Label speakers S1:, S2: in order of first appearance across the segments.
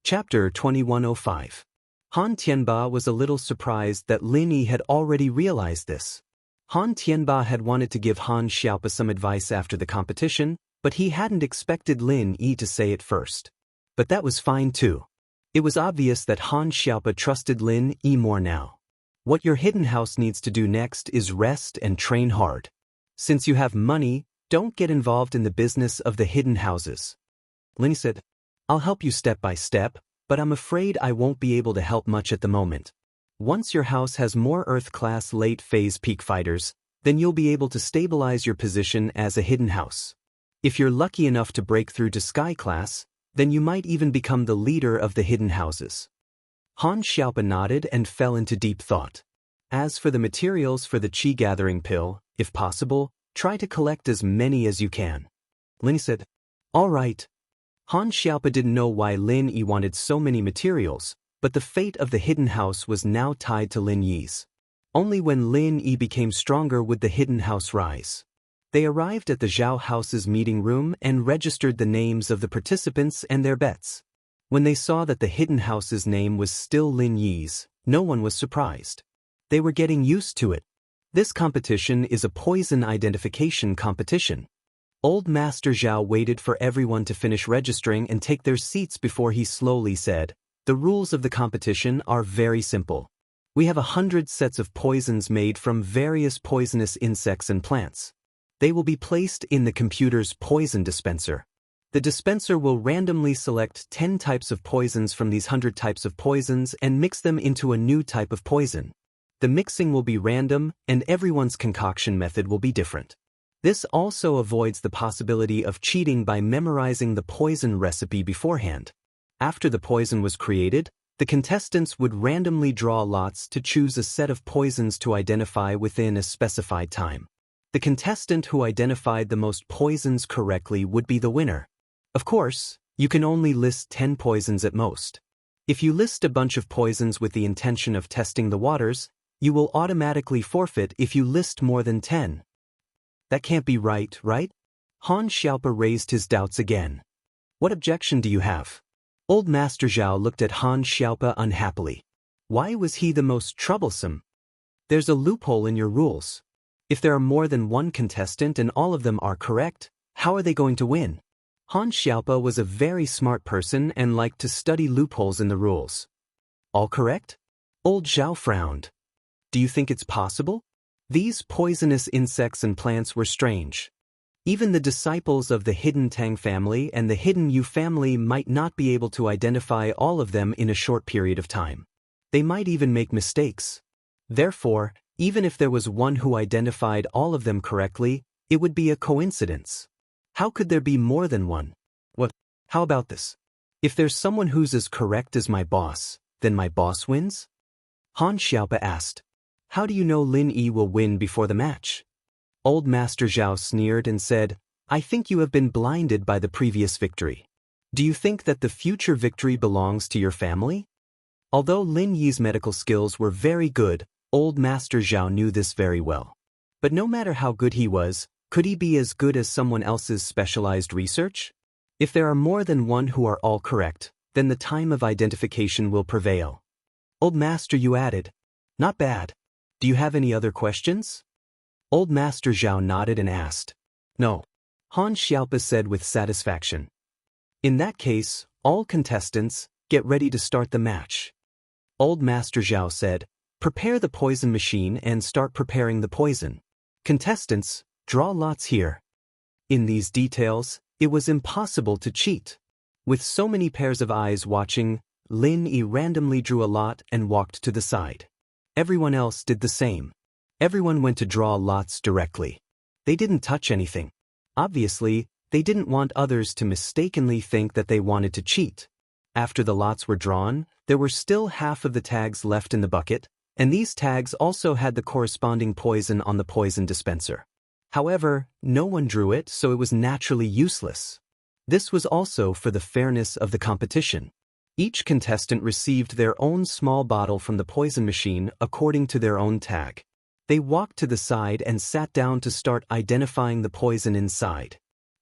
S1: Chapter 2105. Han Tianba was a little surprised that Lin Yi had already realized this. Han Tianba had wanted to give Han Xiaopa some advice after the competition, but he hadn't expected Lin Yi to say it first. But that was fine too. It was obvious that Han Xiaopa trusted Lin Yi more now. What your hidden house needs to do next is rest and train hard. Since you have money, don't get involved in the business of the hidden houses. Lin Yi said, I'll help you step by step, but I'm afraid I won't be able to help much at the moment. Once your house has more Earth-class late-phase peak fighters, then you'll be able to stabilize your position as a hidden house. If you're lucky enough to break through to Sky class, then you might even become the leader of the hidden houses. Han Xiaopa nodded and fell into deep thought. As for the materials for the Qi gathering pill, if possible, try to collect as many as you can. Lin Yi said, All right. Han Xiaopa didn't know why Lin Yi wanted so many materials, but the fate of the hidden house was now tied to Lin Yi's. Only when Lin Yi became stronger would the hidden house rise. They arrived at the Zhao house's meeting room and registered the names of the participants and their bets. When they saw that the hidden house's name was still Lin Yi's, no one was surprised. They were getting used to it. This competition is a poison identification competition. Old Master Zhao waited for everyone to finish registering and take their seats before he slowly said, The rules of the competition are very simple. We have 100 sets of poisons made from various poisonous insects and plants. They will be placed in the computer's poison dispenser. The dispenser will randomly select 10 types of poisons from these 100 types of poisons and mix them into a new type of poison. The mixing will be random, and everyone's concoction method will be different. This also avoids the possibility of cheating by memorizing the poison recipe beforehand. After the poison was created, the contestants would randomly draw lots to choose a set of poisons to identify within a specified time. The contestant who identified the most poisons correctly would be the winner. Of course, you can only list 10 poisons at most. If you list a bunch of poisons with the intention of testing the waters, you will automatically forfeit if you list more than 10. That can't be right? Han Xiaopa raised his doubts again. What objection do you have? Old Master Zhao looked at Han Xiaopa unhappily. Why was he the most troublesome? There's a loophole in your rules. If there are more than one contestant and all of them are correct, how are they going to win? Han Xiaopa was a very smart person and liked to study loopholes in the rules. All correct? Old Zhao frowned. Do you think it's possible? These poisonous insects and plants were strange. Even the disciples of the Hidden Tang family and the Hidden Yu family might not be able to identify all of them in a short period of time. They might even make mistakes. Therefore, even if there was one who identified all of them correctly, it would be a coincidence. How could there be more than one? How about this? If there's someone who's as correct as my boss, then my boss wins? Han Xiaopa asked. How do you know Lin Yi will win before the match? Old Master Zhao sneered and said, I think you have been blinded by the previous victory. Do you think that the future victory belongs to your family? Although Lin Yi's medical skills were very good, Old Master Zhao knew this very well. But no matter how good he was, could he be as good as someone else's specialized research? If there are more than one who are all correct, then the time of identification will prevail. Old Master Yu added, Not bad. Do you have any other questions? Old Master Zhao nodded and asked. No. Han Xiaopa said with satisfaction. In that case, all contestants, get ready to start the match. Old Master Zhao said, Prepare the poison machine and start preparing the poison. Contestants, draw lots here. In these details, it was impossible to cheat. With so many pairs of eyes watching, Lin Yi randomly drew a lot and walked to the side. Everyone else did the same. Everyone went to draw lots directly. They didn't touch anything. Obviously, they didn't want others to mistakenly think that they wanted to cheat. After the lots were drawn, there were still half of the tags left in the bucket, and these tags also had the corresponding poison on the poison dispenser. However, no one drew it, so it was naturally useless. This was also for the fairness of the competition. Each contestant received their own small bottle from the poison machine according to their own tag. They walked to the side and sat down to start identifying the poison inside.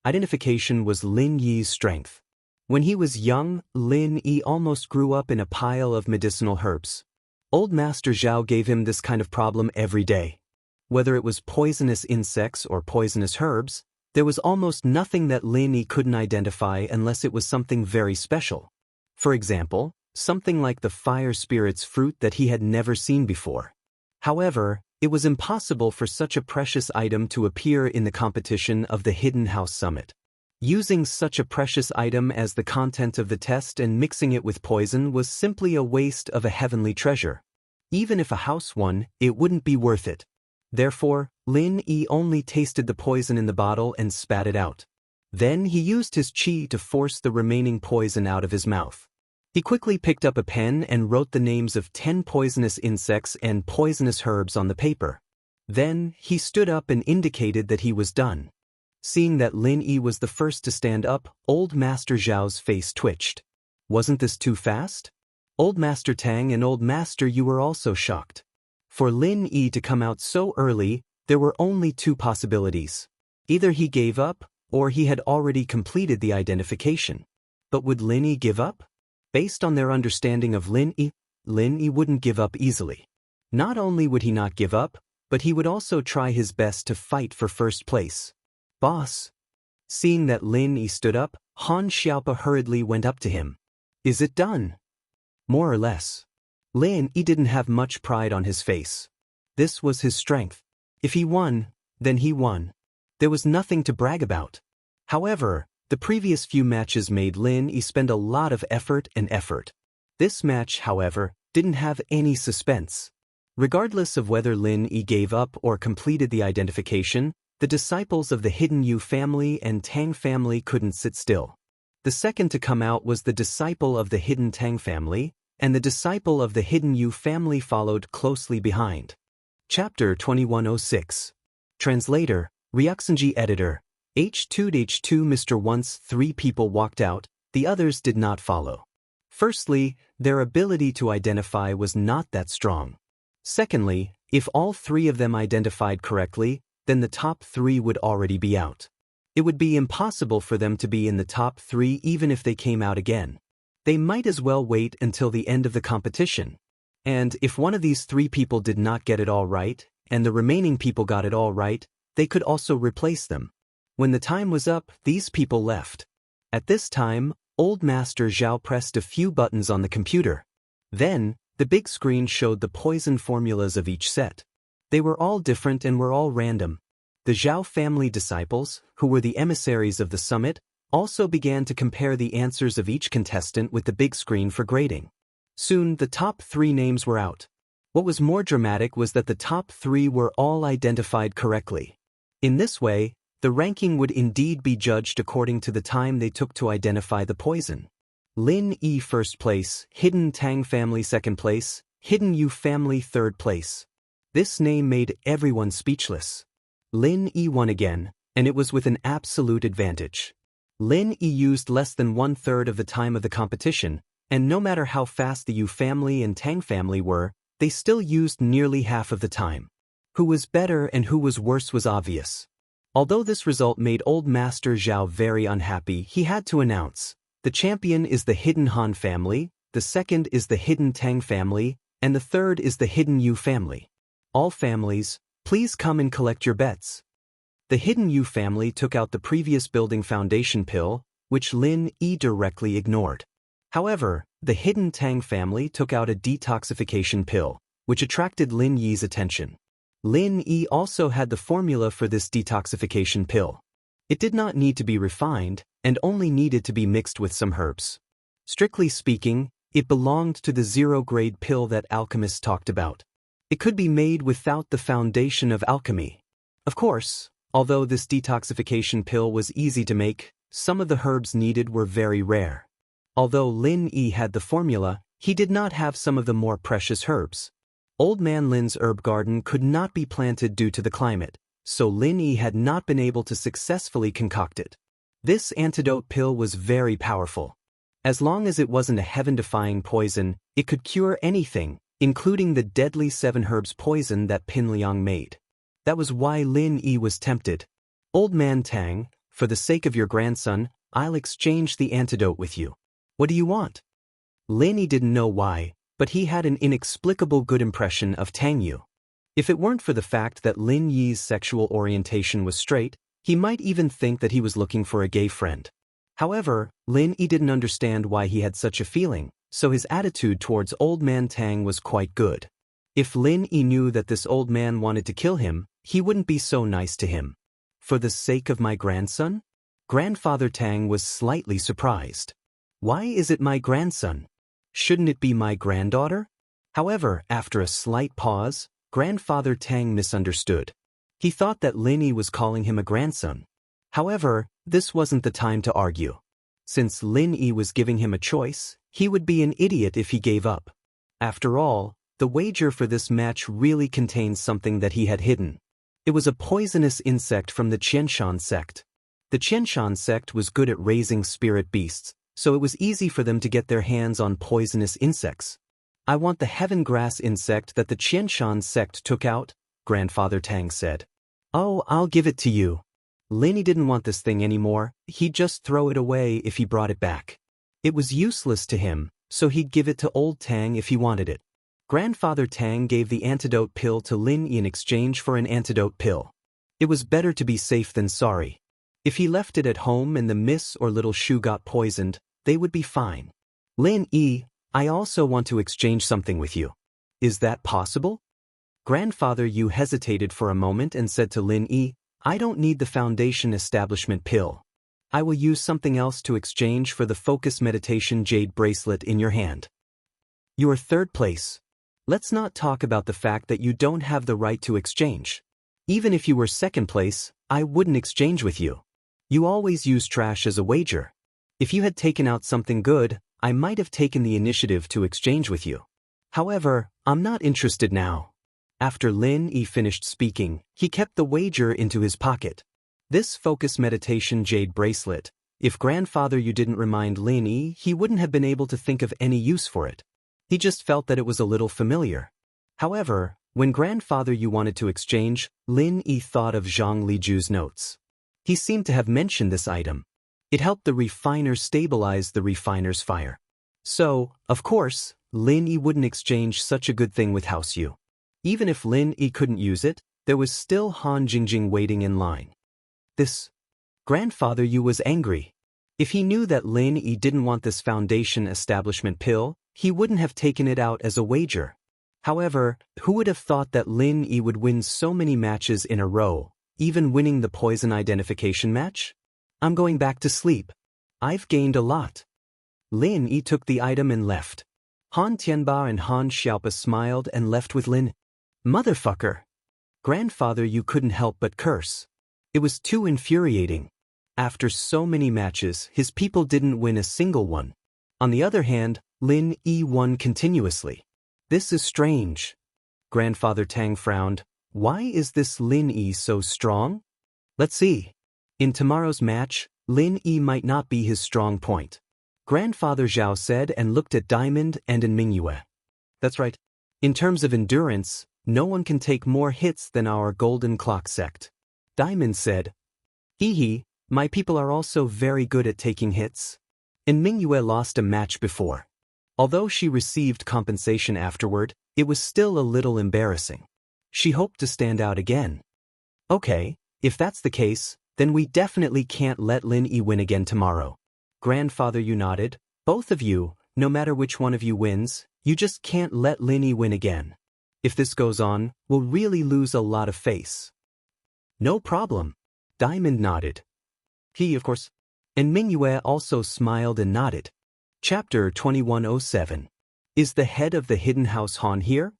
S1: Identification was Lin Yi's strength. When he was young, Lin Yi almost grew up in a pile of medicinal herbs. Old Master Zhao gave him this kind of problem every day. Whether it was poisonous insects or poisonous herbs, there was almost nothing that Lin Yi couldn't identify unless it was something very special. For example, something like the fire spirit's fruit that he had never seen before. However, it was impossible for such a precious item to appear in the competition of the Hidden House Summit. Using such a precious item as the content of the test and mixing it with poison was simply a waste of a heavenly treasure. Even if a house won, it wouldn't be worth it. Therefore, Lin Yi only tasted the poison in the bottle and spat it out. Then he used his qi to force the remaining poison out of his mouth. He quickly picked up a pen and wrote the names of 10 poisonous insects and poisonous herbs on the paper. Then, he stood up and indicated that he was done. Seeing that Lin Yi was the first to stand up, Old Master Zhao's face twitched. Wasn't this too fast? Old Master Tang and Old Master Yu were also shocked. For Lin Yi to come out so early, there were only 2 possibilities. Either he gave up, or he had already completed the identification. But would Lin Yi give up? Based on their understanding of Lin Yi wouldn't give up easily. Not only would he not give up, but he would also try his best to fight for first place. Boss. Seeing that Lin Yi stood up, Han Xiaopa hurriedly went up to him. Is it done? More or less. Lin Yi didn't have much pride on his face. This was his strength. If he won, then he won. There was nothing to brag about. However, the previous few matches made Lin Yi spend a lot of effort. This match, however, didn't have any suspense. Regardless of whether Lin Yi gave up or completed the identification, the disciples of the Hidden Yu family and Tang family couldn't sit still. The second to come out was the disciple of the Hidden Tang family, and the disciple of the Hidden Yu family followed closely behind. Chapter 2106. Translator, Ryuxinji Editor. H2H2 Mr. Once 3 people walked out, the others did not follow. Firstly, their ability to identify was not that strong. Secondly, if all 3 of them identified correctly, then the top 3 would already be out. It would be impossible for them to be in the top 3 even if they came out again. They might as well wait until the end of the competition. And if one of these 3 people did not get it all right, and the remaining people got it all right, they could also replace them. When the time was up, these people left. At this time, Old Master Zhao pressed a few buttons on the computer. Then, the big screen showed the poison formulas of each set. They were all different and were all random. The Zhao family disciples, who were the emissaries of the summit, also began to compare the answers of each contestant with the big screen for grading. Soon, the top 3 names were out. What was more dramatic was that the top 3 were all identified correctly. In this way, the ranking would indeed be judged according to the time they took to identify the poison. Lin Yi first place, Hidden Tang family second place, Hidden Yu family third place. This name made everyone speechless. Lin Yi won again, and it was with an absolute advantage. Lin Yi used less than 1/3 of the time of the competition, and no matter how fast the Yu family and Tang family were, they still used nearly half of the time. Who was better and who was worse was obvious. Although this result made Old Master Zhao very unhappy, he had to announce, the champion is the Hidden Han family, the second is the Hidden Tang family, and the third is the Hidden Yu family. All families, please come and collect your bets. The Hidden Yu family took out the previous building foundation pill, which Lin Yi directly ignored. However, the Hidden Tang family took out a detoxification pill, which attracted Lin Yi's attention. Lin Yi also had the formula for this detoxification pill. It did not need to be refined, and only needed to be mixed with some herbs. Strictly speaking, it belonged to the 0-grade pill that alchemists talked about. It could be made without the foundation of alchemy. Of course, although this detoxification pill was easy to make, some of the herbs needed were very rare. Although Lin Yi had the formula, he did not have some of the more precious herbs. Old Man Lin's herb garden could not be planted due to the climate, so Lin Yi had not been able to successfully concoct it. This antidote pill was very powerful. As long as it wasn't a heaven-defying poison, it could cure anything, including the deadly 7 herbs poison that Pin Liang made. That was why Lin Yi was tempted. Old Man Tang, for the sake of your grandson, I'll exchange the antidote with you. What do you want? Lin Yi didn't know why, but he had an inexplicable good impression of Tang Yu. If it weren't for the fact that Lin Yi's sexual orientation was straight, he might even think that he was looking for a gay friend. However, Lin Yi didn't understand why he had such a feeling, so his attitude towards old man Tang was quite good. If Lin Yi knew that this old man wanted to kill him, he wouldn't be so nice to him. For the sake of my grandson? Grandfather Tang was slightly surprised. Why is it my grandson? Shouldn't it be my granddaughter? However, after a slight pause, Grandfather Tang misunderstood. He thought that Lin Yi was calling him a grandson. However, this wasn't the time to argue. Since Lin Yi was giving him a choice, he would be an idiot if he gave up. After all, the wager for this match really contained something that he had hidden. It was a poisonous insect from the Qianshan sect. The Qianshan sect was good at raising spirit beasts, so it was easy for them to get their hands on poisonous insects. I want the heaven grass insect that the Qianshan sect took out, Grandfather Tang said. Oh, I'll give it to you. Lin Yi didn't want this thing anymore, he'd just throw it away if he brought it back. It was useless to him, so he'd give it to old Tang if he wanted it. Grandfather Tang gave the antidote pill to Lin Yi in exchange for an antidote pill. It was better to be safe than sorry. If he left it at home and the miss or little shoe got poisoned, they would be fine. Lin Yi, I also want to exchange something with you. Is that possible? Grandfather Yu hesitated for a moment and said to Lin Yi, I don't need the foundation establishment pill. I will use something else to exchange for the focus meditation jade bracelet in your hand. You are third place. Let's not talk about the fact that you don't have the right to exchange. Even if you were second place, I wouldn't exchange with you. You always use trash as a wager. If you had taken out something good, I might have taken the initiative to exchange with you. However, I'm not interested now. After Lin Yi finished speaking, he kept the wager into his pocket. This focus meditation jade bracelet, if Grandfather Yu didn't remind Lin Yi, he wouldn't have been able to think of any use for it. He just felt that it was a little familiar. However, when Grandfather Yu wanted to exchange, Lin Yi thought of Zhang Liju's notes. He seemed to have mentioned this item. It helped the refiner stabilize the refiner's fire. So, of course, Lin Yi wouldn't exchange such a good thing with House Yu. Even if Lin Yi couldn't use it, there was still Han Jingjing waiting in line. Grandfather Yu was angry. If he knew that Lin Yi didn't want this foundation establishment pill, he wouldn't have taken it out as a wager. However, who would have thought that Lin Yi would win so many matches in a row, even winning the poison identification match? I'm going back to sleep. I've gained a lot. Lin Yi took the item and left. Han Tianba and Han Xiaopa smiled and left with Lin. Motherfucker! Grandfather Yu couldn't help but curse. It was too infuriating. After so many matches, his people didn't win a single one. On the other hand, Lin Yi won continuously. This is strange. Grandfather Tang frowned. Why is this Lin Yi so strong? Let's see. In tomorrow's match, Lin Yi might not be his strong point. Grandfather Zhao said and looked at Diamond and Mingyue. That's right. In terms of endurance, no one can take more hits than our Golden Clock sect. Diamond said, Hee hee, my people are also very good at taking hits. And Mingyue lost a match before. Although she received compensation afterward, it was still a little embarrassing. She hoped to stand out again. Okay, if that's the case, then we definitely can't let Lin Yi win again tomorrow. Grandfather Yu nodded. Both of you, no matter which one of you wins, you just can't let Lin Yi win again. If this goes on, we'll really lose a lot of face. No problem. Diamond nodded. He, of course. And Mingyue also smiled and nodded. Chapter 2107. Is the head of the Hidden House Han here?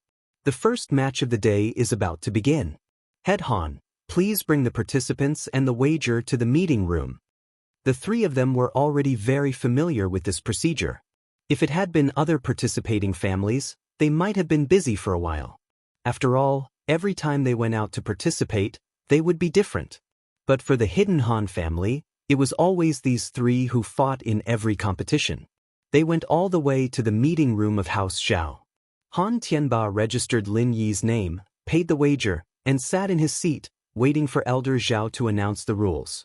S1: The first match of the day is about to begin. Head Han, please bring the participants and the wager to the meeting room. The three of them were already very familiar with this procedure. If it had been other participating families, they might have been busy for a while. After all, every time they went out to participate, they would be different. But for the Hidden Han family, it was always these three who fought in every competition. They went all the way to the meeting room of House Xiao. Han Tianba registered Lin Yi's name, paid the wager, and sat in his seat, waiting for Elder Zhao to announce the rules.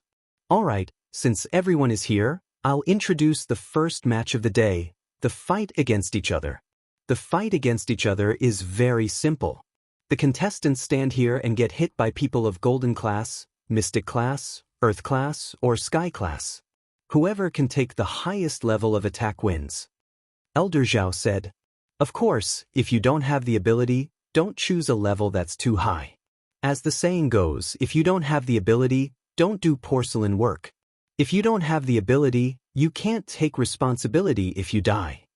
S1: All right, Since everyone is here, I'll introduce the first match of the day, the fight against each other. The fight against each other is very simple. The contestants stand here and get hit by people of Golden Class, Mystic Class, Earth Class, or Sky Class. Whoever can take the highest level of attack wins. Elder Zhao said, "Of course, if you don't have the ability, don't choose a level that's too high. As the saying goes, if you don't have the ability, don't do porcelain work. If you don't have the ability, you can't take responsibility if you die."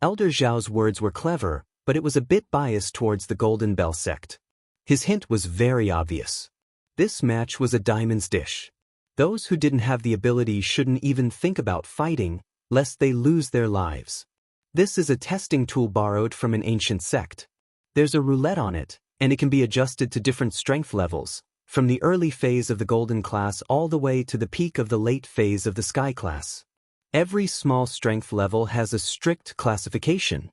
S1: Elder Zhao's words were clever, but it was a bit biased towards the Golden Bell sect. His hint was very obvious. This match was a diamond's dish. Those who didn't have the ability shouldn't even think about fighting, lest they lose their lives. This is a testing tool borrowed from an ancient sect. There's a roulette on it, and it can be adjusted to different strength levels, from the early phase of the Golden Class all the way to the peak of the late phase of the Sky Class. Every small strength level has a strict classification.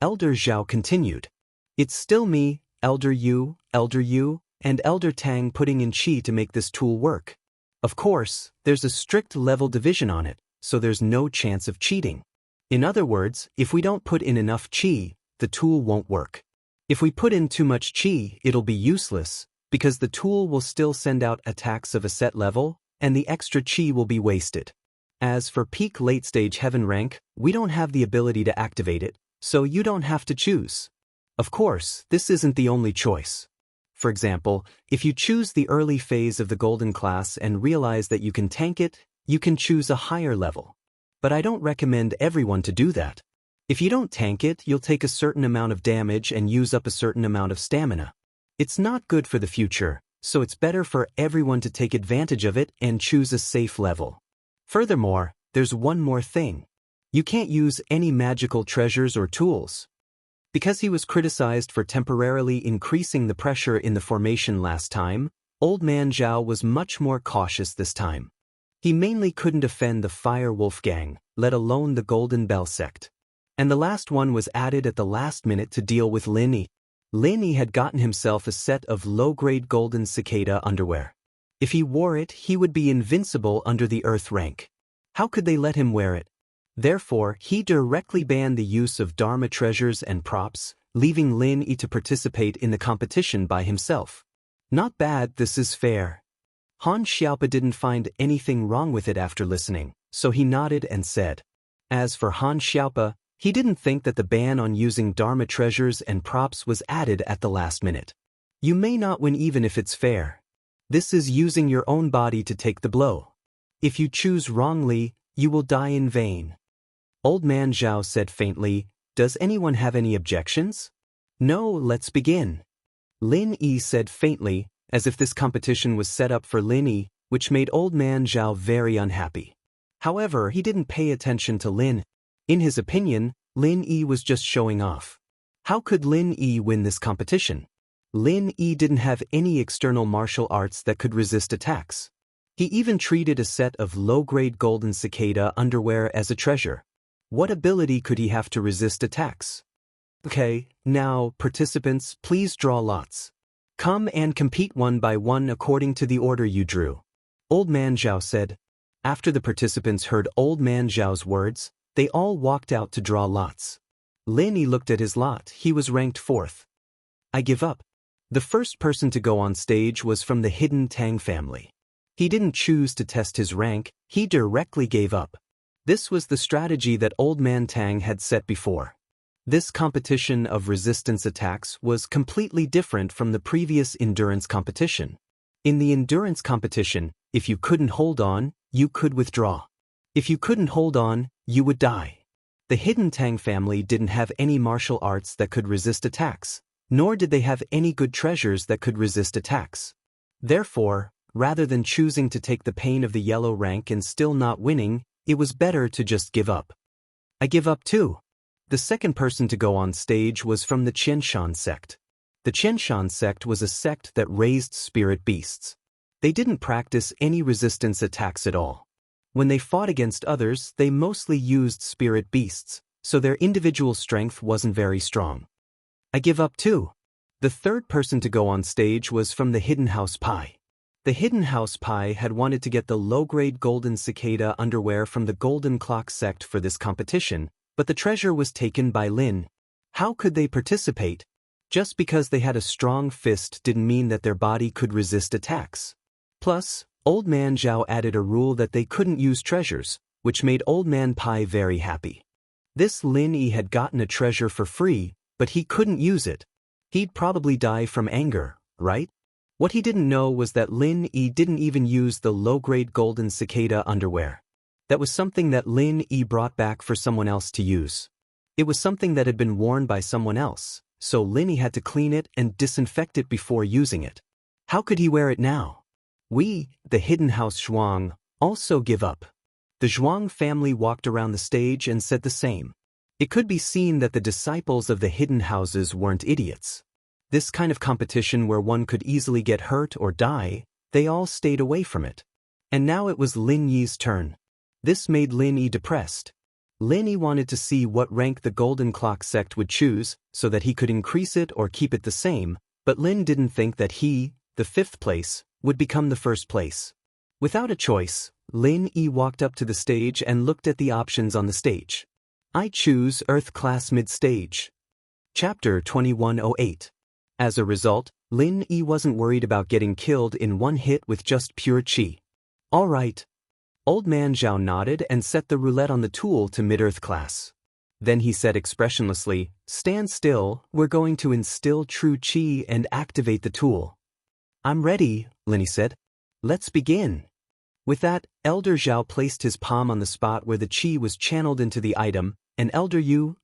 S1: Elder Zhao continued, "It's still me, Elder Yu, and Elder Tang putting in chi to make this tool work. Of course, there's a strict level division on it, so there's no chance of cheating. In other words, if we don't put in enough chi, the tool won't work. If we put in too much chi, it'll be useless, because the tool will still send out attacks of a set level, and the extra chi will be wasted. As for peak late-stage heaven rank, we don't have the ability to activate it, so you don't have to choose. Of course, this isn't the only choice. For example, if you choose the early phase of the Golden Class and realize that you can tank it, you can choose a higher level. But I don't recommend everyone to do that. If you don't tank it, you'll take a certain amount of damage and use up a certain amount of stamina. It's not good for the future, so it's better for everyone to take advantage of it and choose a safe level. Furthermore, there's one more thing. You can't use any magical treasures or tools." Because he was criticized for temporarily increasing the pressure in the formation last time, Old Man Zhao was much more cautious this time. He mainly couldn't offend the Fire Wolf Gang, let alone the Golden Bell sect. And the last one was added at the last minute to deal with Lin Yi. Lin Yi had gotten himself a set of low-grade golden cicada underwear. If he wore it, he would be invincible under the Earth rank. How could they let him wear it? Therefore, he directly banned the use of Dharma treasures and props, leaving Lin Yi to participate in the competition by himself. Not bad, this is fair. Han Xiaopa didn't find anything wrong with it after listening, so he nodded and said. As for Han Xiaopa, he didn't think that the ban on using Dharma treasures and props was added at the last minute. You may not win even if it's fair. This is using your own body to take the blow. If you choose wrongly, you will die in vain. Old Man Zhao said faintly, "Does anyone have any objections?" "No, let's begin." Lin Yi said faintly, as if this competition was set up for Lin Yi, which made Old Man Zhao very unhappy. However, he didn't pay attention to Lin. In his opinion, Lin Yi was just showing off. How could Lin Yi win this competition? Lin Yi didn't have any external martial arts that could resist attacks. He even treated a set of low-grade golden cicada underwear as a treasure. What ability could he have to resist attacks? Okay, now, participants, please draw lots. Come and compete one by one according to the order you drew. Old Man Zhao said. After the participants heard Old Man Zhao's words, they all walked out to draw lots. Lin Yi looked at his lot. He was ranked 4th. "I give up." The first person to go on stage was from the hidden Tang family. He didn't choose to test his rank, he directly gave up. This was the strategy that Old Man Tang had set before. This competition of resistance attacks was completely different from the previous endurance competition. In the endurance competition, if you couldn't hold on, you could withdraw. If you couldn't hold on, you would die. The hidden Tang family didn't have any martial arts that could resist attacks, nor did they have any good treasures that could resist attacks. Therefore, rather than choosing to take the pain of the yellow rank and still not winning, it was better to just give up. "I give up too." The second person to go on stage was from the Qianshan sect. The Qianshan sect was a sect that raised spirit beasts. They didn't practice any resistance attacks at all. When they fought against others, they mostly used spirit beasts, so their individual strength wasn't very strong. "I give up too." The third person to go on stage was from the Hidden House Pi. The Hidden House Pie had wanted to get the low-grade golden cicada underwear from the Golden Clock sect for this competition, but the treasure was taken by Lin. How could they participate? Just because they had a strong fist didn't mean that their body could resist attacks. Plus, Old Man Zhao added a rule that they couldn't use treasures, which made Old Man Pie very happy. This Lin Yi had gotten a treasure for free, but he couldn't use it. He'd probably die from anger, right? What he didn't know was that Lin Yi didn't even use the low-grade golden cicada underwear. That was something that Lin Yi brought back for someone else to use. It was something that had been worn by someone else, so Lin Yi had to clean it and disinfect it before using it. How could he wear it now? We, the Hidden House Zhuang, also give up. The Zhuang family walked around the stage and said the same. It could be seen that the disciples of the hidden houses weren't idiots. This kind of competition where one could easily get hurt or die, they all stayed away from it. And now it was Lin Yi's turn. This made Lin Yi depressed. Lin Yi wanted to see what rank the Golden Clock sect would choose so that he could increase it or keep it the same, but Lin didn't think that he, the 5th place, would become the 1st place. Without a choice, Lin Yi walked up to the stage and looked at the options on the stage. I choose Earth Class Mid-Stage. Chapter 2108. As a result, Lin Yi wasn't worried about getting killed in one hit with just pure chi. All right. Old Man Zhao nodded and set the roulette on the tool to Mid-Earth Class. Then he said expressionlessly, "Stand still, we're going to instill true chi and activate the tool." "I'm ready," Lin Yi said. "Let's begin." With that, Elder Zhao placed his palm on the spot where the chi was channeled into the item, and Elder Yu,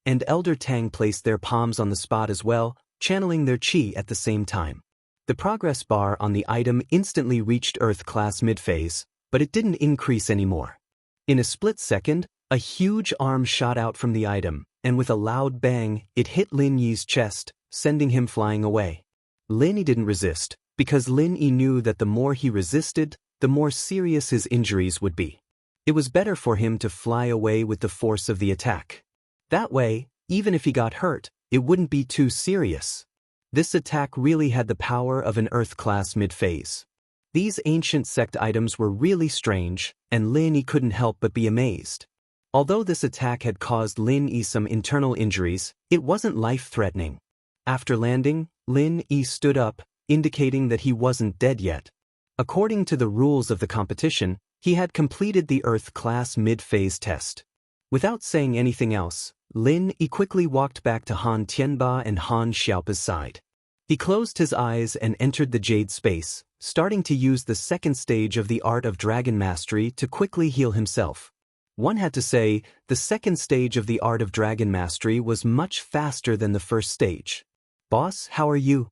S1: and Elder Tang placed their palms on the spot as well, channeling their chi at the same time. The progress bar on the item instantly reached Earth Class Mid-Phase, but it didn't increase anymore. In a split second, a huge arm shot out from the item, and with a loud bang, it hit Lin Yi's chest, sending him flying away. Lin Yi didn't resist, because Lin Yi knew that the more he resisted, the more serious his injuries would be. It was better for him to fly away with the force of the attack. That way, even if he got hurt, it wouldn't be too serious. This attack really had the power of an Earth Class Mid-Phase. These ancient sect items were really strange, and Lin Yi couldn't help but be amazed. Although this attack had caused Lin Yi some internal injuries, it wasn't life-threatening. After landing, Lin Yi stood up, indicating that he wasn't dead yet. According to the rules of the competition, he had completed the Earth Class Mid-Phase test. Without saying anything else, Lin Yi quickly walked back to Han Tianba and Han Xiaopa's side. He closed his eyes and entered the Jade Space, starting to use the 2nd stage of the Art of Dragon Mastery to quickly heal himself. One had to say, the 2nd stage of the Art of Dragon Mastery was much faster than the 1st stage. "Boss, how are you?"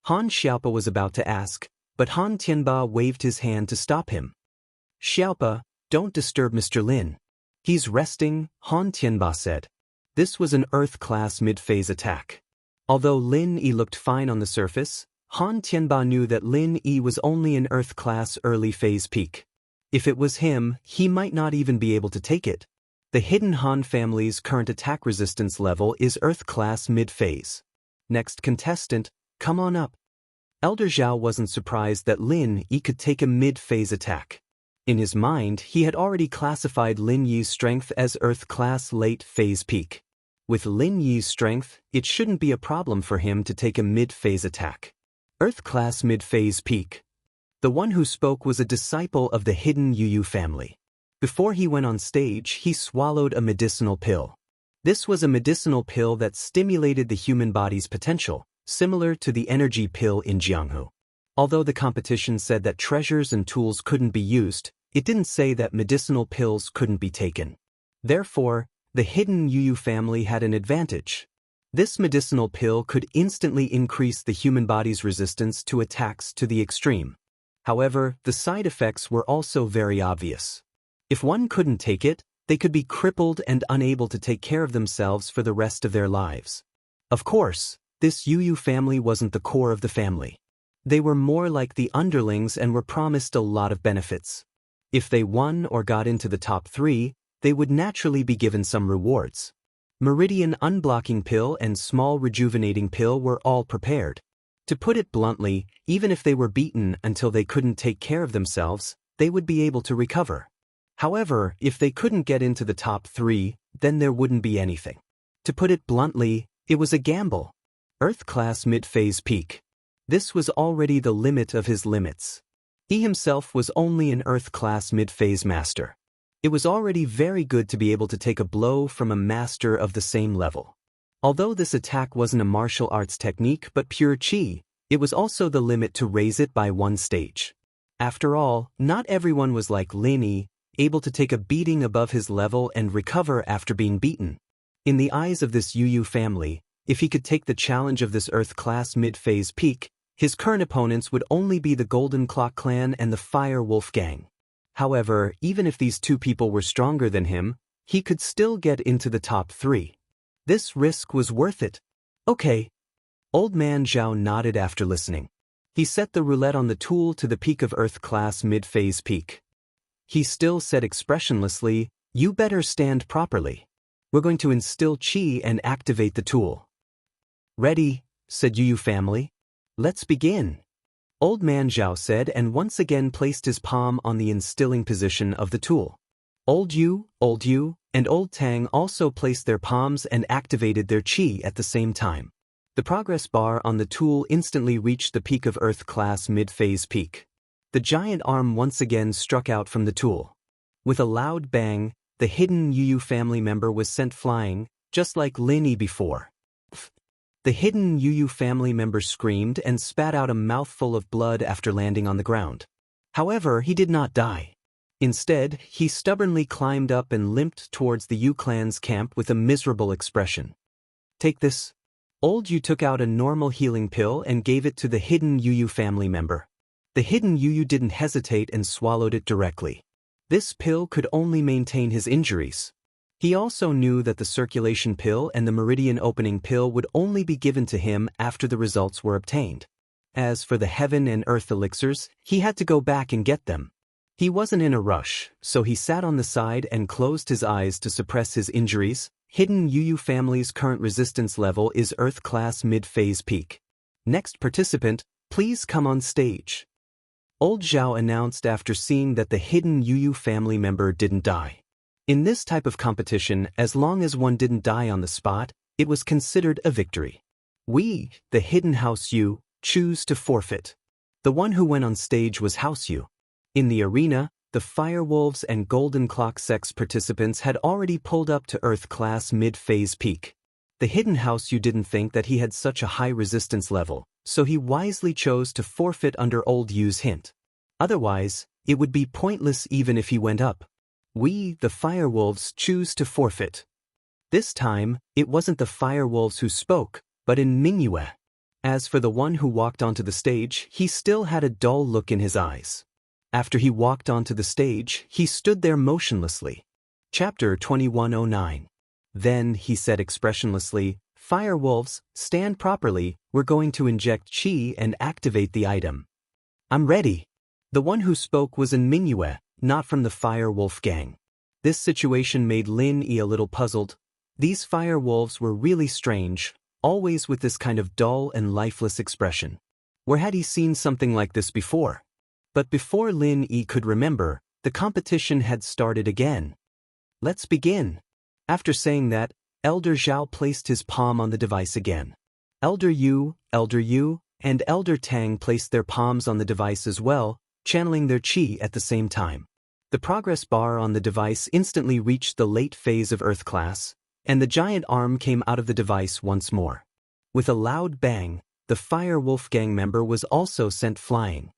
S1: Han Xiaopa was about to ask, but Han Tianba waved his hand to stop him. "Xiaopa, don't disturb Mr. Lin. He's resting," Han Tianba said. This was an Earth Class Mid-Phase attack. Although Lin Yi looked fine on the surface, Han Tianba knew that Lin Yi was only an Earth Class Early Phase peak. If it was him, he might not even be able to take it. The Hidden Han family's current attack resistance level is Earth Class Mid-Phase. Next contestant, come on up. Elder Zhao wasn't surprised that Lin Yi could take a mid-phase attack. In his mind, he had already classified Lin Yi's strength as Earth Class Late Phase Peak. With Lin Yi's strength, it shouldn't be a problem for him to take a mid-phase attack. Earth Class Mid-Phase Peak. The one who spoke was a disciple of the Hidden Yu family. Before he went on stage, he swallowed a medicinal pill. This was a medicinal pill that stimulated the human body's potential, similar to the energy pill in Jianghu. Although the competition said that treasures and tools couldn't be used, it didn't say that medicinal pills couldn't be taken. Therefore, the Hidden Yu family had an advantage. This medicinal pill could instantly increase the human body's resistance to attacks to the extreme. However, the side effects were also very obvious. If one couldn't take it, they could be crippled and unable to take care of themselves for the rest of their lives. Of course, this Yu family wasn't the core of the family. They were more like the underlings and were promised a lot of benefits. If they won or got into the top 3, they would naturally be given some rewards. Meridian Unblocking Pill and Small Rejuvenating Pill were all prepared. To put it bluntly, even if they were beaten until they couldn't take care of themselves, they would be able to recover. However, if they couldn't get into the top 3, then there wouldn't be anything. To put it bluntly, it was a gamble. Earth-class mid-phase peak. This was already the limit of his limits. He himself was only an Earth-class mid-phase master. It was already very good to be able to take a blow from a master of the same level. Although this attack wasn't a martial arts technique but pure chi, it was also the limit to raise it by 1 stage. After all, not everyone was like Lin Yi, able to take a beating above his level and recover after being beaten. In the eyes of this Yu family, if he could take the challenge of this Earth-class mid-phase peak, his current opponents would only be the Golden Clock Clan and the Fire Wolf Gang. However, even if these 2 people were stronger than him, he could still get into the top 3. This risk was worth it. Okay. Old Man Zhao nodded after listening. He set the roulette on the tool to the peak of Earth-class mid-phase peak. He still said expressionlessly, "You better stand properly. We're going to instill chi and activate the tool." "Ready," said Yu family. "Let's begin." Old Man Zhao said and once again placed his palm on the instilling position of the tool. Old Yu, and Old Tang also placed their palms and activated their chi at the same time. The progress bar on the tool instantly reached the peak of Earth-class mid-phase peak. The giant arm once again struck out from the tool. With a loud bang, the hidden Yu family member was sent flying, just like Lin Yi before. The hidden Yu family member screamed and spat out a mouthful of blood after landing on the ground. However, he did not die. Instead, he stubbornly climbed up and limped towards the Yu clan's camp with a miserable expression. "Take this." Old Yu took out a normal healing pill and gave it to the hidden Yu family member. The hidden Yu didn't hesitate and swallowed it directly. This pill could only maintain his injuries. He also knew that the circulation pill and the meridian opening pill would only be given to him after the results were obtained. As for the heaven and earth elixirs, he had to go back and get them. He wasn't in a rush, so he sat on the side and closed his eyes to suppress his injuries. Hidden Yu family's current resistance level is Earth-class mid-phase peak. Next participant, please come on stage. Old Zhao announced after seeing that the hidden Yu family member didn't die. In this type of competition, as long as one didn't die on the spot, it was considered a victory. We, the hidden House Yu, choose to forfeit. The one who went on stage was House Yu. In the arena, the Firewolves and Golden Clock Sex participants had already pulled up to Earth-class mid-phase peak. The hidden House Yu didn't think that he had such a high resistance level, so he wisely chose to forfeit under Old Yu's hint. Otherwise, it would be pointless even if he went up. We, the Firewolves, choose to forfeit. This time, it wasn't the Firewolves who spoke, but in Mingyue. As for the one who walked onto the stage, he still had a dull look in his eyes. After he walked onto the stage, he stood there motionlessly. Chapter 2109. Then, he said expressionlessly, "Firewolves, stand properly, we're going to inject chi and activate the item." "I'm ready." The one who spoke was in Mingyue, not from the Fire Wolf gang. This situation made Lin Yi a little puzzled. These Firewolves were really strange, always with this kind of dull and lifeless expression. Where had he seen something like this before? But before Lin Yi could remember, the competition had started again. "Let's begin." After saying that, Elder Zhao placed his palm on the device again. Elder Yu, and Elder Tang placed their palms on the device as well, channeling their chi at the same time. The progress bar on the device instantly reached the late phase of Earth class, and the giant arm came out of the device once more. With a loud bang, the Fire Wolf gang member was also sent flying.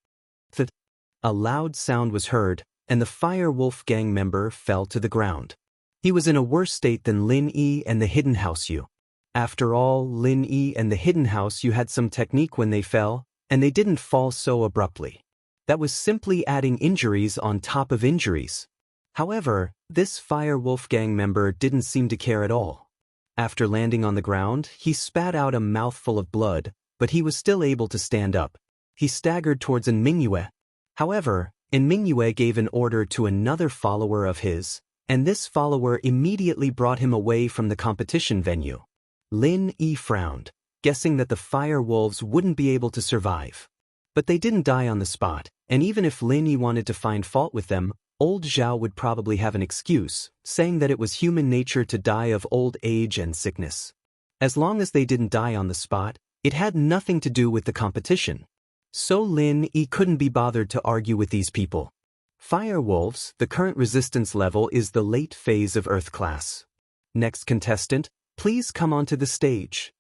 S1: A loud sound was heard, and the Fire Wolf gang member fell to the ground. He was in a worse state than Lin Yi and the Hidden House Yu. After all, Lin Yi and the Hidden House Yu had some technique when they fell, and they didn't fall so abruptly. That was simply adding injuries on top of injuries. However, this Fire Wolf gang member didn't seem to care at all. After landing on the ground, he spat out a mouthful of blood, but he was still able to stand up. He staggered towards An Mingyue. However, An Mingyue gave an order to another follower of his, and this follower immediately brought him away from the competition venue. Lin Yi frowned. guessing that the fire wolves wouldn't be able to survive. But they didn't die on the spot, and even if Lin Yi wanted to find fault with them, old Zhao would probably have an excuse, saying that it was human nature to die of old age and sickness. As long as they didn't die on the spot, it had nothing to do with the competition. So Lin Yi couldn't be bothered to argue with these people. Fire wolves, the current resistance level is the late phase of Earth class. Next contestant, please come onto the stage.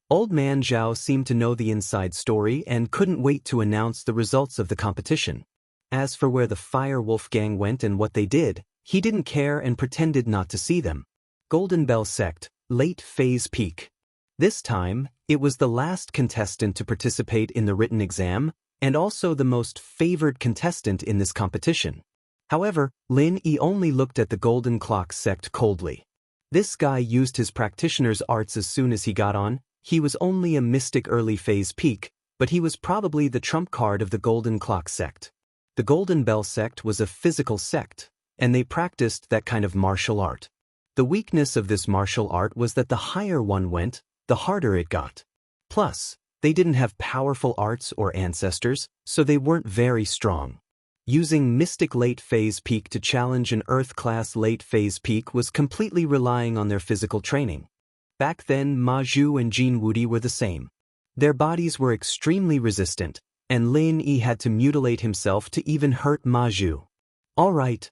S1: Old Man Zhao seemed to know the inside story and couldn't wait to announce the results of the competition. As for where the Fire Wolf gang went and what they did, he didn't care and pretended not to see them. Golden Bell Sect, late phase peak. This time, it was the last contestant to participate in the written exam, and also the most favored contestant in this competition. However, Lin Yi only looked at the Golden Clock Sect coldly. This guy used his practitioner's arts as soon as he got on. He was only a mystic early phase peak, but he was probably the trump card of the Golden Clock Sect. The Golden Bell Sect was a physical sect, and they practiced that kind of martial art. The weakness of this martial art was that the higher one went, the harder it got. Plus, they didn't have powerful arts or ancestors, so they weren't very strong. Using Mystic Late Phase Peak to challenge an Earth-class Late Phase Peak was completely relying on their physical training. Back then, Ma Zhu and Jin Wudi were the same. Their bodies were extremely resistant, and Lin Yi had to mutilate himself to even hurt Ma Zhu. All right.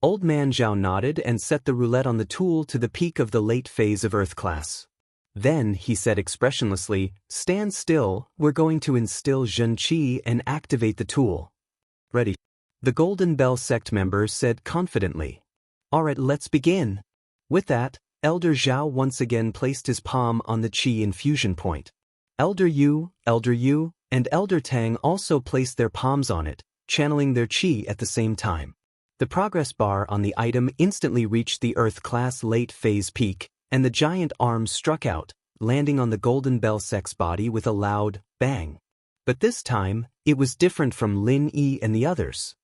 S1: Old Man Zhao nodded and set the roulette on the tool to the peak of the late phase of Earth class. Then, he said expressionlessly, "Stand still, we're going to instill Zhen Qi and activate the tool." Ready. The Golden Bell Sect member said confidently. All right, let's begin. With that, Elder Zhao once again placed his palm on the Qi infusion point. Elder Yu, and Elder Tang also placed their palms on it, channeling their Qi at the same time. The progress bar on the item instantly reached the Earth-class late phase peak, and the giant arm struck out, landing on the Golden Bell Sect's body with a loud bang. But this time, it was different from Lin Yi and the others.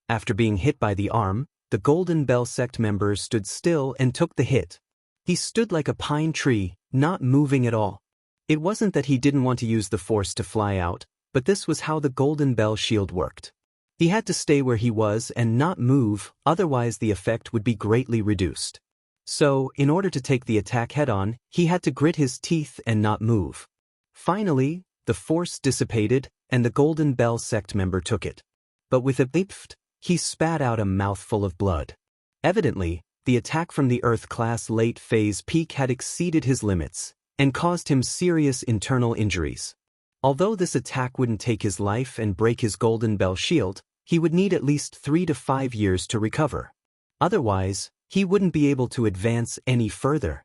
S1: After being hit by the arm, the Golden Bell Sect member stood still and took the hit. He stood like a pine tree, not moving at all. It wasn't that he didn't want to use the force to fly out, but this was how the Golden Bell shield worked. He had to stay where he was and not move, otherwise the effect would be greatly reduced. So, in order to take the attack head-on, he had to grit his teeth and not move. Finally, the force dissipated, and the Golden Bell Sect member took it. But with a "pft," he spat out a mouthful of blood. Evidently, the attack from the Earth-class late phase peak had exceeded his limits, and caused him serious internal injuries. Although this attack wouldn't take his life and break his Golden Bell shield, he would need at least 3 to 5 years to recover. Otherwise, he wouldn't be able to advance any further.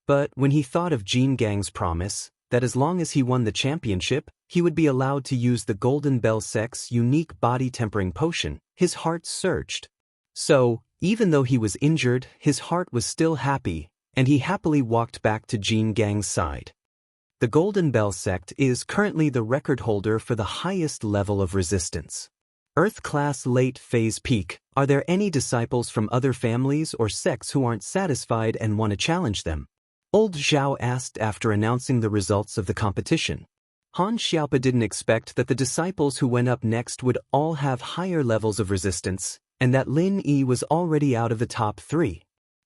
S1: But when he thought of Jin Gang's promise, that as long as he won the championship, he would be allowed to use the Golden Bell Sect's unique body-tempering potion, his heart surged. So, even though he was injured, his heart was still happy, and he happily walked back to Jin Gang's side. The Golden Bell Sect is currently the record holder for the highest level of resistance. Earth-class late phase peak. Are there any disciples from other families or sects who aren't satisfied and want to challenge them? Old Zhao asked after announcing the results of the competition. Han Xiaopa didn't expect that the disciples who went up next would all have higher levels of resistance, and that Lin Yi was already out of the top 3.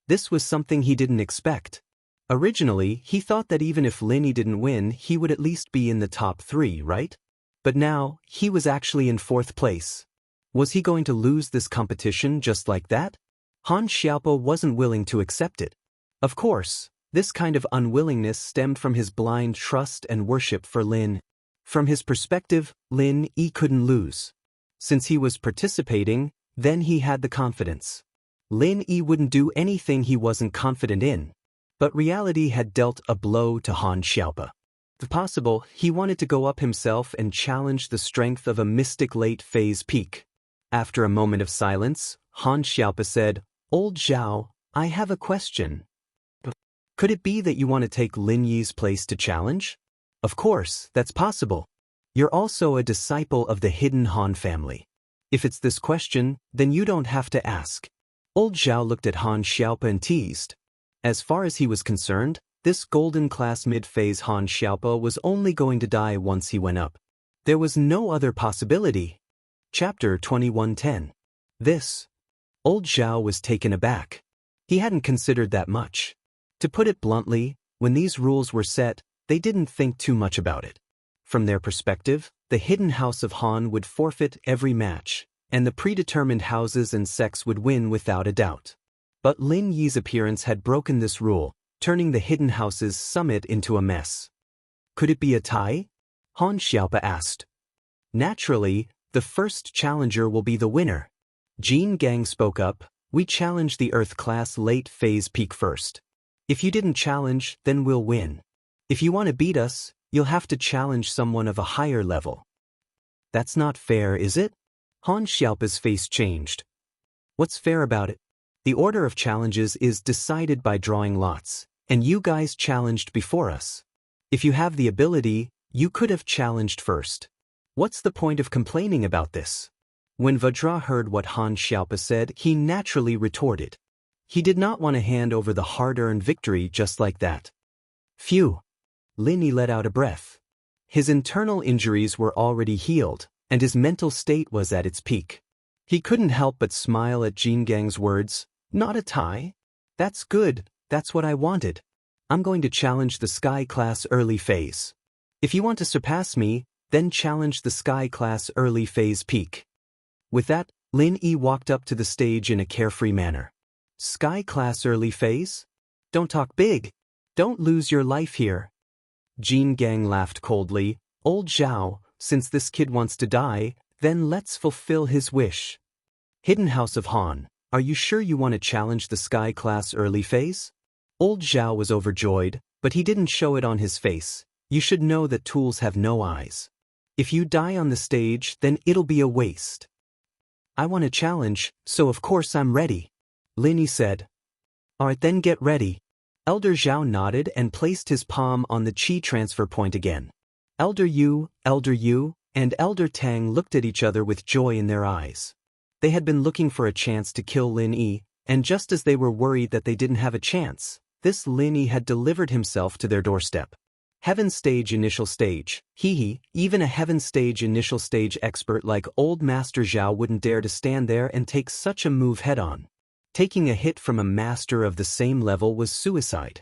S1: This was something he didn't expect. Originally, he thought that even if Lin Yi didn't win, he would at least be in the top 3, right? But now, he was actually in 4th place. Was he going to lose this competition just like that? Han Xiaopa wasn't willing to accept it. Of course, this kind of unwillingness stemmed from his blind trust and worship for Lin. From his perspective, Lin Yi couldn't lose. Since he was participating, then he had the confidence. Lin Yi wouldn't do anything he wasn't confident in. But reality had dealt a blow to Han Xiaopa. If possible, he wanted to go up himself and challenge the strength of a mystic late phase peak. After a moment of silence, Han Xiaopa said, "Old Zhao, I have a question. Could it be that you want to take Lin Yi's place to challenge?" "Of course, that's possible. You're also a disciple of the hidden Han family. If it's this question, then you don't have to ask." Old Zhao looked at Han Xiaopa and teased. As far as he was concerned, This golden class mid-phase Han Xiaopa was only going to die once he went up. There was no other possibility. Chapter 2110. This. Old Zhao was taken aback. He hadn't considered that much. To put it bluntly, when these rules were set, they didn't think too much about it. From their perspective, the hidden house of Han would forfeit every match, and the predetermined houses and sects would win without a doubt. But Lin Yi's appearance had broken this rule, turning the hidden house's summit into a mess. Could it be a tie? Han Xiaopa asked. Naturally, the first challenger will be the winner. Jin Gang spoke up. We challenge the Earth class late phase peak first. If you didn't challenge, then we'll win. If you want to beat us, you'll have to challenge someone of a higher level. That's not fair, is it? Han Xiaopa's face changed. What's fair about it? The order of challenges is decided by drawing lots, and you guys challenged before us. If you have the ability, you could have challenged first. What's the point of complaining about this? When Vajra heard what Han Xiaopa said, he naturally retorted. He did not want to hand over the hard-earned victory just like that. Phew! Lin Yi let out a breath. His internal injuries were already healed, and his mental state was at its peak. He couldn't help but smile at Jin Gang's words. Not a tie? That's good, that's what I wanted. I'm going to challenge the Sky Class early phase. If you want to surpass me, then challenge the Sky Class early phase peak. With that, Lin Yi walked up to the stage in a carefree manner. Sky Class early phase? Don't talk big. Don't lose your life here. Jin Gang laughed coldly. Old Zhao, since this kid wants to die, then let's fulfill his wish. Hidden House of Han, are you sure you want to challenge the Sky Class early phase? Old Zhao was overjoyed, but he didn't show it on his face. You should know that tools have no eyes. If you die on the stage, then it'll be a waste. I want a challenge, so of course I'm ready. Lin Yi said. Alright then, get ready. Elder Zhao nodded and placed his palm on the chi transfer point again. Elder Yu, and Elder Tang looked at each other with joy in their eyes. They had been looking for a chance to kill Lin Yi, and just as they were worried that they didn't have a chance, this Lin Yi had delivered himself to their doorstep. Heaven Stage Initial Stage, even a Heaven Stage Initial Stage expert like Old Master Zhao wouldn't dare to stand there and take such a move head-on. Taking a hit from a master of the same level was suicide.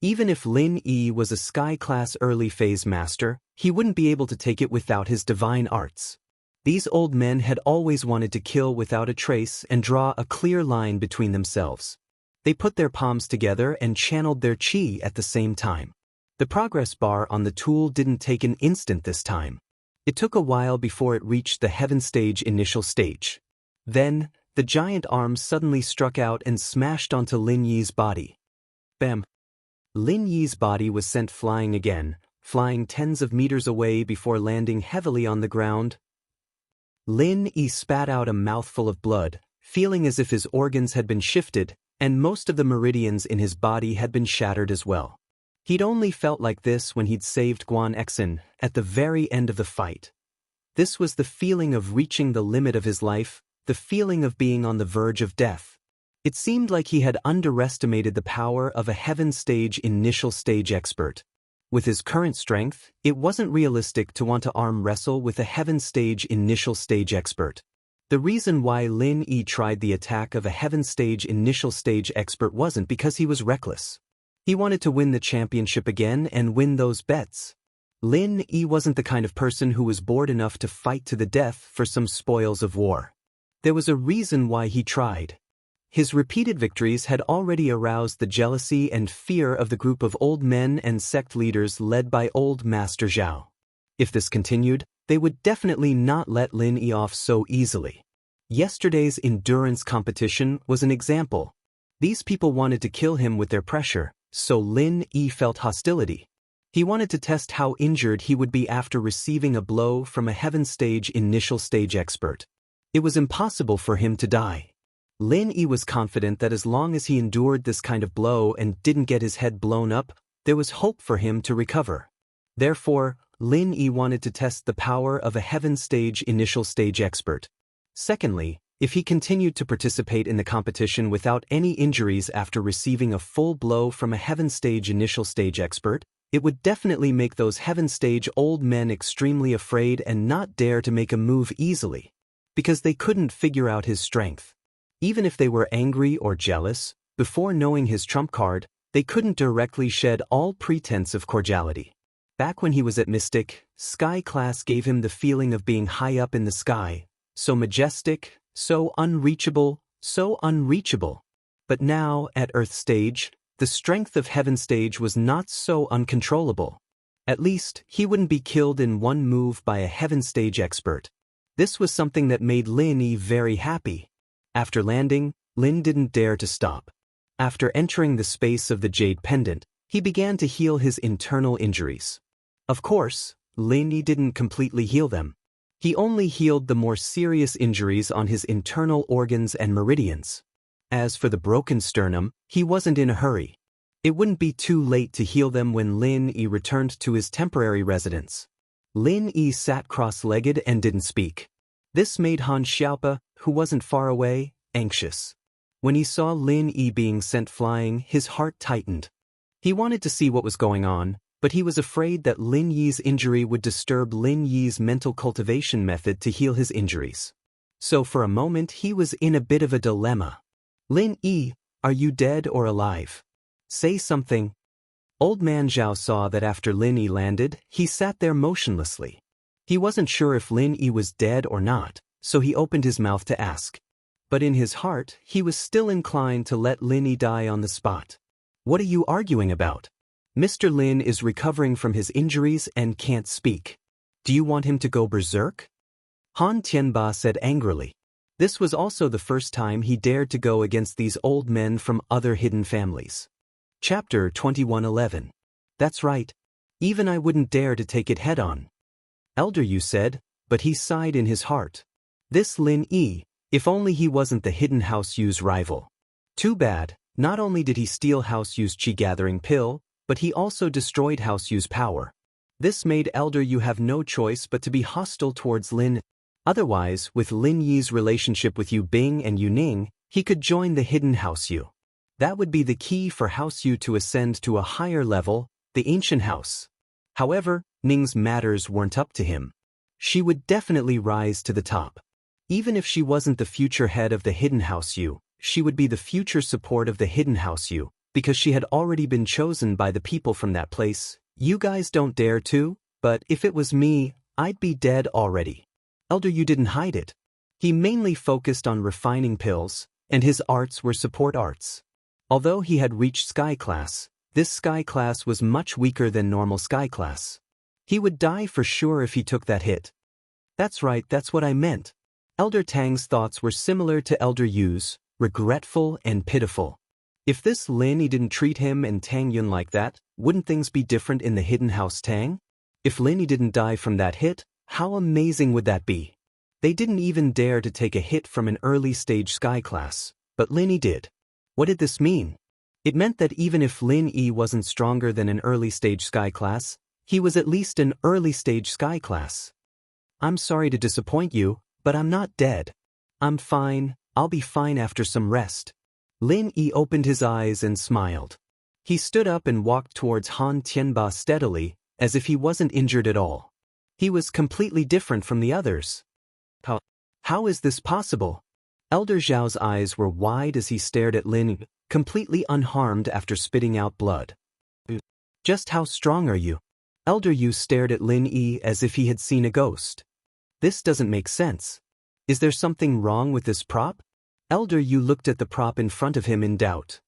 S1: Even if Lin Yi was a Sky Class early phase master, he wouldn't be able to take it without his divine arts. These old men had always wanted to kill without a trace and draw a clear line between themselves. They put their palms together and channeled their chi at the same time. The progress bar on the tool didn't take an instant this time. It took a while before it reached the Heaven Stage Initial Stage. Then, the giant arms suddenly struck out and smashed onto Lin Yi's body. Bam! Lin Yi's body was sent flying again, flying tens of meters away before landing heavily on the ground. Lin Yi spat out a mouthful of blood, feeling as if his organs had been shifted, and most of the meridians in his body had been shattered as well. He'd only felt like this when he'd saved Guan Exin at the very end of the fight. This was the feeling of reaching the limit of his life, the feeling of being on the verge of death. It seemed like he had underestimated the power of a Heaven Stage Initial Stage expert. With his current strength, it wasn't realistic to want to arm wrestle with a Heaven Stage Initial Stage expert. The reason why Lin Yi tried the attack of a Heaven Stage Initial Stage expert wasn't because he was reckless. He wanted to win the championship again and win those bets. Lin Yi wasn't the kind of person who was bored enough to fight to the death for some spoils of war. There was a reason why he tried. His repeated victories had already aroused the jealousy and fear of the group of old men and sect leaders led by Old Master Zhao. If this continued, they would definitely not let Lin Yi off so easily. Yesterday's endurance competition was an example. These people wanted to kill him with their pressure, so Lin Yi felt hostility. He wanted to test how injured he would be after receiving a blow from a Heaven Stage Initial Stage expert. It was impossible for him to die. Lin Yi was confident that as long as he endured this kind of blow and didn't get his head blown up, there was hope for him to recover. Therefore, Lin Yi wanted to test the power of a Heaven Stage Initial Stage expert. Secondly, If he continued to participate in the competition without any injuries after receiving a full blow from a Heaven Stage initial stage expert, it would definitely make those Heaven Stage old men extremely afraid and not dare to make a move easily, because they couldn't figure out his strength. Even if they were angry or jealous, before knowing his trump card, they couldn't directly shed all pretense of cordiality. Back when he was at Mystic, Sky Class gave him the feeling of being high up in the sky, so majestic, so unreachable, so unreachable. But now, at Earth Stage, the strength of Heaven Stage was not so uncontrollable. At least, he wouldn't be killed in one move by a Heaven Stage expert. This was something that made Lin Yi very happy. After landing, Lin didn't dare to stop. After entering the space of the Jade Pendant, he began to heal his internal injuries. Of course, Lin Yi didn't completely heal them. He only healed the more serious injuries on his internal organs and meridians. As for the broken sternum, he wasn't in a hurry. It wouldn't be too late to heal them when Lin Yi returned to his temporary residence. Lin Yi sat cross-legged and didn't speak. This made Han Xiaopa, who wasn't far away, anxious. When he saw Lin Yi being sent flying, his heart tightened. He wanted to see what was going on, but he was afraid that Lin Yi's injury would disturb Lin Yi's mental cultivation method to heal his injuries. So for a moment he was in a bit of a dilemma. Lin Yi, are you dead or alive? Say something. Old man Zhao saw that after Lin Yi landed, he sat there motionlessly. He wasn't sure if Lin Yi was dead or not, so he opened his mouth to ask. But in his heart, he was still inclined to let Lin Yi die on the spot. What are you arguing about? Mr. Lin is recovering from his injuries and can't speak. Do you want him to go berserk? Han Tianba said angrily. This was also the first time he dared to go against these old men from other hidden families. Chapter 21:11. That's right. Even I wouldn't dare to take it head-on. Elder Yu said, but he sighed in his heart. This Lin Yi, if only he wasn't the hidden House Yu's rival. Too bad, not only did he steal House Yu's Qi-gathering pill, but he also destroyed House Yu's power. This made Elder Yu have no choice but to be hostile towards Lin. Otherwise, with Lin Yi's relationship with Yu Bing and Yu Ning, he could join the hidden House Yu. That would be the key for House Yu to ascend to a higher level, the ancient house. However, Ning's matters weren't up to him. She would definitely rise to the top. Even if she wasn't the future head of the hidden House Yu, she would be the future support of the hidden House Yu, because she had already been chosen by the people from that place. You guys don't dare to, but if it was me, I'd be dead already. Elder Yu didn't hide it. He mainly focused on refining pills, and his arts were support arts. Although he had reached Sky Class, this Sky Class was much weaker than normal Sky Class. He would die for sure if he took that hit. That's right, that's what I meant. Elder Tang's thoughts were similar to Elder Yu's, regretful and pitiful. If this Lin Yi didn't treat him and Tang Yun like that, wouldn't things be different in the hidden house Tang? If Lin Yi didn't die from that hit, how amazing would that be? They didn't even dare to take a hit from an early stage Sky Class, but Lin Yi did. What did this mean? It meant that even if Lin Yi wasn't stronger than an early stage Sky Class, he was at least an early stage Sky Class. I'm sorry to disappoint you, but I'm not dead. I'm fine, I'll be fine after some rest. Lin Yi opened his eyes and smiled. He stood up and walked towards Han Tianba steadily, as if he wasn't injured at all. He was completely different from the others. How is this possible? Elder Zhao's eyes were wide as he stared at Lin Yi, completely unharmed after spitting out blood. Just how strong are you? Elder Yu stared at Lin Yi as if he had seen a ghost. This doesn't make sense. Is there something wrong with this prop? Elder Yu looked at the prop in front of him in doubt.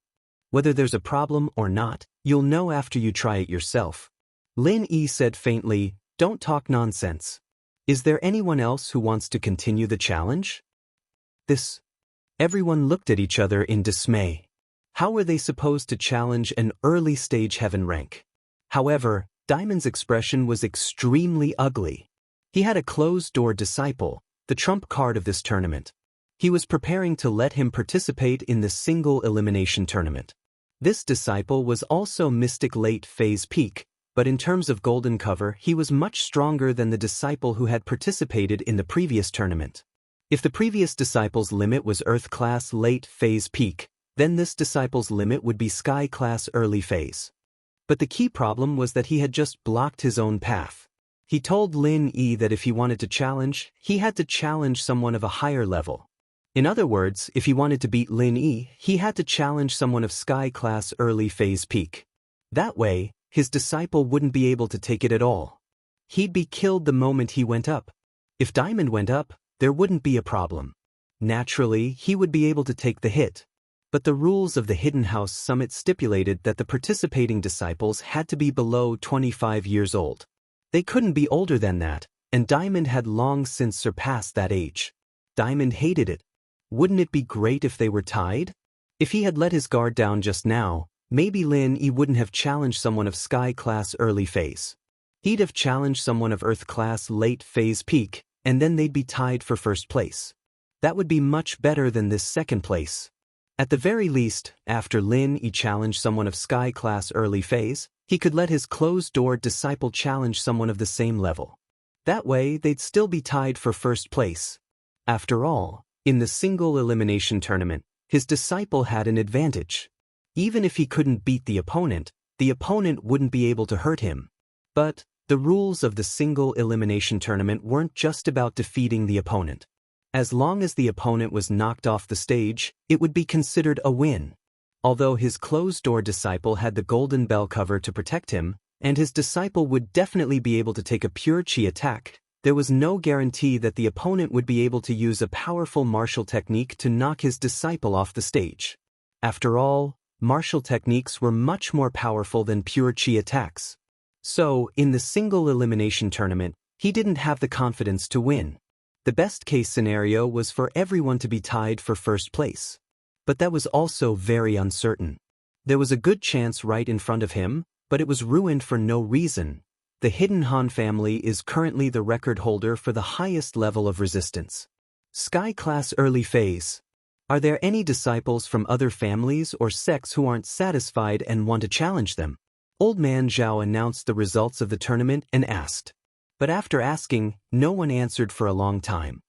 S1: Whether there's a problem or not, you'll know after you try it yourself. Lin Yi said faintly, don't talk nonsense. Is there anyone else who wants to continue the challenge? Everyone looked at each other in dismay. How were they supposed to challenge an early stage heaven rank? However, Diamond's expression was extremely ugly. He had a closed-door disciple, the trump card of this tournament. He was preparing to let him participate in the single elimination tournament. This disciple was also Mystic Late Phase Peak, but in terms of golden cover he was much stronger than the disciple who had participated in the previous tournament. If the previous disciple's limit was Earth class late phase peak, then this disciple's limit would be Sky class early phase. But the key problem was that he had just blocked his own path. He told Lin Yi that if he wanted to challenge, he had to challenge someone of a higher level. In other words, if he wanted to beat Lin Yi, he had to challenge someone of Sky class early phase peak. That way, his disciple wouldn't be able to take it at all. He'd be killed the moment he went up. If Diamond went up, there wouldn't be a problem. Naturally, he would be able to take the hit. But the rules of the Hidden House Summit stipulated that the participating disciples had to be below 25 years old. They couldn't be older than that, and Diamond had long since surpassed that age. Diamond hated it. Wouldn't it be great if they were tied? If he had let his guard down just now, maybe Lin Yi wouldn't have challenged someone of Sky class early phase. He'd have challenged someone of Earth class late phase peak, and then they'd be tied for first place. That would be much better than this second place. At the very least, after Lin Yi challenged someone of Sky class early phase, he could let his closed-door disciple challenge someone of the same level. That way, they'd still be tied for first place. After all, in the single elimination tournament, his disciple had an advantage. Even if he couldn't beat the opponent wouldn't be able to hurt him. But the rules of the single elimination tournament weren't just about defeating the opponent. As long as the opponent was knocked off the stage, it would be considered a win. Although his closed-door disciple had the golden bell cover to protect him, and his disciple would definitely be able to take a pure chi attack, there was no guarantee that the opponent would be able to use a powerful martial technique to knock his disciple off the stage. After all, martial techniques were much more powerful than pure chi attacks. So, in the single elimination tournament, he didn't have the confidence to win. The best-case scenario was for everyone to be tied for first place. But that was also very uncertain. There was a good chance right in front of him, but it was ruined for no reason. The Hidden Han family is currently the record holder for the highest level of resistance. Sky class early phase. Are there any disciples from other families or sects who aren't satisfied and want to challenge them? Old Man Zhao announced the results of the tournament and asked. But after asking, no one answered for a long time.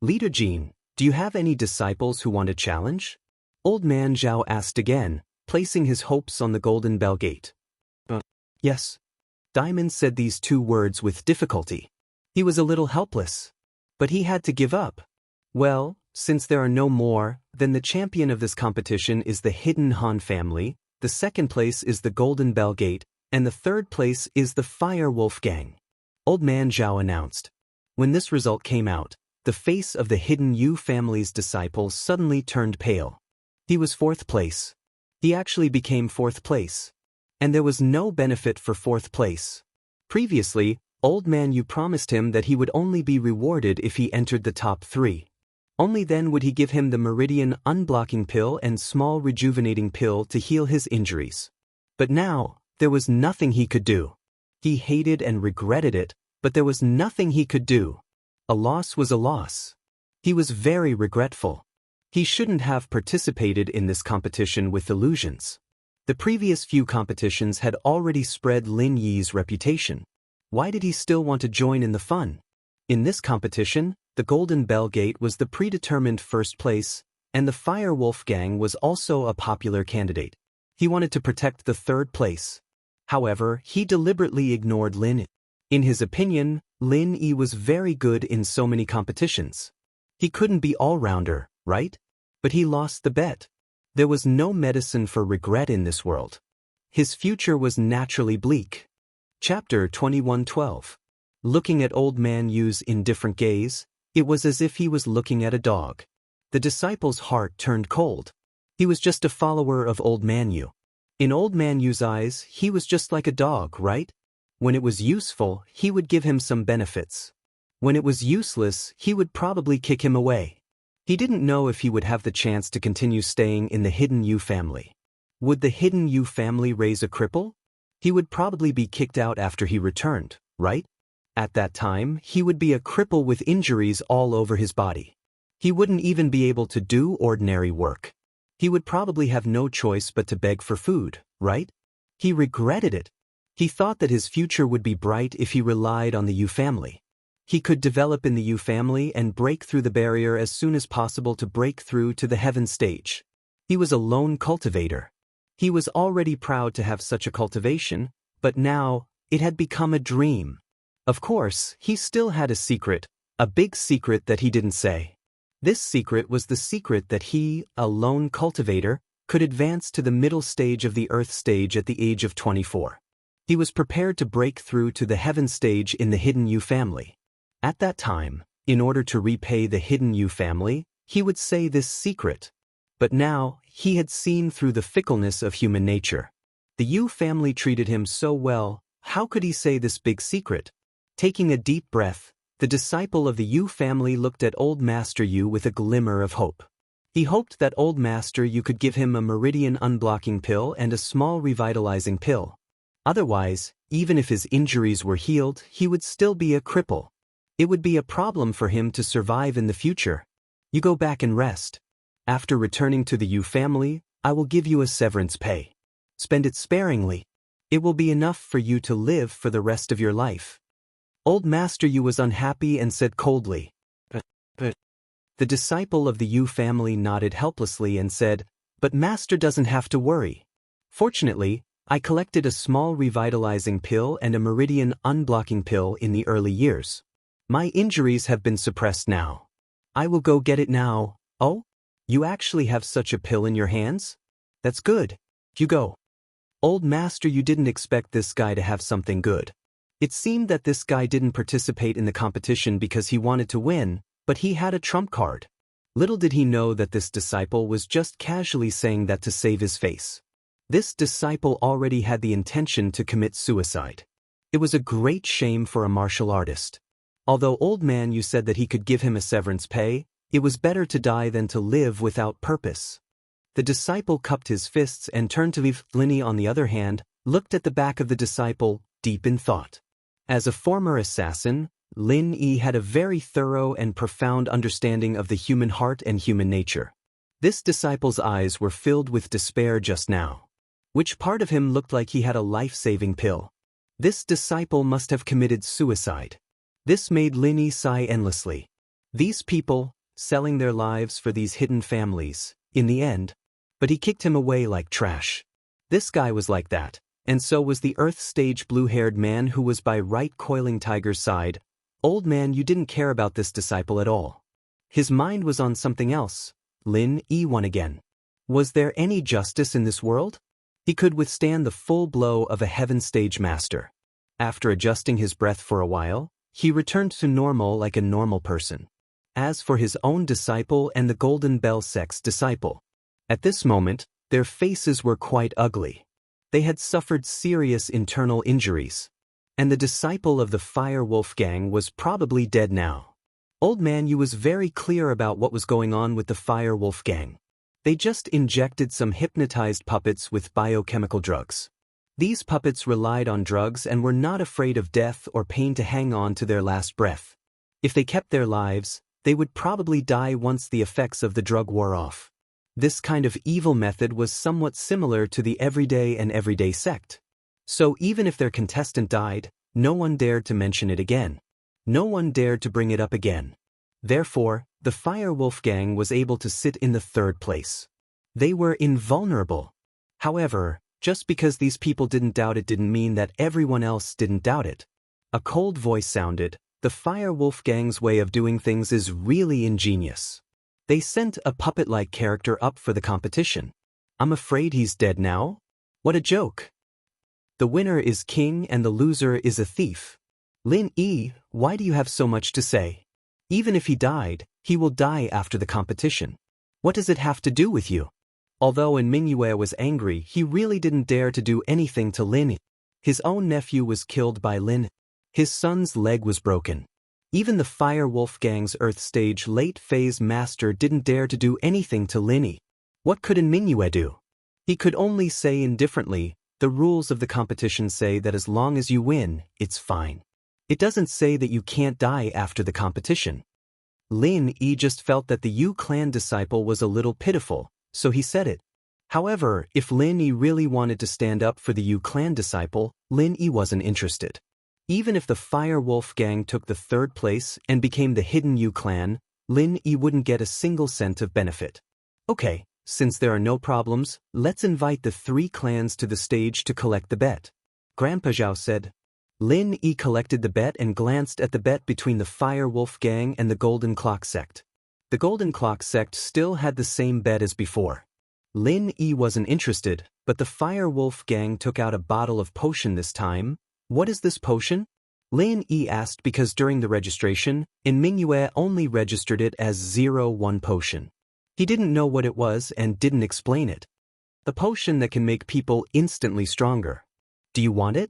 S1: Leader Jin, do you have any disciples who want to challenge? Old Man Zhao asked again, placing his hopes on the Golden Bell Gate. Yes. Diamond said these two words with difficulty. He was a little helpless. But he had to give up. Well, since there are no more, then the champion of this competition is the Hidden Han family, the second place is the Golden Bell Gate, and the third place is the Fire Wolf Gang. Old Man Zhao announced. When this result came out, the face of the Hidden Yu family's disciple suddenly turned pale. He was fourth place. He actually became fourth place. And there was no benefit for fourth place. Previously, Old Man Yu promised him that he would only be rewarded if he entered the top 3. Only then would he give him the Meridian Unblocking Pill and Small Rejuvenating Pill to heal his injuries. But now, there was nothing he could do. He hated and regretted it, but there was nothing he could do. A loss was a loss. He was very regretful. He shouldn't have participated in this competition with illusions. The previous few competitions had already spread Lin Yi's reputation. Why did he still want to join in the fun? In this competition, the Golden Bell Gate was the predetermined first place, and the Fire Wolf Gang was also a popular candidate. He wanted to protect the third place. However, he deliberately ignored Lin Yi. In his opinion, Lin Yi was very good in so many competitions. He couldn't be all-rounder, right? But he lost the bet. There was no medicine for regret in this world. His future was naturally bleak. Chapter 21:12. Looking at Old Man Yu's indifferent gaze, it was as if he was looking at a dog. The disciple's heart turned cold. He was just a follower of Old Man Yu. In Old Man Yu's eyes, he was just like a dog, right? When it was useful, he would give him some benefits. When it was useless, he would probably kick him away. He didn't know if he would have the chance to continue staying in the Hidden Yu family. Would the Hidden Yu family raise a cripple? He would probably be kicked out after he returned, right? At that time, he would be a cripple with injuries all over his body. He wouldn't even be able to do ordinary work. He would probably have no choice but to beg for food, right? He regretted it. He thought that his future would be bright if he relied on the Yu family. He could develop in the Yu family and break through the barrier as soon as possible to break through to the heaven stage. He was a lone cultivator. He was already proud to have such a cultivation, but now, it had become a dream. Of course, he still had a secret, a big secret that he didn't say. This secret was the secret that he, a lone cultivator, could advance to the middle stage of the earth stage at the age of 24. He was prepared to break through to the heaven stage in the hidden Yu family. At that time, in order to repay the hidden Yu family, he would say this secret. But now, he had seen through the fickleness of human nature. The Yu family treated him so well, how could he say this big secret? Taking a deep breath, the disciple of the Yu family looked at Old Master Yu with a glimmer of hope. He hoped that Old Master Yu could give him a meridian unblocking pill and a small revitalizing pill. Otherwise, even if his injuries were healed, he would still be a cripple. It would be a problem for him to survive in the future. You go back and rest. After returning to the Yu family, I will give you a severance pay. Spend it sparingly. It will be enough for you to live for the rest of your life. Old Master Yu was unhappy and said coldly, But. The disciple of the Yu family nodded helplessly and said, But Master doesn't have to worry. Fortunately, I collected a small revitalizing pill and a meridian unblocking pill in the early years. My injuries have been suppressed now. I will go get it now. Oh? You actually have such a pill in your hands? That's good. You go. Old Master, you didn't expect this guy to have something good. It seemed that this guy didn't participate in the competition because he wanted to win, but he had a trump card. Little did he know that this disciple was just casually saying that to save his face. This disciple already had the intention to commit suicide. It was a great shame for a martial artist. Although Old Man Yu said that he could give him a severance pay, it was better to die than to live without purpose. The disciple cupped his fists and turned to leave. Linny, on the other hand, looked at the back of the disciple, deep in thought. As a former assassin, Lin Yi had a very thorough and profound understanding of the human heart and human nature. This disciple's eyes were filled with despair just now. Which part of him looked like he had a life-saving pill? This disciple must have committed suicide. This made Lin Yi sigh endlessly. These people, selling their lives for these hidden families, in the end. But he kicked him away like trash. This guy was like that, and so was the Earth stage blue-haired man who was by right coiling Tiger's side. Old Man, you didn't care about this disciple at all. His mind was on something else. Lin Yi won again. Was there any justice in this world? He could withstand the full blow of a heaven stage master. After adjusting his breath for a while, he returned to normal like a normal person. As for his own disciple and the Golden Bell Sect's disciple, at this moment, their faces were quite ugly. They had suffered serious internal injuries. And the disciple of the Fire Wolf Gang was probably dead now. Old Man Yu was very clear about what was going on with the Fire Wolf Gang. They just injected some hypnotized puppets with biochemical drugs. These puppets relied on drugs and were not afraid of death or pain to hang on to their last breath. If they kept their lives, they would probably die once the effects of the drug wore off. This kind of evil method was somewhat similar to the everyday sect. So even if their contestant died, no one dared to mention it again. No one dared to bring it up again. Therefore, the Fire Wolf Gang was able to sit in the third place. They were invulnerable. However, just because these people didn't doubt it didn't mean that everyone else didn't doubt it. A cold voice sounded, the Fire Wolf Gang's way of doing things is really ingenious. They sent a puppet-like character up for the competition. I'm afraid he's dead now? What a joke. The winner is king and the loser is a thief. Lin Yi, why do you have so much to say? Even if he died, he will die after the competition. What does it have to do with you? Although Mingyue was angry, he really didn't dare to do anything to Lin. His own nephew was killed by Lin. His son's leg was broken. Even the Fire Wolf Gang's Earth Stage late-phase master didn't dare to do anything to Lin. What could Mingyue do? He could only say indifferently, the rules of the competition say that as long as you win, it's fine. It doesn't say that you can't die after the competition. Lin Yi just felt that the Yu clan disciple was a little pitiful, so he said it. However, if Lin Yi really wanted to stand up for the Yu clan disciple, Lin Yi wasn't interested. Even if the Fire Wolf gang took the third place and became the Hidden Yu clan, Lin Yi wouldn't get a single cent of benefit. Okay, since there are no problems, let's invite the 3 clans to the stage to collect the bet, Grandpa Zhao said. Lin Yi collected the bet and glanced at the bet between the Fire Wolf gang and the Golden Clock sect. The Golden Clock sect still had the same bet as before. Lin Yi wasn't interested, but the Fire Wolf gang took out a bottle of potion this time. What is this potion? Lin Yi asked because during the registration, Mingyue only registered it as 01 potion. He didn't know what it was and didn't explain it. The potion that can make people instantly stronger. Do you want it?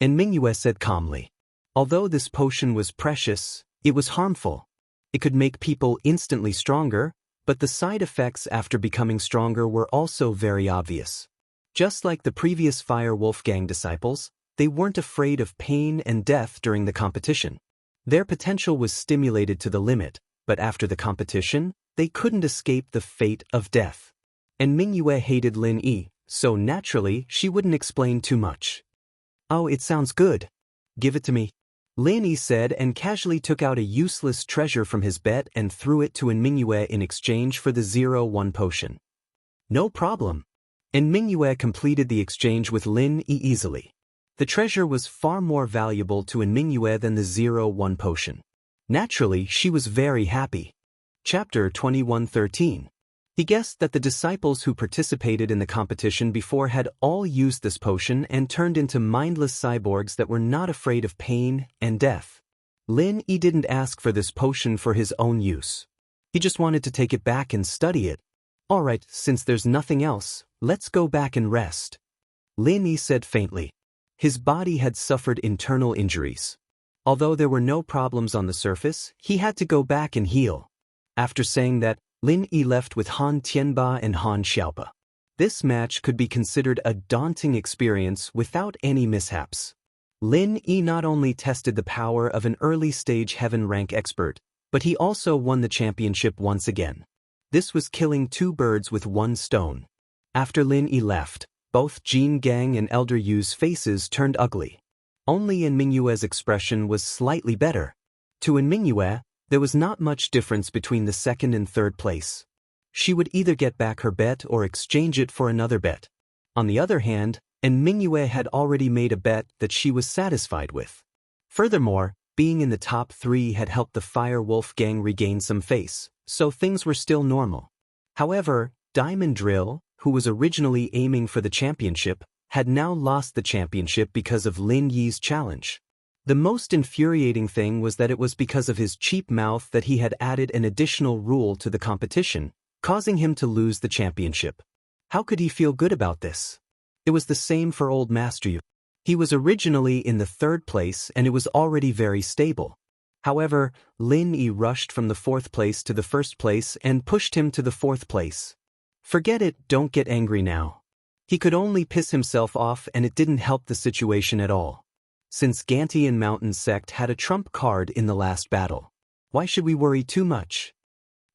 S1: Mingyue said calmly. Although this potion was precious, it was harmful. It could make people instantly stronger, but the side effects after becoming stronger were also very obvious. Just like the previous Fire Wolf gang disciples, they weren't afraid of pain and death during the competition. Their potential was stimulated to the limit, but after the competition, they couldn't escape the fate of death. And Mingyue hated Lin Yi, so naturally she wouldn't explain too much. Oh, it sounds good. Give it to me, Lin Yi said and casually took out a useless treasure from his bet and threw it to Mingyue in exchange for the 01 potion. No problem. Mingyue completed the exchange with Lin Yi easily. The treasure was far more valuable to Mingyue than the 01 potion. Naturally, she was very happy. Chapter 21:13. He guessed that the disciples who participated in the competition before had all used this potion and turned into mindless cyborgs that were not afraid of pain and death. Lin Yi didn't ask for this potion for his own use. He just wanted to take it back and study it. Alright, since there's nothing else, let's go back and rest, Lin Yi said faintly. His body had suffered internal injuries. Although there were no problems on the surface, he had to go back and heal. After saying that, Lin Yi left with Han Tianba and Han Xiaopa. This match could be considered a daunting experience without any mishaps. Lin Yi not only tested the power of an early-stage heaven rank expert, but he also won the championship once again. This was killing 2 birds with 1 stone. After Lin Yi left, both Jin Gang and Elder Yu's faces turned ugly. Only Mingyue's expression was slightly better. To Mingyue, there was not much difference between the second and third place. She would either get back her bet or exchange it for another bet. On the other hand, Mingyue had already made a bet that she was satisfied with. Furthermore, being in the top 3 had helped the Fire Wolf gang regain some face, so things were still normal. However, Diamond Drill, who was originally aiming for the championship, had now lost the championship because of Lin Yi's challenge. The most infuriating thing was that it was because of his cheap mouth that he had added an additional rule to the competition, causing him to lose the championship. How could he feel good about this? It was the same for Old Master Yu. He was originally in the 3rd place and it was already very stable. However, Lin Yi rushed from the 4th place to the 1st place and pushed him to the 4th place. Forget it, don't get angry now. He could only piss himself off and it didn't help the situation at all. Since Gantian Mountain Sect had a trump card in the last battle, why should we worry too much?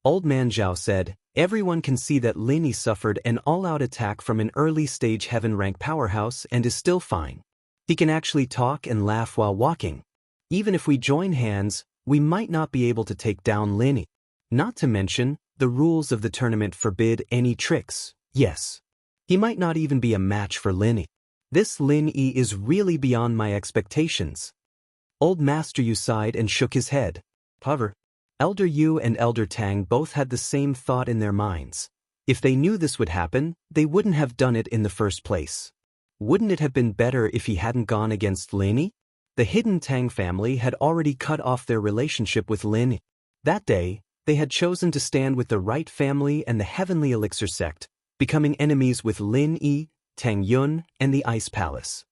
S1: Old Man Zhao said, everyone can see that Lin Yi suffered an all-out attack from an early-stage heaven rank powerhouse and is still fine. He can actually talk and laugh while walking. Even if we join hands, we might not be able to take down Lin Yi. Not to mention, the rules of the tournament forbid any tricks. Yes. He might not even be a match for Lin Yi. This Lin Yi is really beyond my expectations. Old Master Yu sighed and shook his head. However, Elder Yu and Elder Tang both had the same thought in their minds. If they knew this would happen, they wouldn't have done it in the first place. Wouldn't it have been better if he hadn't gone against Lin Yi? The hidden Tang family had already cut off their relationship with Lin Yi. That day, they had chosen to stand with the right family and the Heavenly Elixir sect, becoming enemies with Lin Yi, Tang Yun, and the Ice Palace.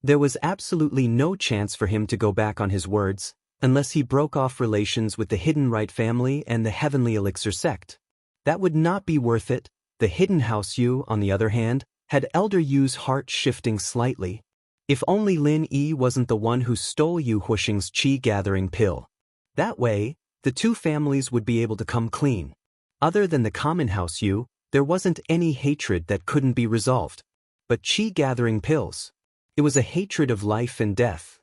S1: There was absolutely no chance for him to go back on his words, unless he broke off relations with the Hidden Right family and the Heavenly Elixir sect. That would not be worth it. The Hidden House Yu, on the other hand, had Elder Yu's heart shifting slightly. If only Lin Yi wasn't the one who stole Yu Huixing's qi-gathering pill. That way, the 2 families would be able to come clean. Other than the common House Yu, there wasn't any hatred that couldn't be resolved. But qi-gathering pills. It was a hatred of life and death.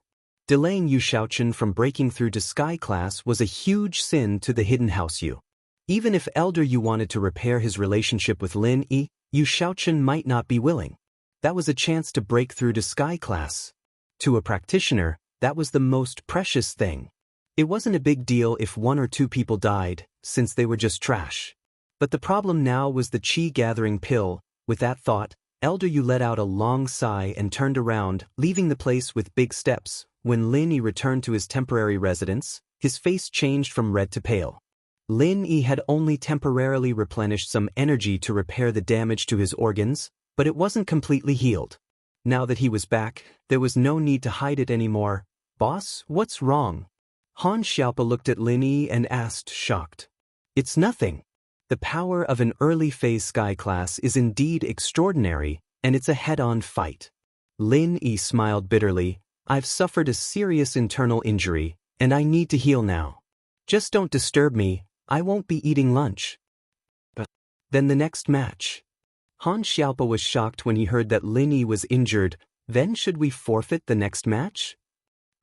S1: Delaying Yu Shaochen from breaking through to Sky Class was a huge sin to the Hidden House Yu. Even if Elder Yu wanted to repair his relationship with Lin Yi, Yu Shaochen might not be willing. That was a chance to break through to Sky Class. To a practitioner, that was the most precious thing. It wasn't a big deal if 1 or 2 people died, since they were just trash. But the problem now was the chi-gathering pill. With that thought, Elder Yu let out a long sigh and turned around, leaving the place with big steps. When Lin Yi returned to his temporary residence, his face changed from red to pale. Lin Yi had only temporarily replenished some energy to repair the damage to his organs, but it wasn't completely healed. Now that he was back, there was no need to hide it anymore. "Boss, what's wrong?" Han Xiaopa looked at Lin Yi and asked, shocked. "It's nothing. The power of an early phase Sky Class is indeed extraordinary, and it's a head-on fight." Lin Yi smiled bitterly. "I've suffered a serious internal injury, and I need to heal now. Just don't disturb me, I won't be eating lunch." But then the next match. Han Xiaopa was shocked when he heard that Lin Yi was injured. "Then should we forfeit the next match?"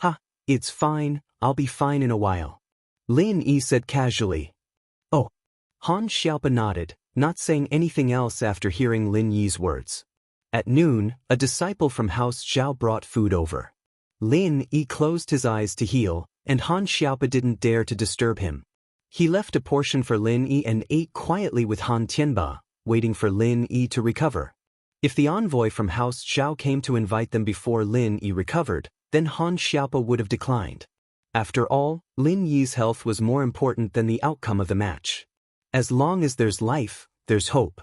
S1: "Ha, it's fine, I'll be fine in a while," Lin Yi said casually. "Oh." Han Xiaopa nodded, not saying anything else after hearing Lin Yi's words. At noon, a disciple from House Zhao brought food over. Lin Yi closed his eyes to heal, and Han Xiaopa didn't dare to disturb him. He left a portion for Lin Yi and ate quietly with Han Tianba, waiting for Lin Yi to recover. If the envoy from House Zhao came to invite them before Lin Yi recovered, then Han Xiaopa would have declined. After all, Lin Yi's health was more important than the outcome of the match. As long as there's life, there's hope.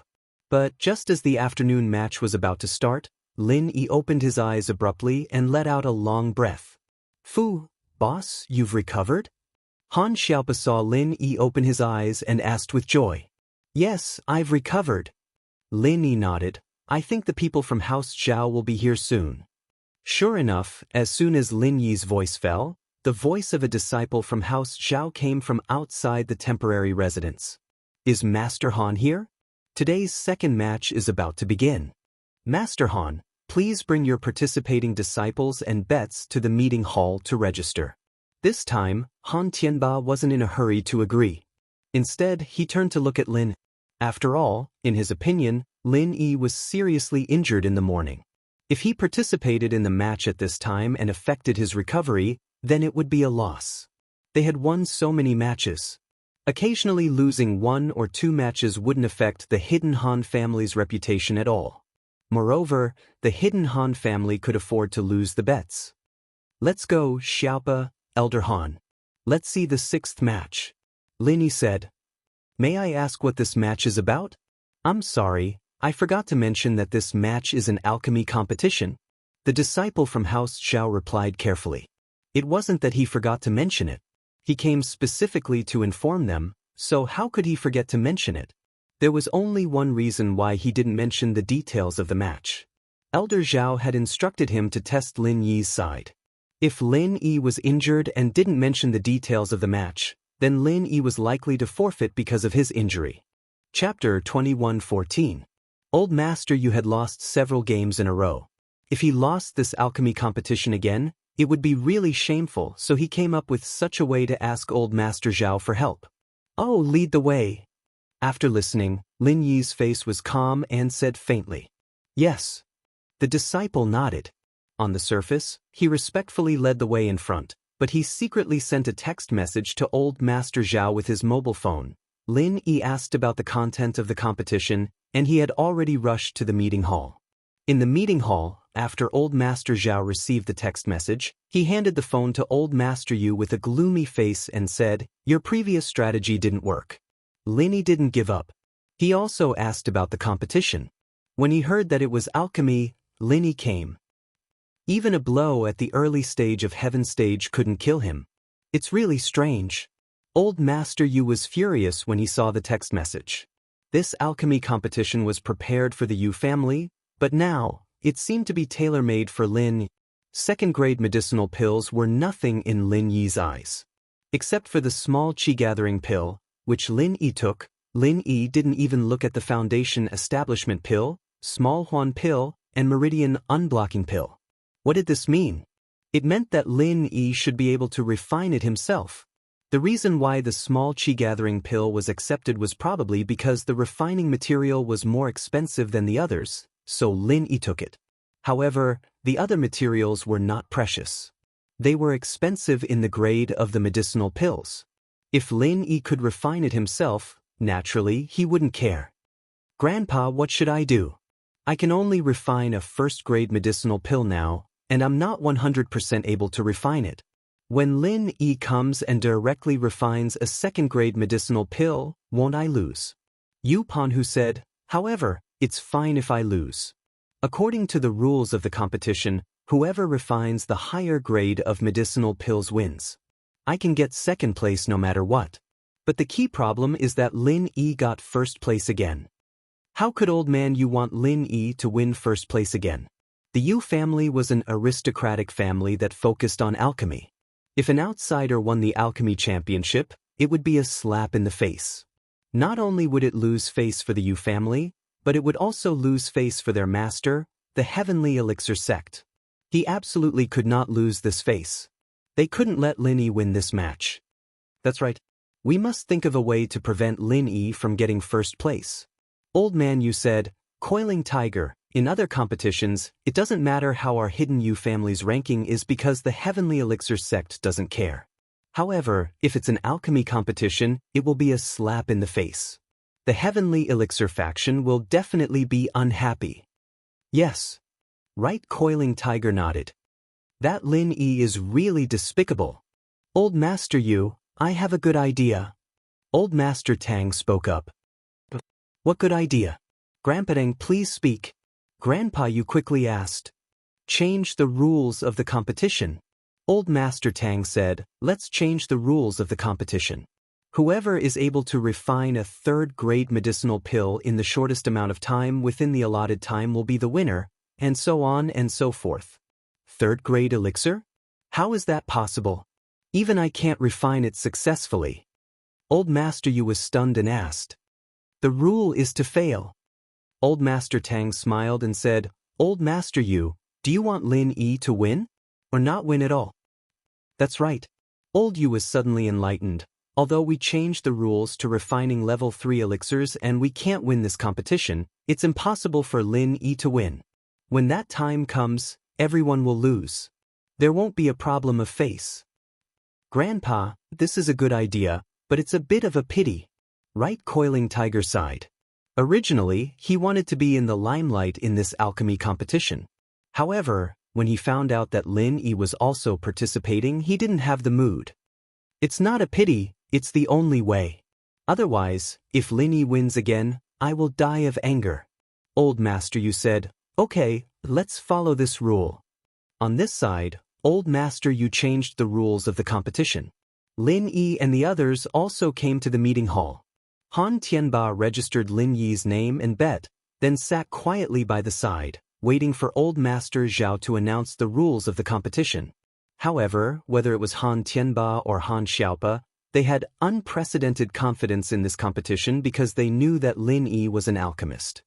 S1: But just as the afternoon match was about to start, Lin Yi opened his eyes abruptly and let out a long breath. "Fu, boss, you've recovered?" Han Xiaopa saw Lin Yi open his eyes and asked with joy. "Yes, I've recovered." Lin Yi nodded. "I think the people from House Zhao will be here soon." Sure enough, as soon as Lin Yi's voice fell, the voice of a disciple from House Zhao came from outside the temporary residence. "Is Master Han here? Today's second match is about to begin. Master Han, please bring your participating disciples and bets to the meeting hall to register." This time, Han Tianba wasn't in a hurry to agree. Instead, he turned to look at Lin. After all, in his opinion, Lin Yi was seriously injured in the morning. If he participated in the match at this time and affected his recovery, then it would be a loss. They had won so many matches. Occasionally losing 1 or 2 matches wouldn't affect the Hidden Han family's reputation at all. Moreover, the Hidden Han family could afford to lose the bets. "Let's go, Xiaopa, Elder Han. Let's see the 6th match," Lin Yi said. "May I ask what this match is about?" "I'm sorry, I forgot to mention that this match is an alchemy competition," the disciple from House Zhao replied carefully. It wasn't that he forgot to mention it. He came specifically to inform them, so how could he forget to mention it? There was only one reason why he didn't mention the details of the match. Elder Zhao had instructed him to test Lin Yi's side. If Lin Yi was injured and didn't mention the details of the match, then Lin Yi was likely to forfeit because of his injury. Chapter 21:14. Old Master Yu had lost several games in a row. If he lost this alchemy competition again, it would be really shameful, so he came up with such a way to ask Old Master Zhao for help. "Oh, lead the way." After listening, Lin Yi's face was calm and said faintly, "Yes." The disciple nodded. On the surface, he respectfully led the way in front, but he secretly sent a text message to Old Master Zhao with his mobile phone. Lin Yi asked about the content of the competition, and he had already rushed to the meeting hall. In the meeting hall, after Old Master Zhao received the text message, he handed the phone to Old Master Yu with a gloomy face and said, "Your previous strategy didn't work." Lin Yi didn't give up. He also asked about the competition. When he heard that it was alchemy, Lin Yi came. Even a blow at the early stage of Heaven Stage couldn't kill him. It's really strange. Old Master Yu was furious when he saw the text message. This alchemy competition was prepared for the Yu family, but now, it seemed to be tailor-made for Lin. Second-grade medicinal pills were nothing in Lin Yi's eyes. Except for the small chi-gathering pill, which Lin Yi took, Lin Yi didn't even look at the Foundation Establishment pill, Small Huan pill, and Meridian Unblocking pill. What did this mean? It meant that Lin Yi should be able to refine it himself. The reason why the small qi-gathering pill was accepted was probably because the refining material was more expensive than the others, so Lin Yi took it. However, the other materials were not precious. They were expensive in the grade of the medicinal pills. If Lin Yi could refine it himself, naturally he wouldn't care. Grandpa, what should I do? I can only refine a first-grade medicinal pill now, and I'm not 100% able to refine it. When Lin Yi comes and directly refines a second-grade medicinal pill, won't I lose? Yu Panhu said, however, it's fine if I lose. According to the rules of the competition, whoever refines the higher grade of medicinal pills wins. I can get second place no matter what. But the key problem is that Lin Yi got first place again. How could old man Yu want Lin Yi to win first place again? The Yu family was an aristocratic family that focused on alchemy. If an outsider won the alchemy championship, it would be a slap in the face. Not only would it lose face for the Yu family, but it would also lose face for their master, the Heavenly Elixir sect. He absolutely could not lose this face. They couldn't let Lin Yi win this match. That's right. We must think of a way to prevent Lin Yi from getting first place. Old man Yu said, Coiling Tiger, in other competitions, it doesn't matter how our hidden Yu family's ranking is because the Heavenly Elixir sect doesn't care. However, if it's an alchemy competition, it will be a slap in the face. The Heavenly Elixir faction will definitely be unhappy. Yes. Right, Coiling Tiger nodded. That Lin Yi is really despicable. Old Master Yu, I have a good idea. Old Master Tang spoke up. What good idea? Grandpa Tang, please speak. Grandpa Yu quickly asked. Change the rules of the competition. Old Master Tang said, let's change the rules of the competition. Whoever is able to refine a third-grade medicinal pill in the shortest amount of time within the allotted time will be the winner, and so on and so forth. Third-grade elixir? How is that possible? Even I can't refine it successfully. Old Master Yu was stunned and asked. The rule is to fail. Old Master Tang smiled and said, Old Master Yu, do you want Lin Yi to win? Or not win at all? That's right. Old Yu was suddenly enlightened. Although we changed the rules to refining level 3 elixirs and we can't win this competition, it's impossible for Lin Yi to win. When that time comes, everyone will lose. There won't be a problem of face. Grandpa, this is a good idea, but it's a bit of a pity. Right, Coiling Tiger sighed. Originally, he wanted to be in the limelight in this alchemy competition. However, when he found out that Lin Yi was also participating, he didn't have the mood. It's not a pity, it's the only way. Otherwise, if Lin Yi wins again, I will die of anger. Old Master Yu said, okay, let's follow this rule. On this side, Old Master Yu changed the rules of the competition. Lin Yi and the others also came to the meeting hall. Han Tianba registered Lin Yi's name and bet, then sat quietly by the side, waiting for Old Master Zhao to announce the rules of the competition. However, whether it was Han Tianba or Han Xiaopa, they had unprecedented confidence in this competition because they knew that Lin Yi was an alchemist.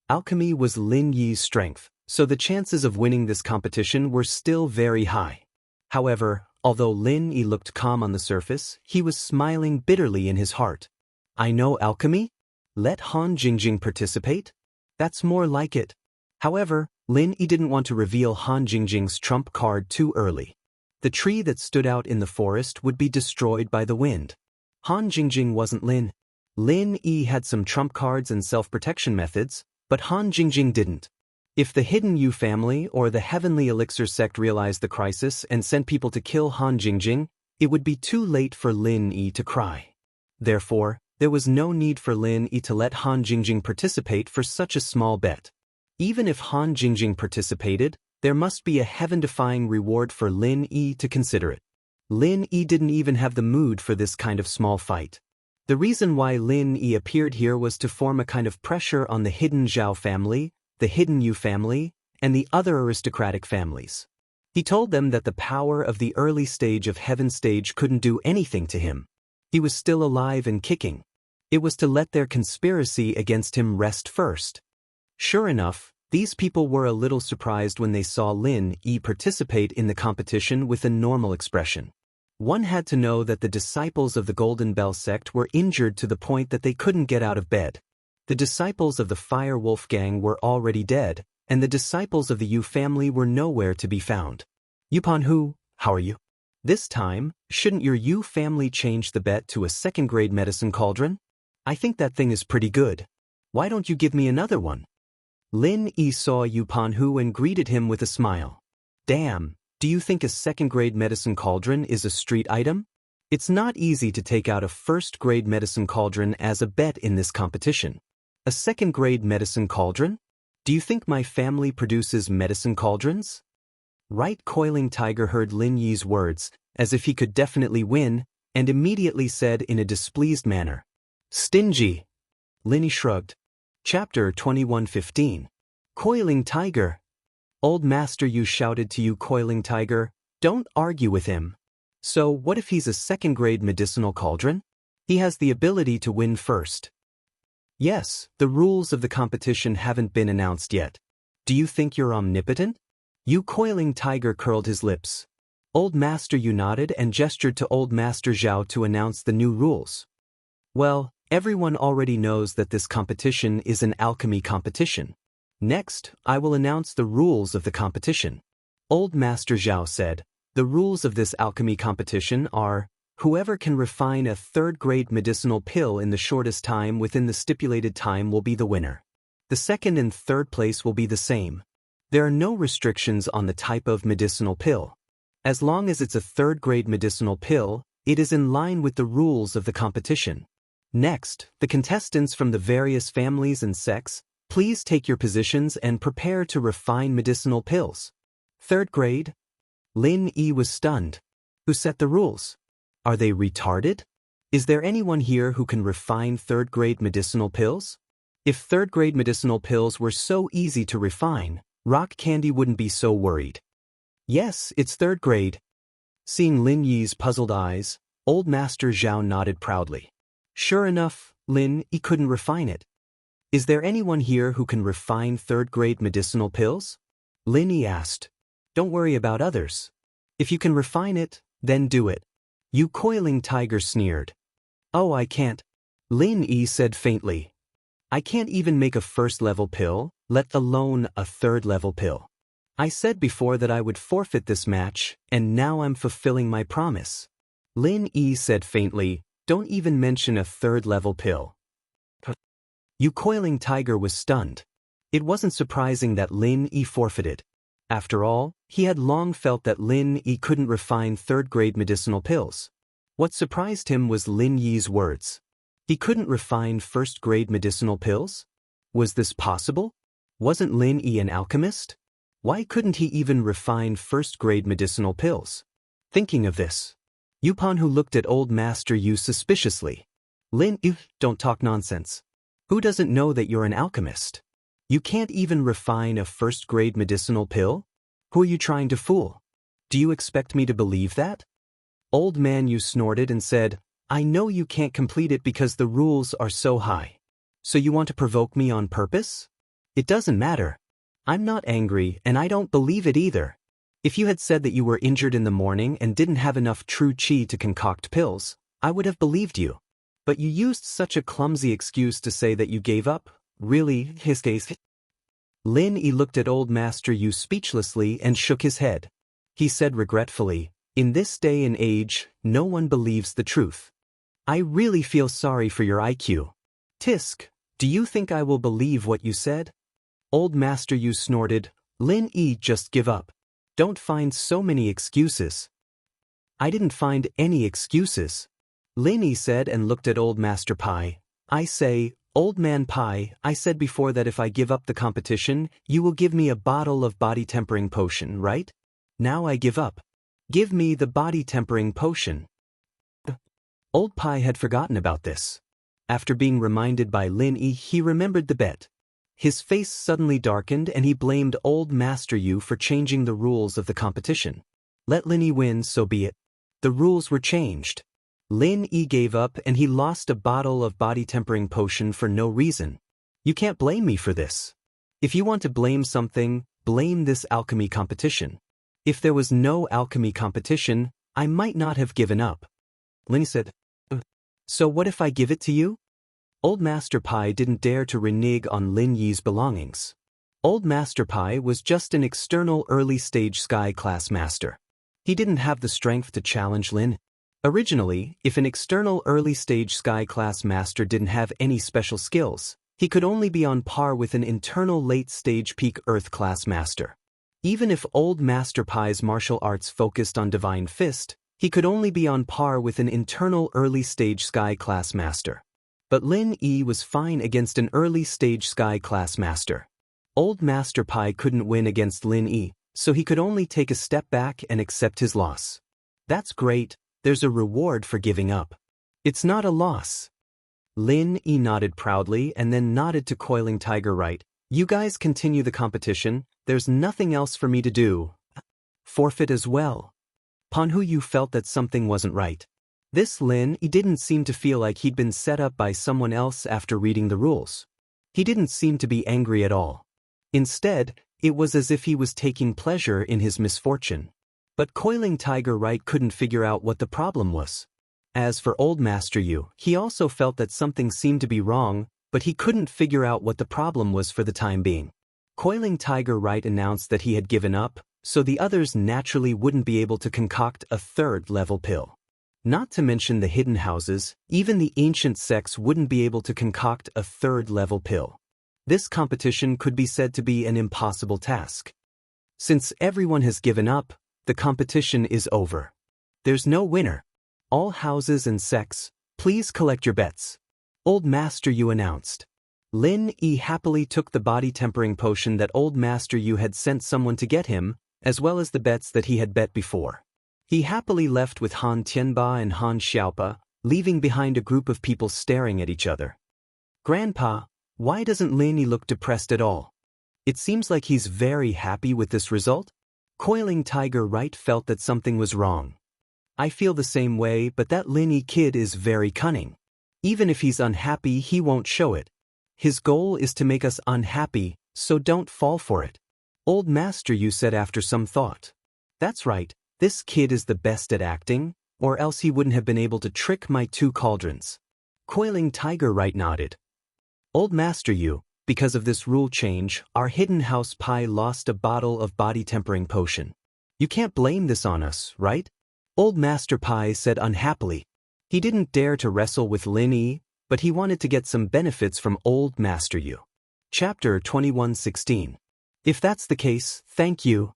S1: Alchemy was Lin Yi's strength, so the chances of winning this competition were still very high. However, although Lin Yi looked calm on the surface, he was smiling bitterly in his heart. I know alchemy? Let Han Jingjing participate? That's more like it. However, Lin Yi didn't want to reveal Han Jingjing's trump card too early. The tree that stood out in the forest would be destroyed by the wind. Han Jingjing wasn't Lin. Lin Yi had some trump cards and self-protection methods, but Han Jingjing didn't. If the hidden Yu family or the Heavenly Elixir sect realized the crisis and sent people to kill Han Jingjing, it would be too late for Lin Yi to cry. Therefore, there was no need for Lin Yi to let Han Jingjing participate for such a small bet. Even if Han Jingjing participated, there must be a heaven-defying reward for Lin Yi to consider it. Lin Yi didn't even have the mood for this kind of small fight. The reason why Lin Yi appeared here was to form a kind of pressure on the hidden Zhao family, the hidden Yu family, and the other aristocratic families. He told them that the power of the early stage of Heaven Stage couldn't do anything to him. He was still alive and kicking. It was to let their conspiracy against him rest first. Sure enough, These people were a little surprised when they saw Lin Yi participate in the competition with a normal expression. One had to know that the disciples of the Golden Bell sect were injured to the point that they couldn't get out of bed. The disciples of the Fire Wolf gang were already dead, and the disciples of the Yu family were nowhere to be found. Yupanhu, how are you? This time, shouldn't your Yu family change the bet to a second-grade medicine cauldron? I think that thing is pretty good. Why don't you give me another one? Lin Yi saw Yupanhu and greeted him with a smile. Damn, do you think a second-grade medicine cauldron is a street item? It's not easy to take out a first-grade medicine cauldron as a bet in this competition. A second-grade medicine cauldron? Do you think my family produces medicine cauldrons? Right Coiling Tiger heard Lin Yi's words, as if he could definitely win, and immediately said in a displeased manner, Stingy. Lin Yi shrugged. Chapter 21:15. Coiling Tiger. Old Master Yu shouted to you, Coiling Tiger, don't argue with him. So what if he's a second-grade medicinal cauldron? He has the ability to win first. Yes, the rules of the competition haven't been announced yet. Do you think you're omnipotent? Yu Coiling Tiger curled his lips. Old Master Yu nodded and gestured to Old Master Zhao to announce the new rules. Well, everyone already knows that this competition is an alchemy competition. Next, I will announce the rules of the competition. Old Master Zhao said, the rules of this alchemy competition are, whoever can refine a third-grade medicinal pill in the shortest time within the stipulated time will be the winner. The second and third place will be the same. There are no restrictions on the type of medicinal pill. As long as it's a third-grade medicinal pill, it is in line with the rules of the competition. Next, the contestants from the various families and sects, please take your positions and prepare to refine medicinal pills. Third grade? Lin Yi was stunned. Who set the rules? Are they retarded? Is there anyone here who can refine third-grade medicinal pills? If third-grade medicinal pills were so easy to refine, Rock Candy wouldn't be so worried. Yes, it's third grade. Seeing Lin Yi's puzzled eyes, Old Master Zhao nodded proudly. Sure enough, Lin Yi couldn't refine it. Is there anyone here who can refine third-grade medicinal pills? Lin Yi asked. Don't worry about others. If you can refine it, then do it. Yu Coiling Tiger sneered. Oh, I can't. Lin Yi said faintly. I can't even make a first-level pill, let alone a third-level pill. I said before that I would forfeit this match, and now I'm fulfilling my promise. Lin Yi said faintly, don't even mention a third-level pill. Yu Coiling Tiger was stunned. It wasn't surprising that Lin Yi forfeited. After all, he had long felt that Lin Yi couldn't refine third-grade medicinal pills. What surprised him was Lin Yi's words. He couldn't refine first-grade medicinal pills? Was this possible? Wasn't Lin Yi an alchemist? Why couldn't he even refine first-grade medicinal pills? Thinking of this, Yupanhu looked at Old Master Yu suspiciously. Lin Yi, don't talk nonsense. Who doesn't know that you're an alchemist? You can't even refine a first-grade medicinal pill? Who are you trying to fool? Do you expect me to believe that? Old Man Yu snorted and said, I know you can't complete it because the rules are so high. So you want to provoke me on purpose? It doesn't matter. I'm not angry and I don't believe it either. If you had said that you were injured in the morning and didn't have enough true qi to concoct pills, I would have believed you. But you used such a clumsy excuse to say that you gave up. Really, his case. Lin Yi looked at Old Master Yu speechlessly and shook his head. He said regretfully, in this day and age, no one believes the truth. I really feel sorry for your IQ. Tisk, do you think I will believe what you said? Old Master Yu snorted, Lin Yi, just give up. Don't find so many excuses. I didn't find any excuses. Lin Yi said and looked at Old Master Pai. I say, Old Man Pai, I said before that if I give up the competition, you will give me a bottle of body tempering potion, right? Now I give up. Give me the body tempering potion. Old Pai had forgotten about this. After being reminded by Lin Yi, he remembered the bet. His face suddenly darkened and he blamed Old Master Yu for changing the rules of the competition. Let Lin Yi win, so be it. The rules were changed. Lin Yi gave up and he lost a bottle of body tempering potion for no reason. You can't blame me for this. If you want to blame something, blame this alchemy competition. If there was no alchemy competition, I might not have given up. Lin said, So what if I give it to you? Old Master Pai didn't dare to renege on Lin Yi's belongings. Old Master Pai was just an external early-stage Sky Class Master. He didn't have the strength to challenge Lin. Originally, if an external early-stage Sky Class Master didn't have any special skills, he could only be on par with an internal late-stage Peak Earth Class Master. Even if Old Master Pai's martial arts focused on Divine Fist, he could only be on par with an internal early-stage Sky Class Master. But Lin Yi was fine against an early-stage Sky Class Master. Old Master Pai couldn't win against Lin Yi, so he could only take a step back and accept his loss. That's great, there's a reward for giving up. It's not a loss. Lin Yi nodded proudly and then nodded to Coiling Tiger. Right, you guys continue the competition, there's nothing else for me to do. Forfeit as well. Panhu Yu felt that something wasn't right. This Lin Yi didn't seem to feel like he'd been set up by someone else after reading the rules. He didn't seem to be angry at all. Instead, it was as if he was taking pleasure in his misfortune. But Coiling Tiger Right couldn't figure out what the problem was. As for Old Master Yu, he also felt that something seemed to be wrong, but he couldn't figure out what the problem was for the time being. Coiling Tiger Right announced that he had given up, so the others naturally wouldn't be able to concoct a third-level pill. Not to mention the hidden houses, even the ancient sects wouldn't be able to concoct a third-level pill. This competition could be said to be an impossible task. Since everyone has given up, the competition is over. There's no winner. All houses and sects, please collect your bets. Old Master Yu announced. Lin Yi happily took the body tempering potion that Old Master Yu had sent someone to get him, as well as the bets that he had bet before. He happily left with Han Tianba and Han Xiaopa, leaving behind a group of people staring at each other. Grandpa, why doesn't Lin Yi look depressed at all? It seems like he's very happy with this result. Coiling Tiger Right felt that something was wrong. I feel the same way, but that Lin Yi kid is very cunning. Even if he's unhappy, he won't show it. His goal is to make us unhappy, so don't fall for it. Old Master Yu said after some thought. That's right, this kid is the best at acting, or else he wouldn't have been able to trick my two cauldrons. Coiling Tiger Right nodded. Old Master Yu, because of this rule change, our hidden house Pai lost a bottle of body tempering potion. You can't blame this on us, right? Old Master Pai said unhappily. He didn't dare to wrestle with Lin Yi, but he wanted to get some benefits from Old Master Yu. Chapter 21:16. If that's the case, thank you.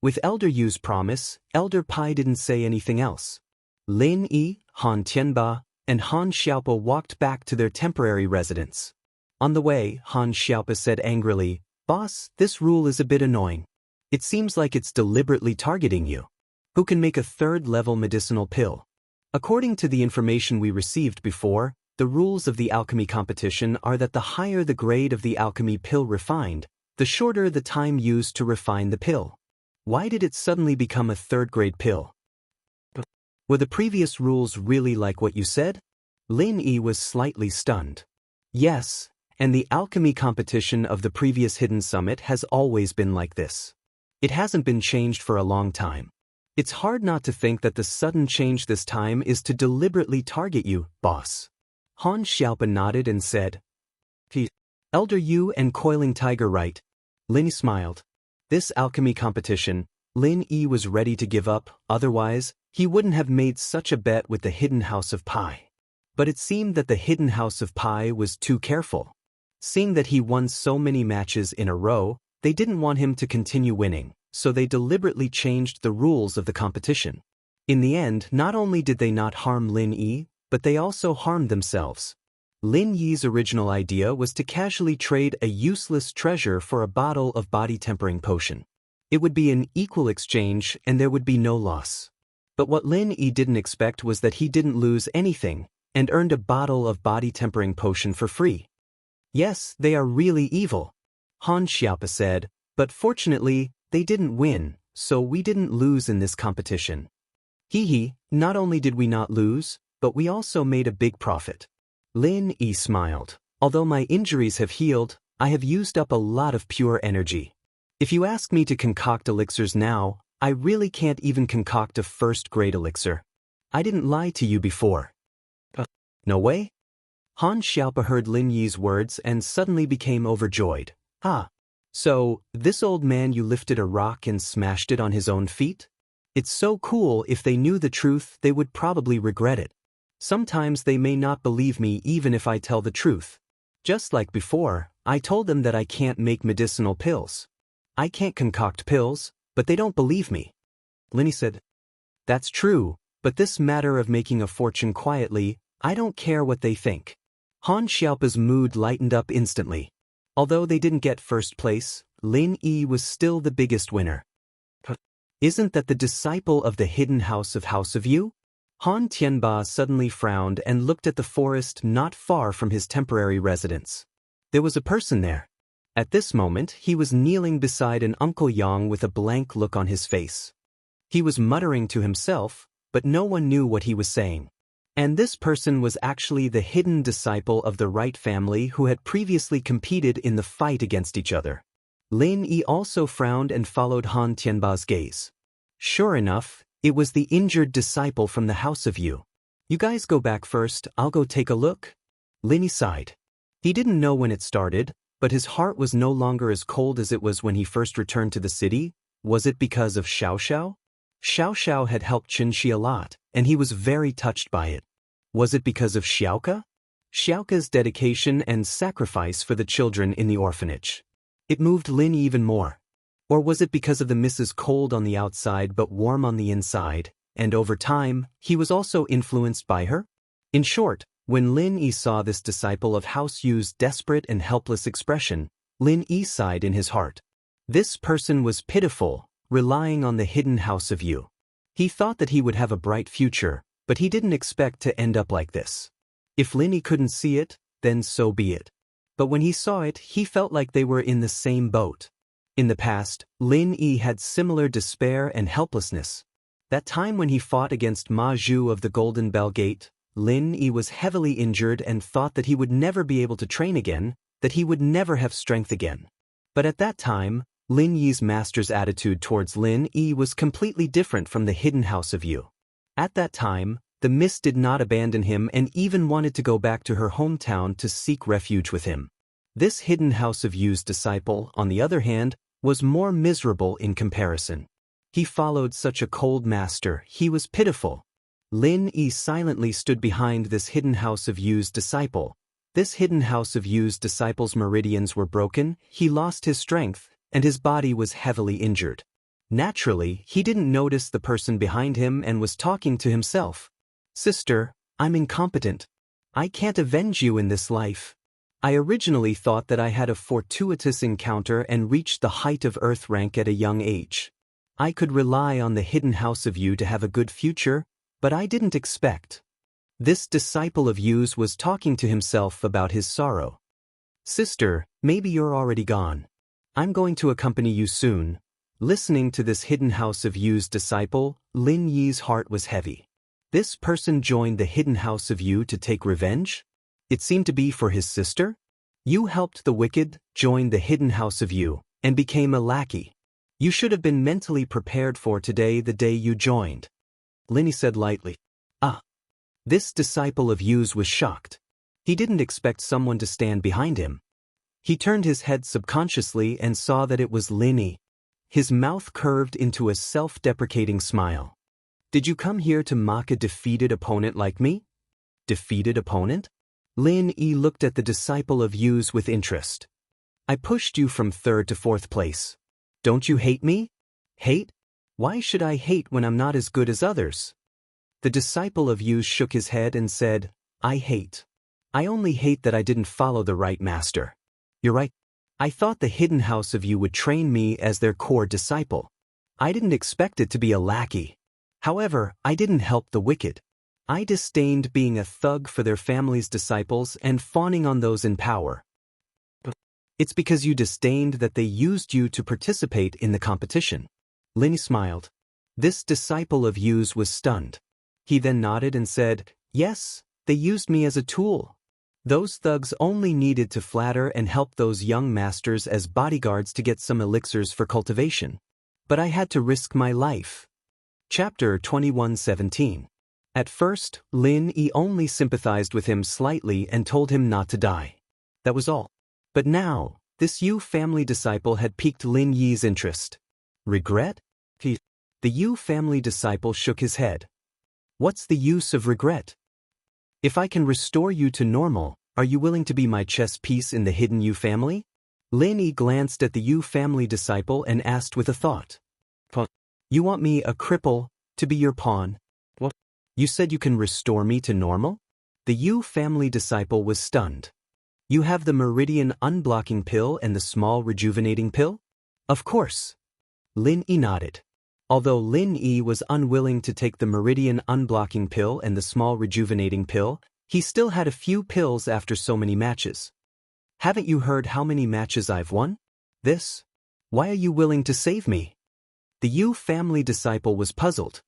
S1: With Elder Yu's promise, Elder Pai didn't say anything else. Lin Yi, Han Tianba, and Han Xiaopa walked back to their temporary residence. On the way, Han Xiaopa said angrily, Boss, this rule is a bit annoying. It seems like it's deliberately targeting you. Who can make a third-level medicinal pill? According to the information we received before, the rules of the alchemy competition are that the higher the grade of the alchemy pill refined, the shorter the time used to refine the pill. Why did it suddenly become a third-grade pill? Were the previous rules really like what you said? Lin Yi was slightly stunned. Yes, and the alchemy competition of the previous Hidden Summit has always been like this. It hasn't been changed for a long time. It's hard not to think that the sudden change this time is to deliberately target you, boss. Han Xiaopa nodded and said, Elder Yu and Coiling Tiger Right. Lin Yi smiled. This alchemy competition, Lin Yi was ready to give up, otherwise, he wouldn't have made such a bet with the Hidden House of Pai. But it seemed that the Hidden House of Pai was too careful. Seeing that he won so many matches in a row, they didn't want him to continue winning, so they deliberately changed the rules of the competition. In the end, not only did they not harm Lin Yi, but they also harmed themselves. Lin Yi's original idea was to casually trade a useless treasure for a bottle of body tempering potion. It would be an equal exchange and there would be no loss. But what Lin Yi didn't expect was that he didn't lose anything, and earned a bottle of body tempering potion for free. Yes, they are really evil, Han Xiaopa said, but fortunately, they didn't win, so we didn't lose in this competition. Hee, not only did we not lose, but we also made a big profit. Lin Yi smiled. Although my injuries have healed, I have used up a lot of pure energy. If you ask me to concoct elixirs now, I really can't even concoct a first-grade elixir. I didn't lie to you before. No way? Han Xiaopa heard Lin Yi's words and suddenly became overjoyed. Ah. So, this old man you lifted a rock and smashed it on his own feet? It's so cool. If they knew the truth, they would probably regret it. Sometimes they may not believe me even if I tell the truth. Just like before, I told them that I can't make medicinal pills. I can't concoct pills, but they don't believe me. Lin Yi said, That's true, but this matter of making a fortune quietly, I don't care what they think. Han Xiaopa's mood lightened up instantly. Although they didn't get first place, Lin Yi was still the biggest winner. Isn't that the disciple of the hidden House of Yu? Han Tianba suddenly frowned and looked at the forest not far from his temporary residence. There was a person there. At this moment, he was kneeling beside an Uncle Yang with a blank look on his face. He was muttering to himself, but no one knew what he was saying. And this person was actually the hidden disciple of the Wright family who had previously competed in the fight against each other. Lin Yi also frowned and followed Han Tianba's gaze. Sure enough, it was the injured disciple from the House of Yu. You guys go back first, I'll go take a look. Lin Yi sighed. He didn't know when it started, but his heart was no longer as cold as it was when he first returned to the city. Was it because of Xiao Xiao? Xiao Xiao had helped Qinshi a lot, and he was very touched by it. Was it because of Xiaoka? Xiaoka's dedication and sacrifice for the children in the orphanage. It moved Lin even more. Or was it because of the Mrs. Cold on the outside but warm on the inside, and over time, he was also influenced by her? In short, when Lin Yi saw this disciple of House Yu's desperate and helpless expression, Lin Yi sighed in his heart. This person was pitiful, relying on the hidden House of Yu. He thought that he would have a bright future, but he didn't expect to end up like this. If Lin Yi couldn't see it, then so be it. But when he saw it, he felt like they were in the same boat. In the past, Lin Yi had similar despair and helplessness. That time when he fought against Ma Zhu of the Golden Bell Gate, Lin Yi was heavily injured and thought that he would never be able to train again, that he would never have strength again. But at that time, Lin Yi's master's attitude towards Lin Yi was completely different from the hidden House of Yu. At that time, the Mist did not abandon him and even wanted to go back to her hometown to seek refuge with him. This hidden House of Yu's disciple, on the other hand, was more miserable in comparison. He followed such a cold master, he was pitiful. Lin Yi silently stood behind this hidden House of Yu's disciple. This hidden House of Yu's disciple's meridians were broken, he lost his strength, and his body was heavily injured. Naturally, he didn't notice the person behind him and was talking to himself. Sister, I'm incompetent. I can't avenge you in this life. I originally thought that I had a fortuitous encounter and reached the height of Earth rank at a young age. I could rely on the hidden House of Yu to have a good future, but I didn't expect. This disciple of Yu's was talking to himself about his sorrow. Sister, maybe you're already gone. I'm going to accompany you soon. Listening to this hidden House of Yu's disciple, Lin Yi's heart was heavy. This person joined the hidden House of Yu to take revenge? It seemed to be for his sister? You helped the wicked, joined the hidden House of Yu, and became a lackey. You should have been mentally prepared for today, the day you joined. Lin Yi said lightly. Ah. This disciple of Yu's was shocked. He didn't expect someone to stand behind him. He turned his head subconsciously and saw that it was Lin Yi. His mouth curved into a self-deprecating smile. Did you come here to mock a defeated opponent like me? Defeated opponent? Lin Yi looked at the disciple of Yu's with interest. I pushed you from 3rd to 4th place. Don't you hate me? Hate? Why should I hate when I'm not as good as others? The disciple of Yu shook his head and said, I hate. I only hate that I didn't follow the right master. You're right. I thought the hidden House of Yu would train me as their core disciple. I didn't expect it to be a lackey. However, I didn't help the wicked. I disdained being a thug for their family's disciples and fawning on those in power. It's because you disdained that they used you to participate in the competition. Lin Yi smiled. This disciple of Yu's was stunned. He then nodded and said, Yes, they used me as a tool. Those thugs only needed to flatter and help those young masters as bodyguards to get some elixirs for cultivation. But I had to risk my life. Chapter 21:17. At first, Lin Yi only sympathized with him slightly and told him not to die. That was all. But now, this Yu family disciple had piqued Lin Yi's interest. Regret? The Yu family disciple shook his head. What's the use of regret? If I can restore you to normal, are you willing to be my chess piece in the hidden Yu family? Lin Yi glanced at the Yu family disciple and asked with a thought. You want me, a cripple, to be your pawn? What? You said you can restore me to normal? The Yu family disciple was stunned. You have the meridian unblocking pill and the small rejuvenating pill? Of course. Lin Yi nodded. Although Lin Yi was unwilling to take the meridian unblocking pill and the small rejuvenating pill, he still had a few pills after so many matches. Haven't you heard how many matches I've won? This? Why are you willing to save me? The Yu family disciple was puzzled.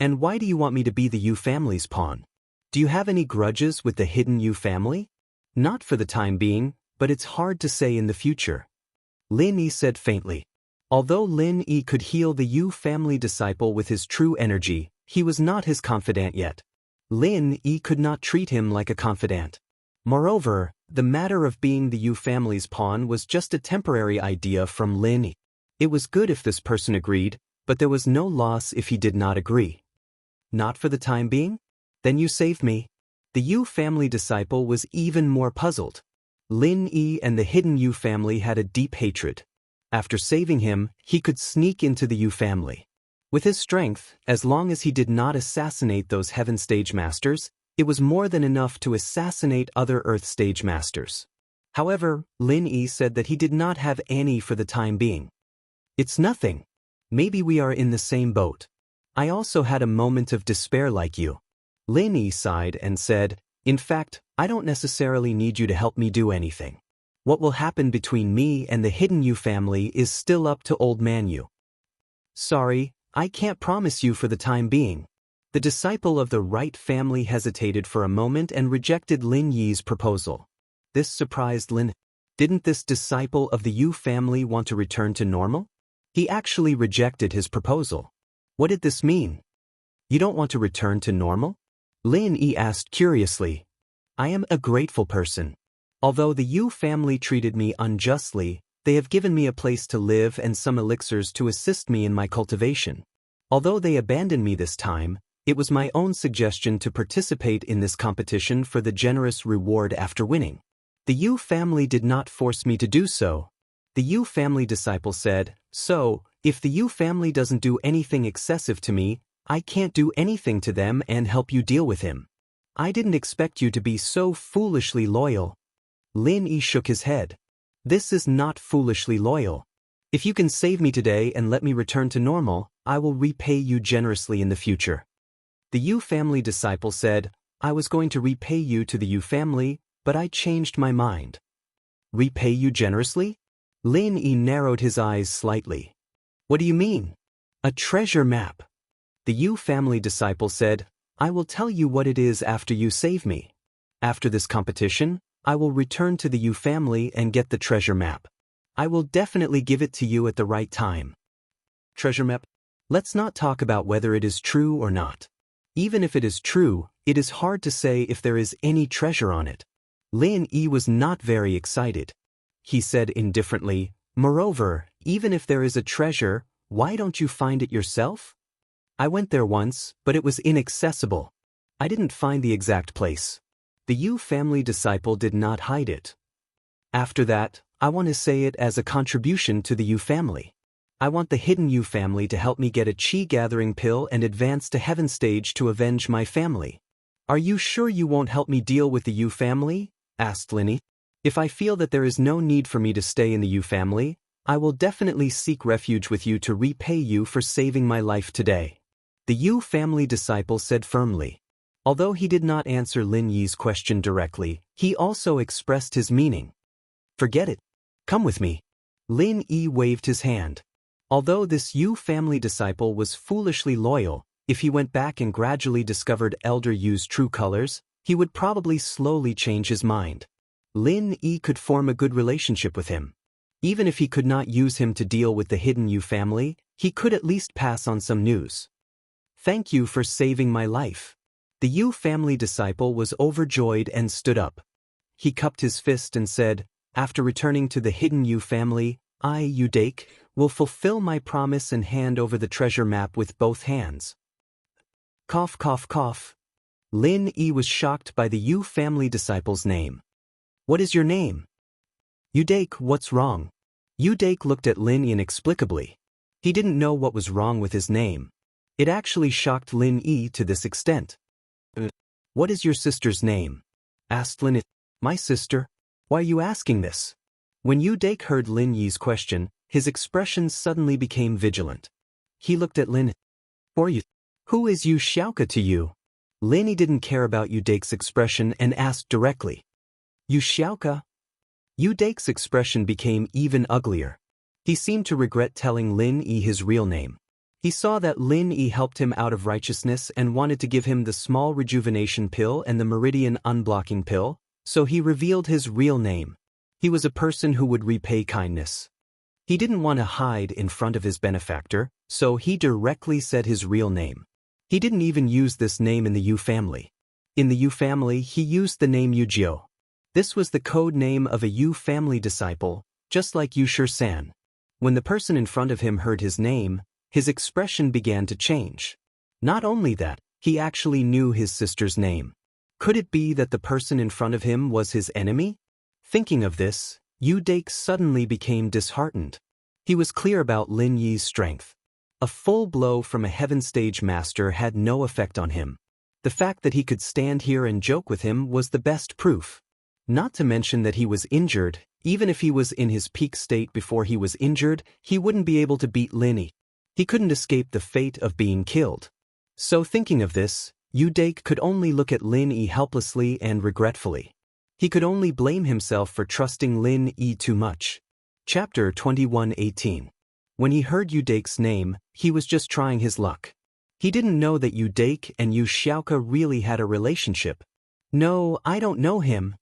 S1: And why do you want me to be the Yu family's pawn? Do you have any grudges with the hidden Yu family? Not for the time being, but it's hard to say in the future. Lin Yi said faintly. Although Lin Yi could heal the Yu family disciple with his true energy, he was not his confidant yet. Lin Yi could not treat him like a confidant. Moreover, the matter of being the Yu family's pawn was just a temporary idea from Lin Yi. It was good if this person agreed, but there was no loss if he did not agree. Not for the time being? Then you saved me. The Yu family disciple was even more puzzled. Lin Yi and the hidden Yu family had a deep hatred. After saving him, he could sneak into the Yu family. With his strength, as long as he did not assassinate those Heaven Stage Masters, it was more than enough to assassinate other Earth Stage Masters. However, Lin Yi said that he did not have any for the time being. It's nothing. Maybe we are in the same boat. I also had a moment of despair like you. Lin Yi sighed and said, in fact, I don't necessarily need you to help me do anything. What will happen between me and the hidden Yu family is still up to Old Man Yu. Sorry, I can't promise you for the time being. The disciple of the right family hesitated for a moment and rejected Lin Yi's proposal. This surprised Lin. Didn't this disciple of the Yu family want to return to normal? He actually rejected his proposal. What did this mean? You don't want to return to normal? Lin Yi asked curiously. I am a grateful person. Although the Yu family treated me unjustly, they have given me a place to live and some elixirs to assist me in my cultivation. Although they abandoned me this time, it was my own suggestion to participate in this competition for the generous reward after winning. The Yu family did not force me to do so. The Yu family disciple said, so, if the Yu family doesn't do anything excessive to me, I can't do anything to them and help you deal with him. I didn't expect you to be so foolishly loyal. Lin Yi shook his head. This is not foolishly loyal. If you can save me today and let me return to normal, I will repay you generously in the future. The Yu family disciple said, I was going to repay you to the Yu family, but I changed my mind. Repay you generously? Lin Yi narrowed his eyes slightly. What do you mean? A treasure map. The Yu family disciple said, I will tell you what it is after you save me. After this competition, I will return to the Yu family and get the treasure map. I will definitely give it to you at the right time. Treasure map? Let's not talk about whether it is true or not. Even if it is true, it is hard to say if there is any treasure on it. Lin Yi was not very excited. He said indifferently, moreover, even if there is a treasure, why don't you find it yourself? I went there once, but it was inaccessible. I didn't find the exact place. The Yu family disciple did not hide it. After that, I want to say it as a contribution to the Yu family. I want the hidden Yu family to help me get a chi gathering pill and advance to heaven stage to avenge my family. Are you sure you won't help me deal with the Yu family? Asked Lin Yi. If I feel that there is no need for me to stay in the Yu family, I will definitely seek refuge with you to repay you for saving my life today. The Yu family disciple said firmly. Although he did not answer Lin Yi's question directly, he also expressed his meaning. Forget it. Come with me. Lin Yi waved his hand. Although this Yu family disciple was foolishly loyal, if he went back and gradually discovered Elder Yu's true colors, he would probably slowly change his mind. Lin Yi could form a good relationship with him. Even if he could not use him to deal with the hidden Yu family, he could at least pass on some news. Thank you for saving my life. The Yu family disciple was overjoyed and stood up. He cupped his fist and said, after returning to the hidden Yu family, I, Udake, will fulfill my promise and hand over the treasure map with both hands. Cough, cough, cough. Lin Yi was shocked by the Yu family disciple's name. What is your name? Udake, what's wrong? Udake looked at Lin Yi inexplicably. He didn't know what was wrong with his name. It actually shocked Lin Yi to this extent. What is your sister's name? Asked Lin Yi. My sister? Why are you asking this? When Udake heard Lin Yi's question, his expression suddenly became vigilant. He looked at Lin Yi. For you. Who is Yu Xiaoka to you? Lin Yi didn't care about Udake's expression and asked directly. Yu Xiaoka? Udake's expression became even uglier. He seemed to regret telling Lin Yi his real name. He saw that Lin Yi helped him out of righteousness and wanted to give him the small rejuvenation pill and the meridian unblocking pill, so he revealed his real name. He was a person who would repay kindness. He didn't want to hide in front of his benefactor, so he directly said his real name. He didn't even use this name in the Yu family. In the Yu family, he used the name Yujio. This was the code name of a Yu family disciple, just like Yu Shisan. When the person in front of him heard his name, his expression began to change. Not only that, he actually knew his sister's name. Could it be that the person in front of him was his enemy? Thinking of this, Udake suddenly became disheartened. He was clear about Lin Yi's strength. A full blow from a heaven stage master had no effect on him. The fact that he could stand here and joke with him was the best proof. Not to mention that he was injured. Even if he was in his peak state before he was injured, he wouldn't be able to beat Lin Yi. He couldn't escape the fate of being killed. So thinking of this, Udake could only look at Lin Yi helplessly and regretfully. He could only blame himself for trusting Lin Yi too much. Chapter 21:18. When he heard Udake's name, he was just trying his luck. He didn't know that Udake and Yu Xiaoka really had a relationship. No, I don't know him.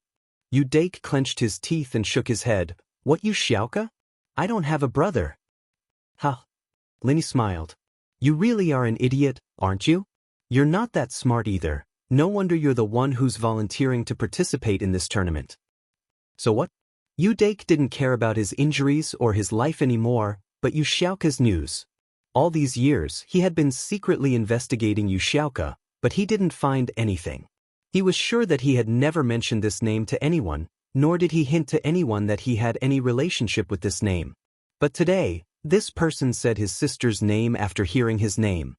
S1: Udake clenched his teeth and shook his head. What, Yu Xiaoka? I don't have a brother. Ha. Lin Yi smiled. You really are an idiot, aren't you? You're not that smart either. No wonder you're the one who's volunteering to participate in this tournament. So what? Udake didn't care about his injuries or his life anymore, but Yu Xiaoka's news. All these years, he had been secretly investigating Yu Xiaoka, but he didn't find anything. He was sure that he had never mentioned this name to anyone, nor did he hint to anyone that he had any relationship with this name. But today, this person said his sister's name after hearing his name.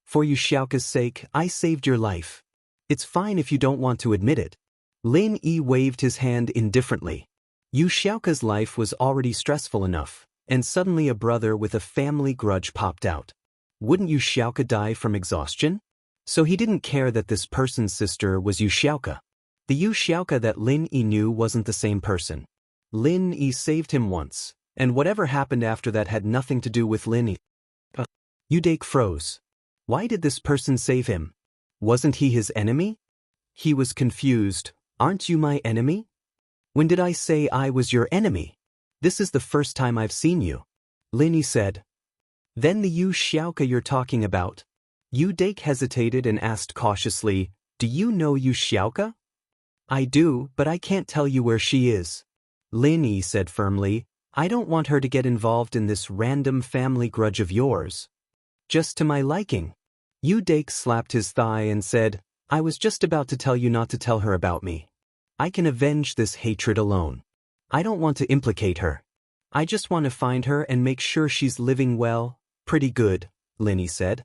S1: For Yu Xiaoka's sake, I saved your life. It's fine if you don't want to admit it. Lin Yi waved his hand indifferently. Yu Xiaoka's life was already stressful enough, and suddenly a brother with a family grudge popped out. Wouldn't Yu Xiaoka die from exhaustion? So he didn't care that this person's sister was Yu Xiaoka. The Yu Xiaoka that Lin Yi knew wasn't the same person. Lin Yi saved him once, and whatever happened after that had nothing to do with Lin Yi. Udake froze. Why did this person save him? Wasn't he his enemy? He was confused. Aren't you my enemy? When did I say I was your enemy? This is the first time I've seen you. Lin Yi said. Then the Yu Xiaoka you're talking about? Udake hesitated and asked cautiously, do you know Yu Xiaoka? I do, but I can't tell you where she is. Lin Yi said firmly, I don't want her to get involved in this random family grudge of yours. Just to my liking. Udake slapped his thigh and said, I was just about to tell you not to tell her about me. I can avenge this hatred alone. I don't want to implicate her. I just want to find her and make sure she's living well. Pretty good, Lin Yi said.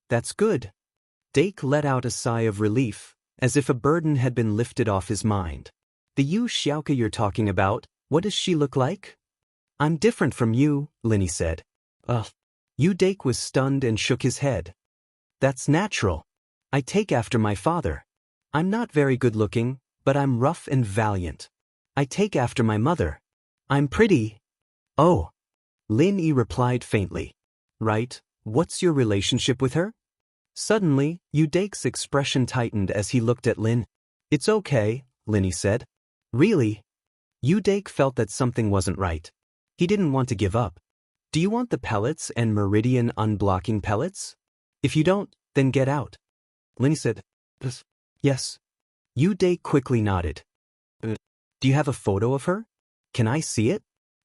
S1: That's good. Dake let out a sigh of relief, as if a burden had been lifted off his mind. The Yu Xiaoka you're talking about, what does she look like? I'm different from you, Lin Yi said. Udake was stunned and shook his head. That's natural. I take after my father. I'm not very good looking, but I'm rough and valiant. I take after my mother. I'm pretty. Oh. Lin Yi replied faintly. Right, what's your relationship with her? Suddenly, Udake's expression tightened as he looked at Lin. It's okay, Linny said. Really? Udake felt that something wasn't right. He didn't want to give up. Do you want the pellets and meridian unblocking pellets? If you don't, then get out. Linny said, Yes. Udake quickly nodded. Do you have a photo of her? Can I see it?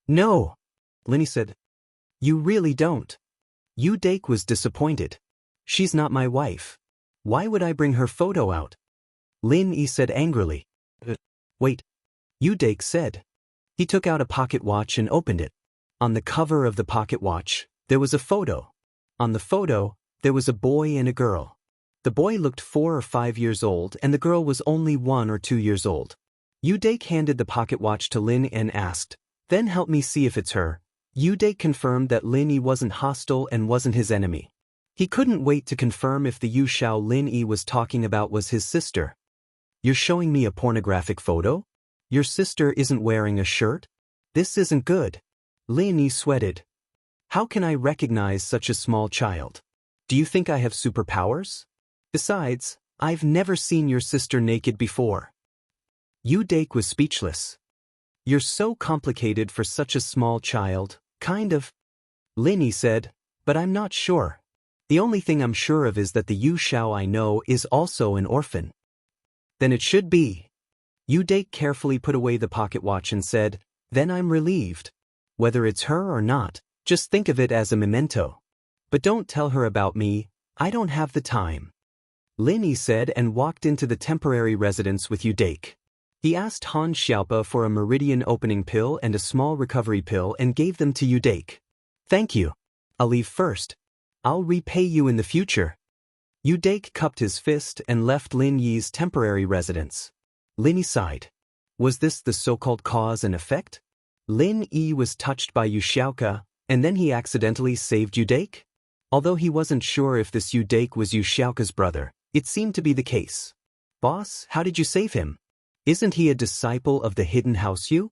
S1: No. Linny said, You really don't. Udake was disappointed. She's not my wife. Why would I bring her photo out? Lin-Yi said angrily. Wait. Udake said. He took out a pocket watch and opened it. On the cover of the pocket watch, there was a photo. On the photo, there was a boy and a girl. The boy looked 4 or 5 years old and the girl was only 1 or 2 years old. Udake handed the pocket watch to Lin and asked, Then help me see if it's her. Udake confirmed that Lin-Yi wasn't hostile and wasn't his enemy. He couldn't wait to confirm if the Yushao Lin-Yi was talking about was his sister. You're showing me a pornographic photo? Your sister isn't wearing a shirt? This isn't good. Lin-Yi sweated. How can I recognize such a small child? Do you think I have superpowers? Besides, I've never seen your sister naked before. Udake was speechless. You're so complicated for such a small child, kind of. Lin-Yi said, but I'm not sure. The only thing I'm sure of is that the Yushao I know is also an orphan. Then it should be. Udake carefully put away the pocket watch and said, Then I'm relieved. Whether it's her or not, just think of it as a memento. But don't tell her about me, I don't have the time. Lin-Yi said and walked into the temporary residence with Udake. He asked Han Xiaopa for a meridian opening pill and a small recovery pill and gave them to Udake. Thank you. I'll leave first. I'll repay you in the future. Udake cupped his fist and left Lin-Yi's temporary residence. Lin-Yi sighed. Was this the so-called cause and effect? Lin-Yi was touched by Yushao, and then he accidentally saved Udake? Although he wasn't sure if this Udake was Yushao's brother, it seemed to be the case. Boss, how did you save him? Isn't he a disciple of the hidden house Yu?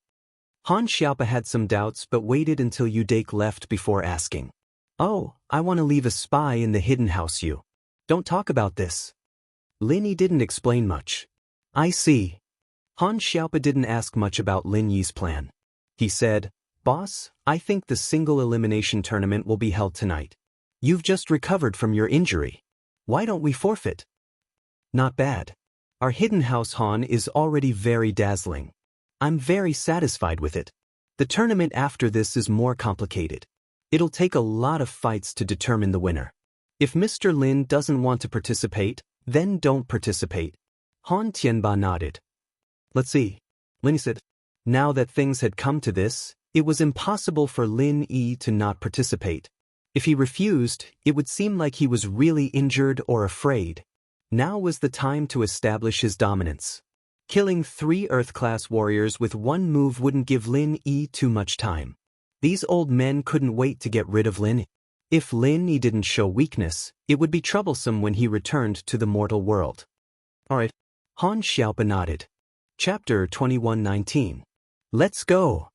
S1: Han Xiaopa had some doubts but waited until Udake left before asking. Oh, I want to leave a spy in the hidden house Yu. Don't talk about this. Lin-Yi didn't explain much. I see. Han Xiaopa didn't ask much about Lin-Yi's plan. He said, Boss, I think the single elimination tournament will be held tonight. You've just recovered from your injury. Why don't we forfeit? Not bad. Our hidden house Han is already very dazzling. I'm very satisfied with it. The tournament after this is more complicated. It'll take a lot of fights to determine the winner. If Mr. Lin doesn't want to participate, then don't participate. Han Tianba nodded. Let's see. Lin said. Now that things had come to this, it was impossible for Lin-Yi to not participate. If he refused, it would seem like he was really injured or afraid. Now was the time to establish his dominance. Killing 3 Earth-class warriors with one move wouldn't give Lin-Yi too much time. These old men couldn't wait to get rid of Lin-Yi. If Lin-Yi didn't show weakness, it would be troublesome when he returned to the mortal world. Alright. Han Xiaopa nodded. Chapter 21:19. Let's go.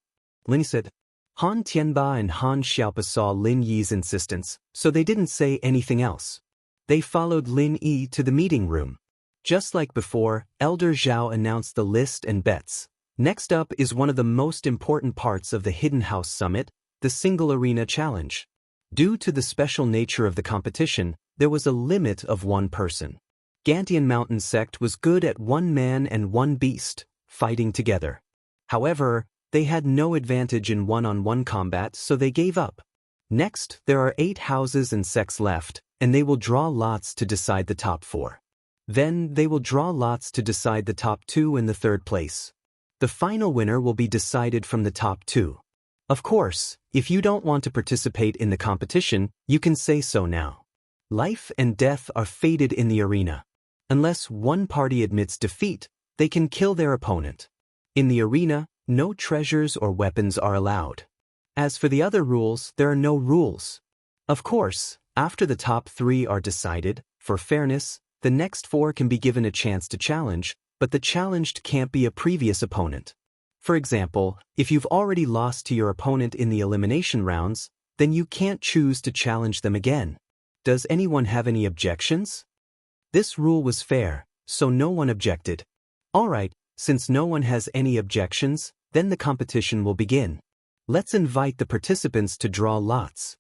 S1: Lin said. Han Tianba and Han Xiaopa saw Lin-Yi's insistence, so they didn't say anything else. They followed Lin-Yi to the meeting room. Just like before, Elder Zhao announced the list and bets. Next up is one of the most important parts of the Hidden House Summit, the Single Arena Challenge. Due to the special nature of the competition, there was a limit of 1 person. Gantian Mountain Sect was good at 1 man and 1 beast, fighting together. However, they had no advantage in one-on-one combat, so they gave up. Next, there are 8 houses and sects left, and they will draw lots to decide the top 4. Then, they will draw lots to decide the top 2 in the 3rd place. The final winner will be decided from the top 2. Of course, if you don't want to participate in the competition, you can say so now. Life and death are fated in the arena. Unless one party admits defeat, they can kill their opponent. In the arena, no treasures or weapons are allowed. As for the other rules, there are no rules. Of course, after the top 3 are decided, for fairness, the next 4 can be given a chance to challenge, but the challenged can't be a previous opponent. For example, if you've already lost to your opponent in the elimination rounds, then you can't choose to challenge them again. Does anyone have any objections? This rule was fair, so no one objected. Alright, since no one has any objections, then the competition will begin. Let's invite the participants to draw lots.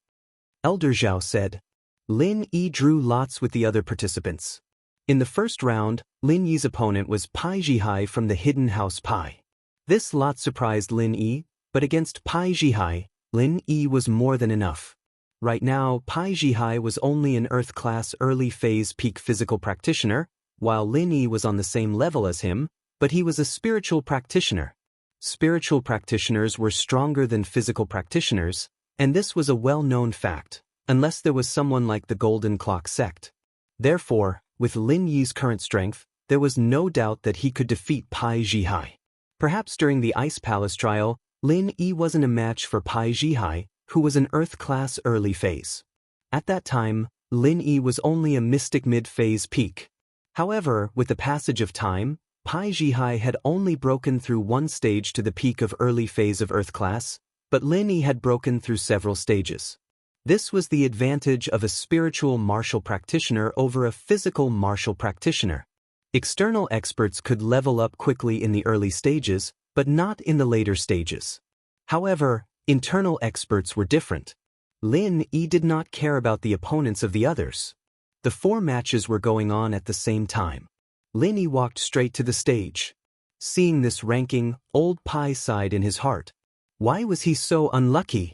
S1: Elder Zhao said. Lin Yi drew lots with the other participants. In the first round, Lin Yi's opponent was Pai Zhihai from the hidden house Pai. This lot surprised Lin Yi, but against Pai Zhihai, Lin Yi was more than enough. Right now, Pai Zhihai was only an Earth-class early-phase peak physical practitioner, while Lin Yi was on the same level as him, but he was a spiritual practitioner. Spiritual practitioners were stronger than physical practitioners, and this was a well-known fact, unless there was someone like the Golden Clock sect. Therefore, with Lin Yi's current strength, there was no doubt that he could defeat Pai Zhihai. Perhaps during the Ice Palace trial, Lin Yi wasn't a match for Pai Zhihai, who was an Earth-class early phase. At that time, Lin Yi was only a mystic mid-phase peak. However, with the passage of time, Pai Zhihai had only broken through one stage to the peak of early phase of Earth-class, but Lin Yi had broken through several stages. This was the advantage of a spiritual martial practitioner over a physical martial practitioner. External experts could level up quickly in the early stages, but not in the later stages. However, internal experts were different. Lin Yi did not care about the opponents of the others. The 4 matches were going on at the same time. Lin Yi walked straight to the stage. Seeing this ranking, old Pai sighed in his heart. Why was he so unlucky?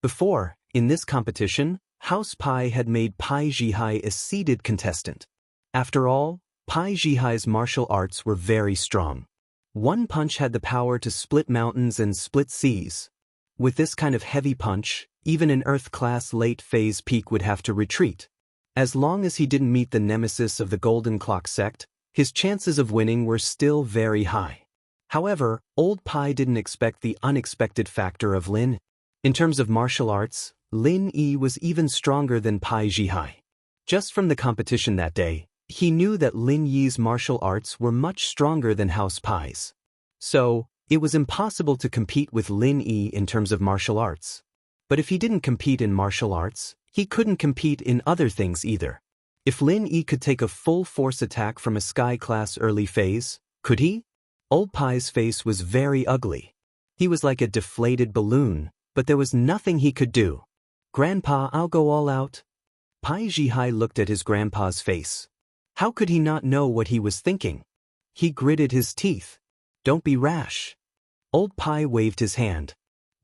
S1: Before, in this competition, House Pai had made Pai Zhihai a seeded contestant. After all, Pai Zhihai's martial arts were very strong. One punch had the power to split mountains and split seas. With this kind of heavy punch, even an Earth-class late-phase peak would have to retreat. As long as he didn't meet the nemesis of the Golden Clock sect, his chances of winning were still very high. However, old Pai didn't expect the unexpected factor of Lin. In terms of martial arts, Lin Yi was even stronger than Pai Zhihai. Just from the competition that day, he knew that Lin Yi's martial arts were much stronger than House Pai's. So, it was impossible to compete with Lin Yi in terms of martial arts. But if he didn't compete in martial arts, he couldn't compete in other things either. If Lin Yi could take a full force attack from a sky-class early phase, could he? Old Pai's face was very ugly. He was like a deflated balloon, but there was nothing he could do. Grandpa, I'll go all out. Pai Zhihai looked at his grandpa's face. How could he not know what he was thinking? He gritted his teeth. Don't be rash. Old Pai waved his hand.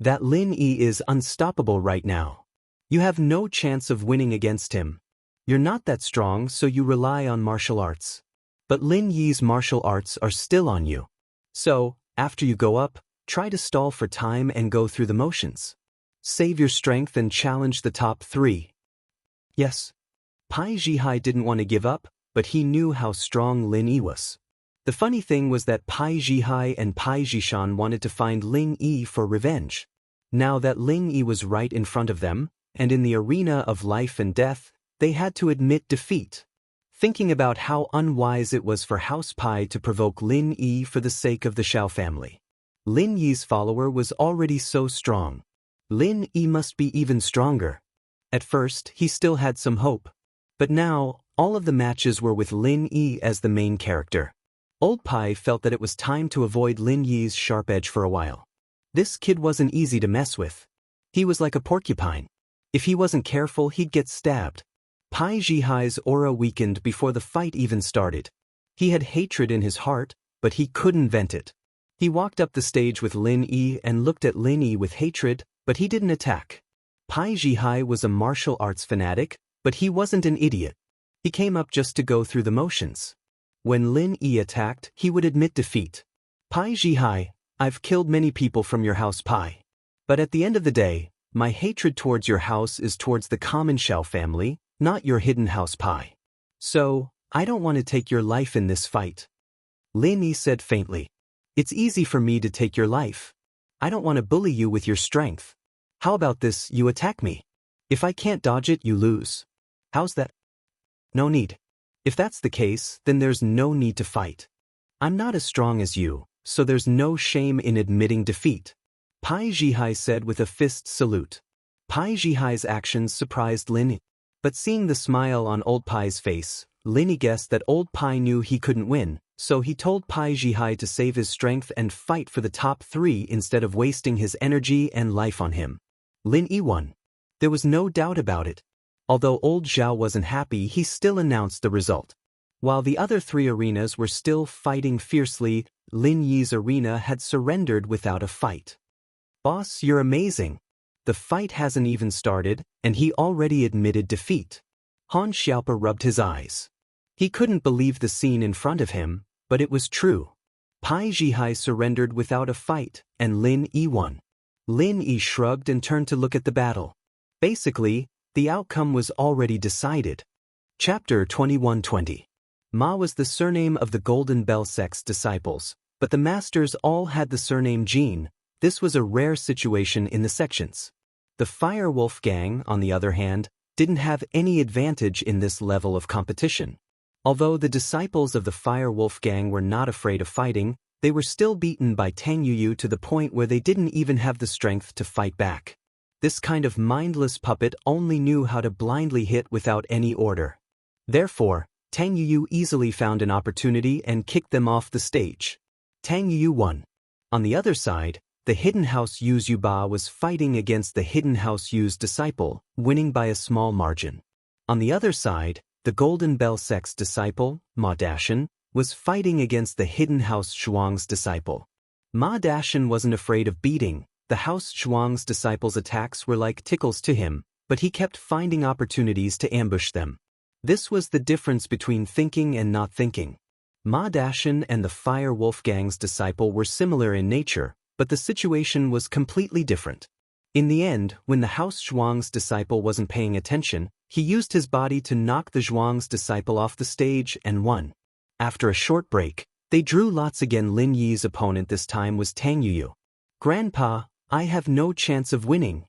S1: That Lin Yi is unstoppable right now. You have no chance of winning against him. You're not that strong, so you rely on martial arts. But Lin Yi's martial arts are still on you. So, after you go up, try to stall for time and go through the motions. Save your strength and challenge the top 3. Yes. Pai Zhihai didn't want to give up, but he knew how strong Lin Yi was. The funny thing was that Pai Zhihai and Pai Zhishan wanted to find Lin Yi for revenge. Now that Lin Yi was right in front of them, and in the arena of life and death, they had to admit defeat. Thinking about how unwise it was for House Pai to provoke Lin Yi for the sake of the Xiao family. Lin Yi's follower was already so strong. Lin Yi must be even stronger. At first, he still had some hope. But now, all of the matches were with Lin Yi as the main character. Old Pai felt that it was time to avoid Lin Yi's sharp edge for a while. This kid wasn't easy to mess with. He was like a porcupine. If he wasn't careful, he'd get stabbed. Pai Zhihai's aura weakened before the fight even started. He had hatred in his heart, but he couldn't vent it. He walked up the stage with Lin Yi and looked at Lin Yi with hatred, but he didn't attack. Pai Zhihai was a martial arts fanatic, but he wasn't an idiot. He came up just to go through the motions. When Lin Yi attacked, he would admit defeat. Pai Zhihai, I've killed many people from your house Pai. But at the end of the day, my hatred towards your house is towards the common Xiao family, not your hidden house Pai. So, I don't want to take your life in this fight. Lin Yi said faintly. It's easy for me to take your life. I don't want to bully you with your strength. How about this, you attack me? If I can't dodge it, you lose. How's that? No need. If that's the case, then there's no need to fight. I'm not as strong as you, so there's no shame in admitting defeat. Pai Zhihai said with a fist salute. Pai Zhihai's actions surprised Lin Yi. But seeing the smile on old Pai's face, Lin Yi guessed that old Pai knew he couldn't win, so he told Pai Jihai to save his strength and fight for the top 3 instead of wasting his energy and life on him. Lin Yi won. There was no doubt about it. Although old Zhao wasn't happy, he still announced the result. While the other 3 arenas were still fighting fiercely, Lin Yi's arena had surrendered without a fight. "Boss, you're amazing. The fight hasn't even started, and he already admitted defeat." Han Xiaopa rubbed his eyes. He couldn't believe the scene in front of him, but it was true. Pai Jihai surrendered without a fight, and Lin Yi won. Lin Yi shrugged and turned to look at the battle. Basically, the outcome was already decided. Chapter 21-20. Ma was the surname of the Golden Bell sect's disciples, but the masters all had the surname Jin. This was a rare situation in the sections. The Fire Wolf gang, on the other hand, didn't have any advantage in this level of competition. Although the disciples of the Fire Wolf gang were not afraid of fighting, they were still beaten by Tang Yuyu to the point where they didn't even have the strength to fight back. This kind of mindless puppet only knew how to blindly hit without any order. Therefore, Tang Yuyu easily found an opportunity and kicked them off the stage. Tang Yuyu won. On the other side, the Hidden House Yu's Yuba was fighting against the Hidden House Yu's disciple, winning by a small margin. On the other side, the Golden Bell sect's disciple, Ma Dashan, was fighting against the Hidden House Shuang's disciple. Ma Dashan wasn't afraid of beating. The House Shuang's disciples' attacks were like tickles to him, but he kept finding opportunities to ambush them. This was the difference between thinking and not thinking. Ma Dashan and the Fire Wolf gang's disciple were similar in nature, but the situation was completely different. In the end, when the House Zhuang's disciple wasn't paying attention, he used his body to knock the Zhuang's disciple off the stage and won. After a short break, they drew lots again. Lin Yi's opponent this time was Tang Yuyu. "Grandpa, I have no chance of winning."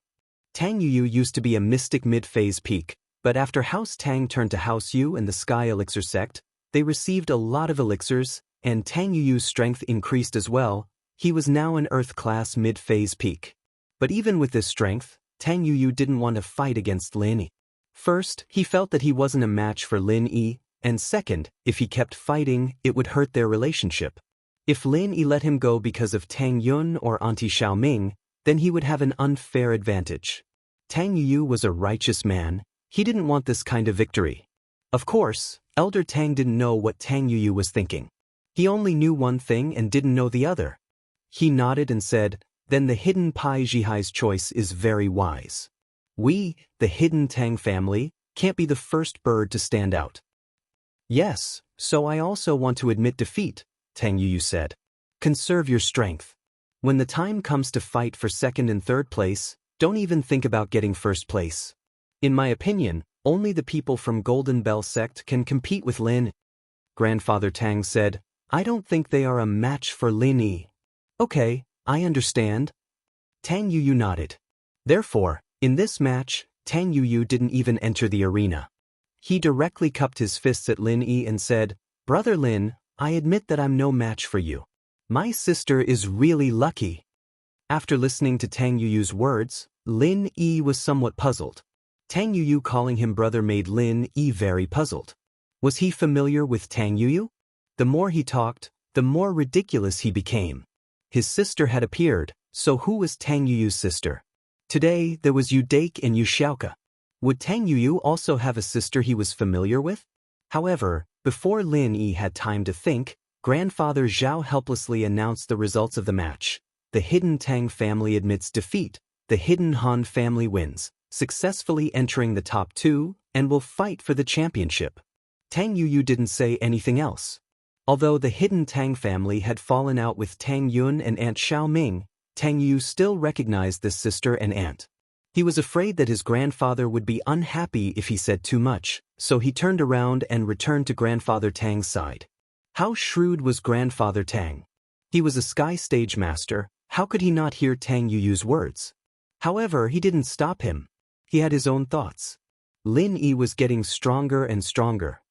S1: Tang Yuyu used to be a mystic mid-phase peak, but after House Tang turned to House Yu and the Sky Elixir sect, they received a lot of elixirs, and Tang Yuyu's strength increased as well. He was now an Earth-class mid-phase peak. But even with this strength, Tang Yuyu didn't want to fight against Lin Yi. First, he felt that he wasn't a match for Lin Yi, and second, if he kept fighting, it would hurt their relationship. If Lin Yi let him go because of Tang Yun or Auntie Xiaoming, then he would have an unfair advantage. Tang Yuyu was a righteous man. He didn't want this kind of victory. Of course, Elder Tang didn't know what Tang Yuyu was thinking. He only knew one thing and didn't know the other. He nodded and said, "Then the Hidden Pai Jihai's choice is very wise. We, the Hidden Tang family, can't be the first bird to stand out." "Yes, so I also want to admit defeat," Tang Yuyu said. "Conserve your strength. When the time comes to fight for second and third place, don't even think about getting first place. In my opinion, only the people from Golden Bell sect can compete with Lin." Grandfather Tang said, "I don't think they are a match for Lin Yi." "Okay, I understand." Tang Yuyu nodded. Therefore, in this match, Tang Yuyu didn't even enter the arena. He directly cupped his fists at Lin Yi and said, "Brother Lin, I admit that I'm no match for you. My sister is really lucky." After listening to Tang Yuyu's words, Lin Yi was somewhat puzzled. Tang Yuyu calling him brother made Lin Yi very puzzled. Was he familiar with Tang Yuyu? The more he talked, the more ridiculous he became. His sister had appeared, so who was Tang Yuyu's sister? Today, there was Yu Dake and Yu Xiaoka. Would Tang Yuyu also have a sister he was familiar with? However, before Lin Yi had time to think, Grandfather Zhao helplessly announced the results of the match. The Hidden Tang family admits defeat. The Hidden Han family wins, successfully entering the top 2, and will fight for the championship. Tang Yuyu didn't say anything else. Although the Hidden Tang family had fallen out with Tang Yun and Aunt Xiaoming, Tang Yuyu still recognized this sister and aunt. He was afraid that his grandfather would be unhappy if he said too much, so he turned around and returned to Grandfather Tang's side. How shrewd was Grandfather Tang? He was a sky stage master. How could he not hear Tang Yuyu's words? However, he didn't stop him. He had his own thoughts. Lin Yi was getting stronger and stronger.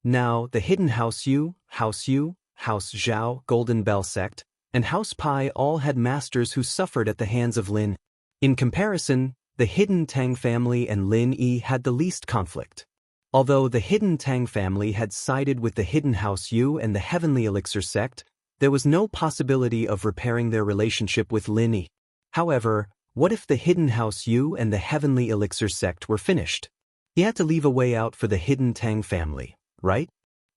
S1: Now, the Hidden House Yu, House Zhao, Golden Bell sect, and House Pai all had masters who suffered at the hands of Lin. In comparison, the Hidden Tang family and Lin Yi had the least conflict. Although the Hidden Tang family had sided with the Hidden House Yu and the Heavenly Elixir sect, there was no possibility of repairing their relationship with Lin Yi. However, what if the Hidden House Yu and the Heavenly Elixir sect were finished? He had to leave a way out for the Hidden Tang family, right?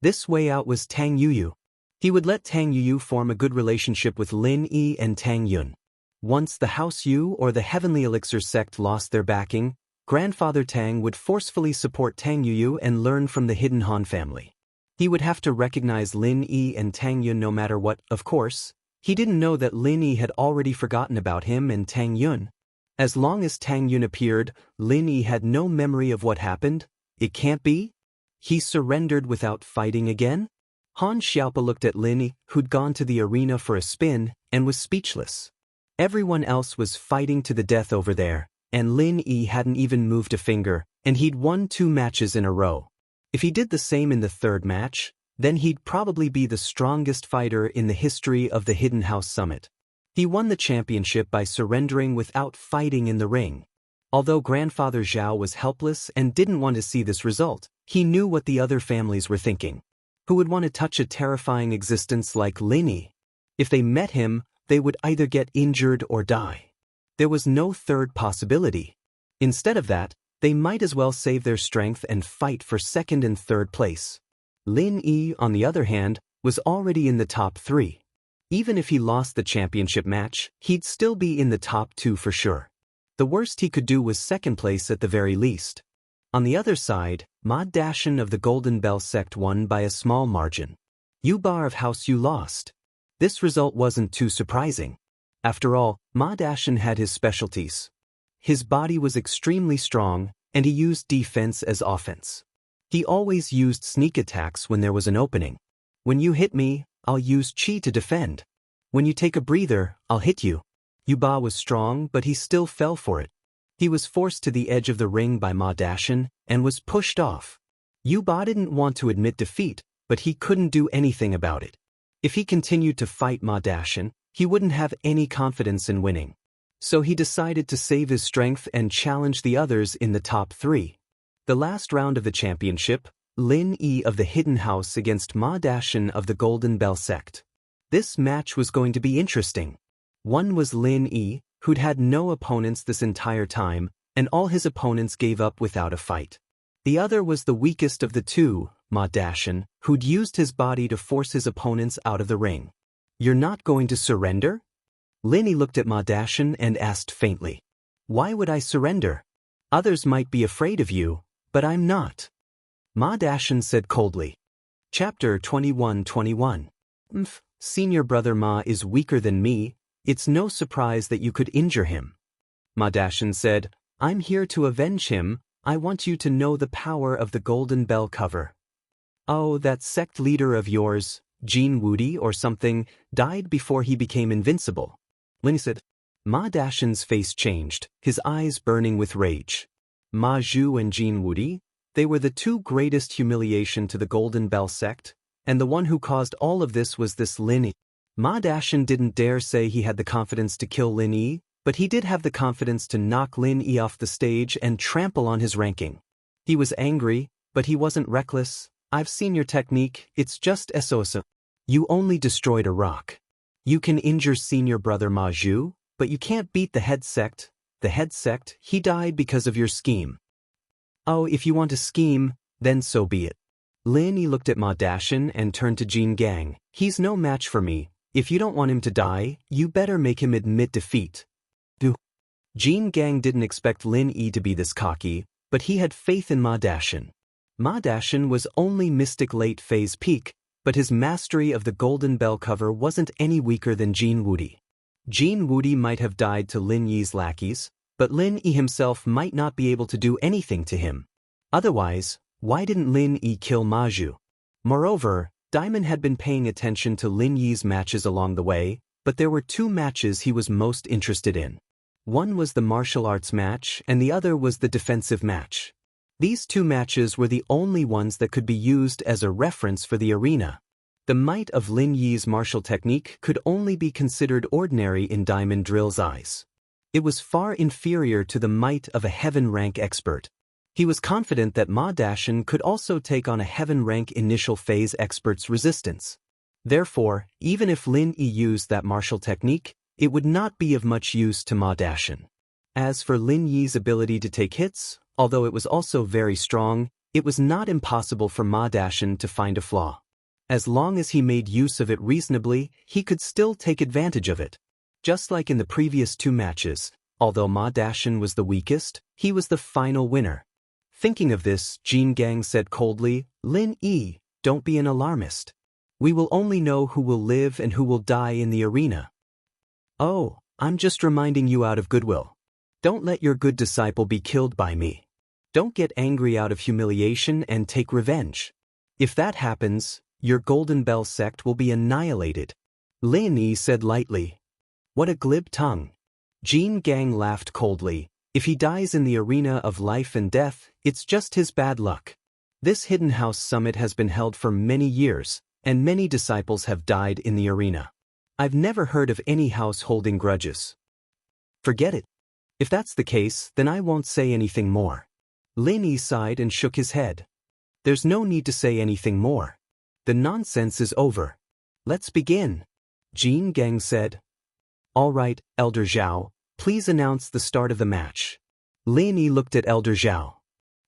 S1: This way out was Tang Yuyu. He would let Tang Yuyu form a good relationship with Lin Yi and Tang Yun. Once the House Yu or the Heavenly Elixir sect lost their backing, Grandfather Tang would forcefully support Tang Yuyu and learn from the Hidden Han family. He would have to recognize Lin Yi and Tang Yun no matter what, of course. He didn't know that Lin Yi had already forgotten about him and Tang Yun. As long as Tang Yun appeared, Lin Yi had no memory of what happened. It can't be? He surrendered without fighting again? Han Xiaopa looked at Lin Yi, who'd gone to the arena for a spin, and was speechless. Everyone else was fighting to the death over there, and Lin Yi hadn't even moved a finger, and he'd won 2 matches in a row. If he did the same in the 3rd match, then he'd probably be the strongest fighter in the history of the Hidden House Summit. He won the championship by surrendering without fighting in the ring. Although Grandfather Zhao was helpless and didn't want to see this result, he knew what the other families were thinking. Who would want to touch a terrifying existence like Lin Yi? If they met him, they would either get injured or die. There was no third possibility. Instead of that, they might as well save their strength and fight for 2nd and 3rd place. Lin Yi, on the other hand, was already in the top 3. Even if he lost the championship match, he'd still be in the top 2 for sure. The worst he could do was 2nd place at the very least. On the other side, Ma Dashan of the Golden Bell sect won by a small margin. Yu Bar of House Yu lost. This result wasn't too surprising. After all, Ma Dashan had his specialties. His body was extremely strong, and he used defense as offense. He always used sneak attacks when there was an opening. When you hit me, I'll use Qi to defend. When you take a breather, I'll hit you. Yu Ba was strong, but he still fell for it. He was forced to the edge of the ring by Ma Dashan and was pushed off. Yu Ba didn't want to admit defeat, but he couldn't do anything about it. If he continued to fight Ma Dashan, he wouldn't have any confidence in winning. So he decided to save his strength and challenge the others in the top 3. The last round of the championship, Lin Yi of the Hidden House against Ma Dashan of the Golden Bell sect. This match was going to be interesting. One was Lin Yi, who'd had no opponents this entire time, and all his opponents gave up without a fight. The other was the weakest of the two, Ma Dashan, who'd used his body to force his opponents out of the ring. You're not going to surrender? Lin Yi looked at Ma Dashan and asked faintly. Why would I surrender? Others might be afraid of you, but I'm not. Ma Dashan said coldly. Chapter 21:21. Senior brother Ma is weaker than me. It's no surprise that you could injure him. Ma Dashan said, I'm here to avenge him. I want you to know the power of the Golden Bell cover. Oh, that sect leader of yours, Jin Wudi or something, died before he became invincible. Lin Yi said. Ma Dashan's face changed, his eyes burning with rage. Ma Zhu and Jin Wudi, they were the 2 greatest humiliation to the Golden Bell sect, and the one who caused all of this was this Lin Yi. Ma Dashan didn't dare say he had the confidence to kill Lin Yi, but he did have the confidence to knock Lin Yi off the stage and trample on his ranking. He was angry, but he wasn't reckless. I've seen your technique, it's just SOS. You only destroyed a rock. You can injure senior brother Ma Zhu, but you can't beat the head sect. The head sect, he died because of your scheme. Oh, if you want to scheme, then so be it. Lin Yi looked at Ma Dashan and turned to Jin Gang. He's no match for me. If you don't want him to die, you better make him admit defeat. Jin Gang didn't expect Lin Yi to be this cocky, but he had faith in Ma Dashan. Ma Dashan was only Mystic Late Phase Peak, but his mastery of the Golden Bell cover wasn't any weaker than Jin Wudi. Jin Wudi might have died to Lin Yi's lackeys, but Lin Yi himself might not be able to do anything to him. Otherwise, why didn't Lin Yi kill Ma Zhu? Moreover, Diamond had been paying attention to Lin Yi's matches along the way, but there were 2 matches he was most interested in. One was the martial arts match and the other was the defensive match. These 2 matches were the only ones that could be used as a reference for the arena. The might of Lin Yi's martial technique could only be considered ordinary in Diamond Drill's eyes. It was far inferior to the might of a heaven rank expert. He was confident that Ma Dashan could also take on a heaven-rank initial phase expert's resistance. Therefore, even if Lin Yi used that martial technique, it would not be of much use to Ma Dashan. As for Lin Yi's ability to take hits, although it was also very strong, it was not impossible for Ma Dashan to find a flaw. As long as he made use of it reasonably, he could still take advantage of it. Just like in the previous 2 matches, although Ma Dashan was the weakest, he was the final winner. Thinking of this, Jin Gang said coldly, "Lin Yi, don't be an alarmist. We will only know who will live and who will die in the arena." "Oh, I'm just reminding you out of goodwill. Don't let your good disciple be killed by me. Don't get angry out of humiliation and take revenge. If that happens, your Golden Bell sect will be annihilated," Lin Yi said lightly. "What a glib tongue." Jin Gang laughed coldly. "If he dies in the arena of life and death, it's just his bad luck. This Hidden House Summit has been held for many years, and many disciples have died in the arena. I've never heard of any house holding grudges." "Forget it. If that's the case, then I won't say anything more." Lin Yi sighed and shook his head. "There's no need to say anything more. The nonsense is over. Let's begin," Jin Gang said. "All right, Elder Zhao, please announce the start of the match." Lin Yi looked at Elder Zhao.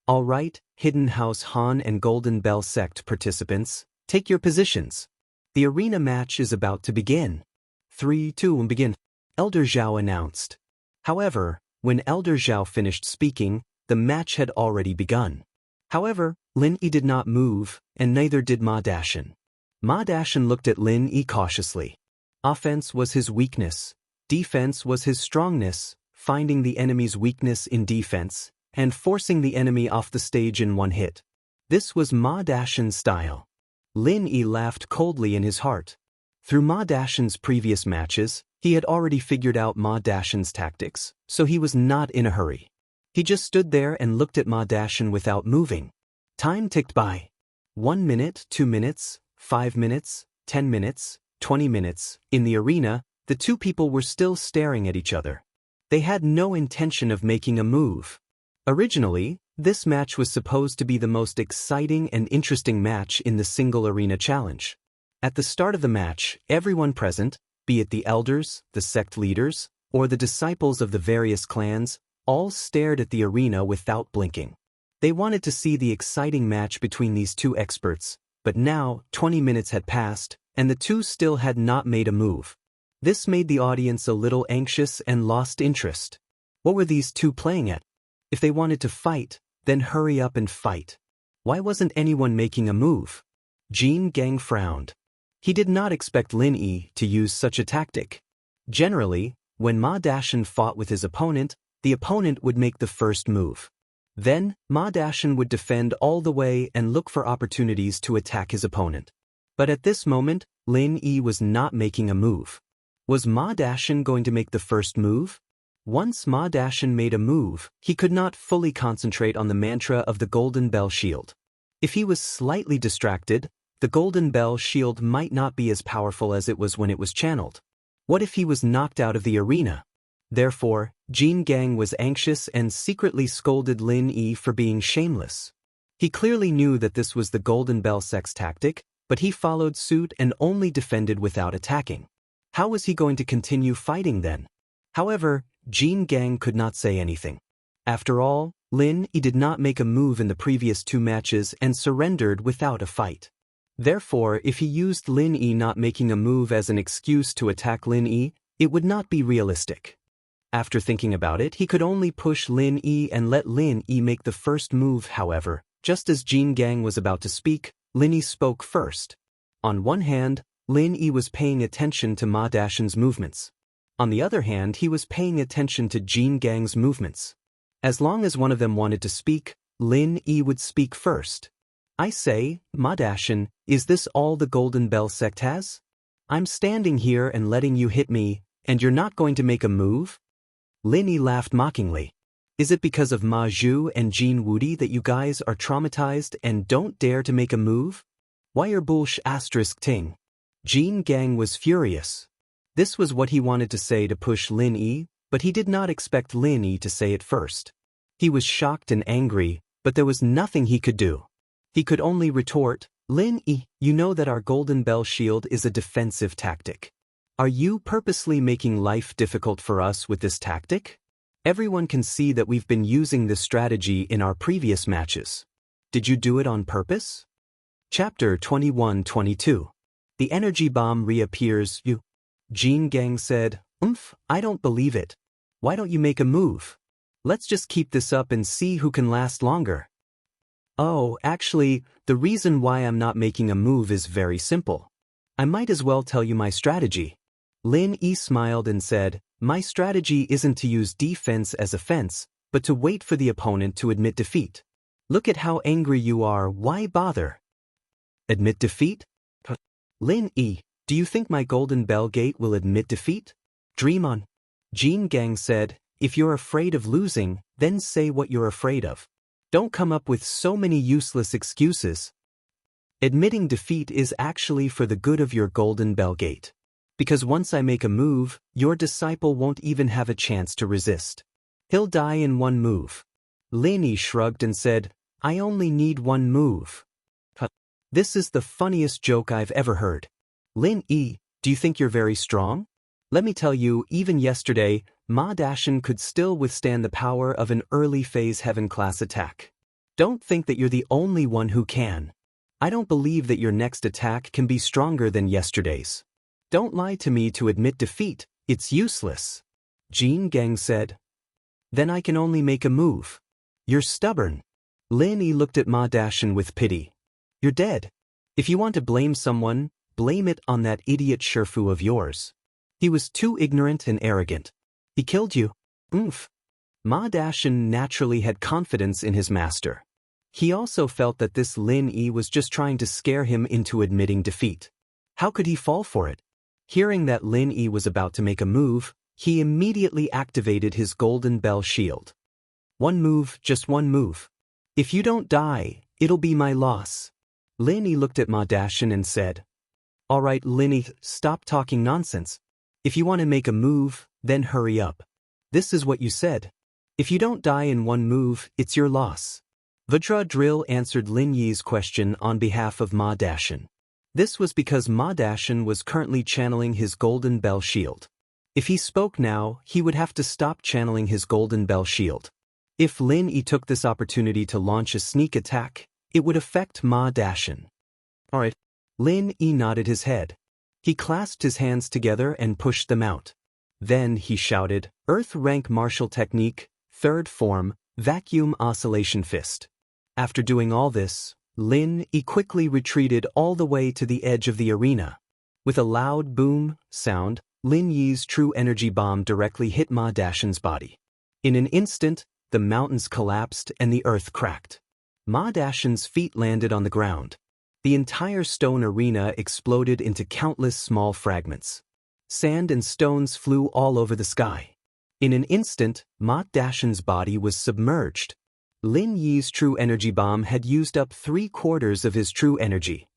S1: "All right, Hidden House Han and Golden Bell sect participants, take your positions. The arena match is about to begin. 3, 2, and begin," Elder Zhao announced. However, when Elder Zhao finished speaking, the match had already begun. However, Lin Yi did not move, and neither did Ma Dashan. Ma Dashan looked at Lin Yi cautiously. Offense was his weakness, defense was his strongness, finding the enemy's weakness in defense, and forcing the enemy off the stage in one hit. This was Ma Dashan's style. Lin Yi laughed coldly in his heart. Through Ma Dashan's previous matches, he had already figured out Ma Dashan's tactics, so he was not in a hurry. He just stood there and looked at Ma Dashan without moving. Time ticked by. 1 minute, 2 minutes, 5 minutes, 10 minutes, 20 minutes. In the arena, the 2 people were still staring at each other. They had no intention of making a move. Originally, this match was supposed to be the most exciting and interesting match in the single arena challenge. At the start of the match, everyone present, be it the elders, the sect leaders, or the disciples of the various clans, all stared at the arena without blinking. They wanted to see the exciting match between these 2 experts, but now 20 minutes had passed, and the 2 still had not made a move. This made the audience a little anxious and lost interest. What were these 2 playing at? If they wanted to fight, then hurry up and fight. Why wasn't anyone making a move? Jin Gang frowned. He did not expect Lin Yi to use such a tactic. Generally, when Ma Dashan fought with his opponent, the opponent would make the first move. Then, Ma Dashan would defend all the way and look for opportunities to attack his opponent. But at this moment, Lin Yi was not making a move. Was Ma Dashan going to make the first move? Once Ma Dashan made a move, he could not fully concentrate on the mantra of the Golden Bell Shield. If he was slightly distracted, the Golden Bell Shield might not be as powerful as it was when it was channeled. What if he was knocked out of the arena? Therefore, Jin Gang was anxious and secretly scolded Lin Yi for being shameless. He clearly knew that this was the Golden Bell sect's tactic, but he followed suit and only defended without attacking. How was he going to continue fighting then? However, Jin Gang could not say anything. After all, Lin Yi did not make a move in the previous 2 matches and surrendered without a fight. Therefore, if he used Lin Yi not making a move as an excuse to attack Lin Yi, it would not be realistic. After thinking about it, he could only push Lin Yi and let Lin Yi make the first move. However, just as Jin Gang was about to speak, Lin Yi spoke first. On one hand, Lin Yi was paying attention to Ma Dashan's movements. On the other hand, he was paying attention to Jin Gang's movements. As long as one of them wanted to speak, Lin Yi would speak first. "I say, Ma Dashan, is this all the Golden Bell sect has? I'm standing here and letting you hit me, and you're not going to make a move?" Lin Yi laughed mockingly. "Is it because of Ma Zhu and Jin Wudi that you guys are traumatized and don't dare to make a move? Why are bullsh asterisk ting?" Jin Gang was furious. This was what he wanted to say to push Lin Yi, but he did not expect Lin Yi to say it first. He was shocked and angry, but there was nothing he could do. He could only retort, Lin Yi, you know that our golden bell shield is a defensive tactic. Are you purposely making life difficult for us with this tactic? Everyone can see that we've been using this strategy in our previous matches. Did you do it on purpose? Chapter 21-22. The energy bomb reappears. Jin Gang said, I don't believe it. Why don't you make a move? Let's just keep this up and see who can last longer. Oh, actually, the reason why I'm not making a move is very simple. I might as well tell you my strategy. Lin Yi smiled and said, my strategy isn't to use defense as offense, but to wait for the opponent to admit defeat. Look at how angry you are, why bother? Admit defeat? Lin Yi, do you think my golden bell gate will admit defeat? Dream on. Jin Gang said, if you're afraid of losing, then say what you're afraid of. Don't come up with so many useless excuses. Admitting defeat is actually for the good of your golden bell gate. Because once I make a move, your disciple won't even have a chance to resist. He'll die in one move. Lin Yi shrugged and said, I only need one move. This is the funniest joke I've ever heard. Lin Yi, do you think you're very strong? Let me tell you, even yesterday, Ma Dashin could still withstand the power of an early phase heaven class attack. Don't think that you're the only one who can. I don't believe that your next attack can be stronger than yesterday's. Don't lie to me to admit defeat, it's useless. Jin Gang said. Then I can only make a move. You're stubborn. Lin Yi looked at Ma Dashin with pity. You're dead. If you want to blame someone, blame it on that idiot Shifu of yours. He was too ignorant and arrogant. He killed you. Ma Dashin naturally had confidence in his master. He also felt that this Lin Yi was just trying to scare him into admitting defeat. How could he fall for it? Hearing that Lin Yi was about to make a move, he immediately activated his golden bell shield. One move, just one move. If you don't die, it'll be my loss. Lin Yi looked at Ma Dashin and said, All right, Lin Yi, stop talking nonsense. If you want to make a move, then hurry up. This is what you said. If you don't die in one move, it's your loss. Vajra Drill answered Lin Yi's question on behalf of Ma Dashin. This was because Ma Dashin was currently channeling his golden bell shield. If he spoke now, he would have to stop channeling his golden bell shield. If Lin Yi took this opportunity to launch a sneak attack, it would affect Ma Dashin. Alright. Lin Yi nodded his head. He clasped his hands together and pushed them out. Then he shouted, Earth Rank Martial Technique, Third Form, Vacuum Oscillation Fist. After doing all this, Lin Yi quickly retreated all the way to the edge of the arena. With a loud boom sound, Lin Yi's true energy bomb directly hit Ma Dashin's body. In an instant, the mountains collapsed and the earth cracked. Ma Dashin's feet landed on the ground. The entire stone arena exploded into countless small fragments. Sand and stones flew all over the sky. In an instant, Ma Dashin's body was submerged. Lin Yi's true energy bomb had used up 3/4 of his true energy.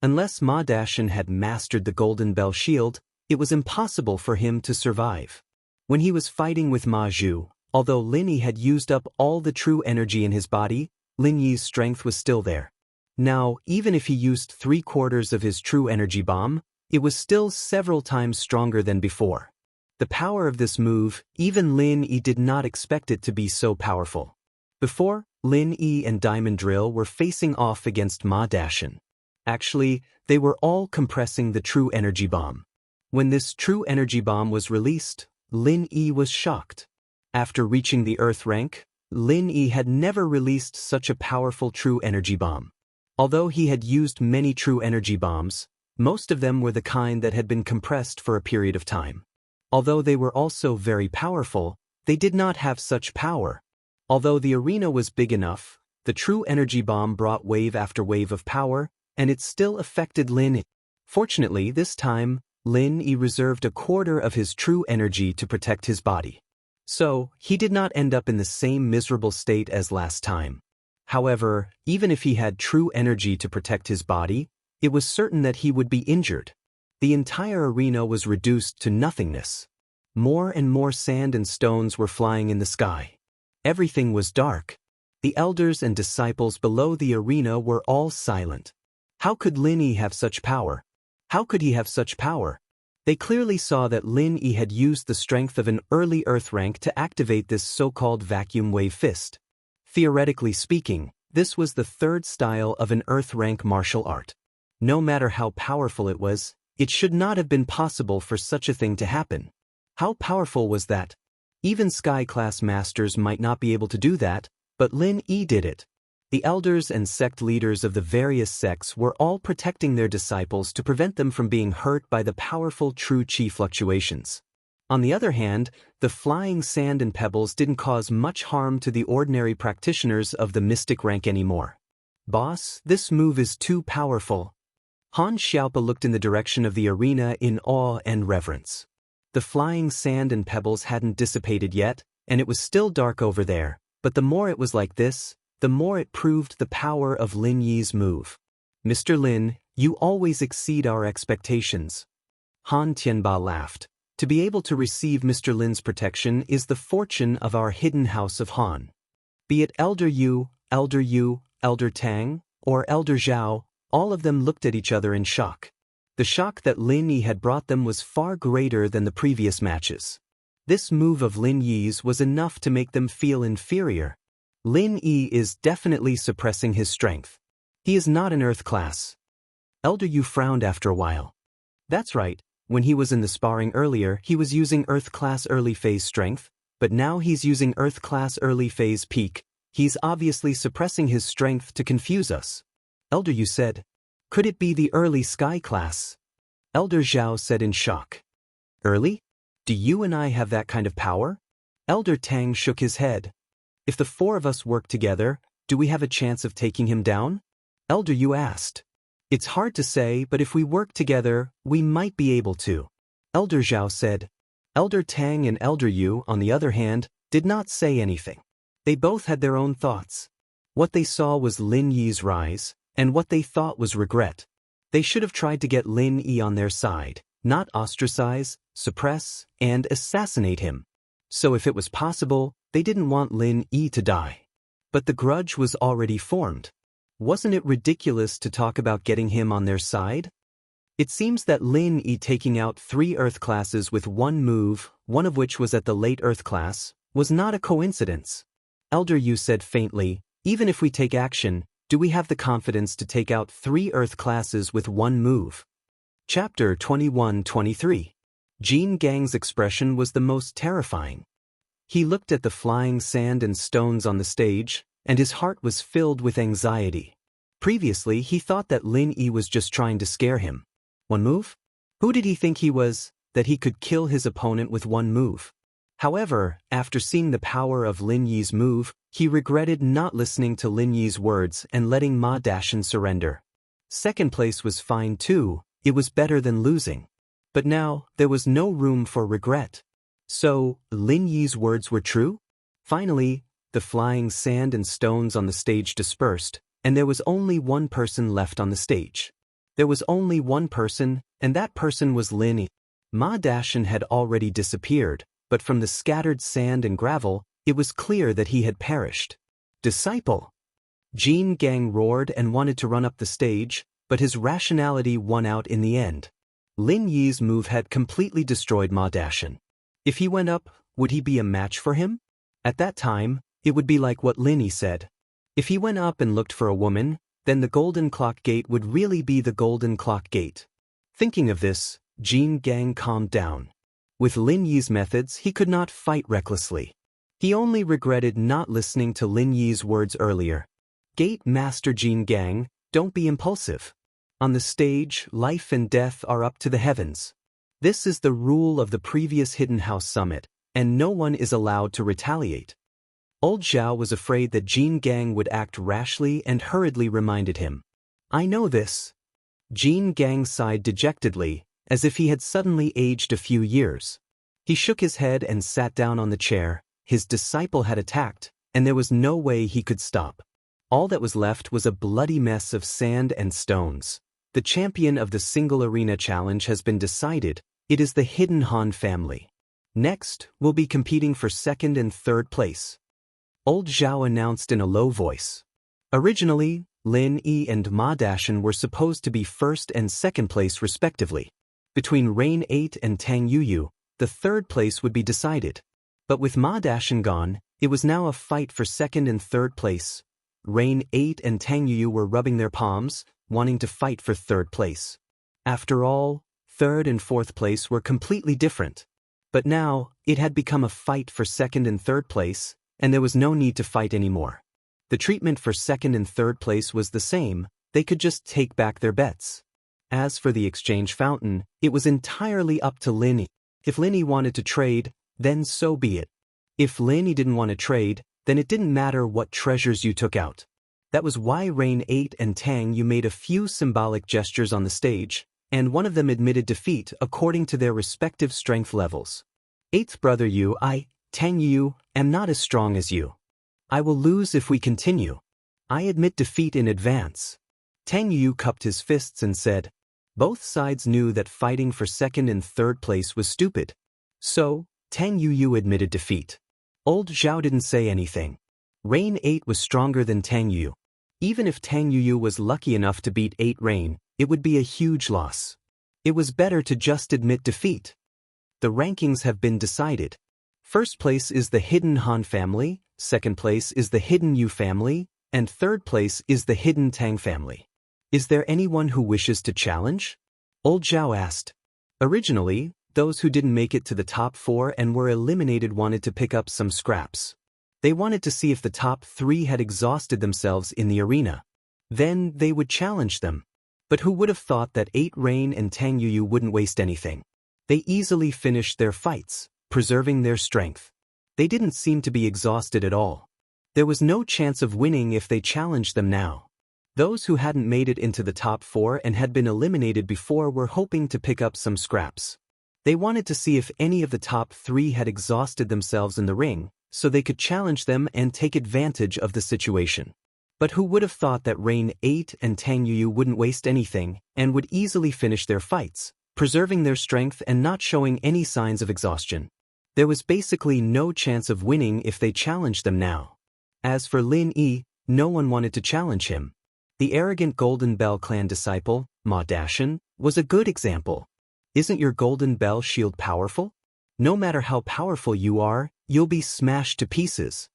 S1: Unless Ma Dashin had mastered the golden bell shield, it was impossible for him to survive. When he was fighting with Ma Zhu, although Lin Yi had used up all the true energy in his body, Lin Yi's strength was still there. Now, even if he used 3/4 of his true energy bomb, it was still several times stronger than before. The power of this move, even Lin Yi did not expect it to be so powerful. Before, Lin Yi and Diamond Drill were facing off against Ma Dashin. Actually, they were all compressing the true energy bomb. When this true energy bomb was released, Lin Yi was shocked. After reaching the Earth rank, Lin Yi had never released such a powerful true energy bomb. Although he had used many true energy bombs, most of them were the kind that had been compressed for a period of time. Although they were also very powerful, they did not have such power. Although the arena was big enough, the true energy bomb brought wave after wave of power, and it still affected Lin Yi. Fortunately, this time, Lin Yi reserved 1/4 of his true energy to protect his body. So, he did not end up in the same miserable state as last time. However, even if he had true energy to protect his body, it was certain that he would be injured. The entire arena was reduced to nothingness. More and more sand and stones were flying in the sky. Everything was dark. The elders and disciples below the arena were all silent. How could Lin Yi have such power? How could he have such power? They clearly saw that Lin Yi had used the strength of an early Earth rank to activate this so-called vacuum wave fist. Theoretically speaking, this was the third style of an Earth rank martial art. No matter how powerful it was, it should not have been possible for such a thing to happen. How powerful was that? Even Sky-class masters might not be able to do that, but Lin Yi did it. The elders and sect leaders of the various sects were all protecting their disciples to prevent them from being hurt by the powerful true chi fluctuations. On the other hand, the flying sand and pebbles didn't cause much harm to the ordinary practitioners of the mystic rank anymore. Boss, this move is too powerful. Han Xiaopa looked in the direction of the arena in awe and reverence. The flying sand and pebbles hadn't dissipated yet, and it was still dark over there, but the more it was like this, the more it proved the power of Lin Yi's move. Mr. Lin, you always exceed our expectations. Han Tianba laughed. To be able to receive Mr. Lin's protection is the fortune of our hidden house of Han. Be it Elder Yu, Elder Tang, or Elder Zhao, all of them looked at each other in shock. The shock that Lin Yi had brought them was far greater than the previous matches. This move of Lin Yi's was enough to make them feel inferior. Lin Yi is definitely suppressing his strength. He is not an Earth class. Elder Yu frowned after a while. That's right, when he was in the sparring earlier he was using Earth class early phase strength, but now he's using Earth class early phase peak. He's obviously suppressing his strength to confuse us. Elder Yu said, could it be the early Sky class? Elder Zhao said in shock. Early? Do you and I have that kind of power? Elder Tang shook his head. If the four of us work together, do we have a chance of taking him down? Elder Yu asked. It's hard to say, but if we work together, we might be able to. Elder Zhao said. Elder Tang and Elder Yu, on the other hand, did not say anything. They both had their own thoughts. What they saw was Lin Yi's rise, and what they thought was regret. They should have tried to get Lin Yi on their side, not ostracize, suppress, and assassinate him. So if it was possible, they didn't want Lin Yi to die. But the grudge was already formed. Wasn't it ridiculous to talk about getting him on their side? It seems that Lin Yi taking out 3 Earth classes with one move, one of which was at the late Earth class, was not a coincidence. Elder Yu said faintly, even if we take action, do we have the confidence to take out 3 Earth classes with one move? Chapter 21-23. Jin Gang's expression was the most terrifying. He looked at the flying sand and stones on the stage, and his heart was filled with anxiety. Previously, he thought that Lin Yi was just trying to scare him. One move? Who did he think he was, that he could kill his opponent with one move? However, after seeing the power of Lin Yi's move, he regretted not listening to Lin Yi's words and letting Ma Dashan surrender. Second place was fine too, it was better than losing. But now, there was no room for regret. So, Lin Yi's words were true? Finally, the flying sand and stones on the stage dispersed, and there was only one person left on the stage. There was only one person, and that person was Lin Yi. Ma Dashan had already disappeared, but from the scattered sand and gravel, it was clear that he had perished. Disciple! Jin Gang roared and wanted to run up the stage, but his rationality won out in the end. Lin Yi's move had completely destroyed Ma Dashan. If he went up, would he be a match for him? At that time, it would be like what Lin Yi said. If he went up and looked for a woman, then the Golden Clock Gate would really be the Golden Clock Gate. Thinking of this, Jin Gang calmed down. With Lin Yi's methods, he could not fight recklessly. He only regretted not listening to Lin Yi's words earlier. Gate Master Jin Gang, don't be impulsive. On the stage, life and death are up to the heavens. This is the rule of the previous Hidden House Summit, and no one is allowed to retaliate. Old Zhao was afraid that Jin Gang would act rashly and hurriedly reminded him. I know this. Jin Gang sighed dejectedly, as if he had suddenly aged a few years. He shook his head and sat down on the chair. His disciple had attacked, and there was no way he could stop. All that was left was a bloody mess of sand and stones. The champion of the single arena challenge has been decided. It is the Hidden Han family. Next, we'll be competing for second and third place. Old Zhao announced in a low voice. Originally, Lin Yi and Ma Dashan were supposed to be first and second place respectively. Between Rain 8 and Tang Yuyu, the third place would be decided. But with Ma Dashan gone, it was now a fight for second and third place. Rain 8 and Tang Yuyu were rubbing their palms, wanting to fight for third place. After all, third and fourth place were completely different. But now, it had become a fight for second and third place, and there was no need to fight anymore. The treatment for second and third place was the same, they could just take back their bets. As for the exchange fountain, it was entirely up to Lin Yi. If Lin Yi wanted to trade, then so be it. If Lin Yi didn't want to trade, then it didn't matter what treasures you took out. That was why Rain 8 and Tang Yu made a few symbolic gestures on the stage, and one of them admitted defeat according to their respective strength levels. Eighth brother Yu, Tang Yu, am not as strong as you. I will lose if we continue. I admit defeat in advance. Tang Yu cupped his fists and said. Both sides knew that fighting for second and third place was stupid. So, Tang Yu admitted defeat. Old Zhao didn't say anything. Rain 8 was stronger than Tang Yu. Even if Tang Yu was lucky enough to beat 8 Rain, it would be a huge loss. It was better to just admit defeat. The rankings have been decided. First place is the hidden Han family, second place is the hidden Yu family, and third place is the hidden Tang family. Is there anyone who wishes to challenge? Old Zhao asked. Originally, those who didn't make it to the top 4 and were eliminated wanted to pick up some scraps. They wanted to see if the top 3 had exhausted themselves in the arena. Then they would challenge them. But who would have thought that 8 Rain and Tang Yu wouldn't waste anything? They easily finished their fights, preserving their strength. They didn't seem to be exhausted at all. There was no chance of winning if they challenged them now. Those who hadn't made it into the top 4 and had been eliminated before were hoping to pick up some scraps. They wanted to see if any of the top 3 had exhausted themselves in the ring, so they could challenge them and take advantage of the situation. But who would have thought that Rain 8 and Tang Yu wouldn't waste anything and would easily finish their fights, preserving their strength and not showing any signs of exhaustion. There was basically no chance of winning if they challenged them now. As for Lin Yi, no one wanted to challenge him. The arrogant Golden Bell clan disciple, Ma Dashan, was a good example. Isn't your Golden Bell shield powerful? No matter how powerful you are, you'll be smashed to pieces.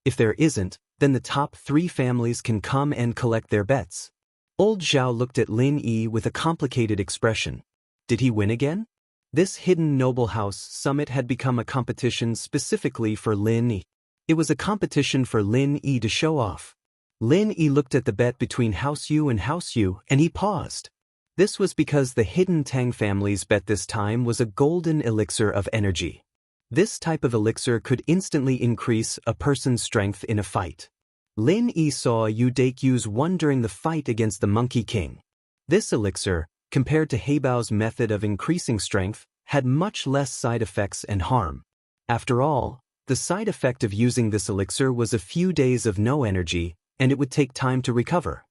S1: If there isn't, then the top 3 families can come and collect their bets. Old Zhao looked at Lin Yi with a complicated expression. Did he win again? This hidden noble house summit had become a competition specifically for Lin Yi. It was a competition for Lin Yi to show off. Lin Yi looked at the bet between House Yu and House Yu and he paused. This was because the hidden Tang family's bet this time was a golden elixir of energy. This type of elixir could instantly increase a person's strength in a fight. Lin Yi saw Yu Dake use one during the fight against the Monkey King. This elixir, compared to Heibao's method of increasing strength, had much less side effects and harm. After all, the side effect of using this elixir was a few days of no energy, and it would take time to recover.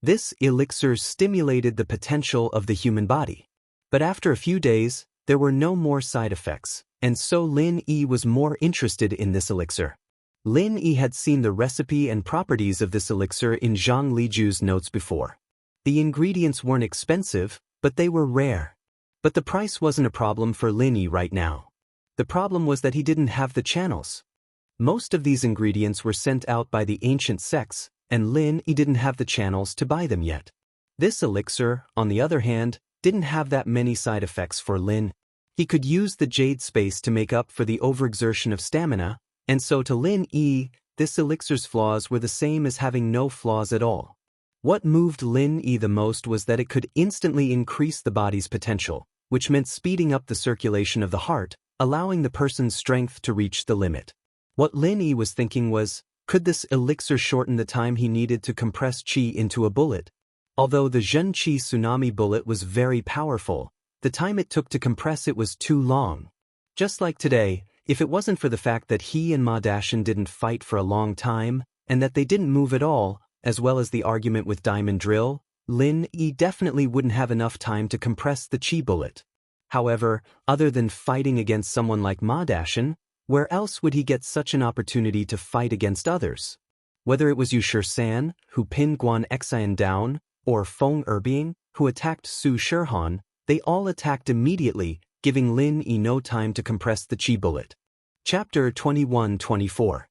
S1: This elixir stimulated the potential of the human body. But after a few days, there were no more side effects, and so Lin Yi was more interested in this elixir. Lin Yi had seen the recipe and properties of this elixir in Zhang Liju's notes before. The ingredients weren't expensive, but they were rare. But the price wasn't a problem for Lin Yi right now. The problem was that he didn't have the channels. Most of these ingredients were sent out by the ancient sects, and Lin Yi didn't have the channels to buy them yet. This elixir, on the other hand, didn't have that many side effects for Lin. He could use the jade space to make up for the overexertion of stamina, and so to Lin Yi, this elixir's flaws were the same as having no flaws at all. What moved Lin Yi the most was that it could instantly increase the body's potential, which meant speeding up the circulation of the heart, allowing the person's strength to reach the limit. What Lin Yi was thinking was, could this elixir shorten the time he needed to compress qi into a bullet? Although the Zhen Qi tsunami bullet was very powerful, the time it took to compress it was too long. Just like today, if it wasn't for the fact that he and Ma Dashan didn't fight for a long time, and that they didn't move at all, as well as the argument with Diamond Drill, Lin Yi definitely wouldn't have enough time to compress the qi bullet. However, other than fighting against someone like Ma Dashan, Where else would he get such an opportunity to fight against others? Whether it was Yu San, who pinned Guan Xian down, or Feng Erbiang, who attacked Su Shihan, they all attacked immediately, giving Lin Yi no time to compress the chi bullet. Chapter 21-24.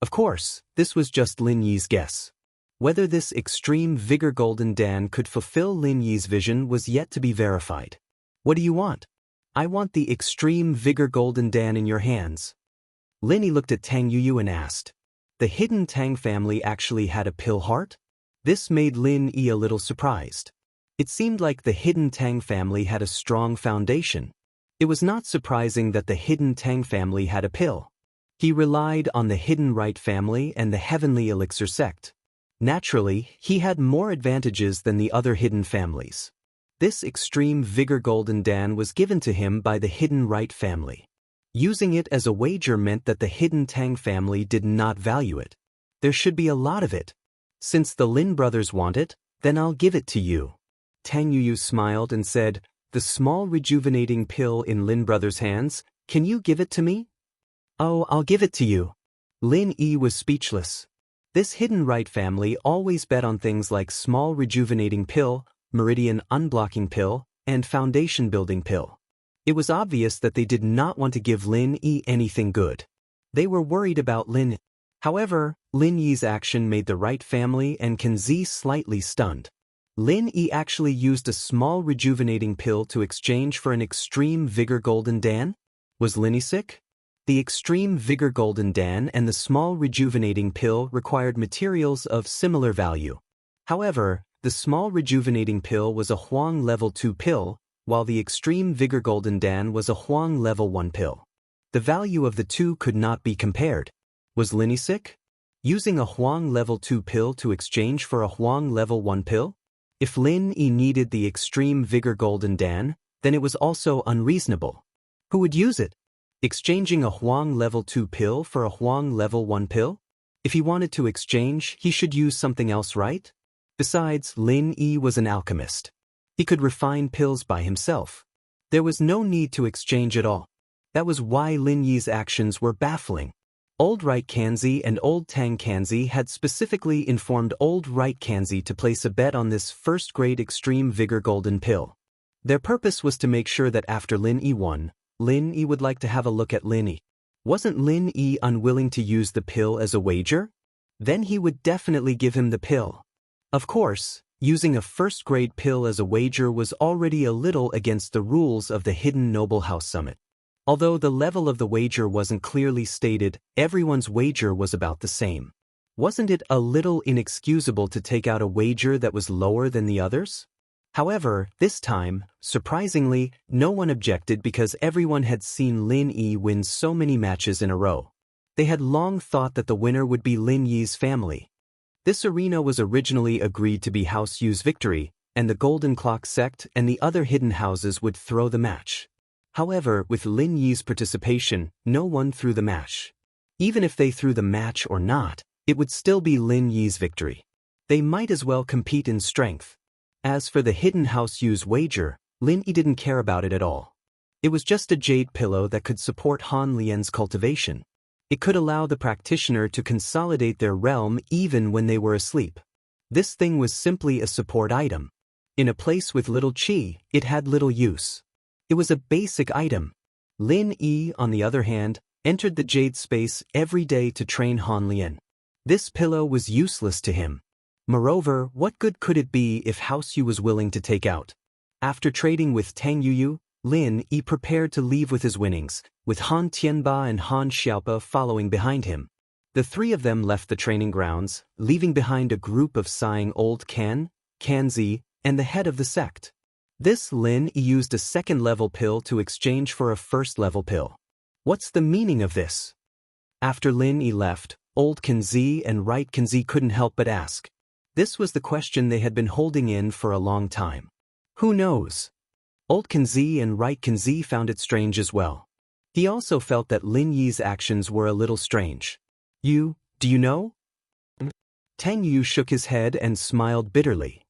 S1: Of course, this was just Lin Yi's guess. Whether this extreme vigor Golden Dan could fulfill Lin Yi's vision was yet to be verified. What do you want? I want the extreme vigor Golden Dan in your hands. Lin Yi looked at Tang Yuyu and asked. The hidden Tang family actually had a pill heart? This made Lin Yi a little surprised. It seemed like the hidden Tang family had a strong foundation. It was not surprising that the hidden Tang family had a pill. He relied on the hidden Right family and the heavenly elixir sect. Naturally, he had more advantages than the other hidden families. This extreme vigor Golden Dan was given to him by the hidden Right family. Using it as a wager meant that the hidden Tang family did not value it. There should be a lot of it. Since the Lin brothers want it, then I'll give it to you. Tang Yuyu smiled and said, the small rejuvenating pill in Lin brothers' hands, can you give it to me? Oh, I'll give it to you. Lin Yi was speechless. This hidden Right family always bet on things like small rejuvenating pill, meridian unblocking pill, and foundation building pill. It was obvious that they did not want to give Lin Yi anything good. They were worried about Lin. However, Lin Yi's action made the Right family and Can Zi slightly stunned. Lin Yi actually used a small rejuvenating pill to exchange for an extreme vigor Golden Dan? Was Lin Yi sick? The extreme vigor Golden Dan and the small rejuvenating pill required materials of similar value. However, the small rejuvenating pill was a Huang level 2 pill, while the extreme vigor Golden Dan was a Huang level 1 pill. The value of the two could not be compared. Was Lin Yi sick? Using a Huang level 2 pill to exchange for a Huang level 1 pill? If Lin Yi needed the extreme vigor Golden Dan, then it was also unreasonable. Who would use it? Exchanging a Huang level 2 pill for a Huang level 1 pill? If he wanted to exchange, he should use something else, right? Besides, Lin Yi was an alchemist. He could refine pills by himself. There was no need to exchange at all. That was why Lin Yi's actions were baffling. Old Right Kanzi and Old Tang Kanzi had specifically informed Old Right Kanzi to place a bet on this first-grade extreme vigor golden pill. Their purpose was to make sure that after Lin Yi won, Lin Yi would like to have a look at Lin Yi. Wasn't Lin Yi unwilling to use the pill as a wager? Then he would definitely give him the pill. Of course, using a first-grade pill as a wager was already a little against the rules of the Hidden Noble House Summit. Although the level of the wager wasn't clearly stated, everyone's wager was about the same. Wasn't it a little inexcusable to take out a wager that was lower than the others? However, this time, surprisingly, no one objected because everyone had seen Lin Yi win so many matches in a row. They had long thought that the winner would be Lin Yi's family. This arena was originally agreed to be House Yu's victory, and the Golden Clock sect and the other hidden houses would throw the match. However, with Lin Yi's participation, no one threw the match. Even if they threw the match or not, it would still be Lin Yi's victory. They might as well compete in strength. As for the hidden House Yu's wager, Lin Yi didn't care about it at all. It was just a jade pillow that could support Han Lian's cultivation. It could allow the practitioner to consolidate their realm even when they were asleep. This thing was simply a support item. In a place with little qi, it had little use. It was a basic item. Lin Yi, on the other hand, entered the jade space every day to train Han Lian. This pillow was useless to him. Moreover, what good could it be if House Yu was willing to take out? After trading with Tang Yuyu, Lin Yi prepared to leave with his winnings, with Han Tianba and Han Xiaopa following behind him. The three of them left the training grounds, leaving behind a group of sighing old Kanzi, and the head of the sect. This Lin Yi used a second-level pill to exchange for a first-level pill. What's the meaning of this? After Lin Yi left, old Kanzi and Right Kanzi couldn't help but ask. This was the question they had been holding in for a long time. Who knows? Old Kanzi and Right Kanzi found it strange as well. He also felt that Lin Yi's actions were a little strange. Do you know? Tang Yu shook his head and smiled bitterly.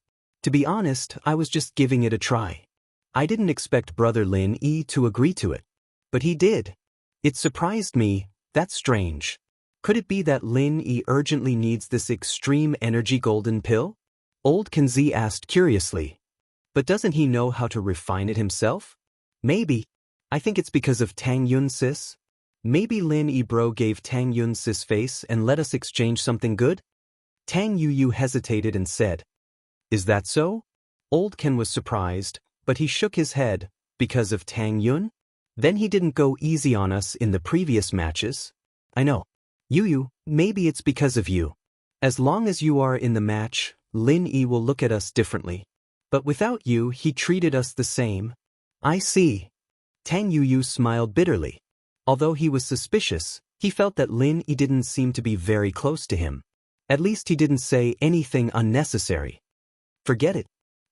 S1: To be honest, I was just giving it a try. I didn't expect Brother Lin Yi to agree to it. But he did. It surprised me. That's strange. Could it be that Lin Yi urgently needs this extreme energy golden pill? Old Kenzi asked curiously. But doesn't he know how to refine it himself? Maybe. I think it's because of Tang Yun sis. Maybe Lin Yi bro gave Tang Yun sis face and let us exchange something good? Tang Yu hesitated and said, "Is that so?" Old Ken was surprised, but he shook his head. Because of Tang Yun? Then he didn't go easy on us in the previous matches. I know. Yu, maybe it's because of you. As long as you are in the match, Lin Yi will look at us differently. But without you, he treated us the same. I see. Tang Yu smiled bitterly. Although he was suspicious, he felt that Lin Yi didn't seem to be very close to him. At least he didn't say anything unnecessary. Forget it.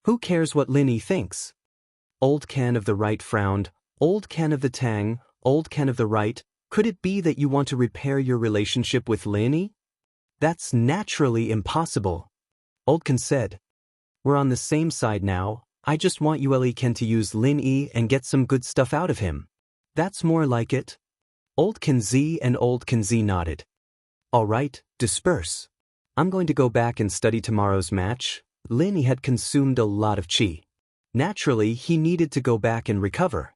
S1: Who cares what Lin Yi thinks? Old Ken of the right frowned. Old Ken of the Tang, Old Ken of the right, could it be that you want to repair your relationship with Lin Yi? That's naturally impossible. Old Ken said. We're on the same side now. I just want Yue Ken to use Lin Yi and get some good stuff out of him. That's more like it. Old Kenzi and Old Kenzi nodded. All right, disperse. I'm going to go back and study tomorrow's match. Lin Yi had consumed a lot of qi. Naturally, he needed to go back and recover.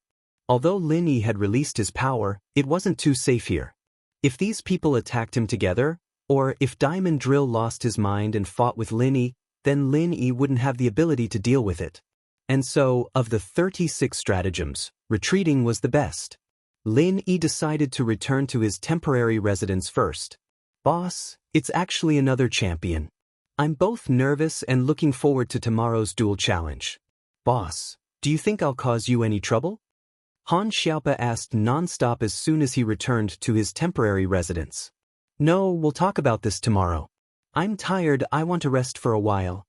S1: Although Lin Yi had released his power, it wasn't too safe here. If these people attacked him together, or if Diamond Drill lost his mind and fought with Lin Yi, then Lin Yi wouldn't have the ability to deal with it. And so, of the 36 stratagems, retreating was the best. Lin Yi decided to return to his temporary residence first. Boss, it's actually another champion. I'm both nervous and looking forward to tomorrow's duel challenge. Boss, do you think I'll cause you any trouble? Han Xiaopa asked non-stop as soon as he returned to his temporary residence. No, we'll talk about this tomorrow. I'm tired, I want to rest for a while.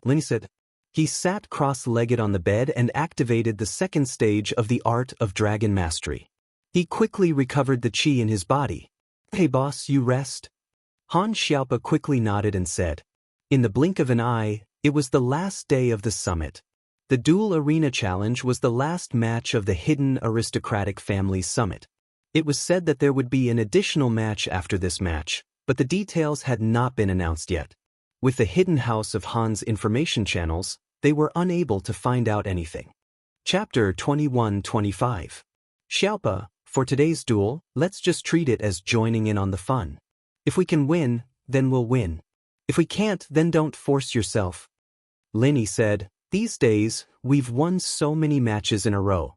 S1: Lin Yi said. He sat cross-legged on the bed and activated the second stage of the art of dragon mastery. He quickly recovered the qi in his body. Hey boss, you rest? Han Xiaopa quickly nodded and said. In the blink of an eye, it was the last day of the summit. The Duel Arena Challenge was the last match of the Hidden Aristocratic Family Summit. It was said that there would be an additional match after this match, but the details had not been announced yet. With the hidden house of Han's information channels, they were unable to find out anything. Chapter 21-25. Xiaopa, for today's duel, let's just treat it as joining in on the fun. If we can win, then we'll win. If we can't, then don't force yourself. Lin Yi said, these days, we've won so many matches in a row.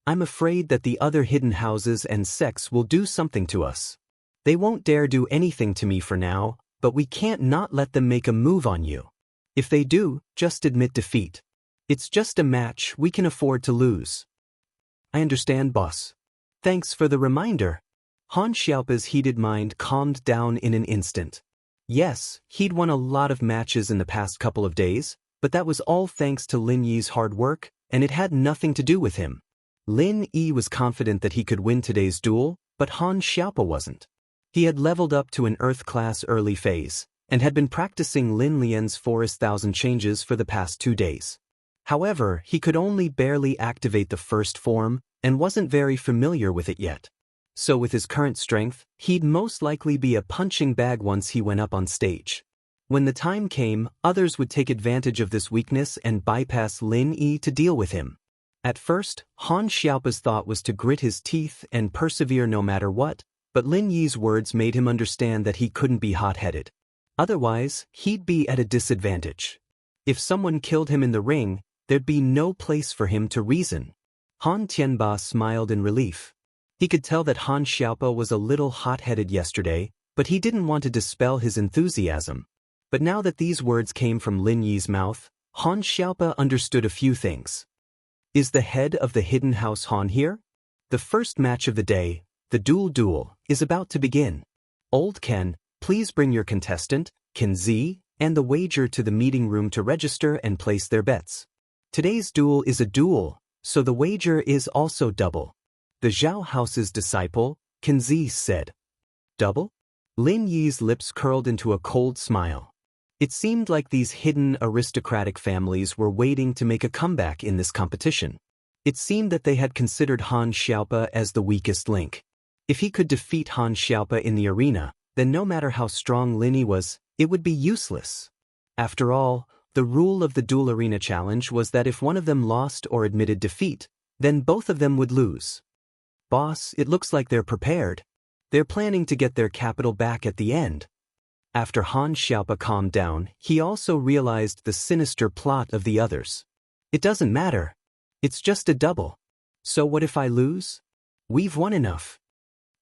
S1: I'm afraid that the other hidden houses and sects will do something to us. They won't dare do anything to me for now, but we can't not let them make a move on you. If they do, just admit defeat. It's just a match, we can afford to lose. I understand, boss. Thanks for the reminder. Han Xiaopa's heated mind calmed down in an instant. Yes, he'd won a lot of matches in the past couple of days, but that was all thanks to Lin Yi's hard work, and it had nothing to do with him. Lin Yi was confident that he could win today's duel, but Han Xiaopa wasn't. He had leveled up to an Earth-class early phase, and had been practicing Lin Lian's Forest Thousand Changes for the past 2 days. However, he could only barely activate the first form, and wasn't very familiar with it yet. So with his current strength, he'd most likely be a punching bag once he went up on stage. When the time came, others would take advantage of this weakness and bypass Lin Yi to deal with him. At first, Han Xiaopa's thought was to grit his teeth and persevere no matter what, but Lin Yi's words made him understand that he couldn't be hot-headed. Otherwise, he'd be at a disadvantage. If someone killed him in the ring, there'd be no place for him to reason. Han Tianba smiled in relief. He could tell that Han Xiaopa was a little hot-headed yesterday, but he didn't want to dispel his enthusiasm. But now that these words came from Lin Yi's mouth, Han Xiaopa understood a few things. Is the head of the hidden house Han here? The first match of the day, the duel, is about to begin. Old Ken, please bring your contestant, Ken Z, and the wager to the meeting room to register and place their bets. Today's duel is a duel, so the wager is also double. The Zhao House's disciple, Ken Z, said. Double? Lin Yi's lips curled into a cold smile. It seemed like these hidden aristocratic families were waiting to make a comeback in this competition. It seemed that they had considered Han Xiaopa as the weakest link. If he could defeat Han Xiaopa in the arena, then no matter how strong Lin Yi was, it would be useless. After all, the rule of the dual arena challenge was that if one of them lost or admitted defeat, then both of them would lose. Boss, it looks like they're prepared. They're planning to get their capital back at the end. After Han Xiaopa calmed down, he also realized the sinister plot of the others. It doesn't matter. It's just a double. So what if I lose? We've won enough.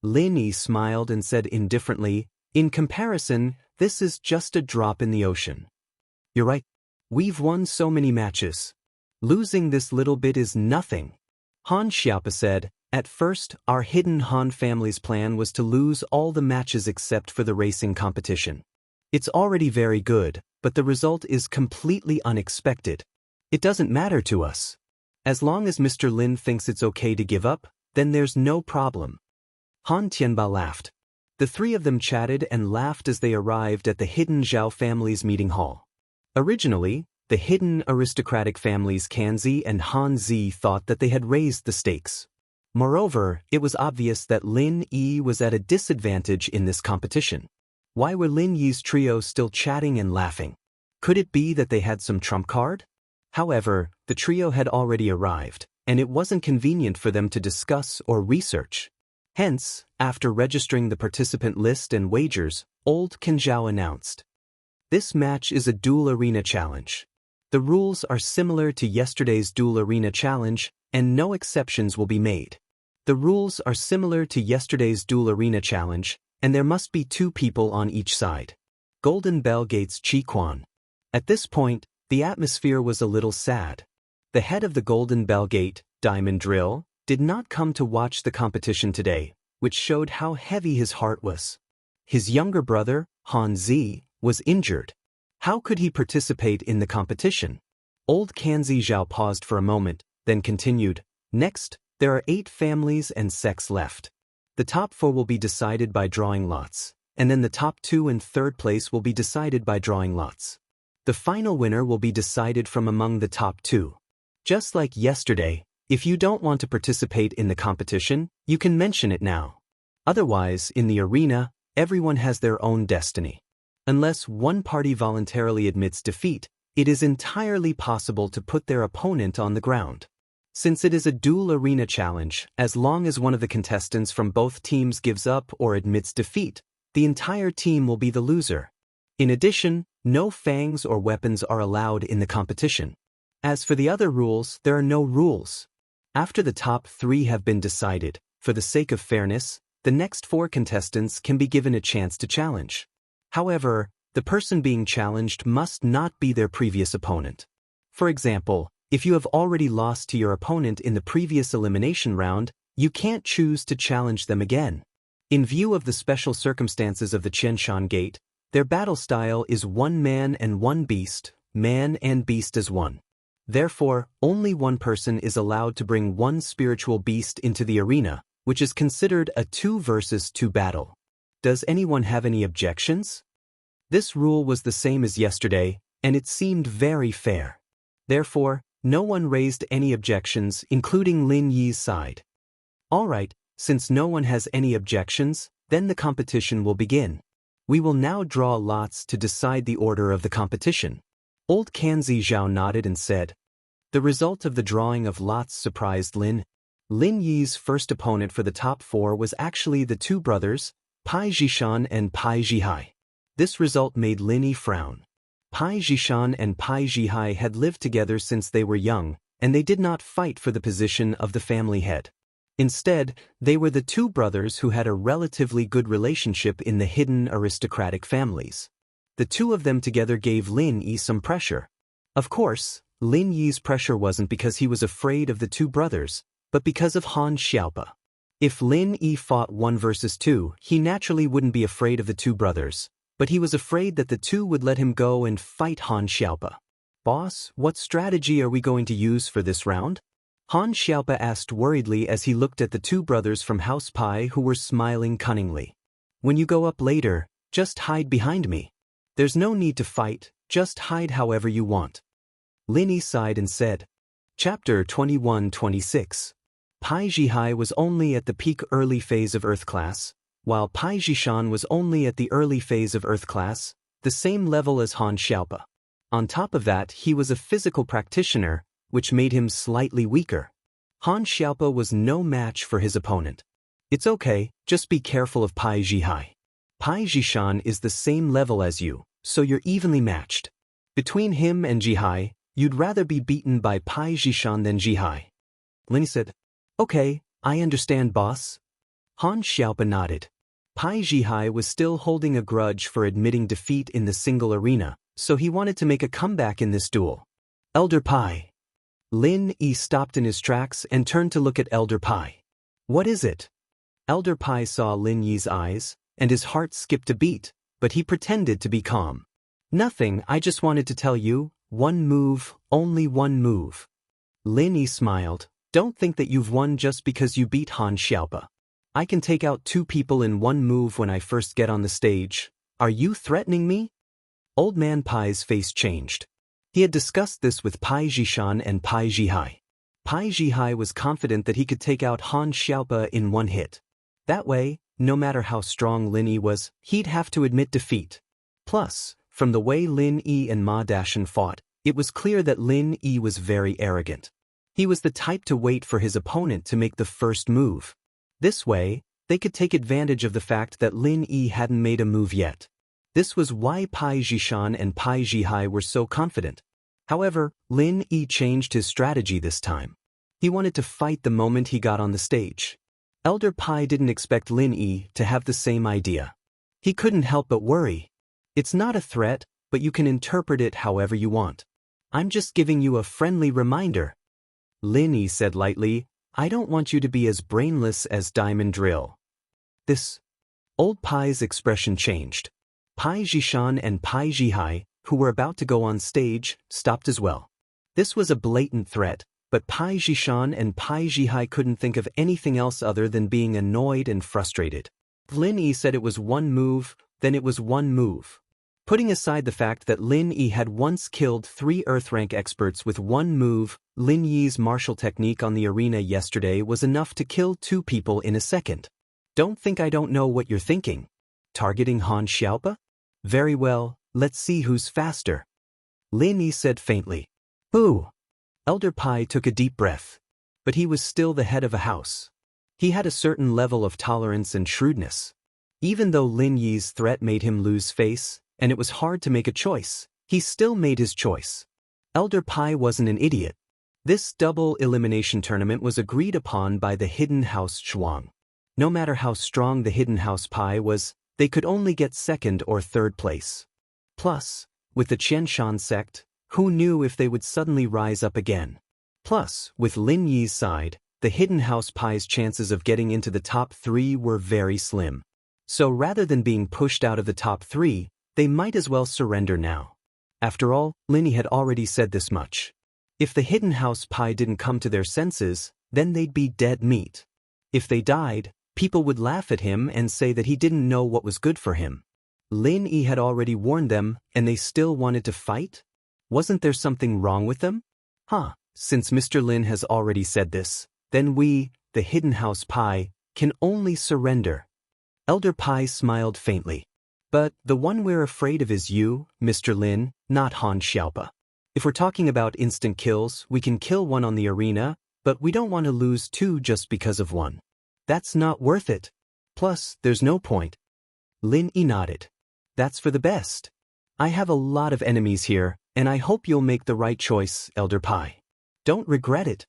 S1: Lin Yi smiled and said indifferently, in comparison, this is just a drop in the ocean. You're right. We've won so many matches. Losing this little bit is nothing. Han Xiaopa said, at first, our hidden Han family's plan was to lose all the matches except for the racing competition. It's already very good, but the result is completely unexpected. It doesn't matter to us. As long as Mr. Lin thinks it's okay to give up, then there's no problem. Han Tianba laughed. The three of them chatted and laughed as they arrived at the hidden Zhao family's meeting hall. Originally, the hidden aristocratic families Kanzi and Han Zi thought that they had raised the stakes. Moreover, it was obvious that Lin Yi was at a disadvantage in this competition. Why were Lin Yi's trio still chatting and laughing? Could it be that they had some trump card? However, the trio had already arrived, and it wasn't convenient for them to discuss or research. Hence, after registering the participant list and wagers, Old Kanzhao announced, "This match is a dual arena challenge. The rules are similar to yesterday's dual arena challenge, and no exceptions will be made. The rules are similar to yesterday's dual arena challenge, and there must be 2 people on each side." Golden Bell Gates Chi Quan. At this point, the atmosphere was a little sad. The head of the Golden Bell Gate, Diamond Drill, did not come to watch the competition today, which showed how heavy his heart was. His younger brother, Han Zi, was injured. How could he participate in the competition? Old Kanzi Zhao paused for a moment, then continued, "Next, there are 8 families and sects left. The top 4 will be decided by drawing lots, and then the top 2 and 3rd place will be decided by drawing lots. The final winner will be decided from among the top 2. Just like yesterday, if you don't want to participate in the competition, you can mention it now. Otherwise, in the arena, everyone has their own destiny. Unless one party voluntarily admits defeat, it is entirely possible to put their opponent on the ground. Since it is a dual arena challenge, as long as one of the contestants from both teams gives up or admits defeat, the entire team will be the loser. In addition, no fangs or weapons are allowed in the competition. As for the other rules, there are no rules. After the top 3 have been decided, for the sake of fairness, the next 4 contestants can be given a chance to challenge. However, the person being challenged must not be their previous opponent. For example, if you have already lost to your opponent in the previous elimination round, you can't choose to challenge them again. In view of the special circumstances of the Qianshan Gate, their battle style is 1 man and 1 beast, man and beast as one. Therefore, only one person is allowed to bring 1 spiritual beast into the arena, which is considered a 2 versus 2 battle. Does anyone have any objections? This rule was the same as yesterday, and it seemed very fair. Therefore, no one raised any objections, including Lin Yi's side. All right, since no one has any objections, then the competition will begin. We will now draw lots to decide the order of the competition. Old Kanzi Zhao nodded and said, "The result of the drawing of lots surprised Lin. Lin Yi's first opponent for the top 4 was actually the 2 brothers, Pai Zhishan and Pai Zhihai. This result made Lin Yi frown. Pai Zhishan and Pai Zhihai had lived together since they were young, and they did not fight for the position of the family head. Instead, they were the 2 brothers who had a relatively good relationship in the hidden aristocratic families. The 2 of them together gave Lin Yi some pressure. Of course, Lin Yi's pressure wasn't because he was afraid of the 2 brothers, but because of Han Xiaopa. If Lin Yi fought 1 versus 2, he naturally wouldn't be afraid of the 2 brothers, but he was afraid that the 2 would let him go and fight Han Xiaopa. "Boss, what strategy are we going to use for this round?" Han Xiaopa asked worriedly as he looked at the 2 brothers from House Pai who were smiling cunningly. "When you go up later, just hide behind me. There's no need to fight, just hide however you want." Lin Yi sighed and said, Chapter 21-26. Pai Jihai was only at the peak early phase of Earth class, while Pai Jishan was only at the early phase of Earth class, the same level as Han Xiaopa. On top of that, he was a physical practitioner, which made him slightly weaker. Han Xiaopa was no match for his opponent. It's okay, just be careful of Pai Jihai. Pai Jishan is the same level as you, so you're evenly matched. Between him and Jihai, you'd rather be beaten by Pai Jishan than Jihai. Lin said, Okay, I understand, boss. Han Xiaopa nodded. Pai Jihai was still holding a grudge for admitting defeat in the single arena, so he wanted to make a comeback in this duel. Elder Pai. Lin Yi stopped in his tracks and turned to look at Elder Pai. What is it? Elder Pai saw Lin Yi's eyes, and his heart skipped a beat, but he pretended to be calm. Nothing, I just wanted to tell you, one move, only one move. Lin Yi smiled. Don't think that you've won just because you beat Han Xiaopa. I can take out 2 people in one move when I first get on the stage. Are you threatening me? Old Man Pai's face changed. He had discussed this with Pai Jishan and Pai Jihai. Pai Jihai was confident that he could take out Han Xiaopa in one hit. That way, no matter how strong Lin Yi was, he'd have to admit defeat. Plus, from the way Lin Yi and Ma Dashan fought, it was clear that Lin Yi was very arrogant. He was the type to wait for his opponent to make the first move. This way, they could take advantage of the fact that Lin Yi hadn't made a move yet. This was why Pai Jishan and Pai Jihai were so confident. However, Lin Yi changed his strategy this time. He wanted to fight the moment he got on the stage. Elder Pai didn't expect Lin Yi to have the same idea. He couldn't help but worry. It's not a threat, but you can interpret it however you want. I'm just giving you a friendly reminder. Lin Yi said lightly, I don't want you to be as brainless as Diamond Drill. This. Old Pai's expression changed. Pai Jishan and Pai Jihai, who were about to go on stage, stopped as well. This was a blatant threat, but Pai Jishan and Pai Jihai couldn't think of anything else other than being annoyed and frustrated. Lin Yi said it was one move, then it was one move. Putting aside the fact that Lin Yi had once killed 3 Earth rank experts with one move, Lin Yi's martial technique on the arena yesterday was enough to kill 2 people in a second. Don't think I don't know what you're thinking. Targeting Han Xiaopa? Very well, let's see who's faster. Lin Yi said faintly. Who? Elder Pai took a deep breath. But he was still the head of a house. He had a certain level of tolerance and shrewdness. Even though Lin Yi's threat made him lose face, and it was hard to make a choice, he still made his choice. Elder Pai wasn't an idiot. This double elimination tournament was agreed upon by the Hidden House Zhuang. No matter how strong the Hidden House Pai was, they could only get 2nd or 3rd place. Plus, with the Qianshan sect, who knew if they would suddenly rise up again? Plus, with Lin Yi's side, the Hidden House Pai's chances of getting into the top 3 were very slim. So rather than being pushed out of the top 3, they might as well surrender now. After all, Lin Yi had already said this much. If the Hidden House Pai didn't come to their senses, then they'd be dead meat. If they died, people would laugh at him and say that he didn't know what was good for him. Lin Yi had already warned them, and they still wanted to fight? Wasn't there something wrong with them? Since Mr. Lin has already said this, then we, the Hidden House Pai, can only surrender. Elder Pai smiled faintly. But the one we're afraid of is you, Mr. Lin, not Han Xiaopa. If we're talking about instant kills, we can kill one on the arena, but we don't want to lose 2 just because of one. That's not worth it. Plus, there's no point. Lin Yi nodded. That's for the best. I have a lot of enemies here, and I hope you'll make the right choice, Elder Pai. Don't regret it.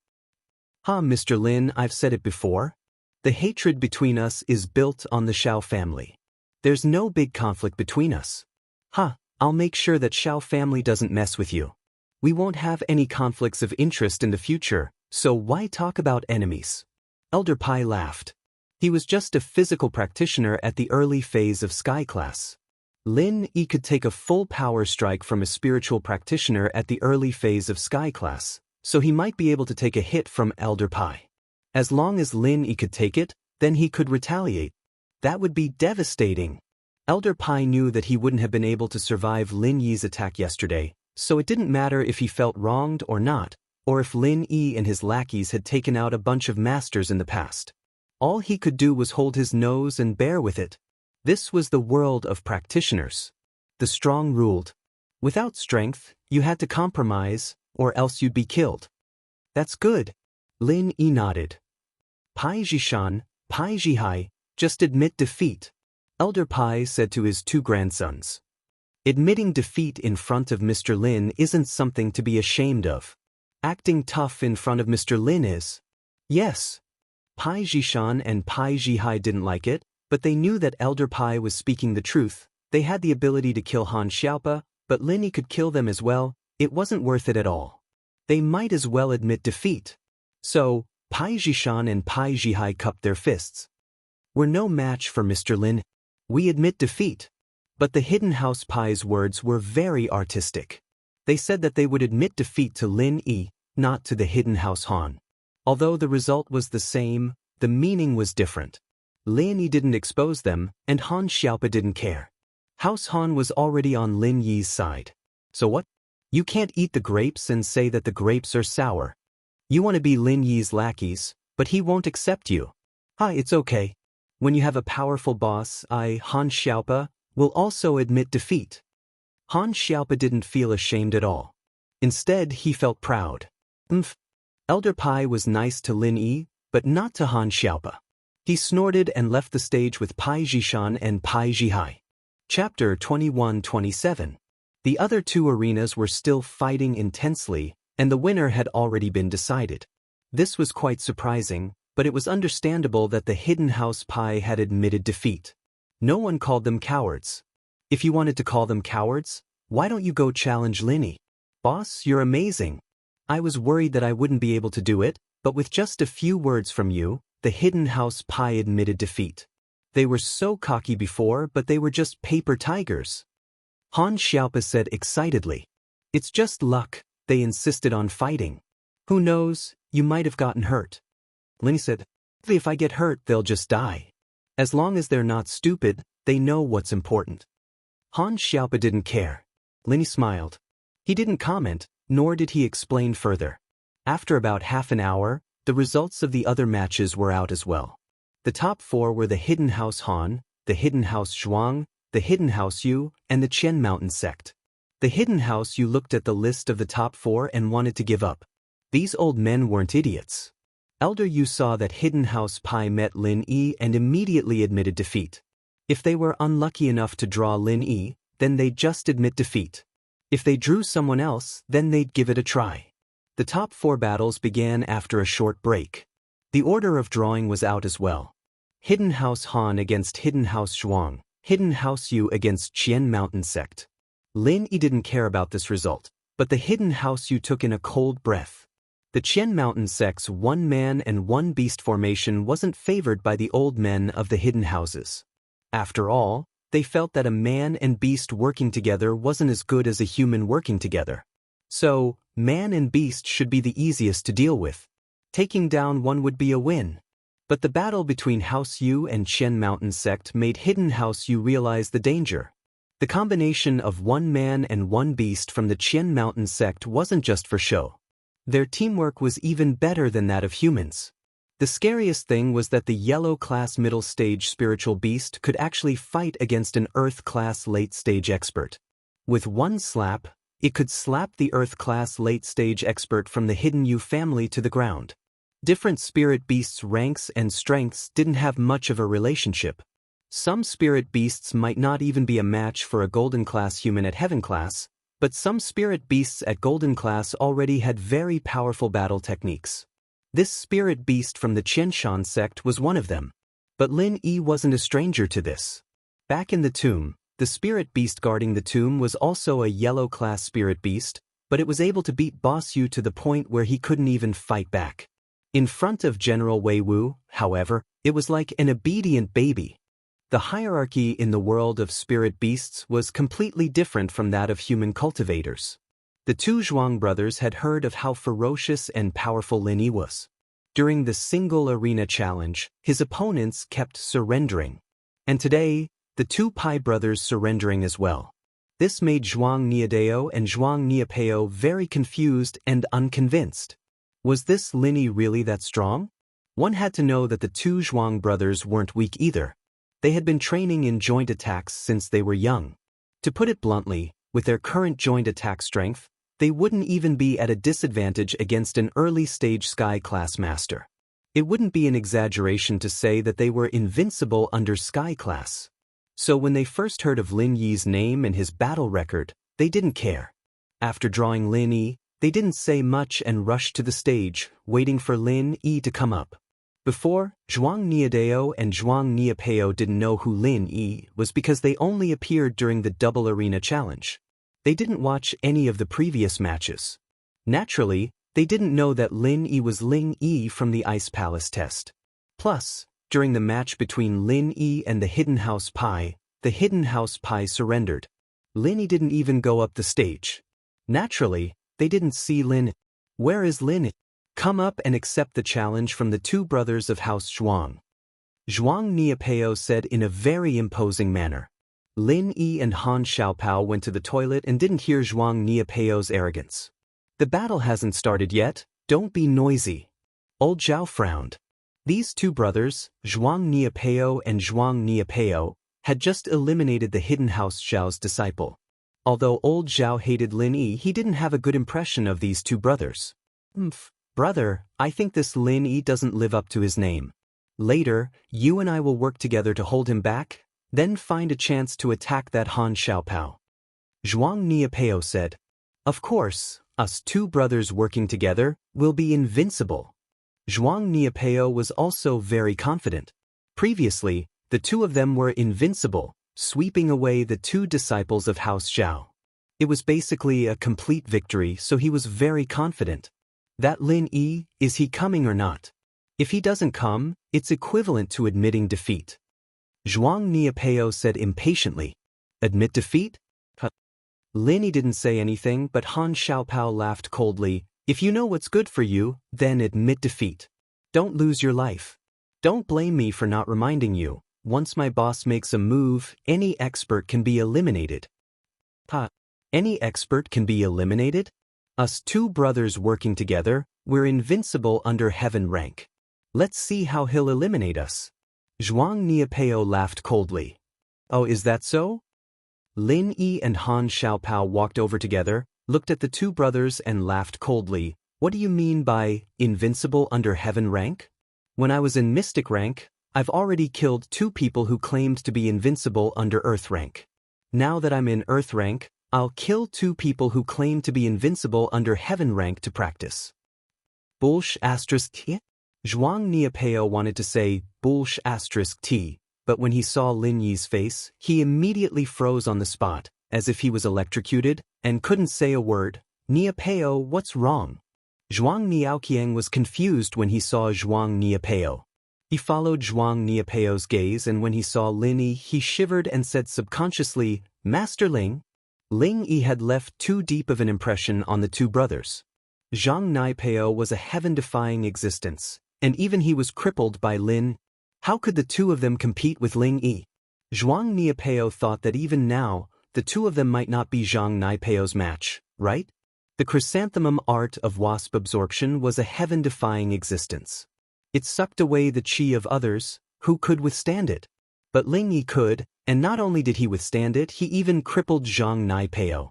S1: Mr. Lin, I've said it before. The hatred between us is built on the Shao family. There's no big conflict between us. I'll make sure that Shao family doesn't mess with you. We won't have any conflicts of interest in the future, so why talk about enemies? Elder Pai laughed. He was just a physical practitioner at the early phase of Sky class. Lin Yi could take a full power strike from a spiritual practitioner at the early phase of Sky class, so he might be able to take a hit from Elder Pai. As long as Lin Yi could take it, then he could retaliate. That would be devastating. Elder Pai knew that he wouldn't have been able to survive Lin Yi's attack yesterday, so it didn't matter if he felt wronged or not, or if Lin Yi and his lackeys had taken out a bunch of masters in the past. All he could do was hold his nose and bear with it. This was the world of practitioners. The strong ruled. Without strength, you had to compromise, or else you'd be killed. That's good. Lin Yi nodded. Pai Jishan, Pai Jihai, just admit defeat. Elder Pai said to his two grandsons. Admitting defeat in front of Mr. Lin isn't something to be ashamed of. Acting tough in front of Mr. Lin is. Yes. Pai Jishan and Pai Jihai didn't like it, but they knew that Elder Pai was speaking the truth. They had the ability to kill Han Xiaopa, but Lin Yi could kill them as well. It wasn't worth it at all. They might as well admit defeat. So, Pai Jishan and Pai Jihai cupped their fists. We're no match for Mr. Lin. We admit defeat. But the Hidden House Pai's words were very artistic. They said that they would admit defeat to Lin Yi, not to the Hidden House Han. Although the result was the same, the meaning was different. Lin Yi didn't expose them, and Han Xiaopa didn't care. House Han was already on Lin Yi's side. So what? You can't eat the grapes and say that the grapes are sour. You want to be Lin Yi's lackeys, but he won't accept you. It's okay. When you have a powerful boss, Han Xiaopa, will also admit defeat. Han Xiaopa didn't feel ashamed at all. Instead, he felt proud. Elder Pai was nice to Lin Yi, but not to Han Xiaopa. He snorted and left the stage with Pai Jishan and Pai Jihai. Chapter 21-27. The other two arenas were still fighting intensely, and the winner had already been decided. This was quite surprising, but it was understandable that the Hidden House Pai had admitted defeat. No one called them cowards. If you wanted to call them cowards, why don't you go challenge Lin Yi? Boss, you're amazing. I was worried that I wouldn't be able to do it, but with just a few words from you, the Hidden House Pai admitted defeat. They were so cocky before, but they were just paper tigers. Han Xiaopa said excitedly. It's just luck, they insisted on fighting. Who knows, you might have gotten hurt. Lin Yi said, if I get hurt, they'll just die. As long as they're not stupid, they know what's important. Han Xiaopa didn't care. Lin Yi smiled. He didn't comment, nor did he explain further. After about half an hour, the results of the other matches were out as well. The top four were the Hidden House Han, the Hidden House Zhuang, the Hidden House Yu, and the Qian Mountain sect. The Hidden House Yu looked at the list of the top four and wanted to give up. These old men weren't idiots. Elder Yu saw that Hidden House Pai met Lin Yi and immediately admitted defeat. If they were unlucky enough to draw Lin Yi, then they'd just admit defeat. If they drew someone else, then they'd give it a try. The top four battles began after a short break. The order of drawing was out as well. Hidden House Han against Hidden House Zhuang, Hidden House Yu against Qian Mountain sect. Lin Yi didn't care about this result, but the Hidden House Yu took in a cold breath. The Qian Mountain sect's one-man and one-beast formation wasn't favored by the old men of the Hidden Houses. After all, they felt that a man and beast working together wasn't as good as a human working together. So, man and beast should be the easiest to deal with. Taking down one would be a win. But the battle between House Yu and Qian Mountain sect made Hidden House Yu realize the danger. The combination of one man and one beast from the Qian Mountain sect wasn't just for show. Their teamwork was even better than that of humans. The scariest thing was that the yellow-class middle-stage spiritual beast could actually fight against an Earth-class late-stage expert. With one slap, it could slap the Earth-class late-stage expert from the Hidden Yu family to the ground. Different spirit beasts' ranks and strengths didn't have much of a relationship. Some spirit beasts might not even be a match for a golden-class human at heaven class, but some spirit beasts at golden class already had very powerful battle techniques. This spirit beast from the Qianshan sect was one of them. But Lin Yi wasn't a stranger to this. Back in the tomb, the spirit beast guarding the tomb was also a yellow-class spirit beast, but it was able to beat Boss Yu to the point where he couldn't even fight back. In front of General Wei Wu, however, it was like an obedient baby. The hierarchy in the world of spirit beasts was completely different from that of human cultivators. The two Zhuang brothers had heard of how ferocious and powerful Lin Yi was. During the single arena challenge, his opponents kept surrendering. And today, the two Pai brothers surrendering as well. This made Zhuang Niadao and Zhuang Niapeo very confused and unconvinced. Was this Lin Yi really that strong? One had to know that the two Zhuang brothers weren't weak either. They had been training in joint attacks since they were young. To put it bluntly, with their current joint attack strength, they wouldn't even be at a disadvantage against an early-stage Sky-class master. It wouldn't be an exaggeration to say that they were invincible under Sky-class. So when they first heard of Lin Yi's name and his battle record, they didn't care. After drawing Lin Yi, they didn't say much and rushed to the stage, waiting for Lin Yi to come up. Before, Zhuang Niadao and Zhuang Niapeo didn't know who Lin Yi was because they only appeared during the Double Arena Challenge. They didn't watch any of the previous matches. Naturally, they didn't know that Lin Yi was Lin Yi from the Ice Palace test. Plus, during the match between Lin Yi and the Hidden House Pi surrendered. Lin Yi didn't even go up the stage. Naturally, they didn't see Lin. Where is Lin? Come up and accept the challenge from the two brothers of House Zhuang. Zhuang Niapeo said in a very imposing manner. Lin Yi and Han Xiaopao went to the toilet and didn't hear Zhuang Niapeo's arrogance. The battle hasn't started yet, don't be noisy. Old Zhao frowned. These two brothers, Zhuang Niapeo and Zhuang Niapeo, had just eliminated the Hidden House Zhao's disciple. Although old Zhao hated Lin Yi, he didn't have a good impression of these two brothers. Brother, I think this Lin Yi doesn't live up to his name. Later, you and I will work together to hold him back, then find a chance to attack that Han Xiaopao. Zhuang Niapeo said. Of course, us two brothers working together will be invincible. Zhuang Niapeo was also very confident. Previously, the two of them were invincible, sweeping away the two disciples of House Zhao. It was basically a complete victory, so he was very confident. That Lin Yi, is he coming or not? If he doesn't come, it's equivalent to admitting defeat. Zhuang Niapeo said impatiently. Admit defeat? Lin Yi didn't say anything, but Han Xiaopao laughed coldly. If you know what's good for you, then admit defeat. Don't lose your life. Don't blame me for not reminding you. Once my boss makes a move, any expert can be eliminated. Any expert can be eliminated? Us two brothers working together, we're invincible under heaven rank. Let's see how he'll eliminate us. Zhuang Niapeo laughed coldly. Oh, is that so? Lin Yi and Han Xiaopao walked over together, looked at the two brothers and laughed coldly. What do you mean by invincible under heaven rank? When I was in mystic rank, I've already killed two people who claimed to be invincible under earth rank. Now that I'm in earth rank, I'll kill two people who claim to be invincible under heaven rank to practice. Bullsh***. Zhuang Niapeo wanted to say bullsh***, but when he saw Lin Yi's face, he immediately froze on the spot, as if he was electrocuted, and couldn't say a word. Niapeo, what's wrong? Zhuang Niaoqiang was confused when he saw Zhuang Niapeo. He followed Zhuang Niapeo's gaze, and when he saw Lin Yi, he shivered and said subconsciously, Master Ling? Lin Yi had left too deep of an impression on the two brothers. Zhuang Niapeo was a heaven-defying existence, and even he was crippled by Lin. How could the two of them compete with Lin Yi? Zhuang Niapeo thought that even now, the two of them might not be Zhuang Niapeo's match, right? The chrysanthemum art of wasp absorption was a heaven-defying existence. It sucked away the chi of others, who could withstand it. But Lin Yi could, and not only did he withstand it, he even crippled Zhuang Niapeo.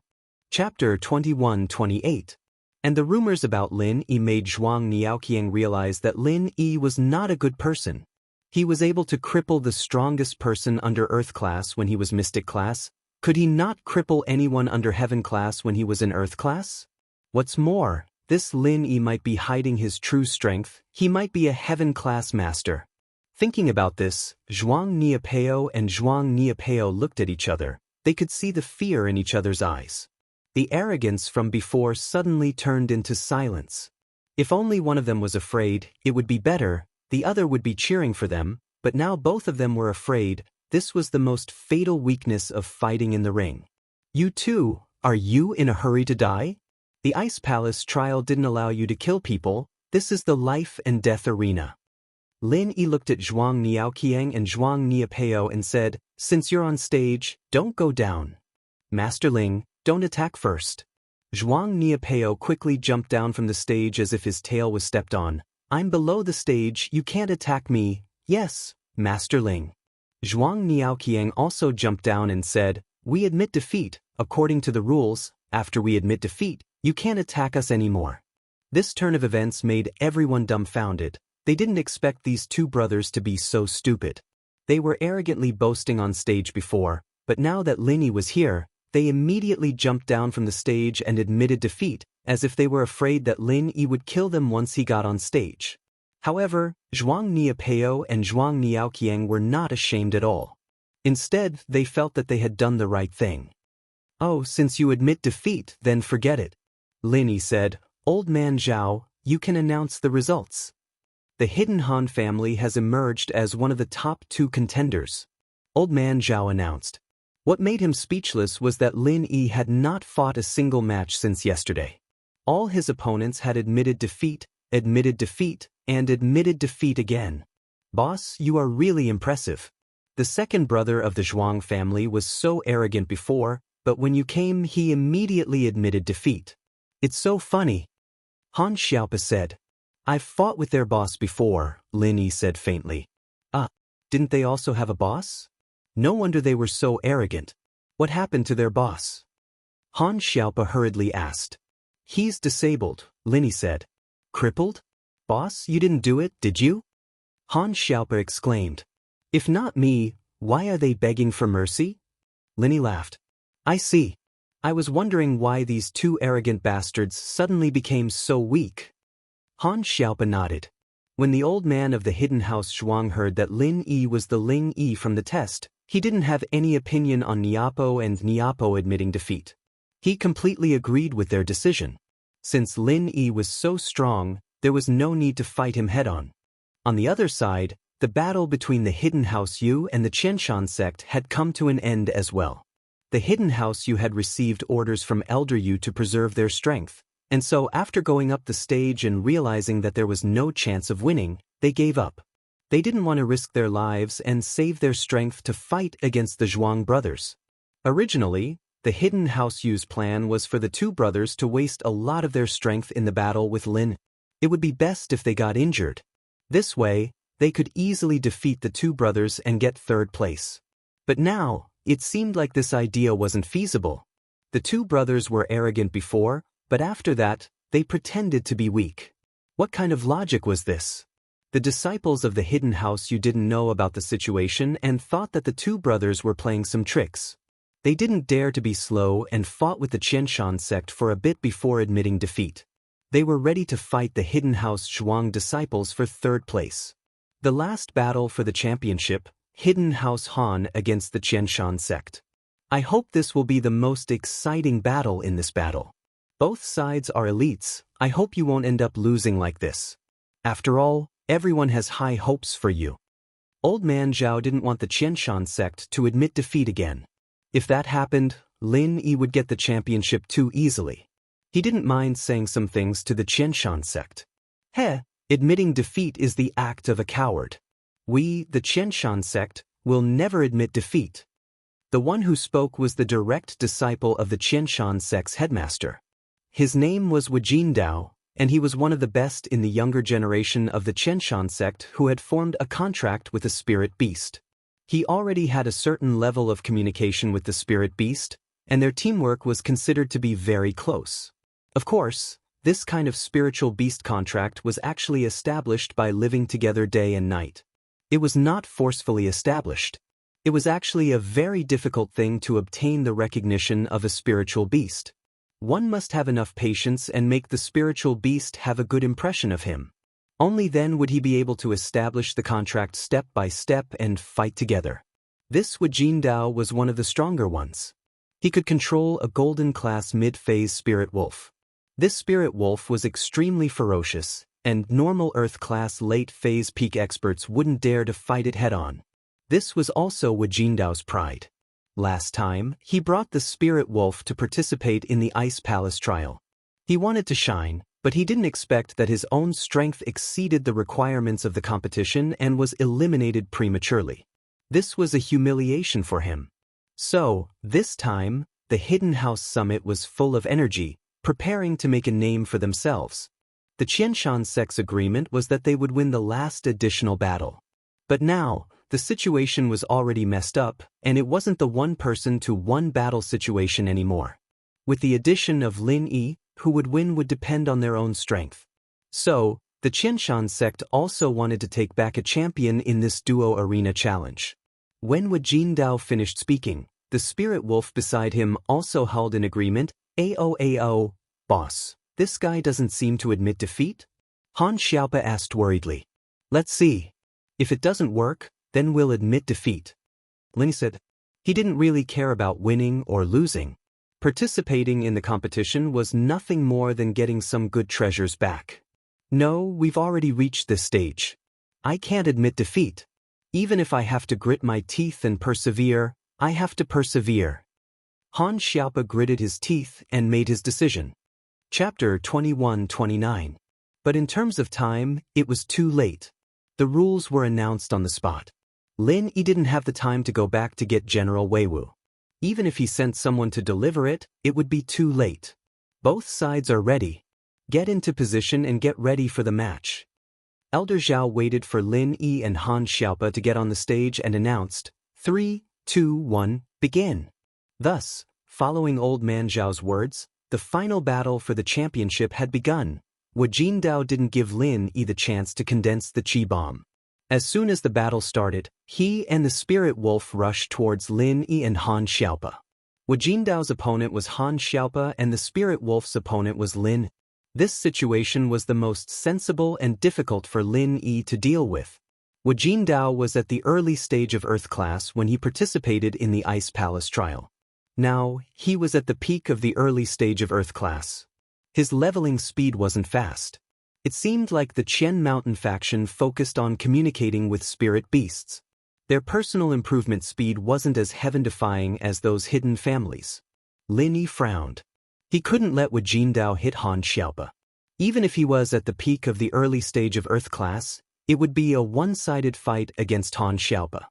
S1: Chapter 21-28. And the rumors about Lin Yi made Zhuang Niaoqiang realize that Lin Yi was not a good person. He was able to cripple the strongest person under Earth class when he was Mystic class. Could he not cripple anyone under Heaven class when he was in Earth class? What's more, this Lin Yi might be hiding his true strength. He might be a Heaven class master. Thinking about this, Zhuang Niapeo and Zhuang Niapeo looked at each other. They could see the fear in each other's eyes. The arrogance from before suddenly turned into silence. If only one of them was afraid, it would be better. The other would be cheering for them, but now both of them were afraid. This was the most fatal weakness of fighting in the ring. You two, are you in a hurry to die? The Ice Palace trial didn't allow you to kill people. This is the life and death arena. Lin Yi looked at Zhuang Niaoqiang and Zhuang Niapeo and said, Since you're on stage, don't go down. Master Ling, don't attack first. Zhuang Niapeo quickly jumped down from the stage as if his tail was stepped on. I'm below the stage, you can't attack me. Yes, Master Ling. Zhuang Niaoqiang also jumped down and said, we admit defeat. According to the rules, after we admit defeat, you can't attack us anymore. This turn of events made everyone dumbfounded. They didn't expect these two brothers to be so stupid. They were arrogantly boasting on stage before, but now that Lin Yi was here, they immediately jumped down from the stage and admitted defeat, as if they were afraid that Lin Yi would kill them once he got on stage. However, Zhuang Niapeo and Zhuang Niaoqiang were not ashamed at all. Instead, they felt that they had done the right thing. Oh, since you admit defeat, then forget it. Lin Yi said, Old Man Zhao, you can announce the results. The Hidden Han family has emerged as one of the top 2 contenders. Old Man Zhao announced. What made him speechless was that Lin Yi had not fought a single match since yesterday. All his opponents had admitted defeat, and admitted defeat again. Boss, you are really impressive. The second brother of the Zhuang family was so arrogant before, but when you came he immediately admitted defeat. It's so funny. Han Xiaopa said. I've fought with their boss before, Lin Yi said faintly. Didn't they also have a boss? No wonder they were so arrogant. What happened to their boss? Han Xiaopa hurriedly asked. He's disabled, Lin Yi said. Crippled? Boss, you didn't do it, did you? Han Xiaopa exclaimed. If not me, why are they begging for mercy? Lin Yi laughed. I see. I was wondering why these 2 arrogant bastards suddenly became so weak. Han Xiaopa nodded. When the old man of the hidden house Zhuang heard that Lin Yi was the Ling Yi from the test, he didn't have any opinion on Niapo and Niapo admitting defeat. He completely agreed with their decision. Since Lin Yi was so strong, there was no need to fight him head-on. On the other side, the battle between the Hidden House Yu and the Qianshan sect had come to an end as well. The Hidden House Yu had received orders from Elder Yu to preserve their strength, and so after going up the stage and realizing that there was no chance of winning, they gave up. They didn't want to risk their lives and save their strength to fight against the Zhuang brothers. Originally, the Hidden House Yu's plan was for the 2 brothers to waste a lot of their strength in the battle with Lin. It would be best if they got injured. This way, they could easily defeat the 2 brothers and get 3rd place. But now, it seemed like this idea wasn't feasible. The 2 brothers were arrogant before, but after that, they pretended to be weak. What kind of logic was this? The disciples of the Hidden House Yu didn't know about the situation and thought that the 2 brothers were playing some tricks. They didn't dare to be slow and fought with the Qianshan sect for a bit before admitting defeat. They were ready to fight the Hidden House Zhuang disciples for 3rd place. The last battle for the championship, Hidden House Han against the Qianshan sect. I hope this will be the most exciting battle in this battle. Both sides are elites. I hope you won't end up losing like this. After all, everyone has high hopes for you. Old Man Zhao didn't want the Qianshan sect to admit defeat again. If that happened, Lin Yi would get the championship too easily. He didn't mind saying some things to the Qianshan sect. Admitting defeat is the act of a coward. We, the Qianshan sect, will never admit defeat. The one who spoke was the direct disciple of the Qianshan sect's headmaster. His name was Wajin Dao, and he was one of the best in the younger generation of the Qianshan sect who had formed a contract with a spirit beast. He already had a certain level of communication with the spirit beast, and their teamwork was considered to be very close. Of course, this kind of spiritual beast contract was actually established by living together day and night. It was not forcefully established. It was actually a very difficult thing to obtain the recognition of a spiritual beast. One must have enough patience and make the spiritual beast have a good impression of him. Only then would he be able to establish the contract step by step and fight together. This Wajin Dao was one of the stronger ones. He could control a golden-class mid-phase spirit wolf. This spirit wolf was extremely ferocious, and normal Earth-class late-phase peak experts wouldn't dare to fight it head-on. This was also Wajin Dao's pride. Last time, he brought the spirit wolf to participate in the Ice Palace trial. He wanted to shine, but he didn't expect that his own strength exceeded the requirements of the competition and was eliminated prematurely. This was a humiliation for him. So, this time, the Hidden House Summit was full of energy, preparing to make a name for themselves. The Qianshan sect's agreement was that they would win the last additional battle. But now, the situation was already messed up, and it wasn't the one-person-to-one battle situation anymore. With the addition of Lin Yi, who would win would depend on their own strength. So, the Qianshan sect also wanted to take back a champion in this duo arena challenge. When Wu Jindao finished speaking, the spirit wolf beside him also held an agreement. Ao, boss, this guy doesn't seem to admit defeat? Han Xiaopa asked worriedly. Let's see. If it doesn't work, then we'll admit defeat. Lin said. He didn't really care about winning or losing. Participating in the competition was nothing more than getting some good treasures back. No, we've already reached this stage. I can't admit defeat. Even if I have to grit my teeth and persevere, I have to persevere. Han Xiaopa gritted his teeth and made his decision. Chapter 21-29. But in terms of time, it was too late. The rules were announced on the spot. Lin Yi didn't have the time to go back to get General Wei Wu. Even if he sent someone to deliver it, it would be too late. Both sides are ready. Get into position and get ready for the match. Elder Zhao waited for Lin Yi and Han Xiaopa to get on the stage and announced, 3, 2, 1, begin. Thus, following Old Man Zhao's words, the final battle for the championship had begun. Wu Jindao didn't give Lin Yi the chance to condense the chi bomb. As soon as the battle started, he and the spirit wolf rushed towards Lin Yi and Han Xiaopa. Wu Jindao's opponent was Han Xiaopa and the spirit wolf's opponent was Lin. This situation was the most sensible and difficult for Lin Yi to deal with. Wu Jindao was at the early stage of Earth class when he participated in the Ice Palace trial. Now, he was at the peak of the early stage of Earth class. His leveling speed wasn't fast. It seemed like the Qian Mountain faction focused on communicating with spirit beasts. Their personal improvement speed wasn't as heaven-defying as those hidden families. Lin Yi frowned. He couldn't let Wu Jindao hit Han Xiaopa. Even if he was at the peak of the early stage of Earth class, it would be a one-sided fight against Han Xiaopa.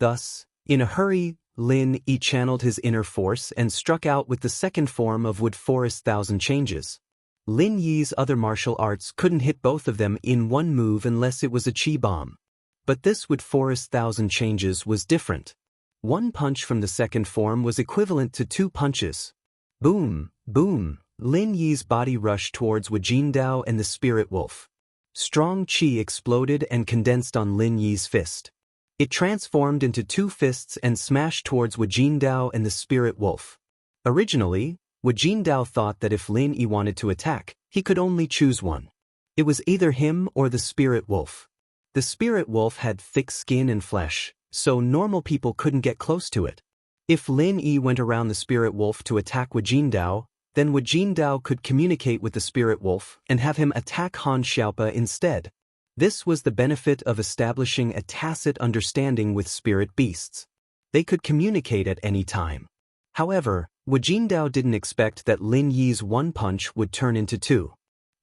S1: Thus, in a hurry, Lin Yi channeled his inner force and struck out with the second form of Wood Forest Thousand Changes. Lin Yi's other martial arts couldn't hit both of them in one move unless it was a chi bomb. But this Wood Forest Thousand Changes was different. One punch from the second form was equivalent to 2 punches. Boom, boom, Lin Yi's body rushed towards Wu Jindao and the spirit wolf. Strong chi exploded and condensed on Lin Yi's fist. It transformed into 2 fists and smashed towards Wu Jindao and the spirit wolf. Originally, Wu Jindao thought that if Lin Yi wanted to attack, he could only choose one. It was either him or the spirit wolf. The spirit wolf had thick skin and flesh, so normal people couldn't get close to it. If Lin Yi went around the spirit wolf to attack Wu Jindao, then Wu Jindao could communicate with the spirit wolf and have him attack Han Xiaopa instead. This was the benefit of establishing a tacit understanding with spirit beasts. They could communicate at any time. However, Wu Jindao didn't expect that Lin Yi's one punch would turn into 2.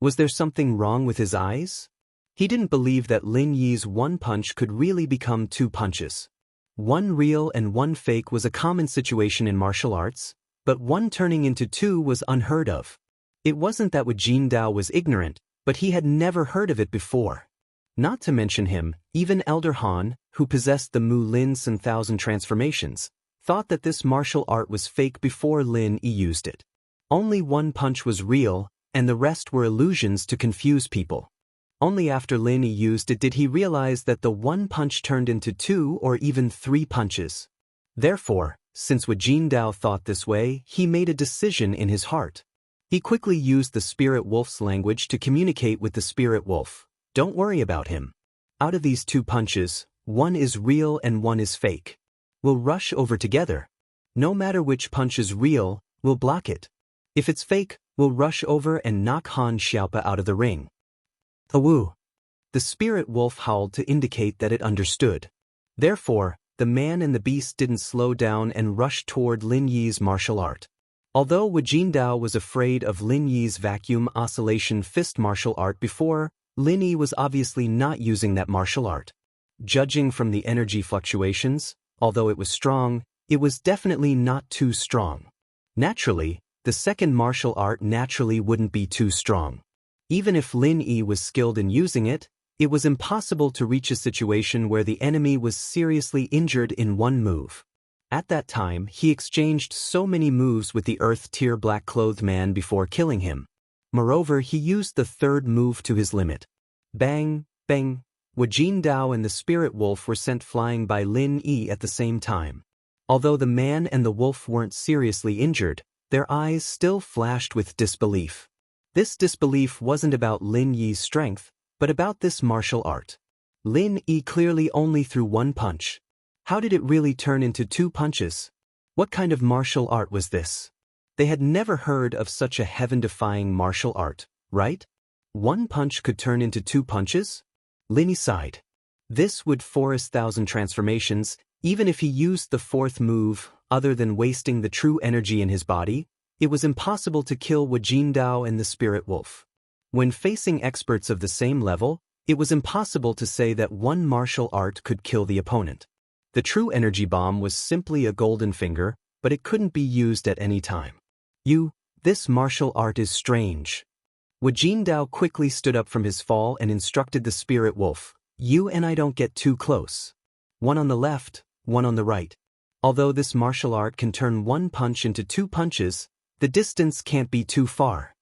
S1: Was there something wrong with his eyes? He didn't believe that Lin Yi's one punch could really become 2 punches. One real and one fake was a common situation in martial arts, but one turning into 2 was unheard of. It wasn't that Wu Jindao was ignorant, but he had never heard of it before. Not to mention him, even Elder Han, who possessed the Mu Lin San Thousand transformations, thought that this martial art was fake before Lin Yi used it. Only one punch was real, and the rest were illusions to confuse people. Only after Lin Yi used it did he realize that the one punch turned into 2 or even 3 punches. Therefore, since Wu Jindao thought this way, he made a decision in his heart. He quickly used the spirit wolf's language to communicate with the spirit wolf. Don't worry about him. Out of these 2 punches, one is real and one is fake. We'll rush over together. No matter which punch is real, we'll block it. If it's fake, we'll rush over and knock Han Xiaopa out of the ring. Awoo! The spirit wolf howled to indicate that it understood. Therefore, the man and the beast didn't slow down and rushed toward Lin Yi's martial art. Although Wu Jindao was afraid of Lin Yi's vacuum oscillation fist martial art before, Lin Yi was obviously not using that martial art. Judging from the energy fluctuations, although it was strong, it was definitely not too strong. Naturally, the second martial art naturally wouldn't be too strong. Even if Lin Yi was skilled in using it, it was impossible to reach a situation where the enemy was seriously injured in one move. At that time, he exchanged so many moves with the Earth-tier black-clothed man before killing him. Moreover, he used the third move to his limit. Bang, bang. Wu Jindao and the spirit wolf were sent flying by Lin Yi at the same time. Although the man and the wolf weren't seriously injured, their eyes still flashed with disbelief. This disbelief wasn't about Lin Yi's strength, but about this martial art. Lin Yi clearly only threw one punch. How did it really turn into two punches? What kind of martial art was this? They had never heard of such a heaven-defying martial art, right? One punch could turn into two punches? Lin Yi sighed. This would force 1,000 transformations, even if he used the fourth move, other than wasting the true energy in his body. It was impossible to kill Wu Jindao and the spirit wolf. When facing experts of the same level, it was impossible to say that one martial art could kill the opponent. The true energy bomb was simply a golden finger, but it couldn't be used at any time. This martial art is strange. Wu Jindao quickly stood up from his fall and instructed the spirit wolf. You and I don't get too close. One on the left, one on the right. Although this martial art can turn one punch into two punches, the distance can't be too far.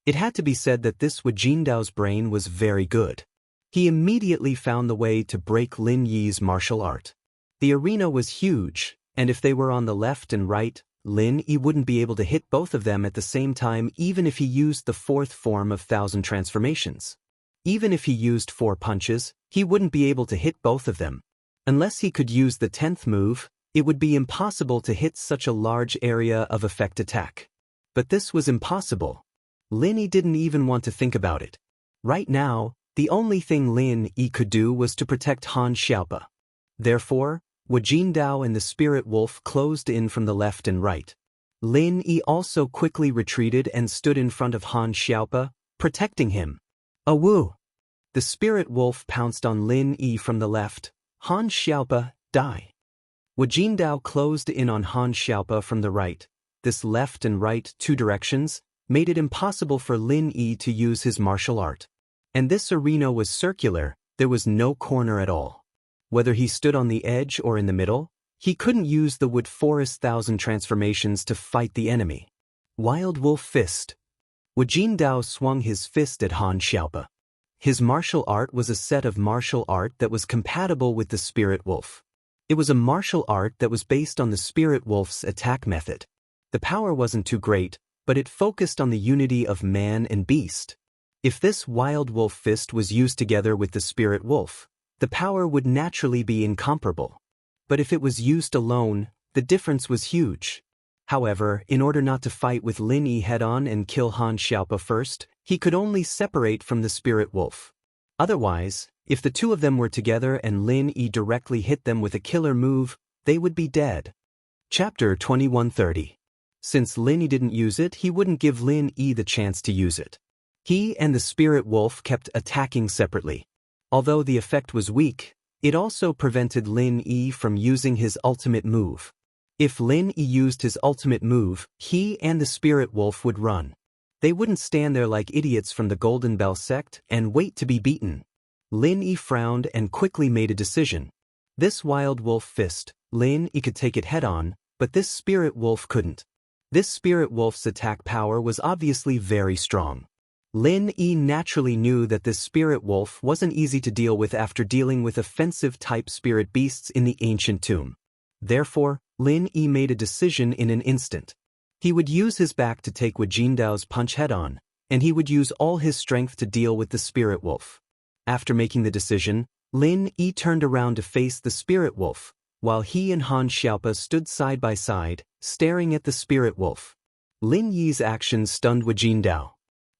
S1: It had to be said that this Wu Jindao's brain was very good. He immediately found the way to break Lin Yi's martial art. The arena was huge, and if they were on the left and right, Lin Yi wouldn't be able to hit both of them at the same time even if he used the fourth form of 1,000 transformations. Even if he used 4 punches, he wouldn't be able to hit both of them. Unless he could use the 10th move, it would be impossible to hit such a large area of effect attack. But this was impossible. Lin Yi didn't even want to think about it. Right now, the only thing Lin Yi could do was to protect Han Xiaopa. Therefore, Wu Jindao and the spirit wolf closed in from the left and right. Lin Yi also quickly retreated and stood in front of Han Xiaopa, protecting him. Awoo! The spirit wolf pounced on Lin Yi from the left. Han Xiaopa, die! Wu Jindao closed in on Han Xiaopa from the right. This left and right, 2 directions, made it impossible for Lin Yi to use his martial art. And this arena was circular, there was no corner at all. Whether he stood on the edge or in the middle, he couldn't use the Wood Forest 1,000 transformations to fight the enemy. Wild Wolf Fist. Wu Jindao swung his fist at Han Xiaopa. His martial art was a set of martial art that was compatible with the spirit wolf. It was a martial art that was based on the spirit wolf's attack method. The power wasn't too great, but it focused on the unity of man and beast. If this wild wolf fist was used together with the spirit wolf, the power would naturally be incomparable. But if it was used alone, the difference was huge. However, in order not to fight with Lin Yi head-on and kill Han Xiaopa first, he could only separate from the spirit wolf. Otherwise, if the two of them were together and Lin Yi directly hit them with a killer move, they would be dead. Chapter 2130. Since Lin Yi didn't use it, he wouldn't give Lin Yi the chance to use it. He and the spirit wolf kept attacking separately. Although the effect was weak, it also prevented Lin Yi from using his ultimate move. If Lin Yi used his ultimate move, he and the spirit wolf would run. They wouldn't stand there like idiots from the Golden Bell sect and wait to be beaten. Lin Yi frowned and quickly made a decision. This wild wolf fist, Lin Yi could take it head-on, but this spirit wolf couldn't. This spirit wolf's attack power was obviously very strong. Lin Yi naturally knew that this spirit wolf wasn't easy to deal with after dealing with offensive-type spirit beasts in the ancient tomb. Therefore, Lin Yi made a decision in an instant. He would use his back to take Wu Jindao's punch head-on, and he would use all his strength to deal with the spirit wolf. After making the decision, Lin Yi turned around to face the spirit wolf, while he and Han Xiaopa stood side by side, staring at the spirit wolf. Lin Yi's actions stunned Wu Jindao.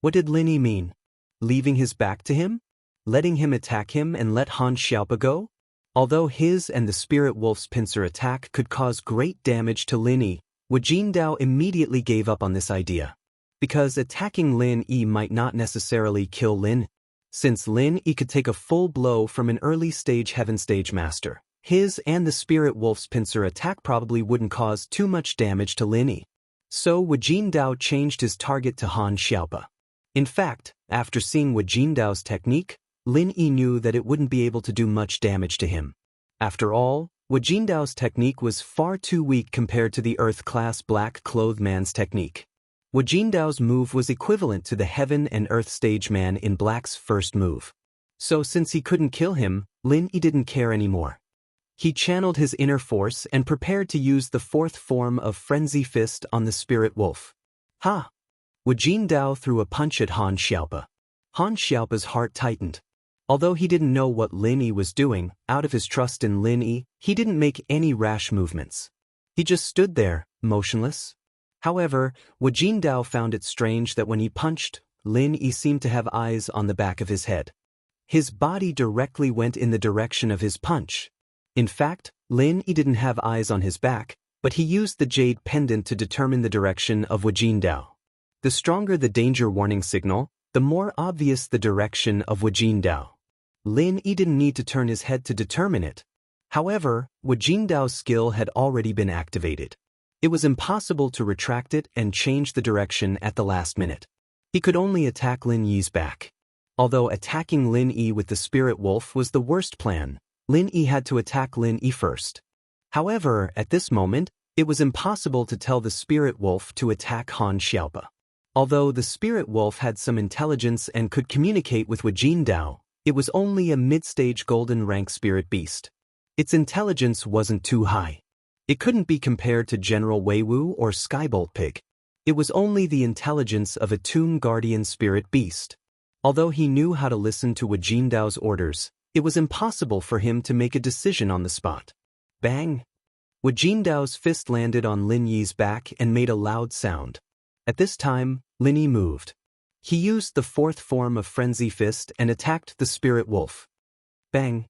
S1: What did Lin Yi mean? Leaving his back to him? Letting him attack him and let Han Xiaopa go? Although his and the spirit wolf's pincer attack could cause great damage to Lin Yi, Wu Jindao immediately gave up on this idea. Because attacking Lin Yi might not necessarily kill Lin. Since Lin Yi could take a full blow from an early-stage Heaven Stage Master, his and the spirit wolf's pincer attack probably wouldn't cause too much damage to Lin Yi. So Wu Jindao changed his target to Han Xiaopa. In fact, after seeing Wu Jindao's technique, Lin Yi knew that it wouldn't be able to do much damage to him. After all, Wu Jindao's technique was far too weak compared to the Earth-class black-clothed man's technique. Wu Jindao's move was equivalent to the Heaven and Earth stage man in Black's first move. So since he couldn't kill him, Lin Yi didn't care anymore. He channeled his inner force and prepared to use the fourth form of Frenzy Fist on the Spirit Wolf. Ha! Wu Jindao threw a punch at Han Xiaopa. Han Xiaopa's heart tightened. Although he didn't know what Lin Yi was doing, out of his trust in Lin Yi, he didn't make any rash movements. He just stood there, motionless. However, Wu Jindao found it strange that when he punched, Lin Yi seemed to have eyes on the back of his head. His body directly went in the direction of his punch. In fact, Lin Yi didn't have eyes on his back, but he used the jade pendant to determine the direction of Wu Jindao. The stronger the danger warning signal, the more obvious the direction of Wu Jindao. Lin Yi didn't need to turn his head to determine it. However, Wu Jindao's skill had already been activated. It was impossible to retract it and change the direction at the last minute. He could only attack Lin Yi's back. Although attacking Lin Yi with the Spirit Wolf was the worst plan, Lin Yi had to attack Lin Yi first. However, at this moment, it was impossible to tell the Spirit Wolf to attack Han Xiaopa. Although the Spirit Wolf had some intelligence and could communicate with Wu Jindao, it was only a mid-stage golden rank spirit beast. Its intelligence wasn't too high. It couldn't be compared to General Weiwu or Skybolt Pig. It was only the intelligence of a Tomb Guardian spirit beast. Although he knew how to listen to Wu Jindao's orders, it was impossible for him to make a decision on the spot. Bang! Wu Jindao's fist landed on Lin Yi's back and made a loud sound. At this time, Lin Yi moved. He used the fourth form of Frenzy Fist and attacked the Spirit Wolf. Bang!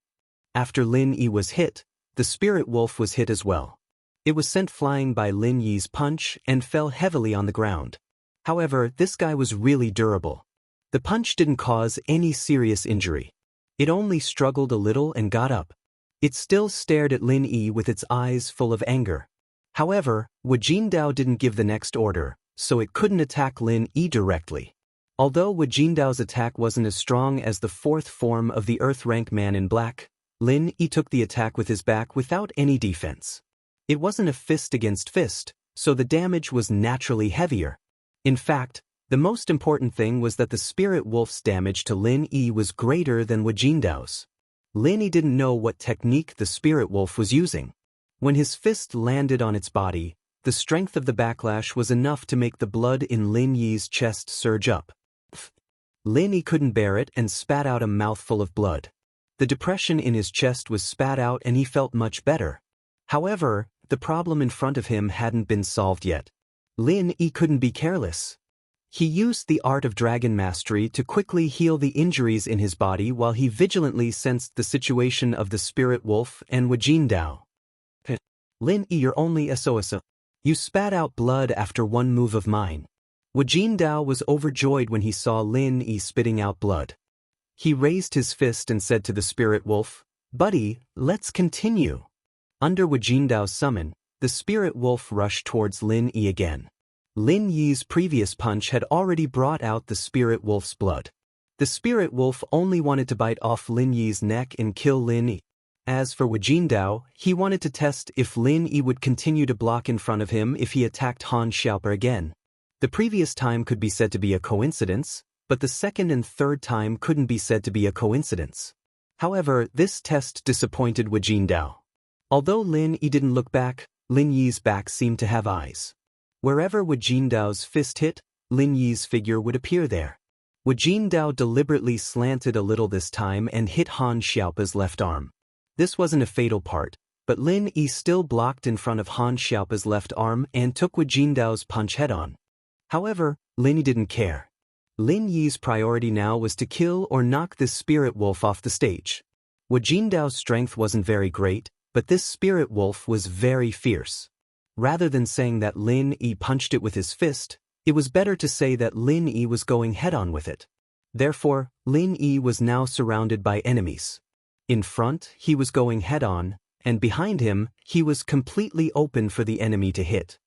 S1: After Lin Yi was hit, the Spirit Wolf was hit as well. It was sent flying by Lin Yi's punch and fell heavily on the ground. However, this guy was really durable. The punch didn't cause any serious injury. It only struggled a little and got up. It still stared at Lin Yi with its eyes full of anger. However, Wu Jindao didn't give the next order, so it couldn't attack Lin Yi directly. Although Wu Jindao's attack wasn't as strong as the fourth form of the Earth rank man in black, Lin Yi took the attack with his back without any defense. It wasn't a fist against fist, so the damage was naturally heavier. In fact, the most important thing was that the Spirit Wolf's damage to Lin Yi was greater than Wu Jindao's. Lin Yi didn't know what technique the Spirit Wolf was using. When his fist landed on its body, the strength of the backlash was enough to make the blood in Lin Yi's chest surge up. Lin Yi couldn't bear it and spat out a mouthful of blood. The depression in his chest was spat out and he felt much better. However, the problem in front of him hadn't been solved yet. Lin Yi couldn't be careless. He used the art of dragon mastery to quickly heal the injuries in his body while he vigilantly sensed the situation of the Spirit Wolf and Wu Jindao. Lin Yi, you're only SOS. You spat out blood after one move of mine. Wu Jindao was overjoyed when he saw Lin Yi spitting out blood. He raised his fist and said to the Spirit Wolf, "Buddy, let's continue." Under Wu Jindao's summon, the Spirit Wolf rushed towards Lin Yi again. Lin Yi's previous punch had already brought out the Spirit Wolf's blood. The Spirit Wolf only wanted to bite off Lin Yi's neck and kill Lin Yi. As for Wu Jindao, he wanted to test if Lin Yi would continue to block in front of him if he attacked Han Xiaopa again. The previous time could be said to be a coincidence, but the second and third time couldn't be said to be a coincidence. However, this test disappointed Wu Jindao. Although Lin Yi didn't look back, Lin Yi's back seemed to have eyes. Wherever Wu Jindao's fist hit, Lin Yi's figure would appear there. Wu Jindao deliberately slanted a little this time and hit Han Xiaopa's left arm. This wasn't a fatal part, but Lin Yi still blocked in front of Han Xiaopa's left arm and took Wu Jindao's punch head-on. However, Lin Yi didn't care. Lin Yi's priority now was to kill or knock this Spirit Wolf off the stage. Wu Jindao's strength wasn't very great, but this Spirit Wolf was very fierce. Rather than saying that Lin Yi punched it with his fist, it was better to say that Lin Yi was going head-on with it. Therefore, Lin Yi was now surrounded by enemies. In front, he was going head-on, and behind him, he was completely open for the enemy to hit.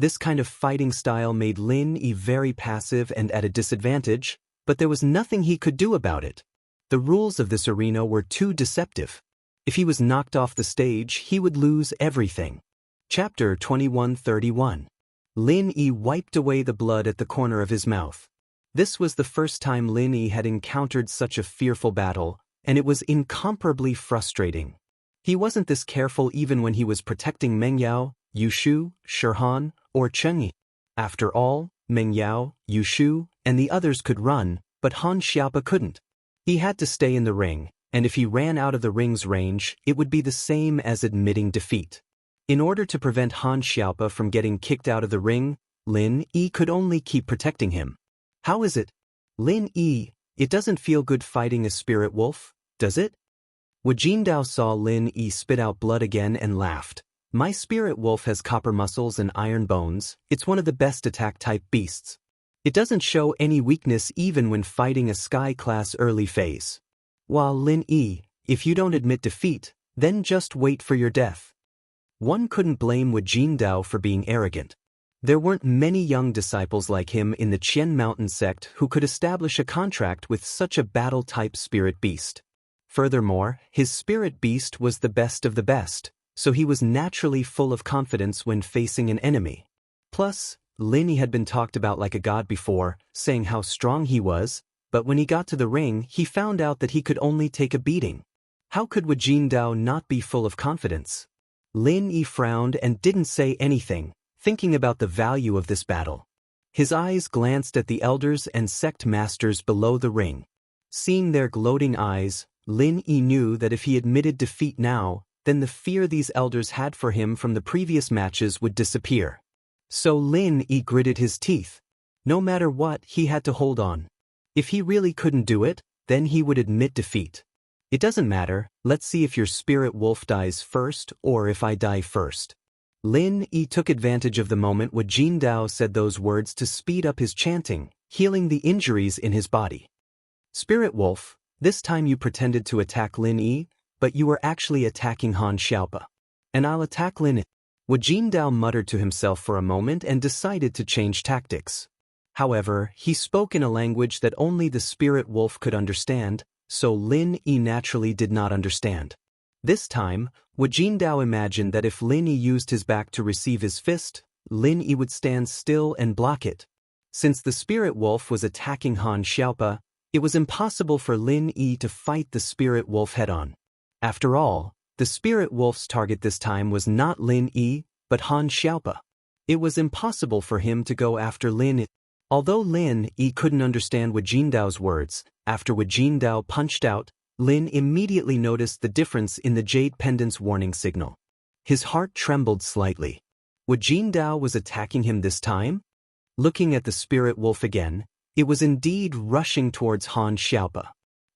S1: This kind of fighting style made Lin Yi very passive and at a disadvantage, but there was nothing he could do about it. The rules of this arena were too deceptive. If he was knocked off the stage, he would lose everything. Chapter 2131. Lin Yi wiped away the blood at the corner of his mouth. This was the first time Lin Yi had encountered such a fearful battle, and it was incomparably frustrating. He wasn't this careful even when he was protecting Meng Yao, Yu Shu, Shirhan, or Cheng Yi. After all, Meng Yao, Yu Shu, and the others could run, but Han Xiaopa couldn't. He had to stay in the ring, and if he ran out of the ring's range, it would be the same as admitting defeat. In order to prevent Han Xiaopa from getting kicked out of the ring, Lin Yi could only keep protecting him. How is it? Lin Yi, it doesn't feel good fighting a spirit wolf, does it? Wu Jindao saw Lin Yi spit out blood again and laughed. My spirit wolf has copper muscles and iron bones, it's one of the best attack-type beasts. It doesn't show any weakness even when fighting a sky-class early phase. While Lin Yi, if you don't admit defeat, then just wait for your death. One couldn't blame Wu Jindao for being arrogant. There weren't many young disciples like him in the Qian Mountain sect who could establish a contract with such a battle-type spirit beast. Furthermore, his spirit beast was the best of the best, so he was naturally full of confidence when facing an enemy. Plus, Lin Yi had been talked about like a god before, saying how strong he was, but when he got to the ring, he found out that he could only take a beating. How could Wu Jindao not be full of confidence? Lin Yi frowned and didn't say anything, thinking about the value of this battle. His eyes glanced at the elders and sect masters below the ring. Seeing their gloating eyes, Lin Yi knew that if he admitted defeat now, then the fear these elders had for him from the previous matches would disappear. So Lin Yi gritted his teeth. No matter what, he had to hold on. If he really couldn't do it, then he would admit defeat. It doesn't matter, let's see if your spirit wolf dies first or if I die first. Lin Yi took advantage of the moment Wu Jindao said those words to speed up his chanting, healing the injuries in his body. Spirit wolf, this time you pretended to attack Lin Yi, but you were actually attacking Han Xiaopa. And I'll attack Lin Yi. Wu Jindao muttered to himself for a moment and decided to change tactics. However, he spoke in a language that only the spirit wolf could understand, so Lin Yi naturally did not understand. This time, Wu Jindao imagined that if Lin Yi used his back to receive his fist, Lin Yi would stand still and block it. Since the spirit wolf was attacking Han Xiaopa, it was impossible for Lin Yi to fight the spirit wolf head-on. After all, the spirit wolf's target this time was not Lin Yi, but Han Xiaopa. It was impossible for him to go after Lin Yi. Although Lin Yi couldn't understand Wu Jindao's words, after Wu Jindao punched out, Lin immediately noticed the difference in the jade pendant's warning signal. His heart trembled slightly. Wu Jindao was attacking him this time? Looking at the spirit wolf again, it was indeed rushing towards Han Xiaopa.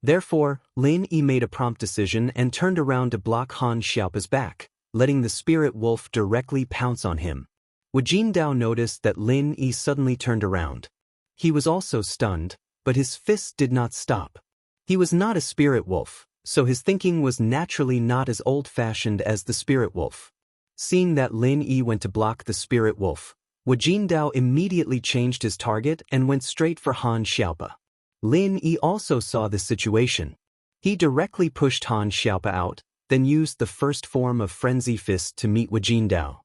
S1: Therefore, Lin Yi made a prompt decision and turned around to block Han Xiaopa's back, letting the spirit wolf directly pounce on him. Wu Jindao noticed that Lin Yi suddenly turned around. He was also stunned, but his fists did not stop. He was not a spirit wolf, so his thinking was naturally not as old-fashioned as the spirit wolf. Seeing that Lin Yi went to block the spirit wolf, Wu Jindao immediately changed his target and went straight for Han Xiaopa. Lin Yi also saw this situation. He directly pushed Han Xiaopa out, then used the first form of Frenzy Fist to meet Wu Jindao.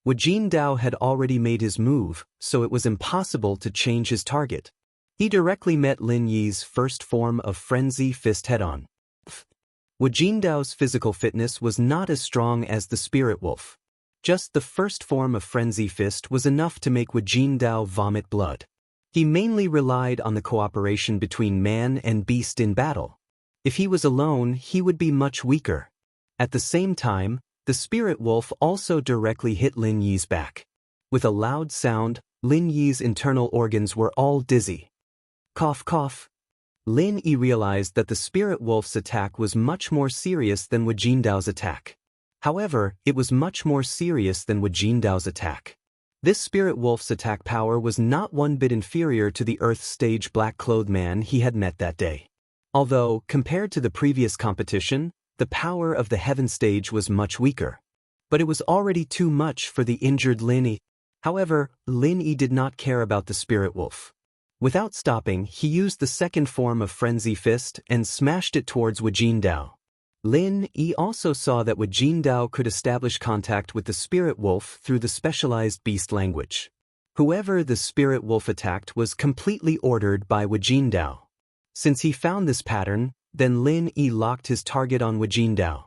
S1: Wu Jindao had already made his move, so it was impossible to change his target. He directly met Lin Yi's first form of Frenzy Fist head-on. Wu Jindao's physical fitness was not as strong as the spirit wolf. Just the first form of Frenzy Fist was enough to make Wu Jindao vomit blood. He mainly relied on the cooperation between man and beast in battle. If he was alone, he would be much weaker. At the same time, the spirit wolf also directly hit Lin Yi's back. With a loud sound, Lin Yi's internal organs were all dizzy. Cough cough. Lin Yi realized that the spirit wolf's attack was much more serious than Wu Jindao's attack. However, it was much more serious than Wu Jindao's attack. This spirit wolf's attack power was not one bit inferior to the Earth Stage black-clothed man he had met that day. Although, compared to the previous competition, the power of the Heaven Stage was much weaker. But it was already too much for the injured Lin Yi. However, Lin Yi did not care about the spirit wolf. Without stopping, he used the second form of Frenzy Fist and smashed it towards Wu Jindao. Lin Yi also saw that Wu Jindao could establish contact with the spirit wolf through the specialized beast language. Whoever the spirit wolf attacked was completely ordered by Wu Jindao. Since he found this pattern, then Lin Yi locked his target on Wu Jindao.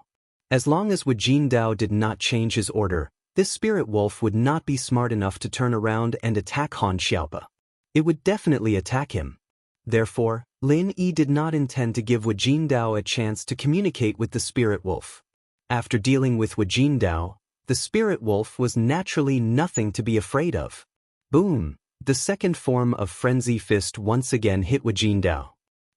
S1: As long as Wu Jindao did not change his order, this spirit wolf would not be smart enough to turn around and attack Han Xiaopa. It would definitely attack him. Therefore, Lin Yi did not intend to give Wu Jindao a chance to communicate with the spirit wolf. After dealing with Wu Jindao, the spirit wolf was naturally nothing to be afraid of. Boom! The second form of Frenzy Fist once again hit Wu Jindao.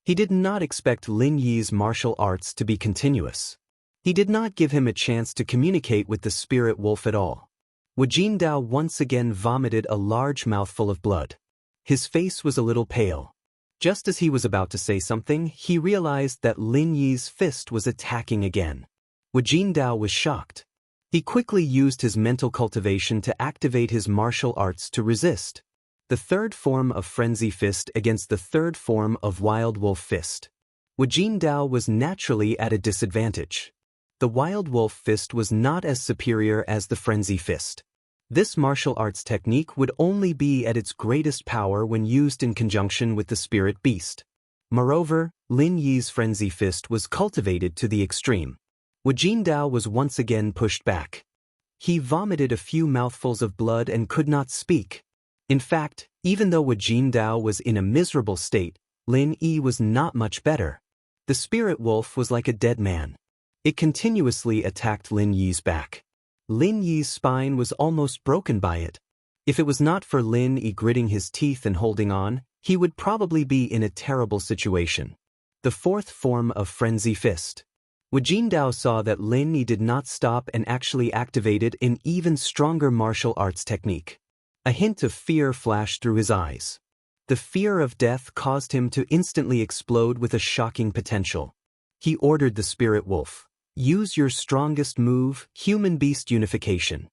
S1: He did not expect Lin Yi's martial arts to be continuous. He did not give him a chance to communicate with the spirit wolf at all. Wu Jindao once again vomited a large mouthful of blood. His face was a little pale. Just as he was about to say something, he realized that Lin Yi's fist was attacking again. Wu Jindao was shocked. He quickly used his mental cultivation to activate his martial arts to resist. The third form of Frenzy Fist against the third form of Wild Wolf Fist. Wu Jindao was naturally at a disadvantage. The Wild Wolf Fist was not as superior as the Frenzy Fist. This martial arts technique would only be at its greatest power when used in conjunction with the spirit beast. Moreover, Lin Yi's Frenzy Fist was cultivated to the extreme. Wu Jindao was once again pushed back. He vomited a few mouthfuls of blood and could not speak. In fact, even though Wu Jindao was in a miserable state, Lin Yi was not much better. The spirit wolf was like a dead man. It continuously attacked Lin Yi's back. Lin Yi's spine was almost broken by it. If it was not for Lin Yi gritting his teeth and holding on, he would probably be in a terrible situation. The fourth form of Frenzy Fist. Wu Jindao saw that Lin Yi did not stop and actually activated an even stronger martial arts technique. A hint of fear flashed through his eyes. The fear of death caused him to instantly explode with a shocking potential. He ordered the spirit wolf. Use your strongest move, human-beast unification.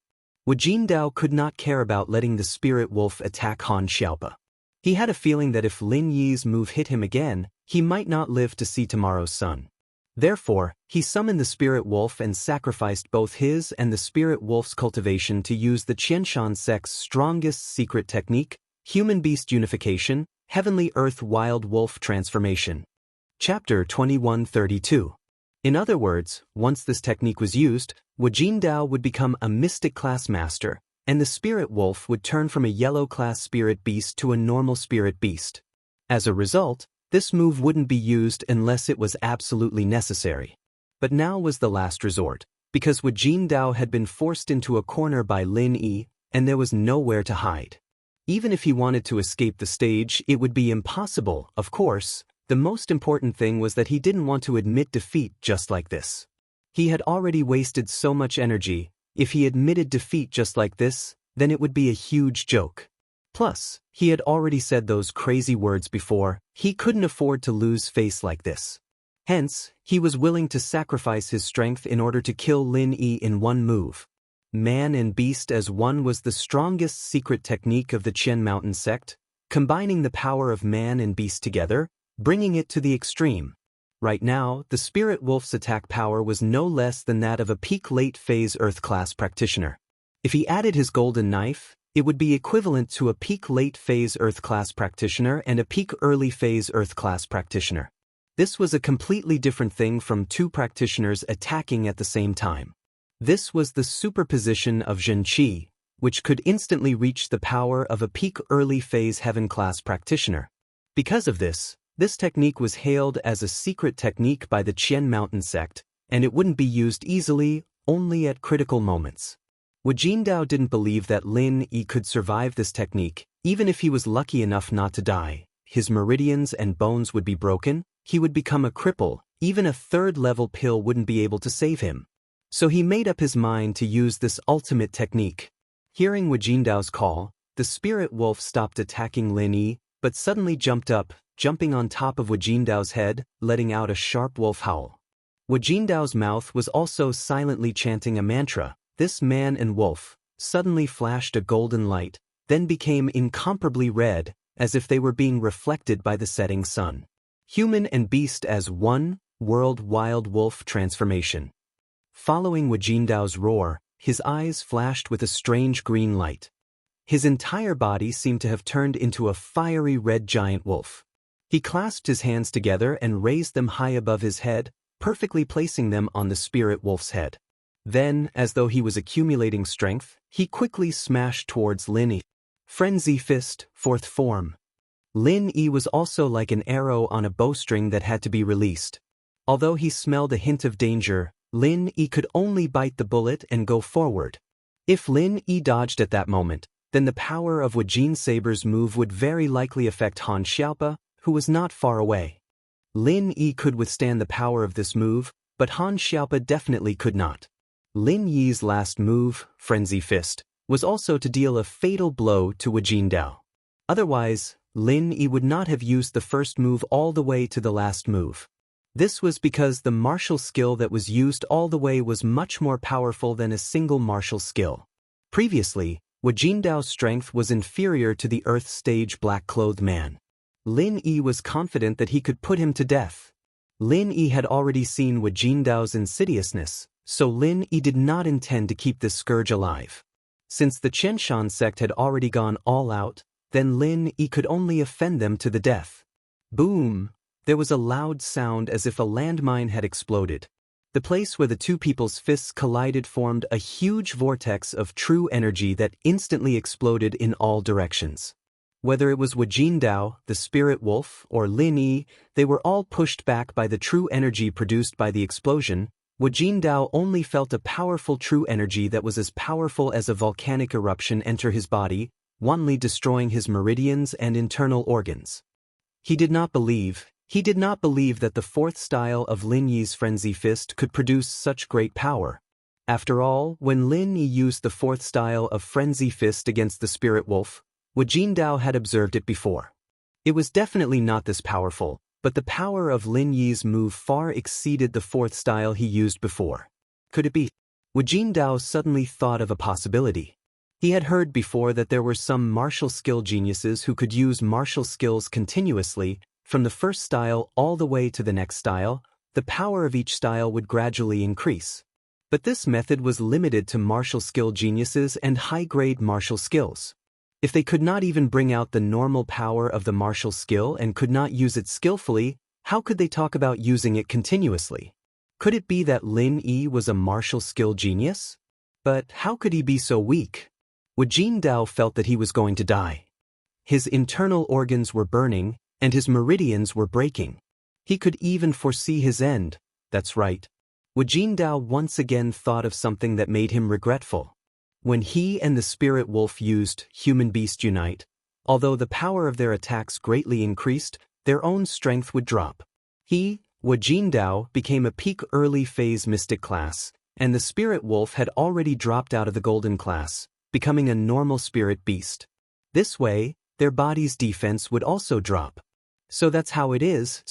S1: Wu Jindao could not care about letting the spirit wolf attack Han Xiaopa. He had a feeling that if Lin Yi's move hit him again, he might not live to see tomorrow's sun. Therefore, he summoned the spirit wolf and sacrificed both his and the spirit wolf's cultivation to use the Qianshan sect's strongest secret technique, human-beast unification, heavenly earth wild wolf transformation. Chapter 2132. In other words, once this technique was used, Wu Jindao would become a mystic class master, and the spirit wolf would turn from a yellow class spirit beast to a normal spirit beast. As a result, this move wouldn't be used unless it was absolutely necessary. But now was the last resort, because Wu Jindao had been forced into a corner by Lin Yi, and there was nowhere to hide. Even if he wanted to escape the stage, it would be impossible, of course. The most important thing was that he didn't want to admit defeat just like this. He had already wasted so much energy. If he admitted defeat just like this, then it would be a huge joke. Plus, he had already said those crazy words before. He couldn't afford to lose face like this. Hence, he was willing to sacrifice his strength in order to kill Lin Yi in one move. Man and beast as one was the strongest secret technique of the Qian Mountain sect, combining the power of man and beast together, bringing it to the extreme. Right now, the spirit wolf's attack power was no less than that of a peak late phase earth class practitioner. If he added his golden knife, it would be equivalent to a peak late phase earth class practitioner and a peak early phase earth class practitioner. This was a completely different thing from two practitioners attacking at the same time. This was the superposition of Zhen Qi, which could instantly reach the power of a peak early phase heaven class practitioner. Because of this technique was hailed as a secret technique by the Qian Mountain sect, and it wouldn't be used easily, only at critical moments. Wu Jindao didn't believe that Lin Yi could survive this technique, even if he was lucky enough not to die. His meridians and bones would be broken, he would become a cripple, even a third-level pill wouldn't be able to save him. So he made up his mind to use this ultimate technique. Hearing Wu Jindao's call, the spirit wolf stopped attacking Lin Yi, but suddenly jumped up, jumping on top of Wu Jindao's head, letting out a sharp wolf howl. Wu Jindao's mouth was also silently chanting a mantra. This man and wolf, suddenly flashed a golden light, then became incomparably red, as if they were being reflected by the setting sun. Human and beast as one, world wild wolf transformation. Following Wajindao's roar, his eyes flashed with a strange green light. His entire body seemed to have turned into a fiery red giant wolf. He clasped his hands together and raised them high above his head, perfectly placing them on the spirit wolf's head. Then, as though he was accumulating strength, he quickly smashed towards Lin Yi. Frenzy Fist, fourth form. Lin Yi was also like an arrow on a bowstring that had to be released. Although he smelled a hint of danger, Lin Yi could only bite the bullet and go forward. If Lin Yi dodged at that moment, then the power of Wajin Saber's move would very likely affect Han Xiaopa, who was not far away. Lin Yi could withstand the power of this move, but Han Xiaopa definitely could not. Lin Yi's last move, Frenzy Fist, was also to deal a fatal blow to Wajindao. Otherwise, Lin Yi would not have used the first move all the way to the last move. This was because the martial skill that was used all the way was much more powerful than a single martial skill. Previously, Wajindao's strength was inferior to the Earth Stage black-clothed man. Lin Yi was confident that he could put him to death. Lin Yi had already seen Wajindao's insidiousness, so Lin Yi did not intend to keep this scourge alive. Since the Qianshan sect had already gone all out, then Lin Yi could only offend them to the death. Boom! There was a loud sound as if a landmine had exploded. The place where the two people's fists collided formed a huge vortex of true energy that instantly exploded in all directions. Whether it was Wajindao, the spirit wolf, or Lin Yi, they were all pushed back by the true energy produced by the explosion. Wajindao only felt a powerful true energy that was as powerful as a volcanic eruption enter his body, wantonly destroying his meridians and internal organs. He did not believe that the fourth style of Lin Yi's Frenzy Fist could produce such great power. After all, when Lin Yi used the fourth style of Frenzy Fist against the spirit wolf, Wajindao had observed it before. It was definitely not this powerful, but the power of Lin Yi's move far exceeded the fourth style he used before. Could it be? Wajindao suddenly thought of a possibility. He had heard before that there were some martial skill geniuses who could use martial skills continuously, from the first style all the way to the next style. The power of each style would gradually increase. But this method was limited to martial skill geniuses and high-grade martial skills. If they could not even bring out the normal power of the martial skill and could not use it skillfully, how could they talk about using it continuously? Could it be that Lin Yi was a martial skill genius? But how could he be so weak? Wajindao felt that he was going to die. His internal organs were burning, and his meridians were breaking. He could even foresee his end. That's right. Wajindao once again thought of something that made him regretful. When he and the spirit wolf used Human-Beast Unite, although the power of their attacks greatly increased, their own strength would drop. He, Wajindao, became a peak early phase mystic class, and the spirit wolf had already dropped out of the golden class, becoming a normal spirit beast. This way, their body's defense would also drop. So that's how it is.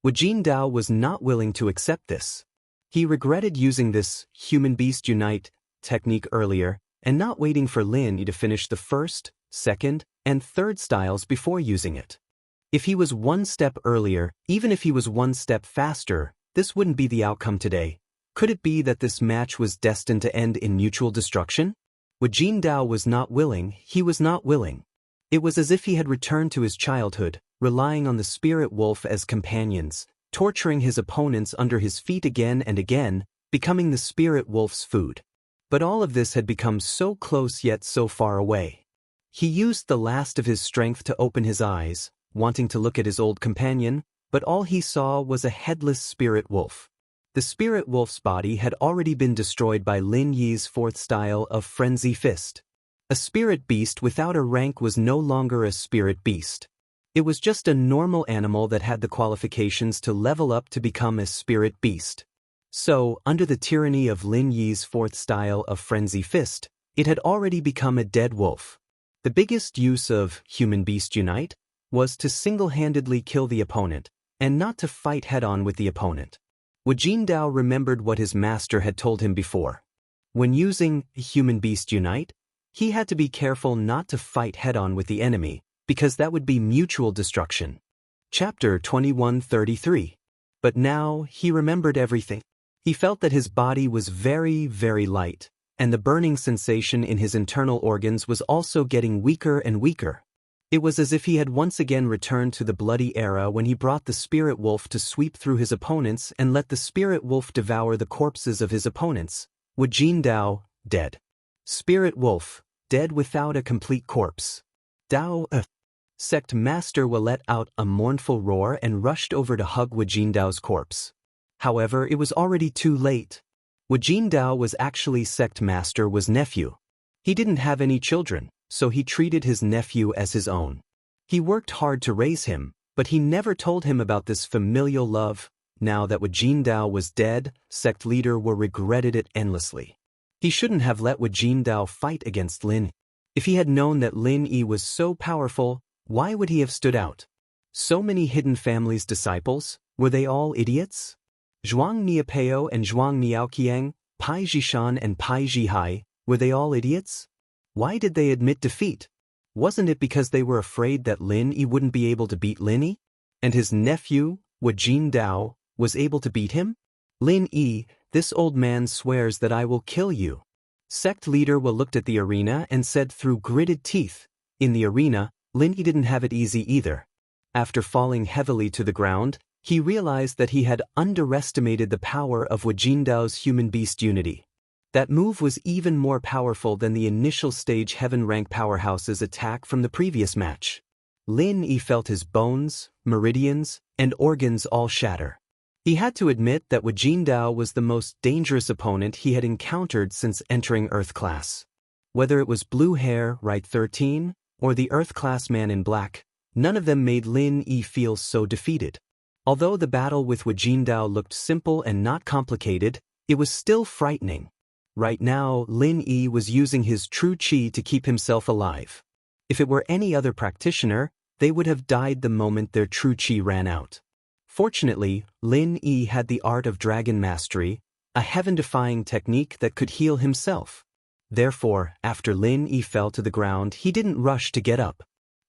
S1: Wajindao was not willing to accept this. He regretted using this Human-Beast Unite technique earlier and not waiting for Lin Yi to finish the first, second, and third styles before using it. If he was one step earlier, even if he was one step faster, this wouldn't be the outcome today. Could it be that this match was destined to end in mutual destruction? Wajindao was not willing. He was not willing. It was as if he had returned to his childhood, relying on the spirit wolf as companions, torturing his opponents under his feet again and again, becoming the spirit wolf's food. But all of this had become so close yet so far away. He used the last of his strength to open his eyes, wanting to look at his old companion, but all he saw was a headless spirit wolf. The spirit wolf's body had already been destroyed by Lin Yi's fourth style of Frenzy Fist. A spirit beast without a rank was no longer a spirit beast. It was just a normal animal that had the qualifications to level up to become a spirit beast. So, under the tyranny of Lin Yi's fourth style of Frenzy Fist, it had already become a dead wolf. The biggest use of Human-Beast Unite was to single-handedly kill the opponent, and not to fight head-on with the opponent. Wajindao remembered what his master had told him before. When using Human Beast Unite, he had to be careful not to fight head-on with the enemy, because that would be mutual destruction. Chapter 21:33. But now he remembered everything. He felt that his body was very, very light, and the burning sensation in his internal organs was also getting weaker and weaker. It was as if he had once again returned to the bloody era when he brought the spirit wolf to sweep through his opponents and let the spirit wolf devour the corpses of his opponents. Wu Jindao, dead. Spirit wolf, dead without a complete corpse. Dao, Sect Master Wu let out a mournful roar and rushed over to hug Wu Jindao's corpse. However, it was already too late. Wu Jindao was actually Sect Master Wu's nephew. He didn't have any children, so he treated his nephew as his own. He worked hard to raise him, but he never told him about this familial love. Now that Wu Jindao was dead, sect leader Wu regretted it endlessly. He shouldn't have let Wu Jindao fight against Lin. If he had known that Lin Yi was so powerful, why would he have stood out? So many hidden families' disciples, were they all idiots? Zhuang Niapeo and Zhuang Niaoqiang, Pai Jishan and Pai Jihai, were they all idiots? Why did they admit defeat? Wasn't it because they were afraid that Lin Yi wouldn't be able to beat Lin Yi? And his nephew, Wu Jindao, was able to beat him? Lin Yi, this old man swears that I will kill you. Sect leader Wu looked at the arena and said through gritted teeth. In the arena, Lin Yi didn't have it easy either. After falling heavily to the ground, he realized that he had underestimated the power of Wu Jindao's human-beast unity. That move was even more powerful than the initial stage heaven-rank powerhouse's attack from the previous match. Lin Yi felt his bones, meridians, and organs all shatter. He had to admit that Wu Jindao was the most dangerous opponent he had encountered since entering Earth class. Whether it was Blue Hair, Right 13, or the Earth class man in black, none of them made Lin Yi feel so defeated. Although the battle with Wu Jindao looked simple and not complicated, it was still frightening. Right now, Lin Yi was using his true qi to keep himself alive. If it were any other practitioner, they would have died the moment their true qi ran out. Fortunately, Lin Yi had the art of dragon mastery, a heaven-defying technique that could heal himself. Therefore, after Lin Yi fell to the ground, he didn't rush to get up.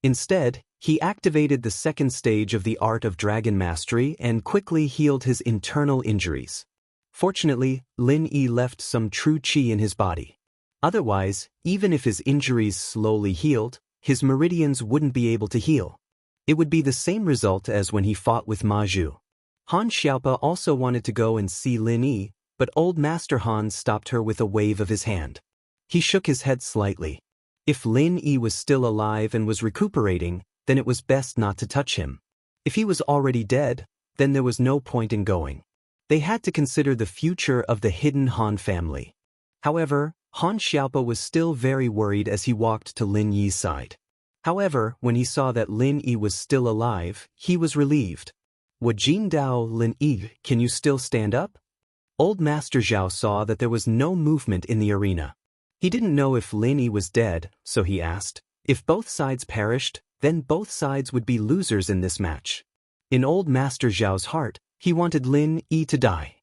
S1: Instead, he activated the second stage of the art of dragon mastery and quickly healed his internal injuries. Fortunately, Lin Yi left some true qi in his body. Otherwise, even if his injuries slowly healed, his meridians wouldn't be able to heal. It would be the same result as when he fought with Ma Zhu. Han Xiaopa also wanted to go and see Lin Yi, but old Master Han stopped her with a wave of his hand. He shook his head slightly. If Lin Yi was still alive and was recuperating, then it was best not to touch him. If he was already dead, then there was no point in going. They had to consider the future of the hidden Han family. However, Han Xiaopa was still very worried as he walked to Lin Yi's side. However, when he saw that Lin Yi was still alive, he was relieved. Wu Jindao, Lin Yi, can you still stand up? Old Master Zhao saw that there was no movement in the arena. He didn't know if Lin Yi was dead, so he asked. If both sides perished, then both sides would be losers in this match. In old Master Zhao's heart, he wanted Lin Yi to die.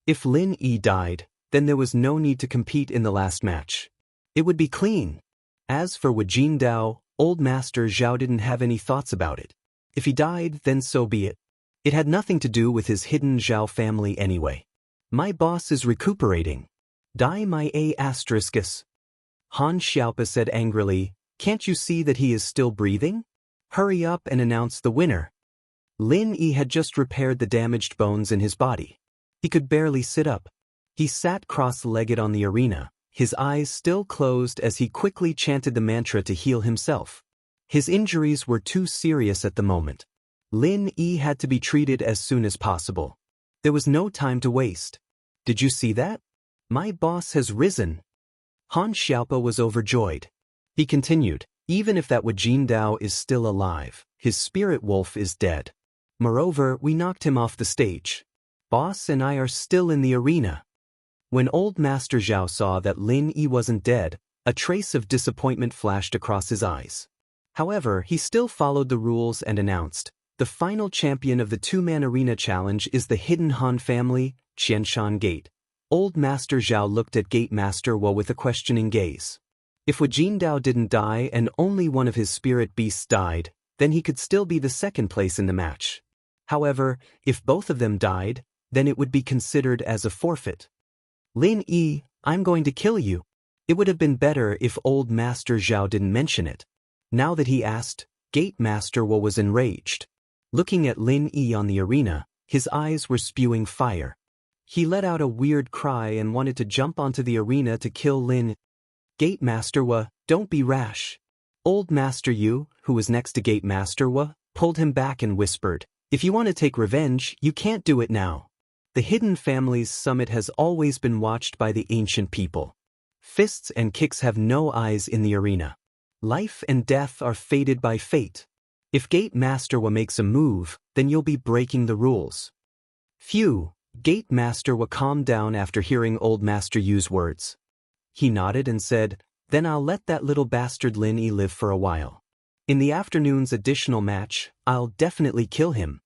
S1: If Lin Yi died, then there was no need to compete in the last match. It would be clean. As for Wu Jindao, old Master Zhao didn't have any thoughts about it. If he died, then so be it. It had nothing to do with his hidden Zhao family anyway. My boss is recuperating. Die my A**. Han Xiaopa said angrily, can't you see that he is still breathing? Hurry up and announce the winner. Lin Yi had just repaired the damaged bones in his body. He could barely sit up. He sat cross-legged on the arena, his eyes still closed as he quickly chanted the mantra to heal himself. His injuries were too serious at the moment. Lin Yi had to be treated as soon as possible. There was no time to waste. Did you see that? My boss has risen. Han Xiaopa was overjoyed. He continued, even if that Wu Jindao is still alive, his spirit wolf is dead. Moreover, we knocked him off the stage. Boss and I are still in the arena. When old Master Zhao saw that Lin Yi wasn't dead, a trace of disappointment flashed across his eyes. However, he still followed the rules and announced, the final champion of the two-man arena challenge is the hidden Han family, Qianshan Gate. Old Master Zhao looked at Gate Master Wu with a questioning gaze. If Wu Jindao didn't die and only one of his spirit beasts died, then he could still be the second place in the match. However, if both of them died, then it would be considered as a forfeit. Lin Yi, I'm going to kill you. It would have been better if Old Master Zhao didn't mention it. Now that he asked, Gate Master Wu was enraged. Looking at Lin Yi on the arena, his eyes were spewing fire. He let out a weird cry and wanted to jump onto the arena to kill Lin. Gate Master Wu, don't be rash. Old Master Yu, who was next to Gate Master Wu, pulled him back and whispered, if you want to take revenge, you can't do it now. The Hidden Families Summit has always been watched by the ancient people. Fists and kicks have no eyes in the arena. Life and death are fated by fate. If Gate Master Wu makes a move, then you'll be breaking the rules. Phew, Gate Master Wu calmed down after hearing Old Master Yu's words. He nodded and said, then I'll let that little bastard Lin Yi live for a while. In the afternoon's additional match, I'll definitely kill him.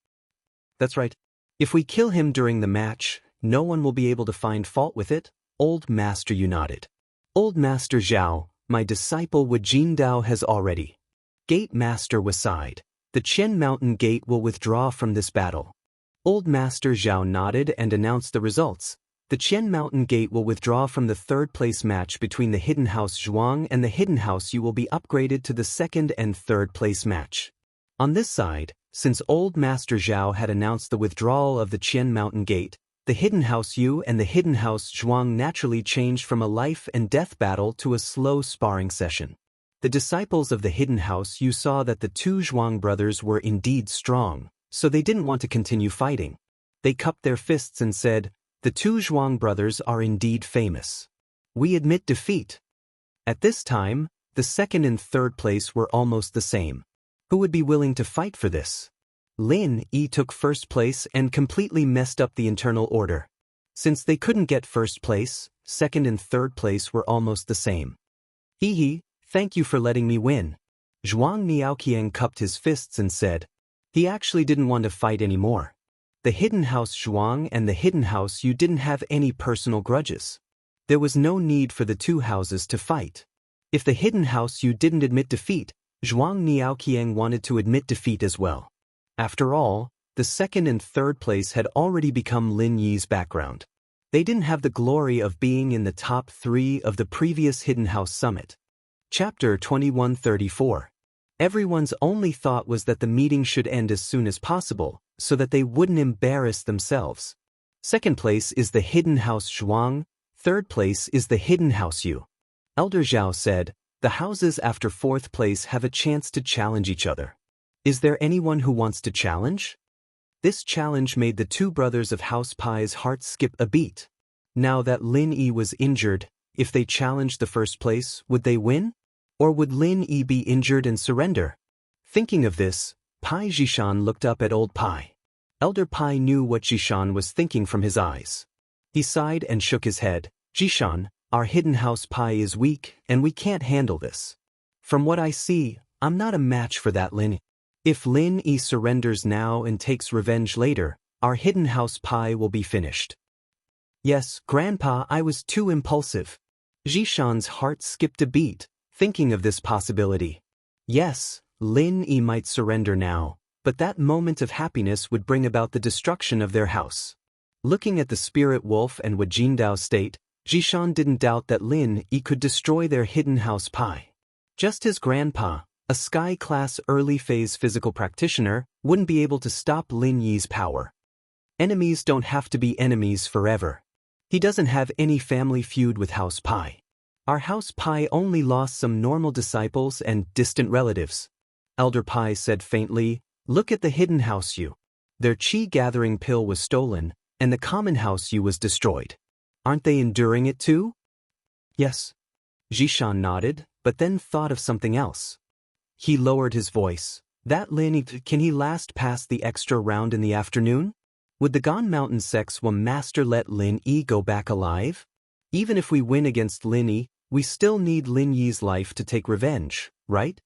S1: That's right. If we kill him during the match, no one will be able to find fault with it. Old Master Yu nodded. Old Master Zhao, my disciple Wu Jindao has already. Gate Master Wu sighed. The Qian Mountain Gate will withdraw from this battle. Old Master Zhao nodded and announced the results. The Qian Mountain Gate will withdraw from the third-place match between the Hidden House Zhuang and the Hidden House Yu will be upgraded to the second and third-place match. On this side, since Old Master Zhao had announced the withdrawal of the Qian Mountain Gate, the Hidden House Yu and the Hidden House Zhuang naturally changed from a life-and-death battle to a slow sparring session. The disciples of the Hidden House Yu saw that the two Zhuang brothers were indeed strong, so they didn't want to continue fighting. They cupped their fists and said, the two Zhuang brothers are indeed famous. We admit defeat. At this time, the second and third place were almost the same. Who would be willing to fight for this? Lin Yi took first place and completely messed up the internal order. Since they couldn't get first place, second and third place were almost the same. Hee, thank you for letting me win. Zhuang Niaoqiang cupped his fists and said, he actually didn't want to fight anymore. The Hidden House Zhuang and the Hidden House Yu didn't have any personal grudges. There was no need for the two houses to fight. If the Hidden House Yu didn't admit defeat, Zhuang Niaoqiang wanted to admit defeat as well. After all, the second and third place had already become Lin Yi's background. They didn't have the glory of being in the top 3 of the previous Hidden House Summit. Chapter 2134. Everyone's only thought was that the meeting should end as soon as possible, so that they wouldn't embarrass themselves. Second place is the Hidden House Zhuang, third place is the Hidden House Yu. Elder Zhao said, the houses after fourth place have a chance to challenge each other. Is there anyone who wants to challenge? This challenge made the two brothers of House Pai's hearts skip a beat. Now that Lin Yi was injured, if they challenged the first place, would they win? Or would Lin Yi be injured and surrender? Thinking of this, Pai Zhishan looked up at Old Pai. Elder Pai knew what Zhishan was thinking from his eyes. He sighed and shook his head. Zhishan, our Hidden House Pai is weak, and we can't handle this. From what I see, I'm not a match for that Lin Yi. If Lin Yi surrenders now and takes revenge later, our Hidden House Pai will be finished. Yes, Grandpa, I was too impulsive. Zhishan's heart skipped a beat, thinking of this possibility. Yes, Lin Yi might surrender now, but that moment of happiness would bring about the destruction of their house. Looking at the spirit wolf and Wu Jindao's state, Zhishan didn't doubt that Lin Yi could destroy their Hidden House Pai. Just as Grandpa, a Sky-class early-phase physical practitioner, wouldn't be able to stop Lin Yi's power. Enemies don't have to be enemies forever. He doesn't have any family feud with House Pai. Our House Pai only lost some normal disciples and distant relatives. Elder Pai said faintly, look at the Hidden House Yu. Their chi-gathering pill was stolen, and the Common House Yu was destroyed. Aren't they enduring it too? Yes. Zhishan nodded, but then thought of something else. He lowered his voice. That Lin Yi, can he last past the extra round in the afternoon? Would the Gan Mountain Sex Master let Lin Yi go back alive? Even if we win against Lin Yi, we still need Lin Yi's life to take revenge, right?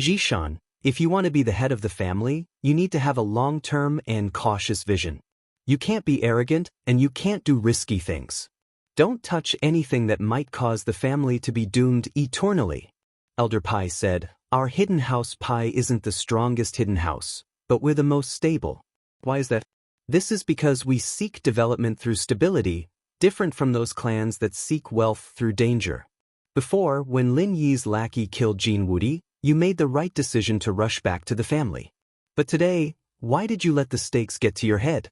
S1: Zhishan, if you want to be the head of the family, you need to have a long-term and cautious vision. You can't be arrogant, and you can't do risky things. Don't touch anything that might cause the family to be doomed eternally. Elder Pai said, Our hidden house Pai isn't the strongest hidden house, but we're the most stable. Why is that? This is because we seek development through stability, different from those clans that seek wealth through danger. Before, when Lin Yi's lackey killed Jin Wudi, you made the right decision to rush back to the family. But today, why did you let the stakes get to your head?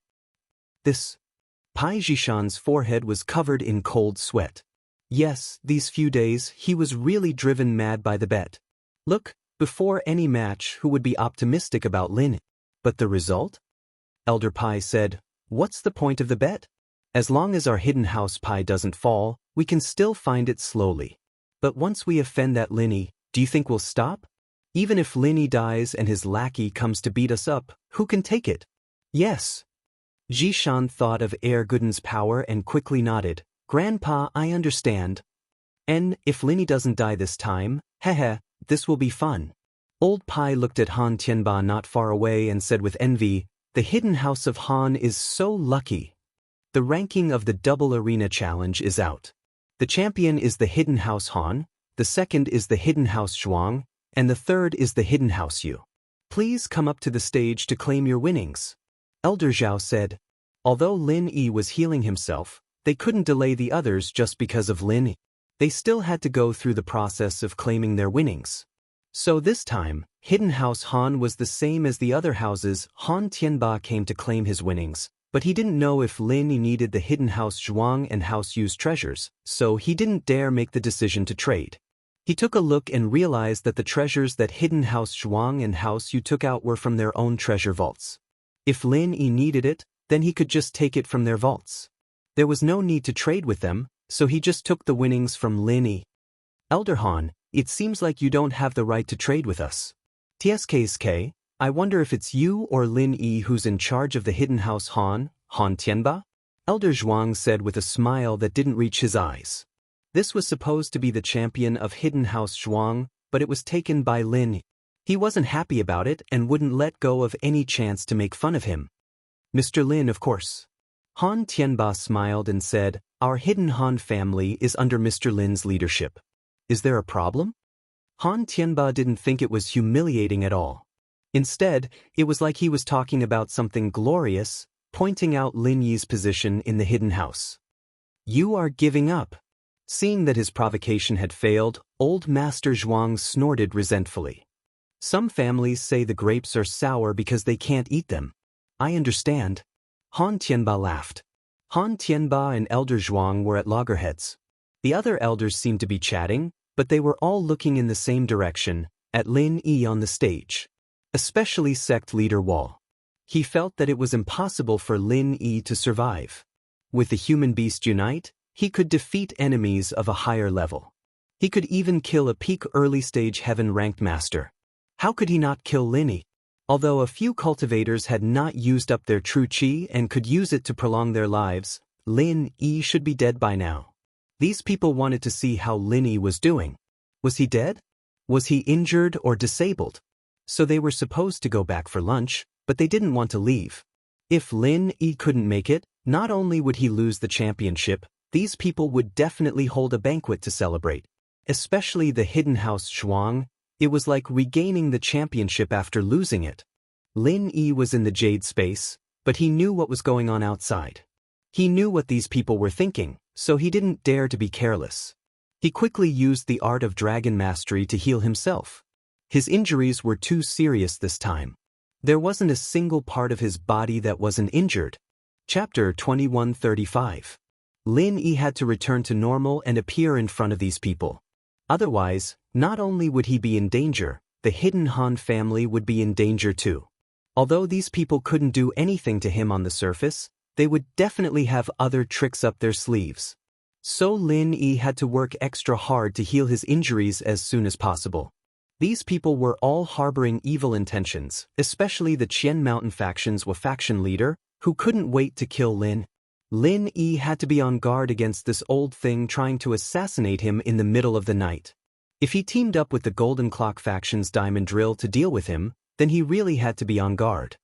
S1: Pai Zhishan's forehead was covered in cold sweat. Yes, these few days, he was really driven mad by the bet. Look, before any match, who would be optimistic about Lin? But the result? Elder Pai said, What's the point of the bet? As long as our hidden house Pai doesn't fall, we can still find it slowly. But once we offend that Linny, do you think we'll stop? Even if Linny dies and his lackey comes to beat us up, who can take it? Yes. Zhishan thought of Air Gooden's power and quickly nodded. Grandpa, I understand. And if Linny doesn't die this time, this will be fun. Old Pai looked at Han Tianba not far away and said with envy, The hidden house of Han is so lucky. The ranking of the double arena challenge is out. The champion is the hidden house Han, the second is the hidden house Zhuang, and the third is the hidden house Yu. Please come up to the stage to claim your winnings. Elder Zhao said. Although Lin Yi was healing himself, they couldn't delay the others just because of Lin Yi. They still had to go through the process of claiming their winnings. So this time, hidden house Han was the same as the other houses. Han Tianba came to claim his winnings, but he didn't know if Lin Yi needed the hidden house Zhuang and house Yu's treasures, so he didn't dare make the decision to trade. He took a look and realized that the treasures that hidden house Zhuang and house Yu took out were from their own treasure vaults. If Lin Yi needed it, then he could just take it from their vaults. There was no need to trade with them, so he just took the winnings from Lin Yi. Elder Han, it seems like you don't have the right to trade with us. TSKSK, I wonder if it's you or Lin Yi who's in charge of the hidden house Han Tianba? Elder Zhuang said with a smile that didn't reach his eyes. This was supposed to be the champion of hidden house Zhuang, but it was taken by Lin Yi. He wasn't happy about it and wouldn't let go of any chance to make fun of him. Mr. Lin, of course. Han Tianba smiled and said, Our hidden Han family is under Mr. Lin's leadership. Is there a problem? Han Tianba didn't think it was humiliating at all. Instead, it was like he was talking about something glorious, pointing out Lin Yi's position in the hidden house. You are giving up. Seeing that his provocation had failed, old Master Zhuang snorted resentfully. Some families say the grapes are sour because they can't eat them. I understand. Han Tianba laughed. Han Tianba and Elder Zhuang were at loggerheads. The other elders seemed to be chatting, but they were all looking in the same direction, at Lin Yi on the stage. Especially sect leader Wall. He felt that it was impossible for Lin Yi to survive. With the human beast unite, he could defeat enemies of a higher level. He could even kill a peak early-stage heaven-ranked master. How could he not kill Lin Yi? Although a few cultivators had not used up their true qi and could use it to prolong their lives, Lin Yi should be dead by now. These people wanted to see how Lin Yi was doing. Was he dead? Was he injured or disabled? So they were supposed to go back for lunch, but they didn't want to leave. If Lin Yi couldn't make it, not only would he lose the championship, these people would definitely hold a banquet to celebrate. Especially the hidden house Zhuang, it was like regaining the championship after losing it. Lin Yi was in the jade space, but he knew what was going on outside. He knew what these people were thinking, so he didn't dare to be careless. He quickly used the art of dragon mastery to heal himself. His injuries were too serious this time. There wasn't a single part of his body that wasn't injured. Chapter 2135. Lin Yi had to return to normal and appear in front of these people. Otherwise, not only would he be in danger, the hidden Han family would be in danger too. Although these people couldn't do anything to him on the surface, they would definitely have other tricks up their sleeves. So Lin Yi had to work extra hard to heal his injuries as soon as possible. These people were all harboring evil intentions, especially the Qian Mountain faction's faction leader, who couldn't wait to kill Lin. Lin Yi had to be on guard against this old thing trying to assassinate him in the middle of the night. If he teamed up with the Golden Clock faction's diamond drill to deal with him, then he really had to be on guard.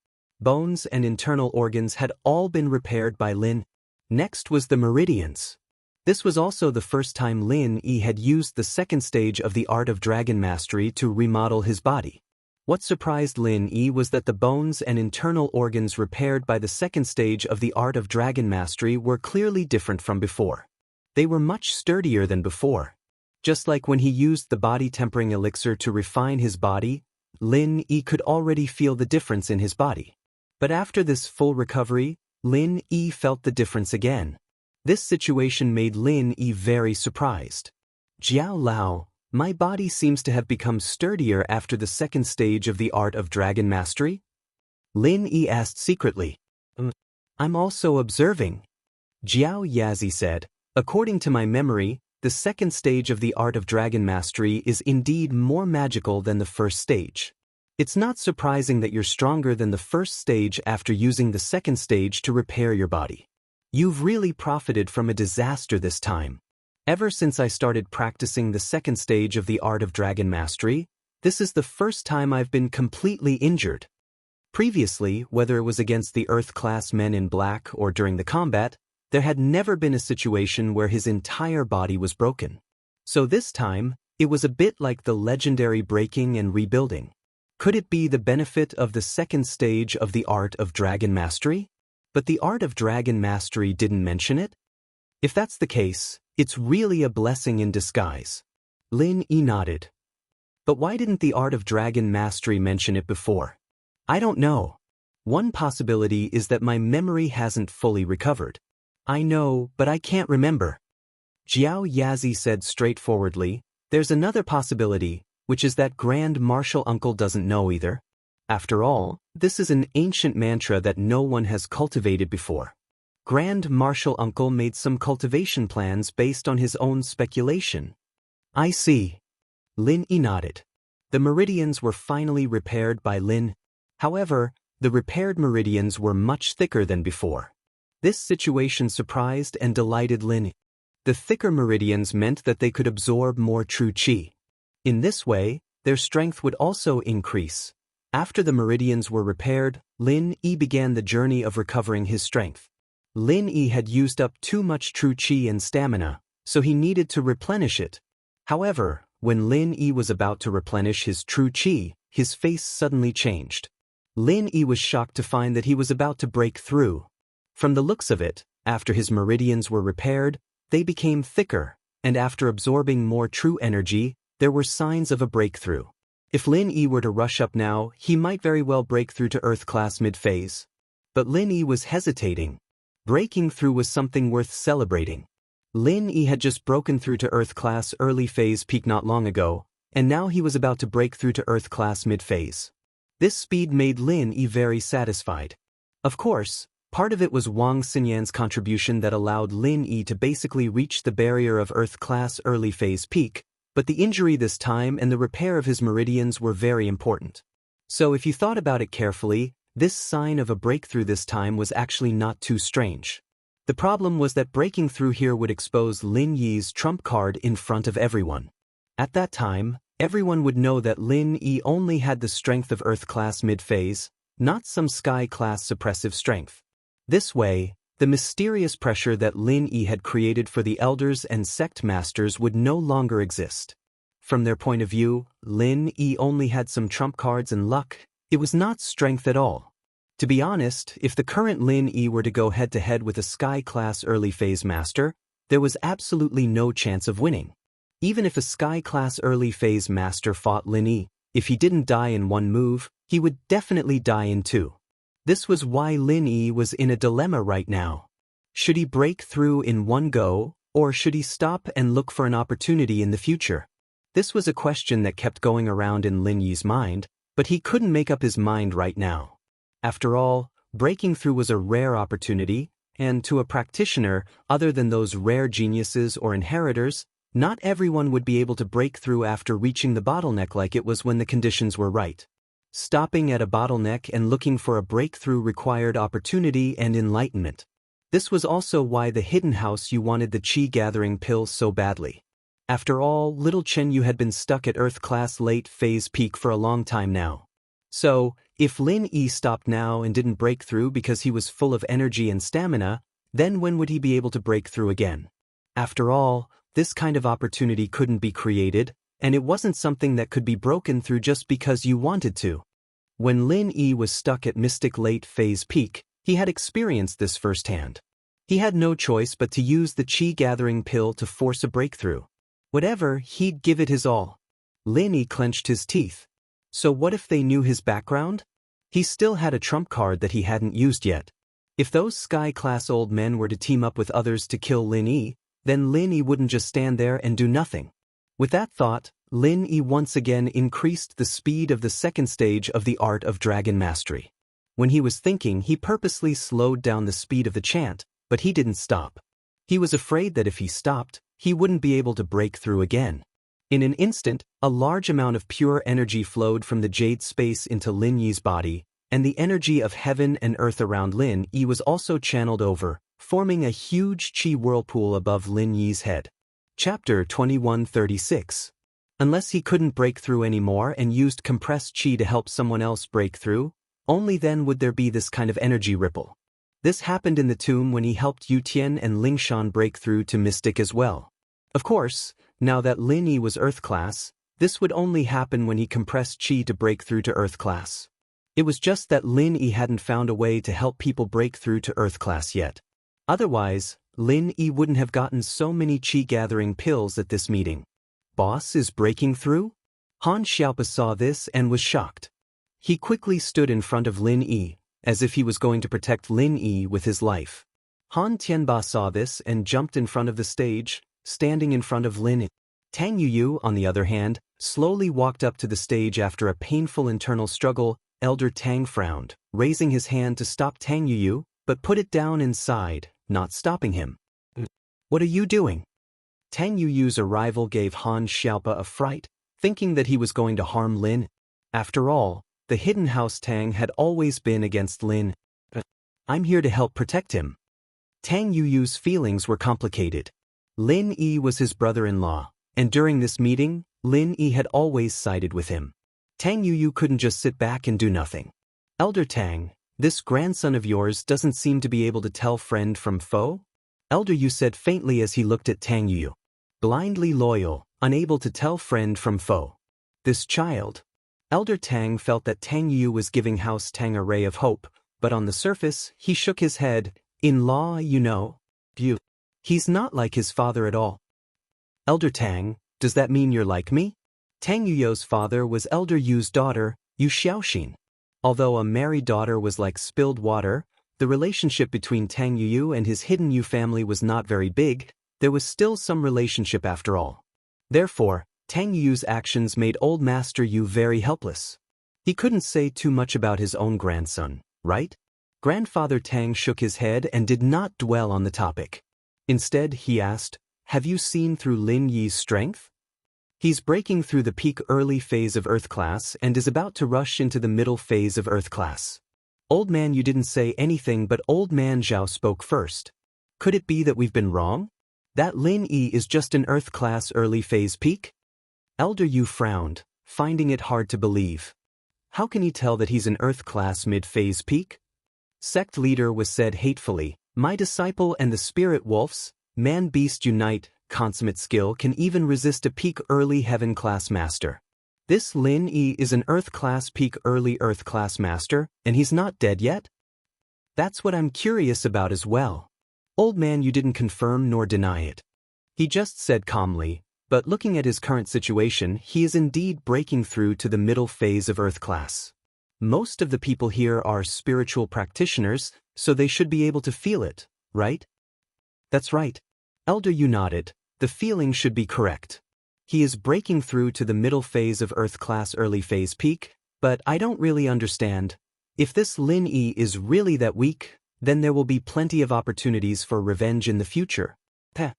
S1: Bones and internal organs had all been repaired by Lin. Next was the meridians. This was also the first time Lin Yi had used the second stage of the art of dragon mastery to remodel his body. What surprised Lin Yi was that the bones and internal organs repaired by the second stage of the art of dragon mastery were clearly different from before. They were much sturdier than before. Just like when he used the body tempering elixir to refine his body, Lin Yi could already feel the difference in his body. But after this full recovery, Lin Yi felt the difference again. This situation made Lin Yi very surprised. Jiao Lao, my body seems to have become sturdier after the second stage of the art of dragon mastery? Lin Yi asked secretly. I'm also observing. Jiao Yazi said, according to my memory, the second stage of the art of dragon mastery is indeed more magical than the first stage. It's not surprising that you're stronger than the first stage after using the second stage to repair your body. You've really profited from a disaster this time. Ever since I started practicing the second stage of the art of dragon mastery, this is the first time I've been completely injured. Previously, whether it was against the Earth-class men in black or during the combat, there had never been a situation where his entire body was broken. So this time, it was a bit like the legendary breaking and rebuilding. Could it be the benefit of the second stage of the art of dragon mastery? But the art of dragon mastery didn't mention it? If that's the case, it's really a blessing in disguise. Lin Yi nodded. But why didn't the art of dragon mastery mention it before? I don't know. One possibility is that my memory hasn't fully recovered. I know, but I can't remember. Jiao Yazi said straightforwardly, there's another possibility, which is that Grand Marshal Uncle doesn't know either. After all, this is an ancient mantra that no one has cultivated before. Grand Marshal Uncle made some cultivation plans based on his own speculation. I see. Lin Yi nodded. The meridians were finally repaired by Lin. However, the repaired meridians were much thicker than before. This situation surprised and delighted Lin. The thicker meridians meant that they could absorb more true qi. In this way, their strength would also increase. After the meridians were repaired, Lin Yi began the journey of recovering his strength. Lin Yi had used up too much true qi and stamina, so he needed to replenish it. However, when Lin Yi was about to replenish his true qi, his face suddenly changed. Lin Yi was shocked to find that he was about to break through. From the looks of it, after his meridians were repaired, they became thicker, and after absorbing more true energy, there were signs of a breakthrough. If Lin Yi were to rush up now, he might very well break through to Earth-class mid-phase. But Lin Yi was hesitating. Breaking through was something worth celebrating. Lin Yi had just broken through to Earth-class early-phase peak not long ago, and now he was about to break through to Earth-class mid-phase. This speed made Lin Yi very satisfied. Of course, part of it was Wang Xinyan's contribution that allowed Lin Yi to basically reach the barrier of Earth-class early-phase peak, but the injury this time and the repair of his meridians were very important. So if you thought about it carefully, this sign of a breakthrough this time was actually not too strange. The problem was that breaking through here would expose Lin Yi's trump card in front of everyone. At that time, everyone would know that Lin Yi only had the strength of Earth-class mid-phase, not some Sky-class suppressive strength. This way, the mysterious pressure that Lin Yi had created for the elders and sect masters would no longer exist. From their point of view, Lin Yi only had some trump cards and luck. It was not strength at all. To be honest, if the current Lin Yi were to go head-to-head with a Sky-class early-phase master, there was absolutely no chance of winning. Even if a Sky-class early-phase master fought Lin Yi, if he didn't die in one move, he would definitely die in two. This was why Lin Yi was in a dilemma right now. Should he break through in one go, or should he stop and look for an opportunity in the future? This was a question that kept going around in Lin Yi's mind, but he couldn't make up his mind right now. After all, breaking through was a rare opportunity, and to a practitioner, other than those rare geniuses or inheritors, not everyone would be able to break through after reaching the bottleneck like it was when the conditions were right. Stopping at a bottleneck and looking for a breakthrough required opportunity and enlightenment. This was also why the hidden house you wanted the chi-gathering pill so badly. After all, little Chen Yu had been stuck at Earth-class late-phase peak for a long time now. So, if Lin Yi stopped now and didn't break through because he was full of energy and stamina, then when would he be able to break through again? After all, this kind of opportunity couldn't be created, and it wasn't something that could be broken through just because you wanted to. When Lin Yi was stuck at Mystic Late Phase Peak, he had experienced this firsthand. He had no choice but to use the Qi-gathering pill to force a breakthrough. Whatever, he'd give it his all. Lin Yi clenched his teeth. So what if they knew his background? He still had a trump card that he hadn't used yet. If those Sky-class old men were to team up with others to kill Lin Yi, then Lin Yi wouldn't just stand there and do nothing. With that thought, Lin Yi once again increased the speed of the second stage of the art of dragon mastery. When he was thinking, he purposely slowed down the speed of the chant, but he didn't stop. He was afraid that if he stopped, he wouldn't be able to break through again. In an instant, a large amount of pure energy flowed from the jade space into Lin Yi's body, and the energy of heaven and earth around Lin Yi was also channeled over, forming a huge Qi whirlpool above Lin Yi's head. Chapter 2136. Unless he couldn't break through anymore and used compressed Qi to help someone else break through, only then would there be this kind of energy ripple. This happened in the tomb when he helped Yu Tian and Lingshan break through to Mystic as well. Of course, now that Lin Yi was Earth class, this would only happen when he compressed Qi to break through to Earth class. It was just that Lin Yi hadn't found a way to help people break through to Earth class yet. Otherwise, Lin Yi wouldn't have gotten so many Qi-gathering pills at this meeting. Boss is breaking through? Han Xiaopa saw this and was shocked. He quickly stood in front of Lin Yi, as if he was going to protect Lin Yi with his life. Han Tianba saw this and jumped in front of the stage, standing in front of Lin Yi. Tang Yuyu, on the other hand, slowly walked up to the stage after a painful internal struggle. Elder Tang frowned, raising his hand to stop Tang Yuyu, but put it down and sighed, not stopping him. What are you doing? Tang Yuyu's arrival gave Han Xiaopa a fright, thinking that he was going to harm Lin. After all, the hidden house Tang had always been against Lin. I'm here to help protect him. Tang Yuyu's feelings were complicated. Lin Yi was his brother-in-law, and during this meeting, Lin Yi had always sided with him. Tang Yuyu couldn't just sit back and do nothing. Elder Tang, this grandson of yours doesn't seem to be able to tell friend from foe? Elder Yu said faintly as he looked at Tang Yuyu. Blindly loyal, unable to tell friend from foe. This child. Elder Tang felt that Tang Yuyu was giving House Tang a ray of hope, but on the surface, he shook his head. In law, you know. He's not like his father at all. Elder Tang, does that mean you're like me? Tang Yuyu's father was Elder Yu's daughter, Yu Xiaoxin. Although a married daughter was like spilled water, the relationship between Tang Yuyu and his hidden Yu family was not very big. There was still some relationship after all. Therefore, Tang Yuyu's actions made old Master Yu very helpless. He couldn't say too much about his own grandson, right? Grandfather Tang shook his head and did not dwell on the topic. Instead, he asked, have you seen through Lin Yi's strength? He's breaking through the peak early phase of Earth class and is about to rush into the middle phase of Earth class. Old man, you didn't say anything, but Old man Zhao spoke first. Could it be that we've been wrong? That Lin Yi is just an Earth class early phase peak? Elder Yu frowned, finding it hard to believe. How can he tell that he's an Earth class mid-phase peak? Sect leader was said hatefully, my disciple and the spirit wolves, man-beast unite, consummate skill can even resist a peak early heaven class master. This Lin Yi is an Earth class peak early Earth class master, and he's not dead yet? That's what I'm curious about as well. Old man, you didn't confirm nor deny it. He just said calmly, but looking at his current situation, he is indeed breaking through to the middle phase of Earth class. Most of the people here are spiritual practitioners, so they should be able to feel it, right? That's right. Elder Yu nodded. The feeling should be correct. He is breaking through to the middle phase of Earth class early phase peak, but I don't really understand. If this Lin Yi is really that weak, then there will be plenty of opportunities for revenge in the future. Peh.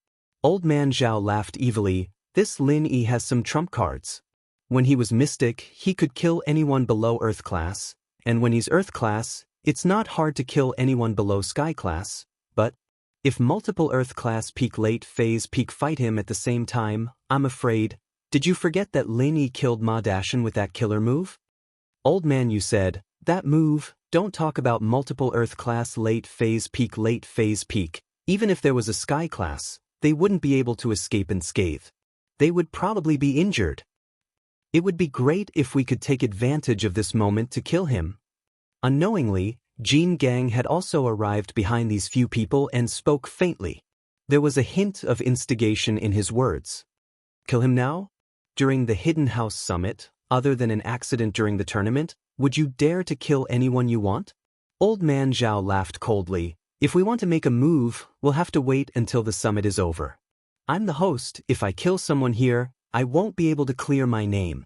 S1: Old man Zhao laughed evilly. This Lin Yi has some trump cards. When he was mystic, he could kill anyone below Earth class, and when he's Earth class, it's not hard to kill anyone below Sky class, but if multiple Earth class peak late phase peak fight him at the same time, I'm afraid. Did you forget that Lin Yi killed Ma Dashan with that killer move? Old man, you said, that move, don't talk about multiple Earth class late phase peak. Even if there was a Sky class, they wouldn't be able to escape unscathed. They would probably be injured. It would be great if we could take advantage of this moment to kill him. Unknowingly, Jean Gang had also arrived behind these few people and spoke faintly. There was a hint of instigation in his words. Kill him now? During the Hidden House Summit, other than an accident during the tournament, would you dare to kill anyone you want? Old man Zhao laughed coldly. If we want to make a move, we'll have to wait until the summit is over. I'm the host. If I kill someone here, I won't be able to clear my name.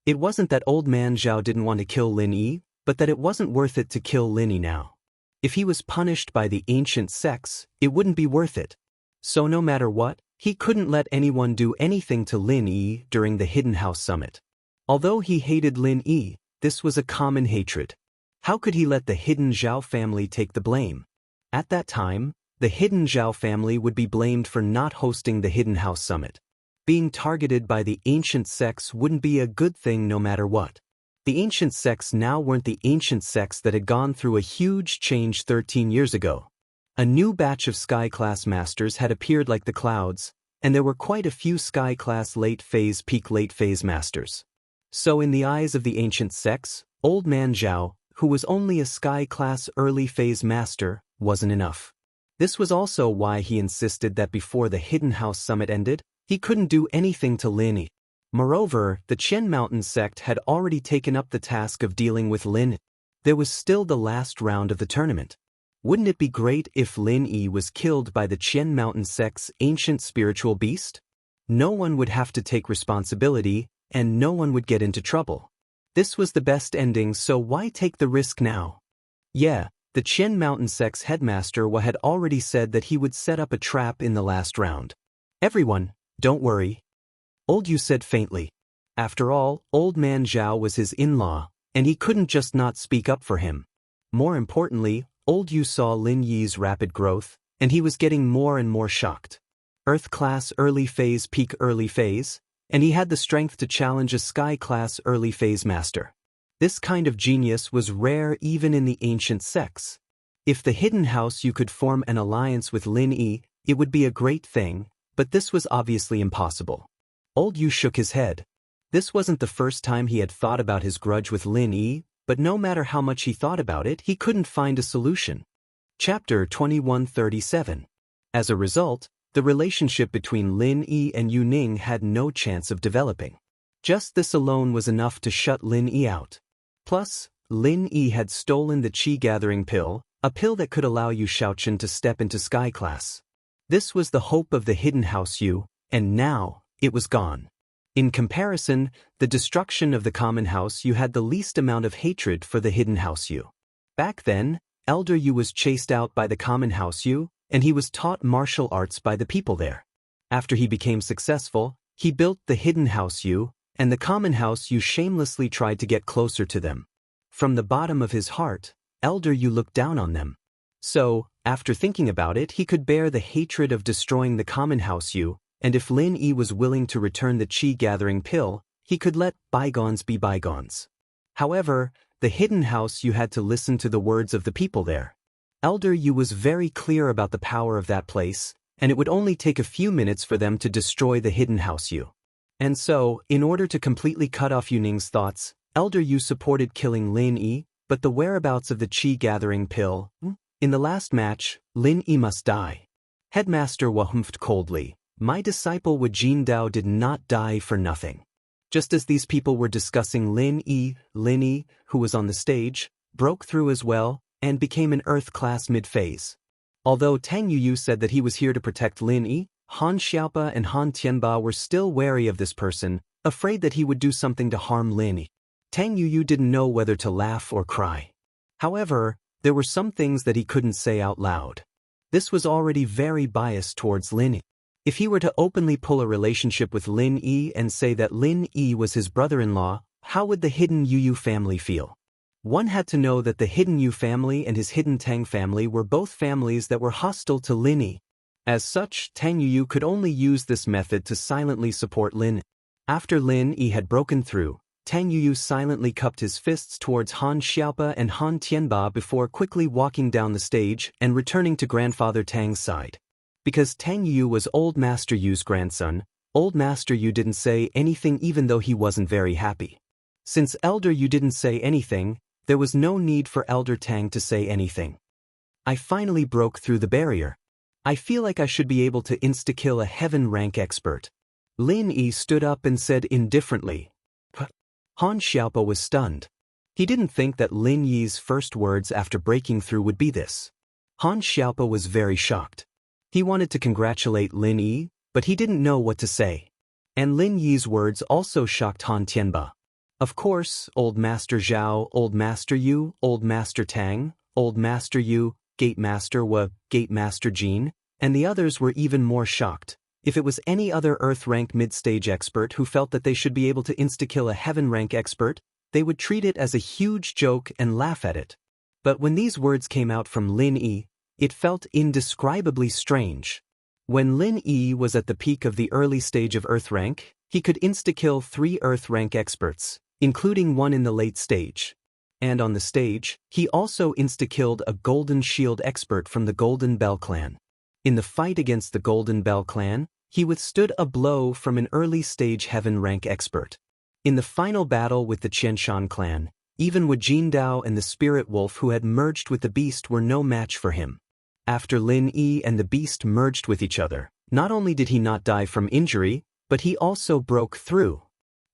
S1: It wasn't that old man Zhao didn't want to kill Lin Yi, but that it wasn't worth it to kill Lin Yi now. If he was punished by the ancient sects, it wouldn't be worth it. So no matter what, he couldn't let anyone do anything to Lin Yi during the Hidden House Summit. Although he hated Lin Yi, this was a common hatred. How could he let the Hidden Zhao family take the blame? At that time, the Hidden Zhao family would be blamed for not hosting the Hidden House Summit. Being targeted by the ancient sects wouldn't be a good thing no matter what. The ancient sects now weren't the ancient sects that had gone through a huge change 13 years ago. A new batch of Sky-class masters had appeared like the clouds, and there were quite a few Sky-class late-phase masters. So in the eyes of the ancient sects, Old Man Zhao, who was only a Sky-class early-phase master, wasn't enough. This was also why he insisted that before the Hidden House Summit ended, he couldn't do anything to Lin Yi. Moreover, the Qian Mountain sect had already taken up the task of dealing with Lin Yi. There was still the last round of the tournament. Wouldn't it be great if Lin Yi was killed by the Qian Mountain sect's ancient spiritual beast? No one would have to take responsibility, and no one would get into trouble. This was the best ending, so why take the risk now? Yeah, the Qian Mountain sect's headmaster had already said that he would set up a trap in the last round. Everyone, don't worry. Old Yu said faintly. After all, Old Man Zhao was his in-law, and he couldn't just not speak up for him. More importantly, Old Yu saw Lin Yi's rapid growth, and he was getting more and more shocked. Earth class early phase, and he had the strength to challenge a Sky class early phase master. This kind of genius was rare even in the ancient sects. If the Hidden House you could form an alliance with Lin Yi, it would be a great thing, but this was obviously impossible. Old Yu shook his head. This wasn't the first time he had thought about his grudge with Lin Yi, but no matter how much he thought about it, he couldn't find a solution. Chapter 2137. As a result, the relationship between Lin Yi and Yu Ning had no chance of developing. Just this alone was enough to shut Lin Yi out. Plus, Lin Yi had stolen the Qi-gathering pill, a pill that could allow Yu Shaochen to step into Sky class. This was the hope of the Hidden House Yu, and now, it was gone. In comparison, the destruction of the Common House Yu had the least amount of hatred for the Hidden House Yu. Back then, Elder Yu was chased out by the Common House Yu, and he was taught martial arts by the people there. After he became successful, he built the Hidden House Yu, and the Common House Yu shamelessly tried to get closer to them. From the bottom of his heart, Elder Yu looked down on them. So, after thinking about it, he could bear the hatred of destroying the Common House Yu, and if Lin Yi was willing to return the Qi-gathering pill, he could let bygones be bygones. However, the Hidden House Yu had to listen to the words of the people there. Elder Yu was very clear about the power of that place, and it would only take a few minutes for them to destroy the Hidden House Yu. And so, in order to completely cut off Yu Ning's thoughts, Elder Yu supported killing Lin Yi, but the whereabouts of the Qi-gathering pill? In the last match, Lin Yi must die. Headmaster humphed coldly. My disciple Wu Jindao did not die for nothing. Just as these people were discussing Lin Yi, who was on the stage, broke through as well, and became an Earth class mid-phase. Although Tang Yuyu said that he was here to protect Lin Yi, Han Xiaopa and Han Tianba were still wary of this person, afraid that he would do something to harm Lin Yi. Tang Yuyu didn't know whether to laugh or cry. However, there were some things that he couldn't say out loud. This was already very biased towards Lin Yi. If he were to openly pull a relationship with Lin Yi and say that Lin Yi was his brother-in-law, how would the Hidden Yu family feel? One had to know that the Hidden Yu family and his Hidden Tang family were both families that were hostile to Lin Yi. As such, Tang Yuyu could only use this method to silently support Lin Yi. After Lin Yi had broken through, Tang Yuyu silently cupped his fists towards Han Xiaopa and Han Tianba before quickly walking down the stage and returning to Grandfather Tang's side. Because Tang Yuyu was Old Master Yu's grandson, Old Master Yu didn't say anything even though he wasn't very happy. Since Elder Yu didn't say anything, there was no need for Elder Tang to say anything. I finally broke through the barrier. I feel like I should be able to insta-kill a heaven rank expert. Lin Yi stood up and said indifferently. Han Xiaopa was stunned. He didn't think that Lin Yi's first words after breaking through would be this. Han Xiaopa was very shocked. He wanted to congratulate Lin Yi, but he didn't know what to say. And Lin Yi's words also shocked Han Tianba. Of course, Old Master Zhao, Old Master Yu, Old Master Tang, Old Master Yu, Gate Master Wa, Gate Master Jin, and the others were even more shocked. If it was any other Earth rank mid-stage expert who felt that they should be able to insta-kill a heaven rank expert, they would treat it as a huge joke and laugh at it. But when these words came out from Lin Yi, it felt indescribably strange. When Lin Yi was at the peak of the early stage of Earth rank, he could insta-kill 3 Earth rank experts, including one in the late stage. And on the stage, he also insta-killed a Golden Shield expert from the Golden Bell clan. In the fight against the Golden Bell clan, he withstood a blow from an early-stage heaven rank expert. In the final battle with the Qianshan clan, even Wu Jindao and the Spirit Wolf who had merged with the Beast were no match for him. After Lin Yi and the Beast merged with each other, not only did he not die from injury, but he also broke through.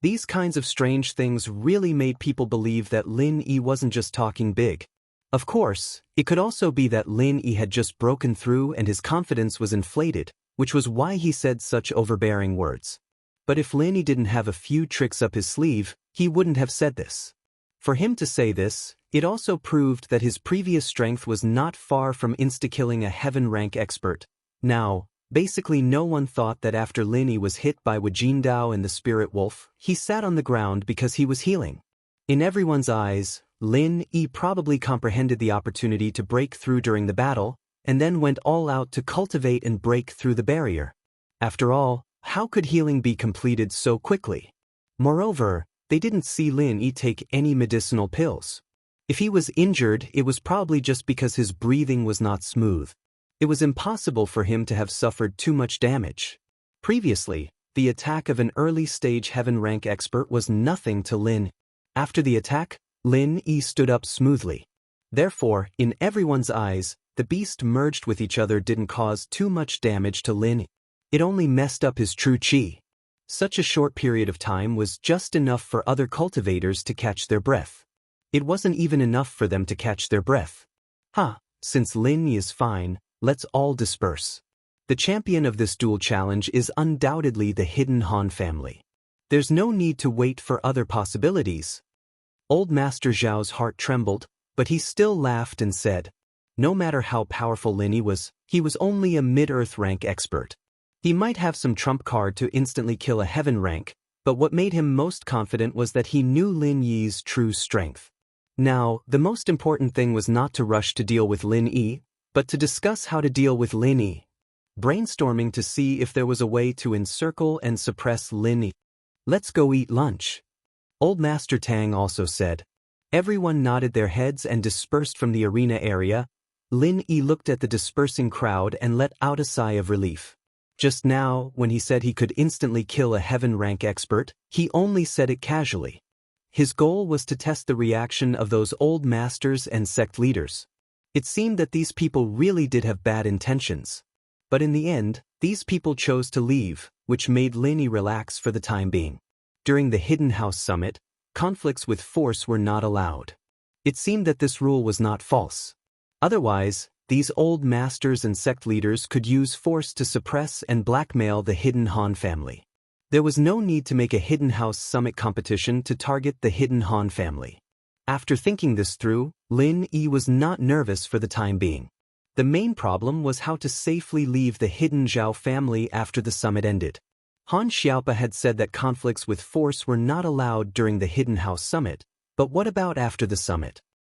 S1: These kinds of strange things really made people believe that Lin Yi wasn't just talking big. Of course, it could also be that Lin Yi had just broken through and his confidence was inflated, which was why he said such overbearing words. But if Lin Yi didn't have a few tricks up his sleeve, he wouldn't have said this. For him to say this, it also proved that his previous strength was not far from insta-killing a heaven rank expert. Now, basically no one thought that after Lin Yi was hit by Wu Jindao and the Spirit Wolf, he sat on the ground because he was healing. In everyone's eyes, Lin Yi probably comprehended the opportunity to break through during the battle, and then went all out to cultivate and break through the barrier. After all, how could healing be completed so quickly? Moreover, they didn't see Lin Yi take any medicinal pills. If he was injured, it was probably just because his breathing was not smooth. It was impossible for him to have suffered too much damage. Previously, the attack of an early-stage heaven rank expert was nothing to Lin. After the attack, Lin Yi stood up smoothly. Therefore, in everyone's eyes, the Beast merged with each other didn't cause too much damage to Lin Yi. It only messed up his true qi. Such a short period of time was just enough for other cultivators to catch their breath. It wasn't even enough for them to catch their breath. Since Lin Yi is fine, let's all disperse. The champion of this duel challenge is undoubtedly the hidden Han family. There's no need to wait for other possibilities. Old Master Zhao's heart trembled, but he still laughed and said, no matter how powerful Lin Yi was, he was only a mid-earth rank expert. He might have some trump card to instantly kill a heaven rank, but what made him most confident was that he knew Lin Yi's true strength. Now, the most important thing was not to rush to deal with Lin Yi, but to discuss how to deal with Lin Yi. Brainstorming to see if there was a way to encircle and suppress Lin Yi. Let's go eat lunch. Old Master Tang also said. Everyone nodded their heads and dispersed from the arena area. Lin Yi looked at the dispersing crowd and let out a sigh of relief. Just now, when he said he could instantly kill a heaven rank expert, he only said it casually. His goal was to test the reaction of those old masters and sect leaders. It seemed that these people really did have bad intentions. But in the end, these people chose to leave, which made Lin Yi relax for the time being. During the Hidden House Summit, conflicts with force were not allowed. It seemed that this rule was not false. Otherwise, these old masters and sect leaders could use force to suppress and blackmail the Hidden Han family. There was no need to make a Hidden House Summit competition to target the Hidden Han family. After thinking this through, Lin Yi was not nervous for the time being. The main problem was how to safely leave the Hidden Zhao family after the summit ended. Han Xiaopa had said that conflicts with force were not allowed during the Hidden House Summit, but what about after the summit?